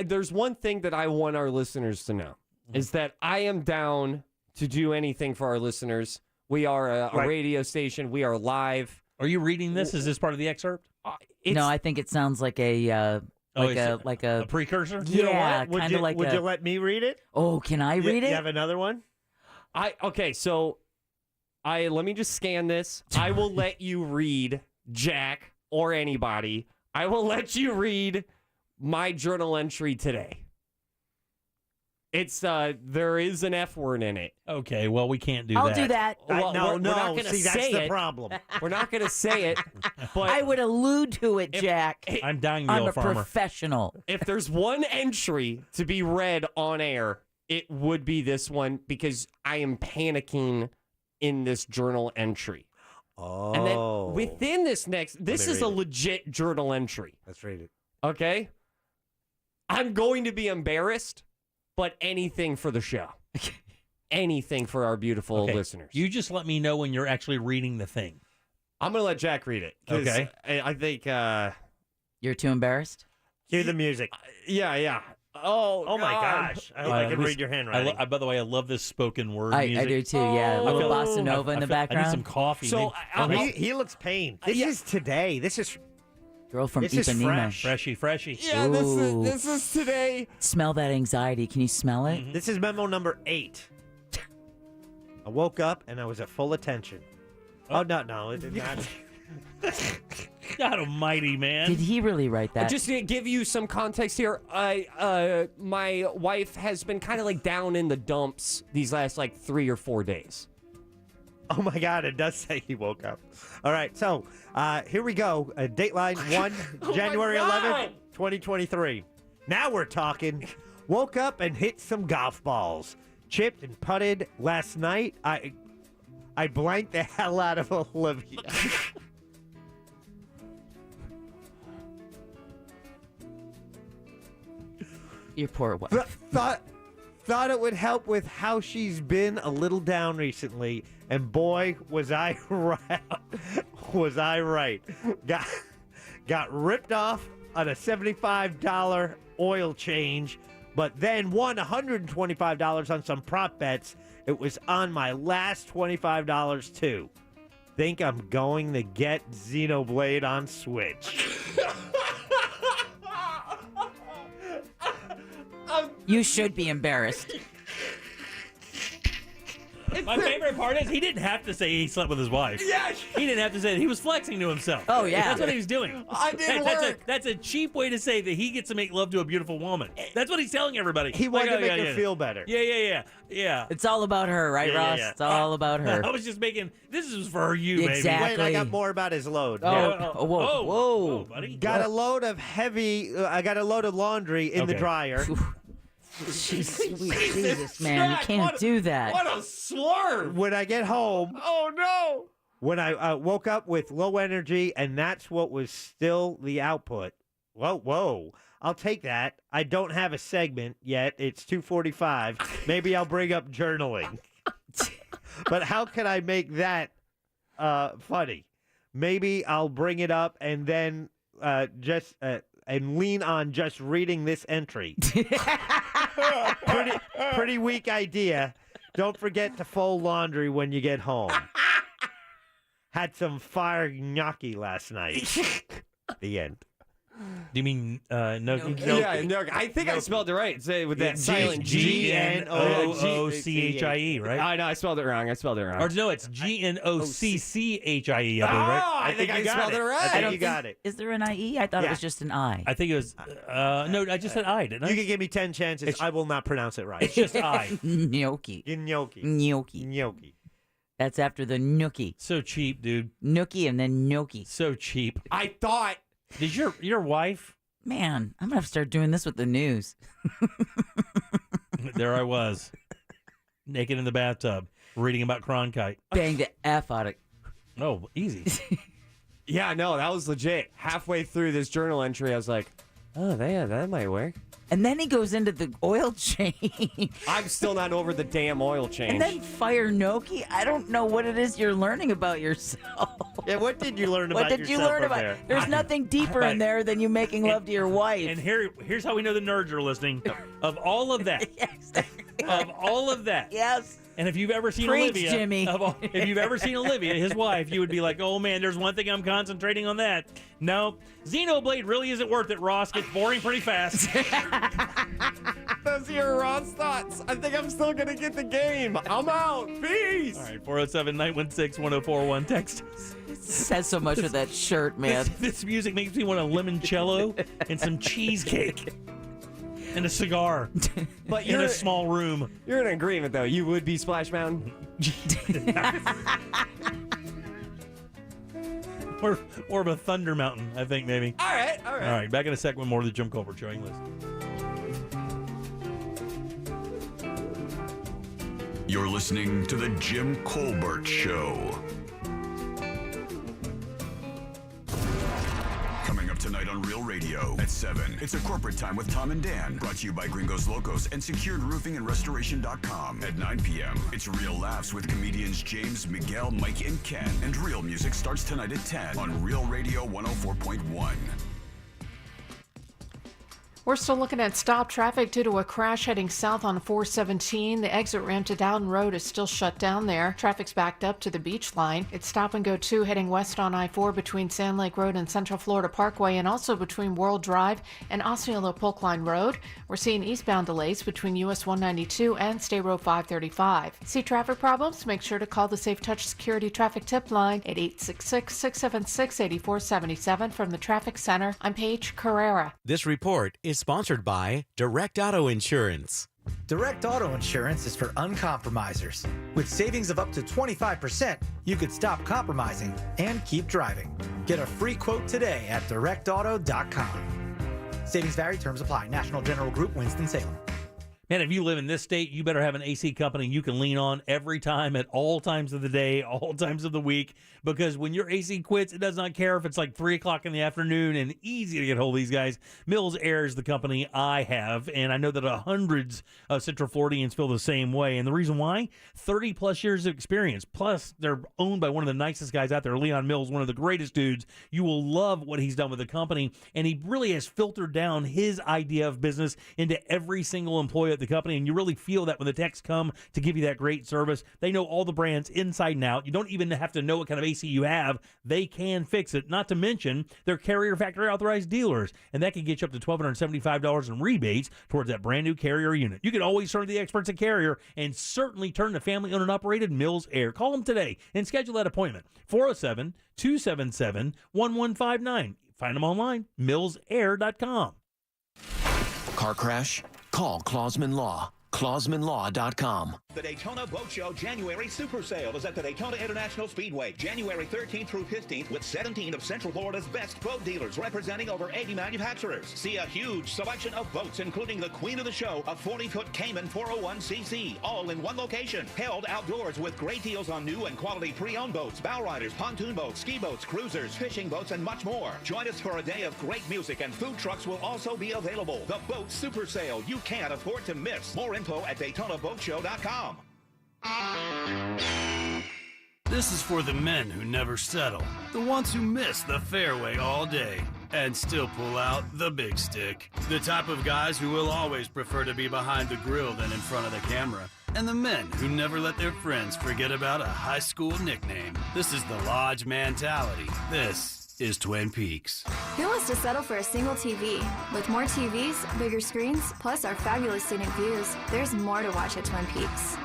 There's one thing that I want our listeners to know is that I am down to do anything for our listeners. We are a radio station. We are live. Are you reading this? Is this part of the excerpt? No, I think it sounds like a a precursor. Yeah, Would you let me read it? Oh, can I read it? You have another one? So let me just scan this. I will let you read, Jack, or anybody. I will let you read my journal entry today. It's there is an F word in it. Okay, well, we can't do I'll that. do that. Well, no, we're not gonna see, that's say the it. problem. We're not going to say it, but I would allude to it, Jack. I'm dying to be I'm a a farmer. professional. if there's one entry to be read on air, it would be this one because I am panicking in this journal entry. Oh. And then within this Let me is a read it. legit journal entry. Let's read it. Okay? I'm going to be embarrassed, but anything for the show. Anything for our beautiful Okay, listeners. You just let me know when you're actually reading the thing. I'm going to let Jack read it. 'Cause Okay. I think, You're too embarrassed? Cue the music. yeah. Oh my God. gosh. I hope I can read your handwriting. By the way, I love this spoken word I music. do too, yeah. A little bossa nova in the I background. need some coffee. So, he looks pained. This is today. This is Girl from this is Ipanema. fresh. Freshie. Yeah, Ooh. this is today. Smell that anxiety. Can you smell it? Mm-hmm. This is memo number 8. I woke up and I was at full attention. Oh, no, it did not. God almighty, man. Did he really write that? Just to give you some context here, my wife has been kind of like down in the dumps these last like 3 or 4 days. Oh my God, it does say he woke up. All right, so here we go. Dateline 1, January 11th, 2023. Now we're talking. Woke up and hit some golf balls. Chipped and putted last night. I blanked the hell out of Olivia. Your poor wife. Thought it would help with how she's been a little down recently, and boy, was I right. Was I right? Got ripped off on a $75 oil change, but then won $125 on some prop bets. It was on my last $25 too. Think I'm going to get Xenoblade on Switch. You should be embarrassed. My favorite part is he didn't have to say he slept with his wife. Yeah. He didn't have to say it. He was flexing to himself. Oh, yeah. That's what he was doing. I did work. That's a cheap way to say that he gets to make love to a beautiful woman. That's what he's telling everybody. He wanted to Like, make her feel better. Yeah. It's all about her, right, Yeah, Ross? yeah. It's all about her. I was just making, this is for you, baby. Exactly. Wait, I got more about his load. Whoa. buddy. Got a load of I got a load of laundry in the Okay. dryer. Jesus, man, you can't do that. What a swerve! When I get home, Oh no! when I woke up with low energy, and that's what was still the output. Whoa. I'll take that. I don't have a segment yet. It's 2:45. Maybe I'll bring up journaling. But how can I make that funny? Maybe I'll bring it up and then and lean on just reading this entry. Pretty weak idea. Don't forget to fold laundry when you get home. Had some fire gnocchi last night. The end. Do you mean gnocchi? Yeah, no, I think I spelled it right. Say with that silent G-N-O-O-C-H-I-E, right? I know, I spelled it wrong. Or no, it's G-N-O-C-C-H-I-E, I believe, right? I think I spelled it right. I think you got it. Is there an IE? I thought it was just an I. I think it was, no, I just said I, didn't I? You can give me 10 chances. I will not pronounce it right. It's just I. Gnocchi. Gnocchi. That's after the gnocchi. So cheap, dude. Gnocchi and then gnocchi. So cheap. I thought. Did your wife? Man, I'm going to have to start doing this with the news. There I was, naked in the bathtub, reading about Cronkite. Bang the F out of it. Oh, easy. Yeah, no, that was legit. Halfway through this journal entry, I was like, oh, that might work. And then he goes into the oil change. I'm still not over the damn oil change. And then fire gnocchi. I don't know what it is you're learning about yourself. Yeah, what did you learn about What did you learn about? there? There's nothing deeper in there than you making love to your wife. And here's how we know the nerds are listening. Of all of that, of all of that, yes. And if you've ever seen Preach, Olivia, Jimmy. If you've ever seen Olivia, his wife, you would be like, oh man, there's one thing I'm concentrating on that. No, Xenoblade really isn't worth it, Ross. Gets boring pretty fast. Those are your Ross thoughts. I think I'm still going to get the game. I'm out. Peace. All right, 407-916-1041. Text us. Says so much with that shirt, man. This music makes me want a limoncello and some cheesecake. and a cigar But in a small room. You're in agreement, though. You would be Splash Mountain. Or of a Thunder Mountain, I think, maybe. All right. All right, back in a sec with more of the Jim Colbert Showing List. You're listening to the Jim Colbert Show. Coming up tonight on Real Radio at 7, it's a corporate time with Tom and Dan, brought to you by Gringos Locos and Secured Roofing and Restoration.com. At 9 p.m., it's Real Laughs with comedians James, Miguel, Mike, and Ken. And Real Music starts tonight at 10 on Real Radio 104.1. We're still looking at stop traffic due to a crash heading south on 417. The exit ramp to Dowden Road is still shut down there. Traffic's backed up to the beach line. It's stop and go 2 heading west on I-4 between Sand Lake Road and Central Florida Parkway, and also between World Drive and Osceola Polk Line Road. We're seeing eastbound delays between US 192 and State Road 535. See traffic problems? Make sure to call the Safe Touch Security Traffic Tip Line at 866-676-8477 from the Traffic Center. I'm Paige Carrera. This report is sponsored by Direct Auto Insurance. Direct Auto Insurance is for uncompromisers. With savings of up to 25%, you could stop compromising and keep driving. Get a free quote today at directauto.com. Savings vary, terms apply. National General Group, Winston-Salem. Man, if you live in this state, you better have an AC company you can lean on every time, at all times of the day, all times of the week, because when your AC quits, it does not care if it's like 3 o'clock in the afternoon, and easy to get hold of these guys. Mills Air is the company I have, and I know that hundreds of Central Floridians feel the same way. And the reason why? 30-plus years of experience. Plus, they're owned by one of the nicest guys out there, Leon Mills, one of the greatest dudes. You will love what he's done with the company, and he really has filtered down his idea of business into every single employee at the company, and you really feel that when the techs come to give you that great service. They know all the brands inside and out. You don't even have to know what kind of AC you have. They can fix it. Not to mention, they're Carrier Factory Authorized dealers, and that can get you up to $1,275 in rebates towards that brand new Carrier unit. You can always turn to the experts at Carrier, and certainly turn to family-owned and operated Mills Air. Call them today and schedule that appointment. 407-277-1159. Find them online, millsair.com. Car crash? Call Clausman Law. ClausmanLaw.com. The Daytona Boat Show January Super Sale is at the Daytona International Speedway, January 13th through 15th, with 17 of Central Florida's best boat dealers representing over 80 manufacturers. See a huge selection of boats, including the queen of the show, a 40-foot Cayman 401cc, all in one location. Held outdoors with great deals on new and quality pre-owned boats, bow riders, pontoon boats, ski boats, cruisers, fishing boats, and much more. Join us for a day of great music, and food trucks will also be available. The Boat Super Sale you can't afford to miss. More info at DaytonaBoatShow.com. This is for the men who never settle, the ones who miss the fairway all day and still pull out the big stick, the type of guys who will always prefer to be behind the grill than in front of the camera, and the men who never let their friends forget about a high school nickname. This is the Lodge mentality. This is Twin Peaks. Who wants to settle for a single TV? With more TVs, bigger screens, plus our fabulous scenic views, there's more to watch at Twin Peaks.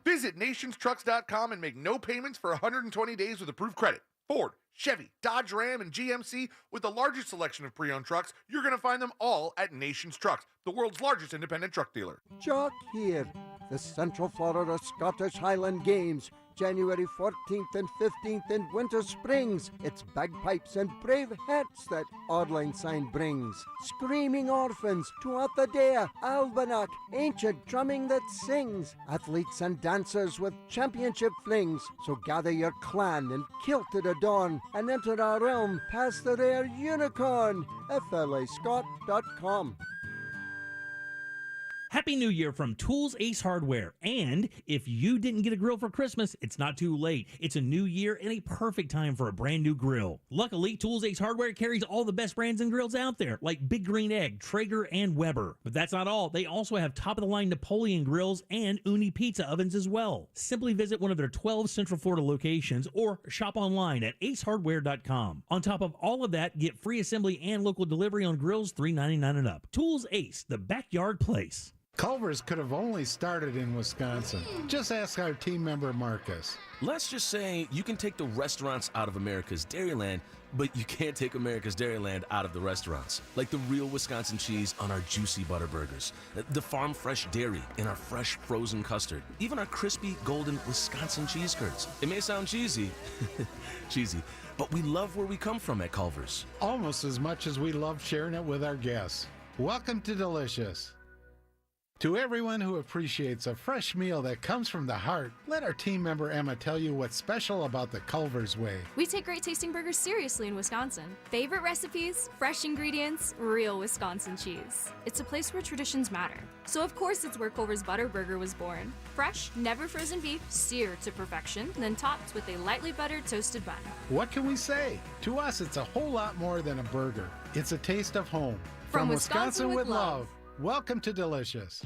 Visit nationstrucks.com and make no payments for 120 days with approved credit. Ford, Chevy, Dodge Ram, and GMC, with the largest selection of pre-owned trucks, you're going to find them all at Nations Trucks, the world's largest independent truck dealer. Jock here. The Central Florida Scottish Highland Games, January 14th and 15th in Winter Springs. It's bagpipes and brave hats that Oddline sign brings. Screaming orphans, Tuatha the Dea, Albanach, ancient drumming that sings. Athletes and dancers with championship flings. So gather your clan in kilted adorn and enter our realm past the rare unicorn. FLAScott.com. Happy New Year from Tools Ace Hardware. And if you didn't get a grill for Christmas, it's not too late. It's a new year and a perfect time for a brand new grill. Luckily, Tools Ace Hardware carries all the best brands and grills out there, like Big Green Egg, Traeger, and Weber. But that's not all. They also have top-of-the-line Napoleon grills and Uni pizza ovens as well. Simply visit one of their 12 Central Florida locations or shop online at acehardware.com. On top of all of that, get free assembly and local delivery on grills $3.99 and up. Tools Ace, the backyard place. Culver's could have only started in Wisconsin. Just ask our team member Marcus. Let's just say you can take the restaurants out of America's Dairyland, But you can't take America's Dairyland out of the restaurants, like the real Wisconsin cheese on our juicy butter burgers, the farm fresh dairy in our fresh frozen custard, even our crispy golden Wisconsin cheese curds. It may sound cheesy, but we love where we come from at Culver's. Almost as much as we love sharing it with our guests. Welcome to Delicious. To everyone who appreciates a fresh meal that comes from the heart, let our team member Emma tell you what's special about the Culver's Way. We take great tasting burgers seriously in Wisconsin. Favorite recipes, fresh ingredients, real Wisconsin cheese. It's a place where traditions matter. So of course it's where Culver's Butter Burger was born. Fresh, never frozen beef, seared to perfection, then topped with a lightly buttered toasted bun. What can we say? To us, it's a whole lot more than a burger. It's a taste of home. From Wisconsin with love. Welcome to Delicious.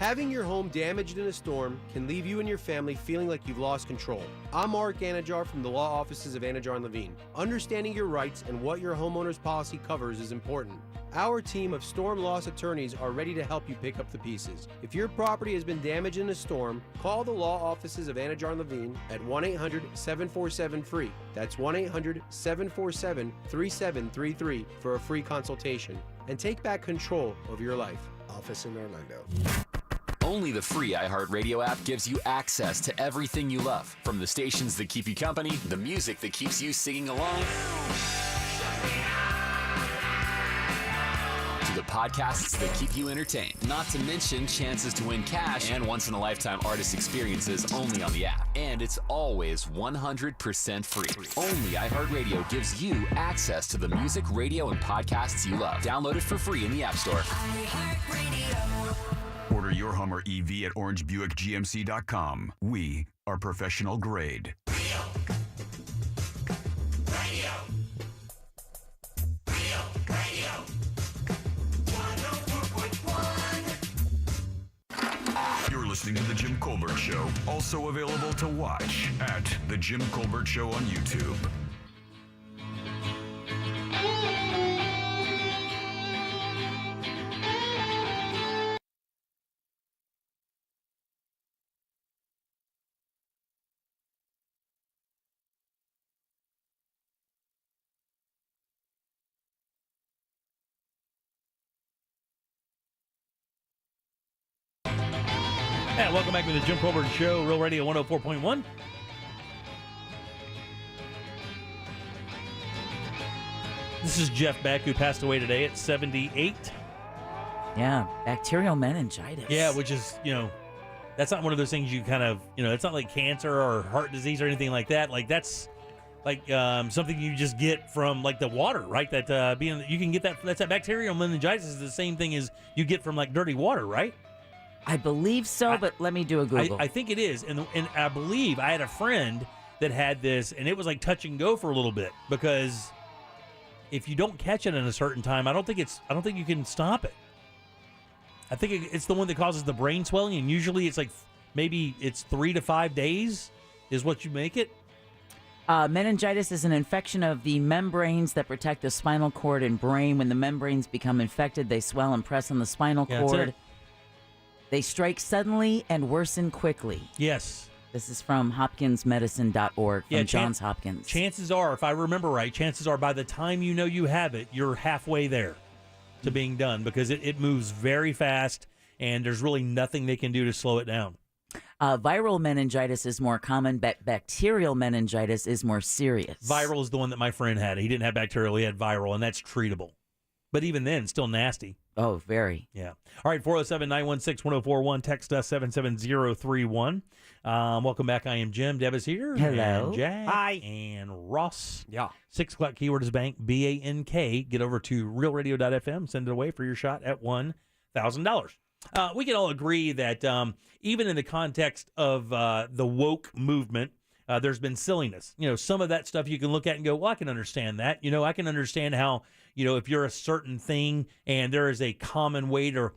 Having your home damaged in a storm can leave you and your family feeling like you've lost control. I'm Mark Anajar from the law offices of Anajar and Levine. Understanding your rights and what your homeowner's policy covers is important. Our team of storm loss attorneys are ready to help you pick up the pieces. If your property has been damaged in a storm, call the law offices of Anajar and Levine at 1-800-747-FREE. That's 1-800-747-3733 for a free consultation. And take back control of your life. Office in Orlando. Only the free iHeartRadio app gives you access to everything you love, from the stations that keep you company, the music that keeps you singing along, to the podcasts that keep you entertained. Not to mention chances to win cash and once-in-a-lifetime artist experiences only on the app. And it's always 100% free. Only iHeartRadio gives you access to the music, radio, and podcasts you love. Download it for free in the App Store. Order your Hummer EV at orangebuickgmc.com. We are professional grade. You're listening to The Jim Colbert Show, also available to watch at The Jim Colbert Show on YouTube. Yeah, welcome back to the Jim Colbert Show, Real Radio 104.1. This is Jeff Beck, who passed away today at 78. Yeah, bacterial meningitis. Yeah, which is, that's not one of those things you kind of, it's not like cancer or heart disease or anything like that. Like, that's like something you just get from, like, the water, right? That you can get that's that bacterial meningitis is the same thing as you get from, like, dirty water, right? I believe so, but let me do a Google. I think it is, and I believe I had a friend that had this, and it was like touch and go for a little bit, because if you don't catch it in a certain time, I don't think you can stop it. I think it's the one that causes the brain swelling, and usually it's like maybe it's 3 to 5 days is what you make it. Meningitis is an infection of the membranes that protect the spinal cord and brain. When the membranes become infected, they swell and press on the spinal cord. They strike suddenly and worsen quickly. Yes. This is from hopkinsmedicine.org, from Johns Hopkins. Chances are, if I remember right, by the time you know you have it, you're halfway there to being done, because it moves very fast, and there's really nothing they can do to slow it down. Viral meningitis is more common, but bacterial meningitis is more serious. Viral is the one that my friend had. He didn't have bacterial, he had viral, and that's treatable. But even then, still nasty. Oh, very. Yeah. All right, 407-916-1041. Text us 77031. Welcome back. I am Jim. Deb is here. Hello. And Jack. Hi. And Ross. Yeah. 6 o'clock keyword is bank, BANK. Get over to realradio.fm. Send it away for your shot at $1,000. We can all agree that even in the context of the woke movement, there's been silliness. Some of that stuff you can look at and go, well, I can understand that. I can understand how, if you're a certain thing and there is a common way to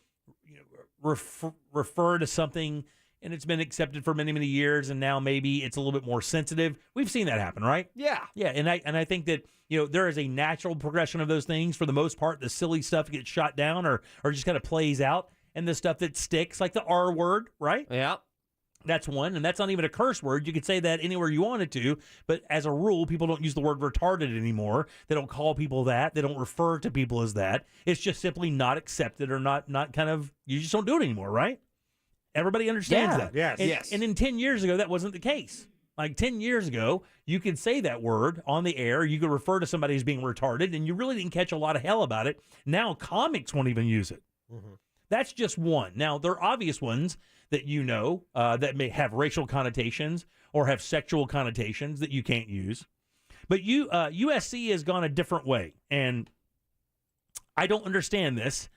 refer to something and it's been accepted for many, many years, and now maybe it's a little bit more sensitive. We've seen that happen, right? Yeah. Yeah, and I think that, there is a natural progression of those things. For the most part, the silly stuff gets shot down or just kind of plays out, and the stuff that sticks, like the R word, right? Yeah. That's one, and that's not even a curse word. You could say that anywhere you wanted to, but as a rule, people don't use the word retarded anymore. They don't call people that. They don't refer to people as that. It's just simply not accepted or not kind of, you just don't do it anymore, right? Everybody understands that. Yes. And then 10 years ago, that wasn't the case. Like 10 years ago, you could say that word on the air. You could refer to somebody as being retarded, and you really didn't catch a lot of hell about it. Now comics won't even use it. Mm-hmm. That's just one. Now, there are obvious ones that you know that may have racial connotations or have sexual connotations that you can't use. But USC has gone a different way, and I don't understand this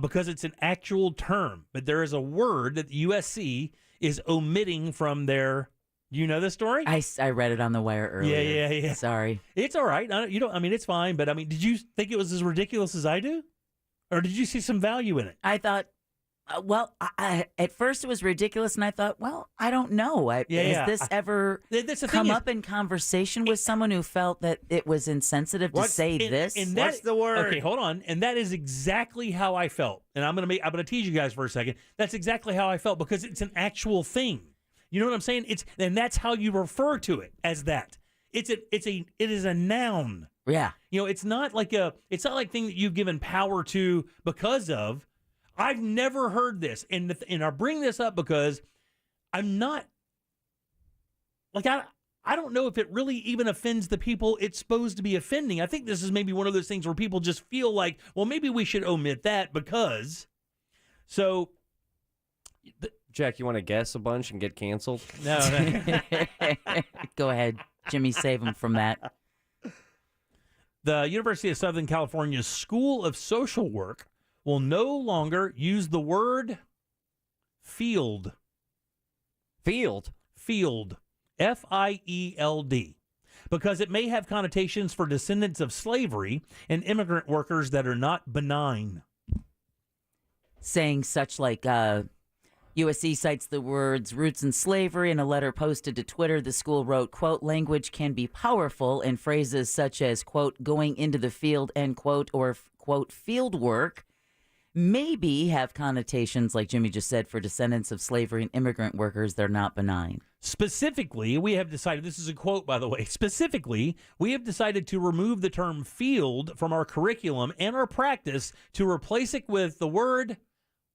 because it's an actual term. But there is a word that the USC is omitting from their. You know this story? I read it on the wire earlier. Yeah. Sorry. It's all right. It's fine. But I mean, did you think it was as ridiculous as I do? Or did you see some value in it? I thought, at first it was ridiculous, and I thought, well, I don't know. Has this ever come up in conversation with someone who felt that it was insensitive to say this? What's the word? Okay, hold on. And that is exactly how I felt. And I'm gonna tease you guys for a second. That's exactly how I felt because it's an actual thing. You know what I'm saying? And that's how you refer to it, as that. It is a noun. Yeah. It's not like thing that you've given power to because of. I've never heard this, and I bring this up because I'm not like I don't know if it really even offends the people it's supposed to be offending. I think this is maybe one of those things where people just feel like, well, maybe we should omit that because. So. Jack, you want to guess a bunch and get canceled? No. Go ahead, Jimmy. Save him from that. The University of Southern California's School of Social Work will no longer use the word field. Field? Field. F-I-E-L-D. Because it may have connotations for descendants of slavery and immigrant workers that are not benign. Saying such like... USC cites the words roots in slavery in a letter posted to Twitter. The school wrote, quote, language can be powerful, and phrases such as, quote, going into the field, end quote, or, quote, field work maybe have connotations, like Jimmy just said, for descendants of slavery and immigrant workers. They're not benign. Specifically, we have decided, this is a quote, by the way, specifically, we have decided to remove the term field from our curriculum and our practice to replace it with the word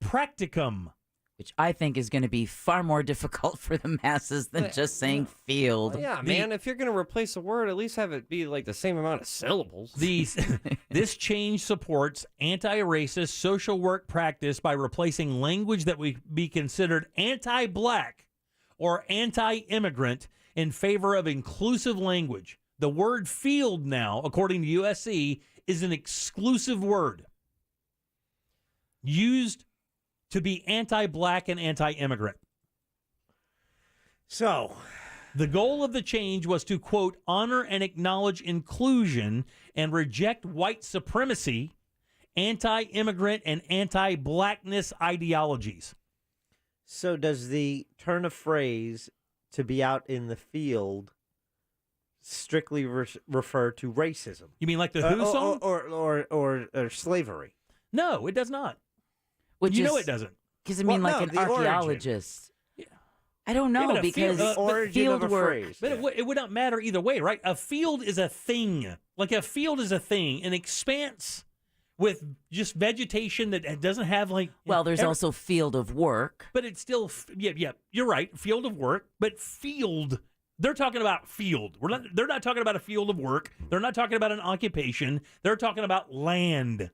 practicum. Which I think is going to be far more difficult for the masses than just saying field. Well, yeah, man, if you're going to replace a word, at least have it be like the same amount of syllables. This change supports anti-racist social work practice by replacing language that would be considered anti-black or anti-immigrant in favor of inclusive language. The word field now, according to USC, is an exclusive word used to be anti-black and anti-immigrant. So, the goal of the change was to, quote, honor and acknowledge inclusion and reject white supremacy, anti-immigrant, and anti-blackness ideologies. So does the turn of phrase to be out in the field strictly refer to racism? You mean like the Who song? Or slavery? No, it does not. Which it doesn't. Because an archaeologist. Yeah. I don't know, because the origin of a phrase. But it would not matter either way, right? A field is a thing. Like a field is a thing. An expanse with just vegetation that doesn't have like... Well, there's also field of work. But it's still... Yeah, you're right. Field of work. But field... They're talking about field. They're not talking about a field of work. They're not talking about an occupation. They're talking about land.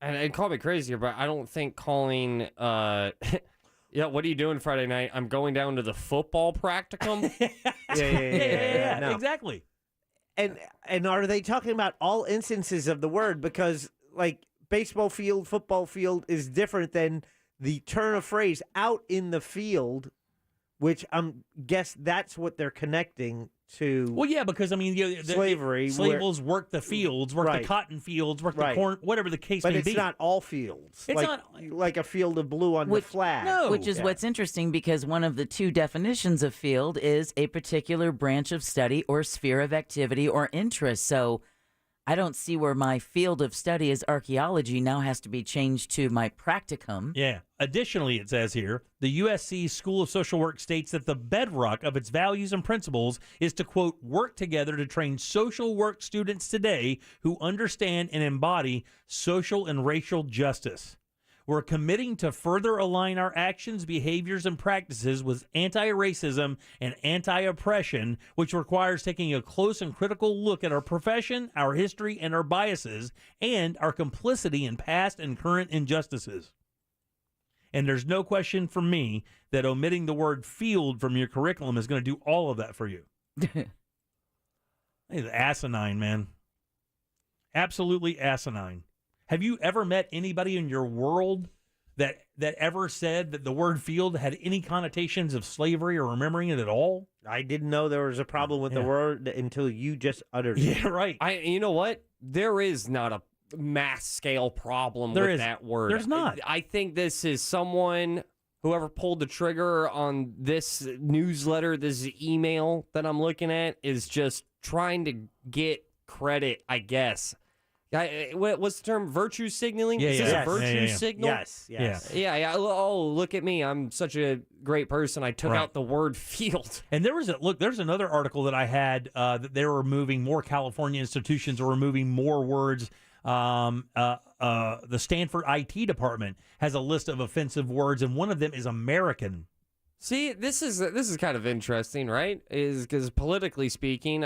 And call me crazy, but I don't think calling, yeah, what are you doing Friday night? I'm going down to the football practicum. Yeah, no. Exactly. And are they talking about all instances of the word? Because, like, baseball field, football field is different than the turn of phrase out in the field, which guess that's what they're connecting to. Well, yeah, because I mean, slavery. Slaves work the fields, work the cotton fields, work the corn, whatever the case may be. But it's not all fields. It's not like a field of blue on the flag. No. Which is what's interesting, because one of the two definitions of field is a particular branch of study or sphere of activity or interest. So I don't see where my field of study as archaeology now has to be changed to my practicum. Yeah. Additionally, it says here, the USC School of Social Work states that the bedrock of its values and principles is to, quote, work together to train social work students today who understand and embody social and racial justice. We're committing to further align our actions, behaviors, and practices with anti-racism and anti-oppression, which requires taking a close and critical look at our profession, our history, and our biases, and our complicity in past and current injustices. And there's no question for me that omitting the word field from your curriculum is going to do all of that for you. It's asinine, man. Absolutely asinine. Have you ever met anybody in your world that ever said that the word field had any connotations of slavery or remembering it at all? I didn't know there was a problem with the word until you just uttered it. Yeah, right. You know what? There is not a mass scale problem with that word. There's not. I think this is whoever pulled the trigger on this newsletter, this email that I'm looking at, is just trying to get credit, I guess. What's the term? Virtue signaling? Is this a virtue signal? Yes. Yeah. Oh, look at me. I'm such a great person. I took out the word field. And there's another article that I had that they were removing more California institutions are removing more words. The Stanford IT department has a list of offensive words, and one of them is American. See, this is kind of interesting, right? Because politically speaking,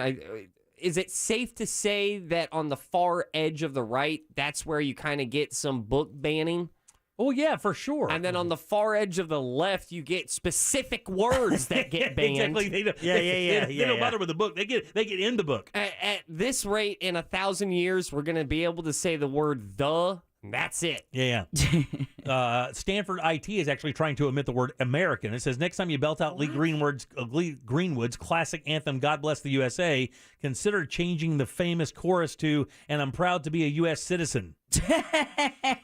is it safe to say that on the far edge of the right, that's where you kind of get some book banning? Oh, yeah, for sure. And then on the far edge of the left, you get specific words that get banned. Exactly. They don't bother with the book. They get in the book. At this rate, in 1,000 years, we're going to be able to say the word "the," and that's it. Yeah. Stanford IT is actually trying to omit the word American. It says, next time you belt out Lee Greenwood's classic anthem, God Bless the USA, consider changing the famous chorus to, and I'm proud to be a U.S. citizen.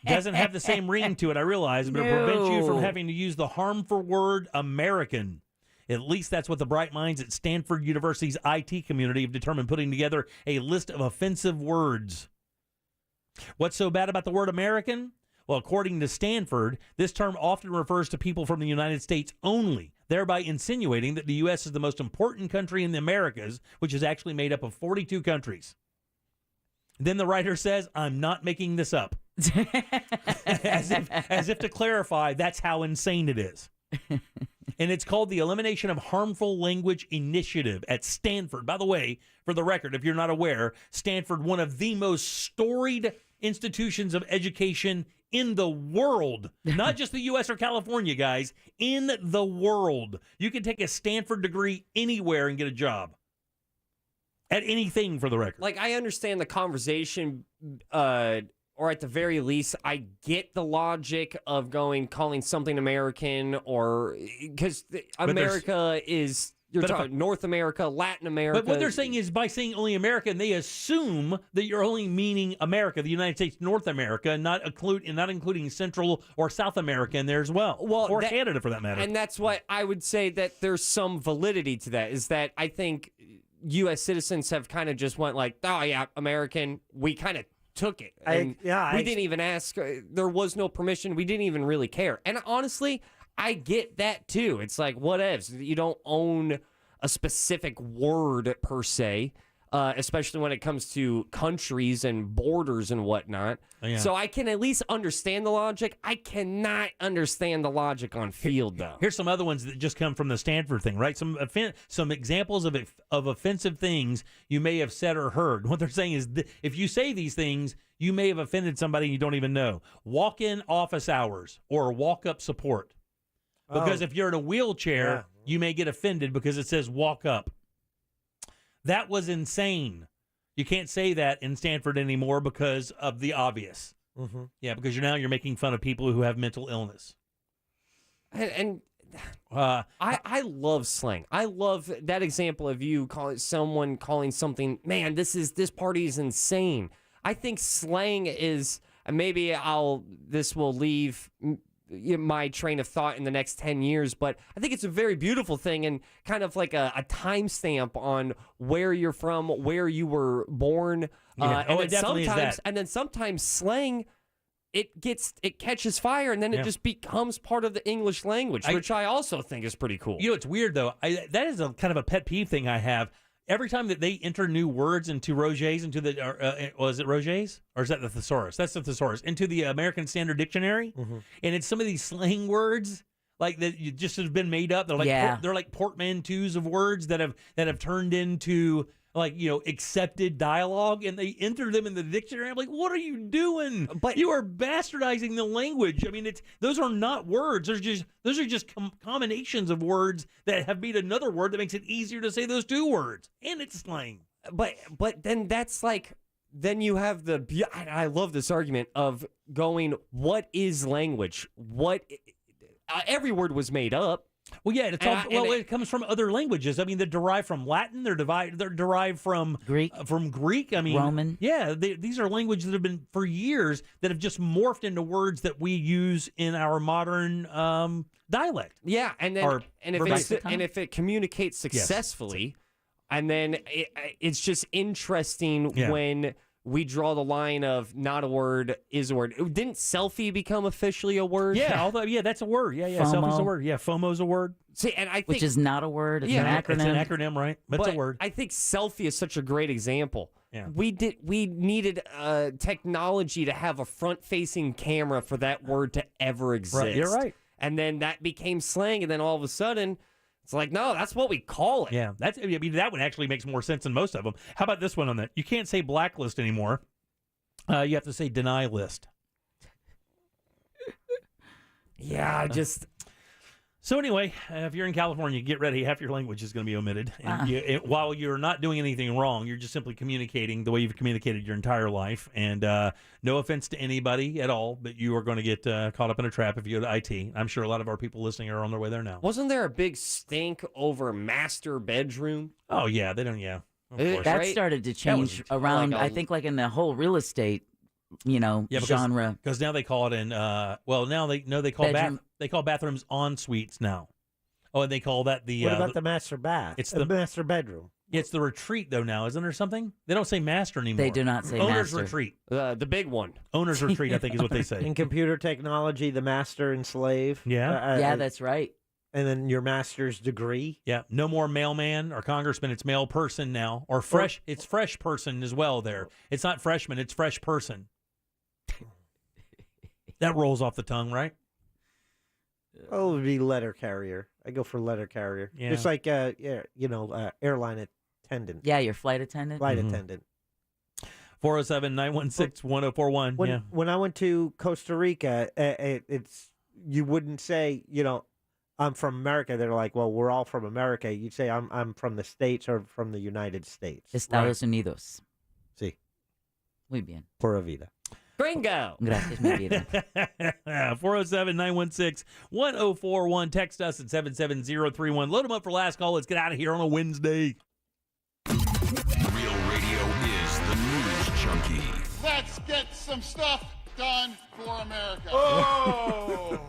Doesn't have the same ring to it, I realize, but it prevents you from having to use the harmful word American. At least that's what the bright minds at Stanford University's IT community have determined, putting together a list of offensive words. What's so bad about the word American? Well, according to Stanford, this term often refers to people from the United States only, thereby insinuating that the U.S. is the most important country in the Americas, which is actually made up of 42 countries. Then the writer says, I'm not making this up. as if to clarify, that's how insane it is. And it's called the Elimination of Harmful Language Initiative at Stanford. By the way, for the record, if you're not aware, Stanford, one of the most storied institutions of education in the world. Not just the U.S. or California, guys. In the world. You can take a Stanford degree anywhere and get a job. At anything, for the record. Like, I understand the conversation, or at the very least, I get the logic of calling something American, or because America is, you're talking North America, Latin America. But what they're saying is by saying only American, they assume that you're only meaning America, the United States, North America, not including Central or South America in there as well. Or Canada, for that matter. And that's what I would say, that there's some validity to that, is that I think U.S. citizens have kind of just went like, oh, yeah, American. We kind of took it. And we didn't even ask. There was no permission. We didn't even really care. And honestly, I get that too. It's like, whatevs. You don't own a specific word per se, especially when it comes to countries and borders and whatnot. Oh, yeah. So I can at least understand the logic. I cannot understand the logic on field, though. Here's some other ones that just come from the Stanford thing, right? Some examples of offensive things you may have said or heard. What they're saying is, if you say these things, you may have offended somebody you don't even know. Walk-in office hours or walk-up support. Because if you're in a wheelchair, you may get offended because it says walk up. That was insane. You can't say that in Stanford anymore because of the obvious. Mm-hmm. Yeah, because you're making fun of people who have mental illness. And I love slang. I love that example of you calling something, man, this party is insane. I think slang is, maybe this will leave my train of thought in the next 10 years. But I think it's a very beautiful thing and kind of like a timestamp on where you're from, where you were born. Yeah. It definitely is that. And then sometimes slang, it catches fire, and then it just becomes part of the English language, which I also think is pretty cool. You know, it's weird, though. That is a kind of a pet peeve thing I have. Every time that they enter new words into Roget's, into the, was it Roget's? Or is that the thesaurus? That's the thesaurus. Into the American Standard Dictionary. Mm-hmm. And it's some of these slang words like that you just have been made up. They're like they're like portmanteaus of words that have turned into accepted dialogue, and they enter them in the dictionary. I'm like, what are you doing? But you are bastardizing the language. I mean, those are not words. Those are just combinations of words that have made another word that makes it easier to say those two words, and it's slang. But then that's like, then you have I love this argument of going, what is language? Every word was made up. Well, yeah, it comes from other languages. I mean, they're derived from Latin. They're derived from Greek. I mean, Roman. Yeah, these are languages that have been for years that have just morphed into words that we use in our modern dialect. Yeah, and then if it communicates successfully, and then it's just interesting when we draw the line of not a word is a word. Didn't selfie become officially a word? Yeah, that's a word. Yeah, selfie's a word. Yeah, FOMO's a word. See, and I think, which is not a word. It's an acronym. It's an acronym, right? But it's a word. I think selfie is such a great example. Yeah. We needed technology to have a front-facing camera for that word to ever exist. Right, you're right. And then that became slang, and then all of a sudden, it's like, no, that's what we call it. Yeah, that one actually makes more sense than most of them. How about this one on that? You can't say blacklist anymore. You have to say deny list. Yeah, So anyway, if you're in California, get ready. Half your language is going to be omitted. And while you're not doing anything wrong, you're just simply communicating the way you've communicated your entire life. And no offense to anybody at all, but you are going to get caught up in a trap if you go to IT. I'm sure a lot of our people listening are on their way there now. Wasn't there a big stink over master bedroom? Oh, yeah. They don't, yeah. Of course. That started to change around, I think, like in the whole real estate genre. Because now they call it they call bathrooms en suites now. Oh, and they call that the. What about the master bath? It's the master bedroom. It's the retreat though now, isn't there something? They don't say master anymore. They do not say owner's master. retreat. The big one. Owner's retreat, I think, is what they say. In computer technology, the master and slave. Yeah, that's right. And then your master's degree. Yeah, no more mailman or congressman. It's mail person now, or fresh. It's fresh person as well. There, it's not freshman. It's fresh person. That rolls off the tongue, right? Oh, it would be letter carrier. I go for letter carrier. Yeah. Just like airline attendant. Yeah, your flight attendant. Flight attendant. 407-916-1041. When I went to Costa Rica, you wouldn't say, I'm from America. They're like, well, we're all from America. You'd say I'm from the States or from the United States. Estados Unidos. Sí. Muy bien. Pura vida. Gringo. Gracias, mi vida. 407-916-1041. Text us at 77031. Load them up for last call. Let's get out of here on a Wednesday. Real radio is the news junkie. Let's get some stuff done for America. Oh!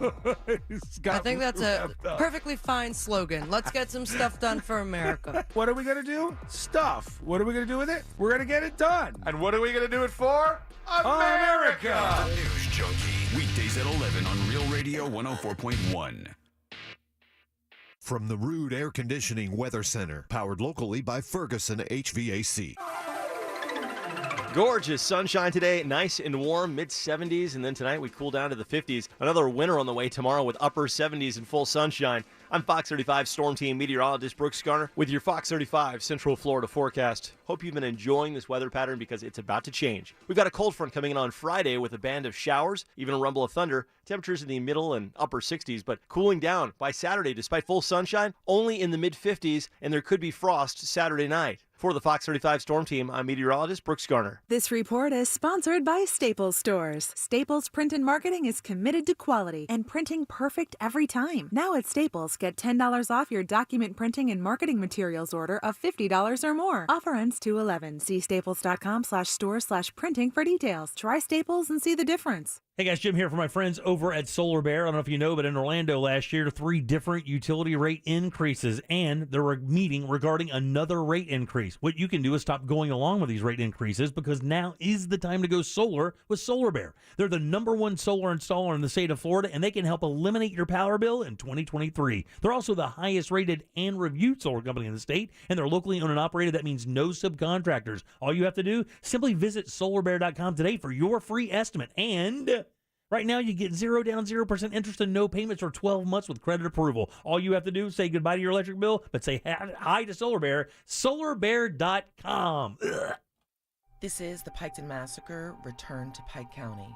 I think that's a perfectly fine slogan. Let's get some stuff done for America. What are we going to do? Stuff. What are we going to do with it? We're going to get it done. And what are we going to do it for? America! News junkie. Weekdays at 11 on Real Radio 104.1. From the Rude Air Conditioning Weather Center, powered locally by Ferguson HVAC. Gorgeous sunshine today, nice and warm, mid-70s, and then tonight we cool down to the 50s. Another winter on the way tomorrow with upper 70s and full sunshine. I'm Fox 35 Storm Team meteorologist Brooks Garner with your Fox 35 Central Florida forecast. Hope you've been enjoying this weather pattern because it's about to change. We've got a cold front coming in on Friday with a band of showers, even a rumble of thunder. Temperatures in the middle and upper 60s, but cooling down by Saturday despite full sunshine, only in the mid-50s, and there could be frost Saturday night. For the Fox 35 Storm Team, I'm meteorologist Brooks Garner. This report is sponsored by Staples Stores. Staples Print and Marketing is committed to quality and printing perfect every time. Now at Staples, get $10 off your document printing and marketing materials order of $50 or more. Offer ends 2/11. See staples.com/store/printing for details. Try Staples and see the difference. Hey guys, Jim here for my friends over at Solar Bear. I don't know if you know, but in Orlando last year, 3 different utility rate increases, and they're meeting regarding another rate increase. What you can do is stop going along with these rate increases, because now is the time to go solar with Solar Bear. They're the #1 solar installer in the state of Florida, and they can help eliminate your power bill in 2023. They're also the highest rated and reviewed solar company in the state, and they're locally owned and operated. That means no subcontractors. All you have to do, simply visit solarbear.com today for your free estimate. And right now, you get 0 down, 0% interest and no payments for 12 months with credit approval. All you have to do is say goodbye to your electric bill, but say hi to Solar Bear. Solarbear.com. Ugh. This is the Piketon Massacre, Return to Pike County.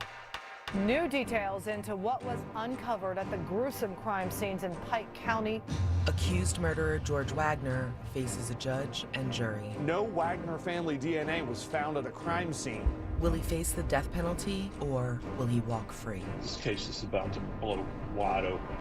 New details into what was uncovered at the gruesome crime scenes in Pike County. Accused murderer George Wagner faces a judge and jury. No Wagner family DNA was found at the crime scene. Will he face the death penalty, or will he walk free? This case is about to blow wide open.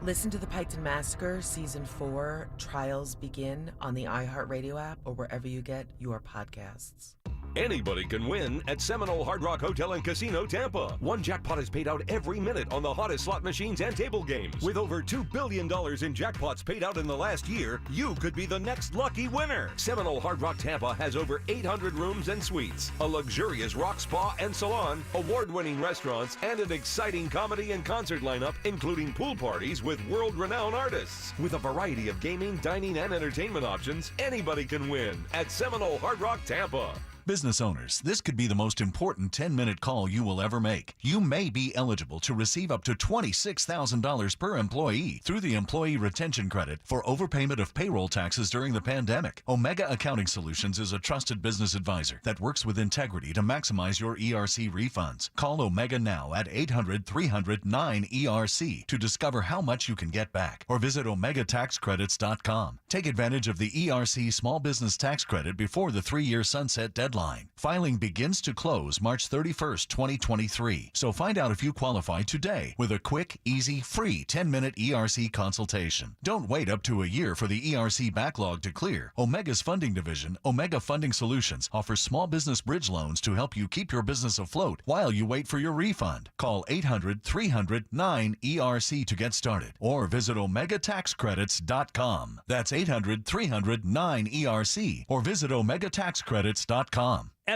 Listen to the Piketon Massacre Season 4. Trials begin on the iHeartRadio app or wherever you get your podcasts. Anybody can win at Seminole Hard Rock Hotel and Casino Tampa. One jackpot is paid out every minute on the hottest slot machines and table games. With over $2 billion in jackpots paid out in the last year, you could be the next lucky winner. Seminole Hard Rock Tampa has over 800 rooms and suites, a luxurious rock spa and salon, award-winning restaurants, and an exciting comedy and concert lineup, including pool parties with world-renowned artists. With a variety of gaming, dining, and entertainment options, anybody can win at Seminole Hard Rock Tampa. Business owners, this could be the most important 10-minute call you will ever make. You may be eligible to receive up to $26,000 per employee through the Employee Retention Credit for overpayment of payroll taxes during the pandemic. Omega Accounting Solutions is a trusted business advisor that works with integrity to maximize your ERC refunds. Call Omega now at 800-300-9ERC to discover how much you can get back, or visit OmegaTaxCredits.com. Take advantage of the ERC Small Business Tax Credit before the 3-year sunset deadline. Filing begins to close March 31st, 2023. So find out if you qualify today with a quick, easy, free 10-minute ERC consultation. Don't wait up to a year for the ERC backlog to clear. Omega's funding division, Omega Funding Solutions, offers small business bridge loans to help you keep your business afloat while you wait for your refund. Call 800-300-9ERC to get started, or visit OmegaTaxCredits.com. That's 800-300-9ERC, or visit OmegaTaxCredits.com.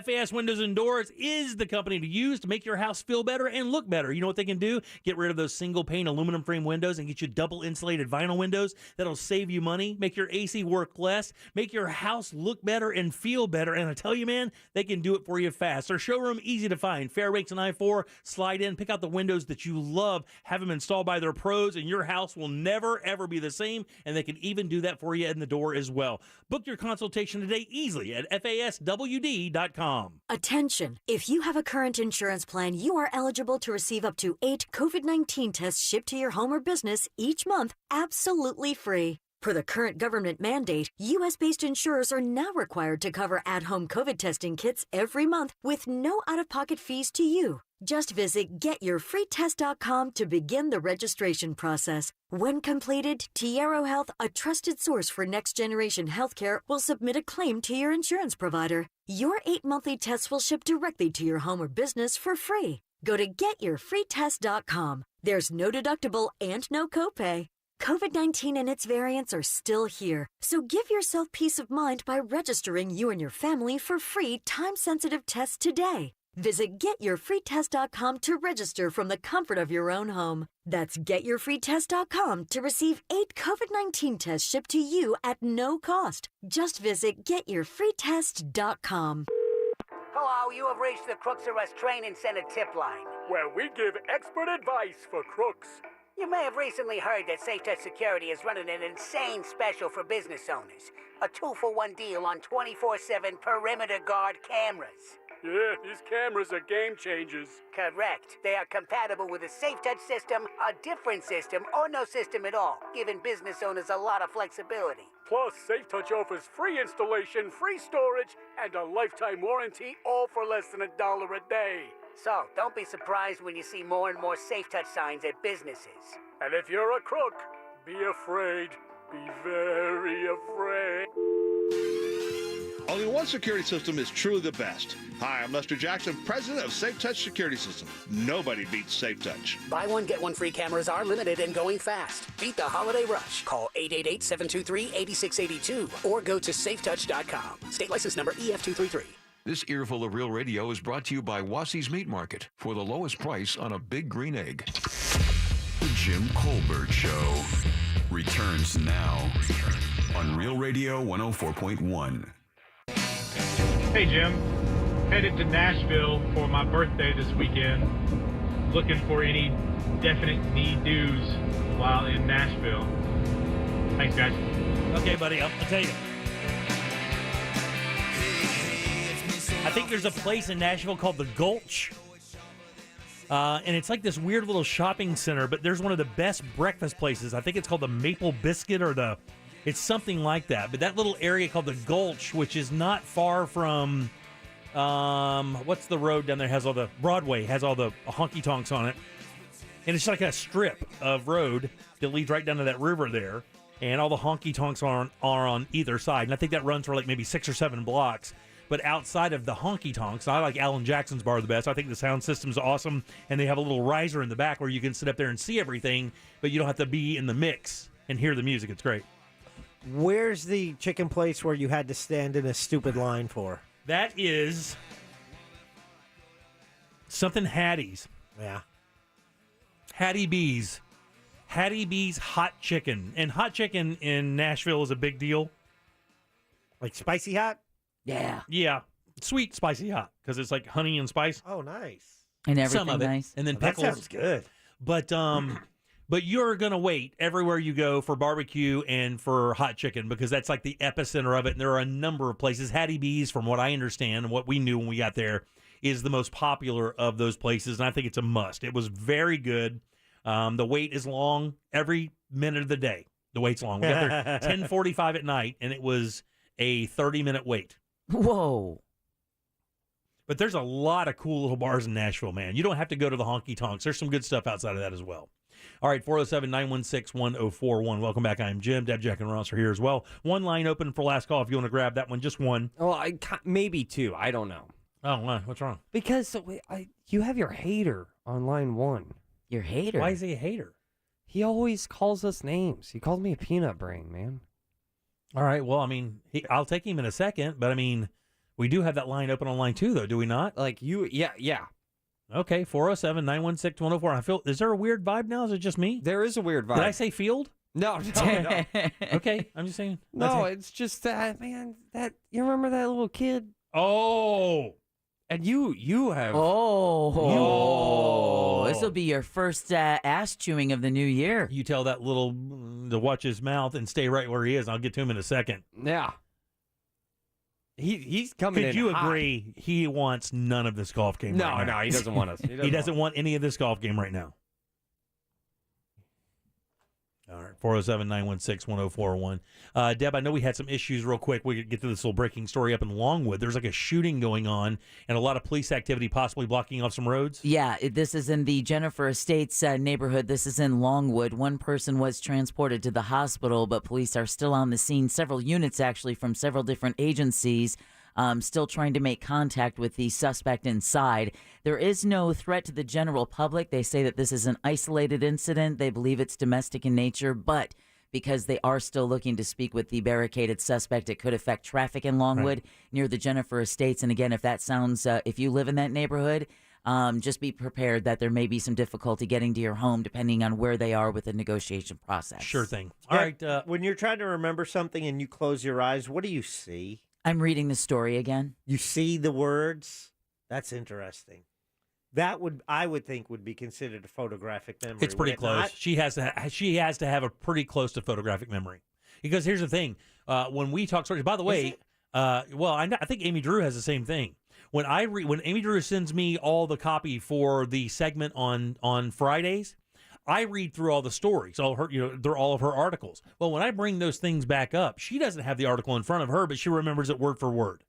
FAS Windows and Doors is the company to use to make your house feel better and look better. You know what they can do? Get rid of those single-pane aluminum frame windows and get you double-insulated vinyl windows. That'll save you money, make your AC work less, make your house look better and feel better. And I tell you, man, they can do it for you fast. Their showroom, easy to find. Fairbanks and I-4. Slide in, pick out the windows that you love, have them installed by their pros, and your house will never, ever be the same. And they can even do that for you in the door as well. Book your consultation today easily at FASWD.com. Attention! If you have a current insurance plan, you are eligible to receive up to 8 COVID-19 tests shipped to your home or business each month, absolutely free. Per the current government mandate, U.S.-based insurers are now required to cover at-home COVID testing kits every month with no out-of-pocket fees to you. Just visit getyourfreetest.com to begin the registration process. When completed, Tiero Health, a trusted source for next-generation healthcare, will submit a claim to your insurance provider. Your 8 monthly tests will ship directly to your home or business for free. Go to getyourfreetest.com. There's no deductible and no copay. COVID-19 and its variants are still here, so give yourself peace of mind by registering you and your family for free time-sensitive tests today. Visit getyourfreetest.com to register from the comfort of your own home. That's getyourfreetest.com to receive 8 COVID-19 tests shipped to you at no cost. Just visit getyourfreetest.com. Hello, you have reached the Crooks Arrest Training Center tip line, where we give expert advice for crooks. You may have recently heard that Safe Touch Security is running an insane special for business owners. A 2-for-1 deal on 24/7 perimeter guard cameras. Yeah, these cameras are game changers. Correct. They are compatible with a Safe Touch system, a different system, or no system at all, giving business owners a lot of flexibility. Plus, Safe Touch offers free installation, free storage, and a lifetime warranty, all for less than $1 a day. So, don't be surprised when you see more and more Safe Touch signs at businesses. And if you're a crook, be afraid. Be very afraid. Only one security system is truly the best. Hi, I'm Lester Jackson, president of Safe Touch Security System. Nobody beats Safe Touch. Buy one, get one free cameras are limited and going fast. Beat the holiday rush. Call 888-723-8682 or go to safetouch.com. State license number EF233. This earful of real radio is brought to you by Wassey's Meat Market for the lowest price on a big green egg. The Jim Colbert Show returns now on Real Radio 104.1. Hey, Jim. Headed to Nashville for my birthday this weekend. Looking for any definite need-dos while in Nashville. Thanks, guys. Okay, buddy, I'll tell you. I think there's a place in Nashville called the Gulch. And it's like this weird little shopping center, but there's one of the best breakfast places. I think it's called the Maple Biscuit or it's something like that. But that little area called the Gulch, which is not far from, what's the road down there? Broadway has all the honky-tonks on it. And it's like a strip of road that leads right down to that river there. And all the honky-tonks are on either side. And I think that runs for like maybe 6 or 7 blocks. But outside of the honky-tonks, I like Alan Jackson's bar the best. I think the sound system's awesome. And they have a little riser in the back where you can sit up there and see everything, but you don't have to be in the mix and hear the music. It's great. Where's the chicken place where you had to stand in a stupid line for? That is something Hattie's. Yeah. Hattie B's. Hattie B's hot chicken. And hot chicken in Nashville is a big deal. Like spicy hot? Yeah. Yeah. Sweet, spicy hot. Because it's like honey and spice. Oh, nice. And everything Some of it. nice. And then That pickles. sounds good. But you're going to wait everywhere you go for barbecue and for hot chicken because that's like the epicenter of it. And there are a number of places. Hattie B's, from what I understand and what we knew when we got there, is the most popular of those places. And I think it's a must. It was very good. The wait is long every minute of the day. The wait's long. We got there 10:45 at night, and it was a 30-minute wait. Whoa. But there's a lot of cool little bars in Nashville, man. You don't have to go to the honky-tonks. There's some good stuff outside of that as well. All right, 407-916-1041. Welcome back. I'm Jim. Deb, Jack, and Ross are here as well. One line open for last call if you want to grab that one. Just one. Well, maybe 2. I don't know. Oh, why? What's wrong? Because you have your hater on line 1. Your hater? Why is he a hater? He always calls us names. He called me a peanut brain, man. All right, well, I mean, I'll take him in a second, but I mean, we do have that line open on line 2, though, do we not? Like you, yeah. Okay, 407-916-1041. Is there a weird vibe now? Is it just me? There is a weird vibe. Did I say field? No. Okay, I'm just saying. No, it's just that, man, you remember that little kid? Oh. And you have. Oh. This will be your first ass chewing of the new year. You tell that little to watch his mouth and stay right where he is. I'll get to him in a second. Yeah. He's coming in. Could you hot. agree he wants none of this golf game right now? No, he doesn't want us. He doesn't want any of this golf game right now. All right, 407-916-1041. Deb, I know we had some issues real quick. We could get to this little breaking story up in Longwood. There's like a shooting going on and a lot of police activity possibly blocking off some roads. Yeah, this is in the Jennifer Estates neighborhood. This is in Longwood. One person was transported to the hospital, but police are still on the scene. Several units, actually, from several different agencies. Still trying to make contact with the suspect inside. There is no threat to the general public. They say that this is an isolated incident. They believe it's domestic in nature, but because they are still looking to speak with the barricaded suspect, it could affect traffic in Longwood near the Jennifer Estates. And again, if that sounds, if you live in that neighborhood, just be prepared that there may be some difficulty getting to your home depending on where they are with the negotiation process. Sure thing. All right. When you're trying to remember something and you close your eyes, what do you see? I'm reading the story again. You see the words? That's interesting. That I would think would be considered a photographic memory. It's pretty close. Not? She has to have a pretty close to photographic memory. Because here's the thing. When we talk stories, by the way, I think Amy Drew has the same thing. when Amy Drew sends me all the copy for the segment on Fridays, I read through all the stories, they're all of her articles. Well, when I bring those things back up, she doesn't have the article in front of her, but she remembers it word for word.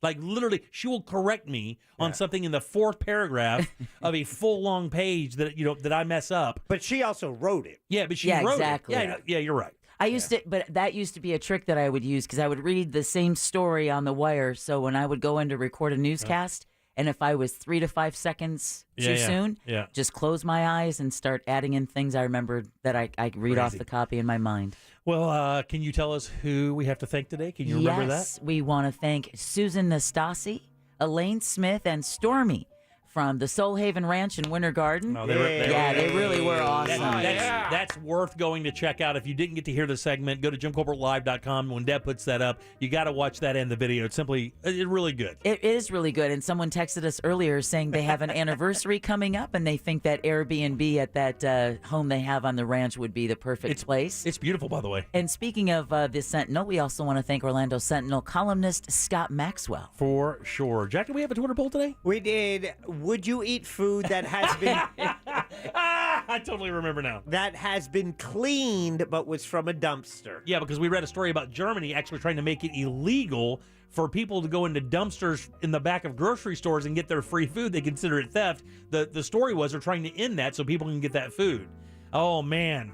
Like literally, she will correct me on something in the fourth paragraph of a full long page that I mess up. But she also wrote it. Yeah, but she wrote exactly. it. Yeah, you're right. I used to, but that used to be a trick that I would use because I would read the same story on the wire. So when I would go in to record a newscast, and if I was 3 to 5 seconds too soon, just close my eyes and start adding in things I remembered that I read off the copy in my mind. Well, can you tell us who we have to thank today? Can you remember that? Yes, we want to thank Susan Nastasi, Elaine Smith, and Stormy from the Soul Haven Ranch in Winter Garden. Oh, they really were awesome. That's worth going to check out. If you didn't get to hear the segment, go to JimColbertLive.com. When Deb puts that up, you got to watch that and the video. It's really good. It is really good. And someone texted us earlier saying they have an anniversary coming up, and they think that Airbnb at that home they have on the ranch would be the perfect place. It's beautiful, by the way. And speaking of the Sentinel, we also want to thank Orlando Sentinel columnist Scott Maxwell. For sure. Jack, did we have a Twitter poll today? We did. Would you eat food that has been... I totally remember now. That has been cleaned but was from a dumpster. Yeah, because we read a story about Germany actually trying to make it illegal for people to go into dumpsters in the back of grocery stores and get their free food. They consider it theft. The story was they're trying to end that so people can get that food. Oh, man.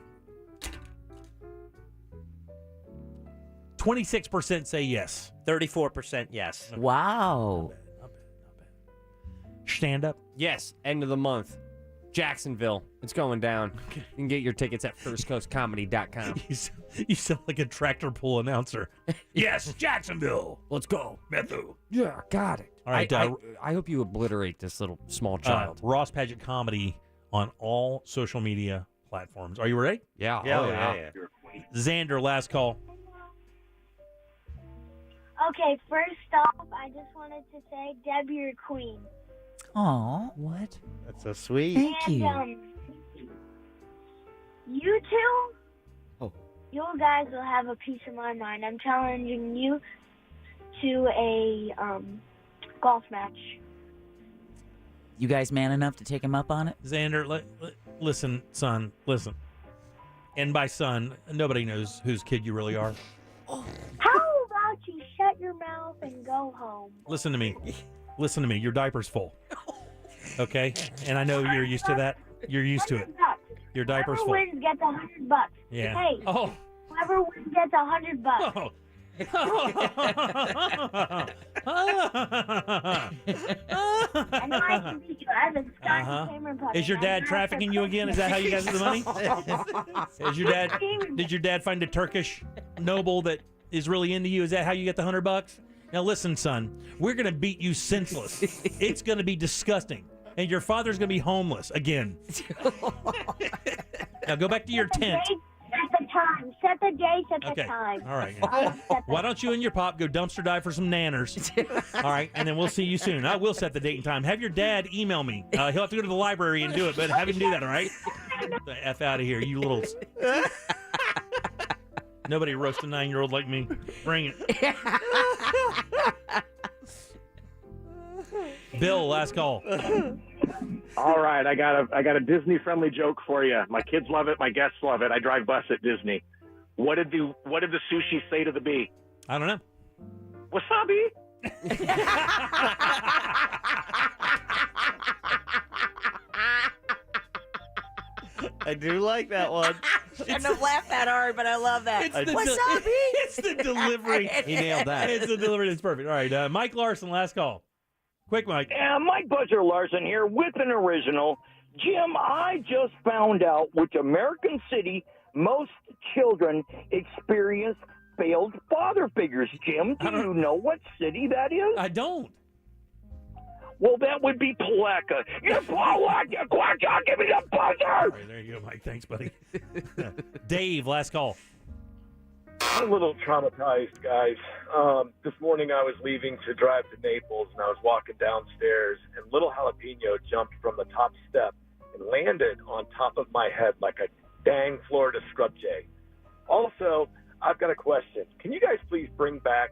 26% say yes. 34% yes. Wow. Stand up. Yes, end of the month. Jacksonville. It's going down. You can get your tickets at firstcoastcomedy.com. You sound like a tractor pull announcer. Yes, Jacksonville. Let's go. Methu. Yeah, got it. All right. I hope you obliterate this little small child. Ross Paget Comedy on all social media platforms. Are you ready? Yeah. Yeah. Xander, last call. Okay, first off, I just wanted to say, Deb, you're a queen. Aw, what? That's so sweet. Thank you. You two, you guys will have a piece of my mind. I'm challenging you to a golf match. You guys man enough to take him up on it? Xander, listen, son, listen. And by son, nobody knows whose kid you really are. How about you shut your mouth and go home? Listen to me. Your diaper's full. Okay? And I know you're used to that. You're used to it. Your diaper's full. Whoever wins gets $100. Yeah. Hey. Oh. Whoever wins gets $100. Oh. I know I can beat you. I have a Scotty Cameron puppy. Is your dad trafficking you again? Is that how you got the money? Did your dad find a Turkish noble that is really into you? Is that how you get the $100? Now listen, son, we're going to beat you senseless. It's going to be disgusting. And your father's going to be homeless again. Now go back to your tent. Set the time. Set the day, set the Okay. time. All right. Why don't you and your pop go dumpster dive for some nanners? All right. And then we'll see you soon. I will set the date and time. Have your dad email me. He'll have to go to the library and do it, but have him do that, all right? Get the F out of here, you little... Nobody roast a 9-year-old like me. Bring it. Bill, last call. All right, I got a Disney friendly joke for you. My kids love it, my guests love it. I drive bus at Disney. What did the sushi say to the bee? I don't know. Wasabi. I do like that one. I don't laugh that hard, but I love that. Wasabi? It's the delivery. He nailed that. It's the delivery that's perfect. All right, Mike Larson, last call. Quick, Mike. Yeah, Mike Buzzer Larson here with an original. Jim, I just found out which American city most children experience failed father figures. Jim, do you know what city that is? I don't. Well, that would be Palaca. You Palaca, you quack, give me the buzzer! All right, there you go, Mike. Thanks, buddy. Dave, last call. I'm a little traumatized, guys. This morning I was leaving to drive to Naples, and I was walking downstairs, and little Jalapeno jumped from the top step and landed on top of my head like a dang Florida scrub jay. Also, I've got a question. Can you guys please bring back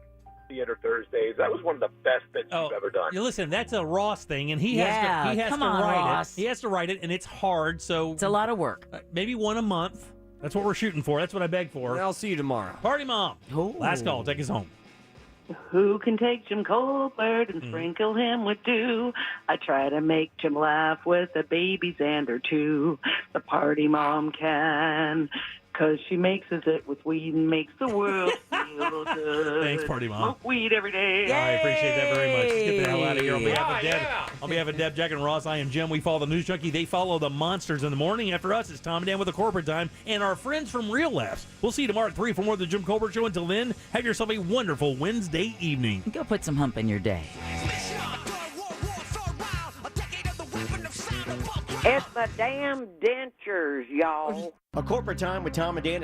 Theater Thursdays. That was one of the best bits you've ever done. You listen, that's a Ross thing, and he Yeah, has come to on, write Ross. it. He has to write it, and it's hard. So It's a lot of work. Maybe one a month. That's what we're shooting for. That's what I beg for. And I'll see you tomorrow. Party Mom. Last call. Take us home. Who can take Jim Colbert and sprinkle him with dew? I try to make Jim laugh with a baby Xander too. The party mom can, 'cause she mixes it with weed and makes the world feel good. Thanks, Party Mom. Smoke weed every day. I appreciate that very much. Let's get the hell out of here. On behalf of Deb, yeah. on behalf of Deb, Jack, and Ross, I am Jim. We follow the News Junkie. They follow the monsters in the morning. After us, it's Tom and Dan with the Corporate Time and our friends from Real Laughs. We'll see you tomorrow at 3 for more of the Jim Colbert Show. Until then, have yourself a wonderful Wednesday evening. Go put some hump in your day. It's the damn dentures, y'all. A Corporate Time with Tom and Dan is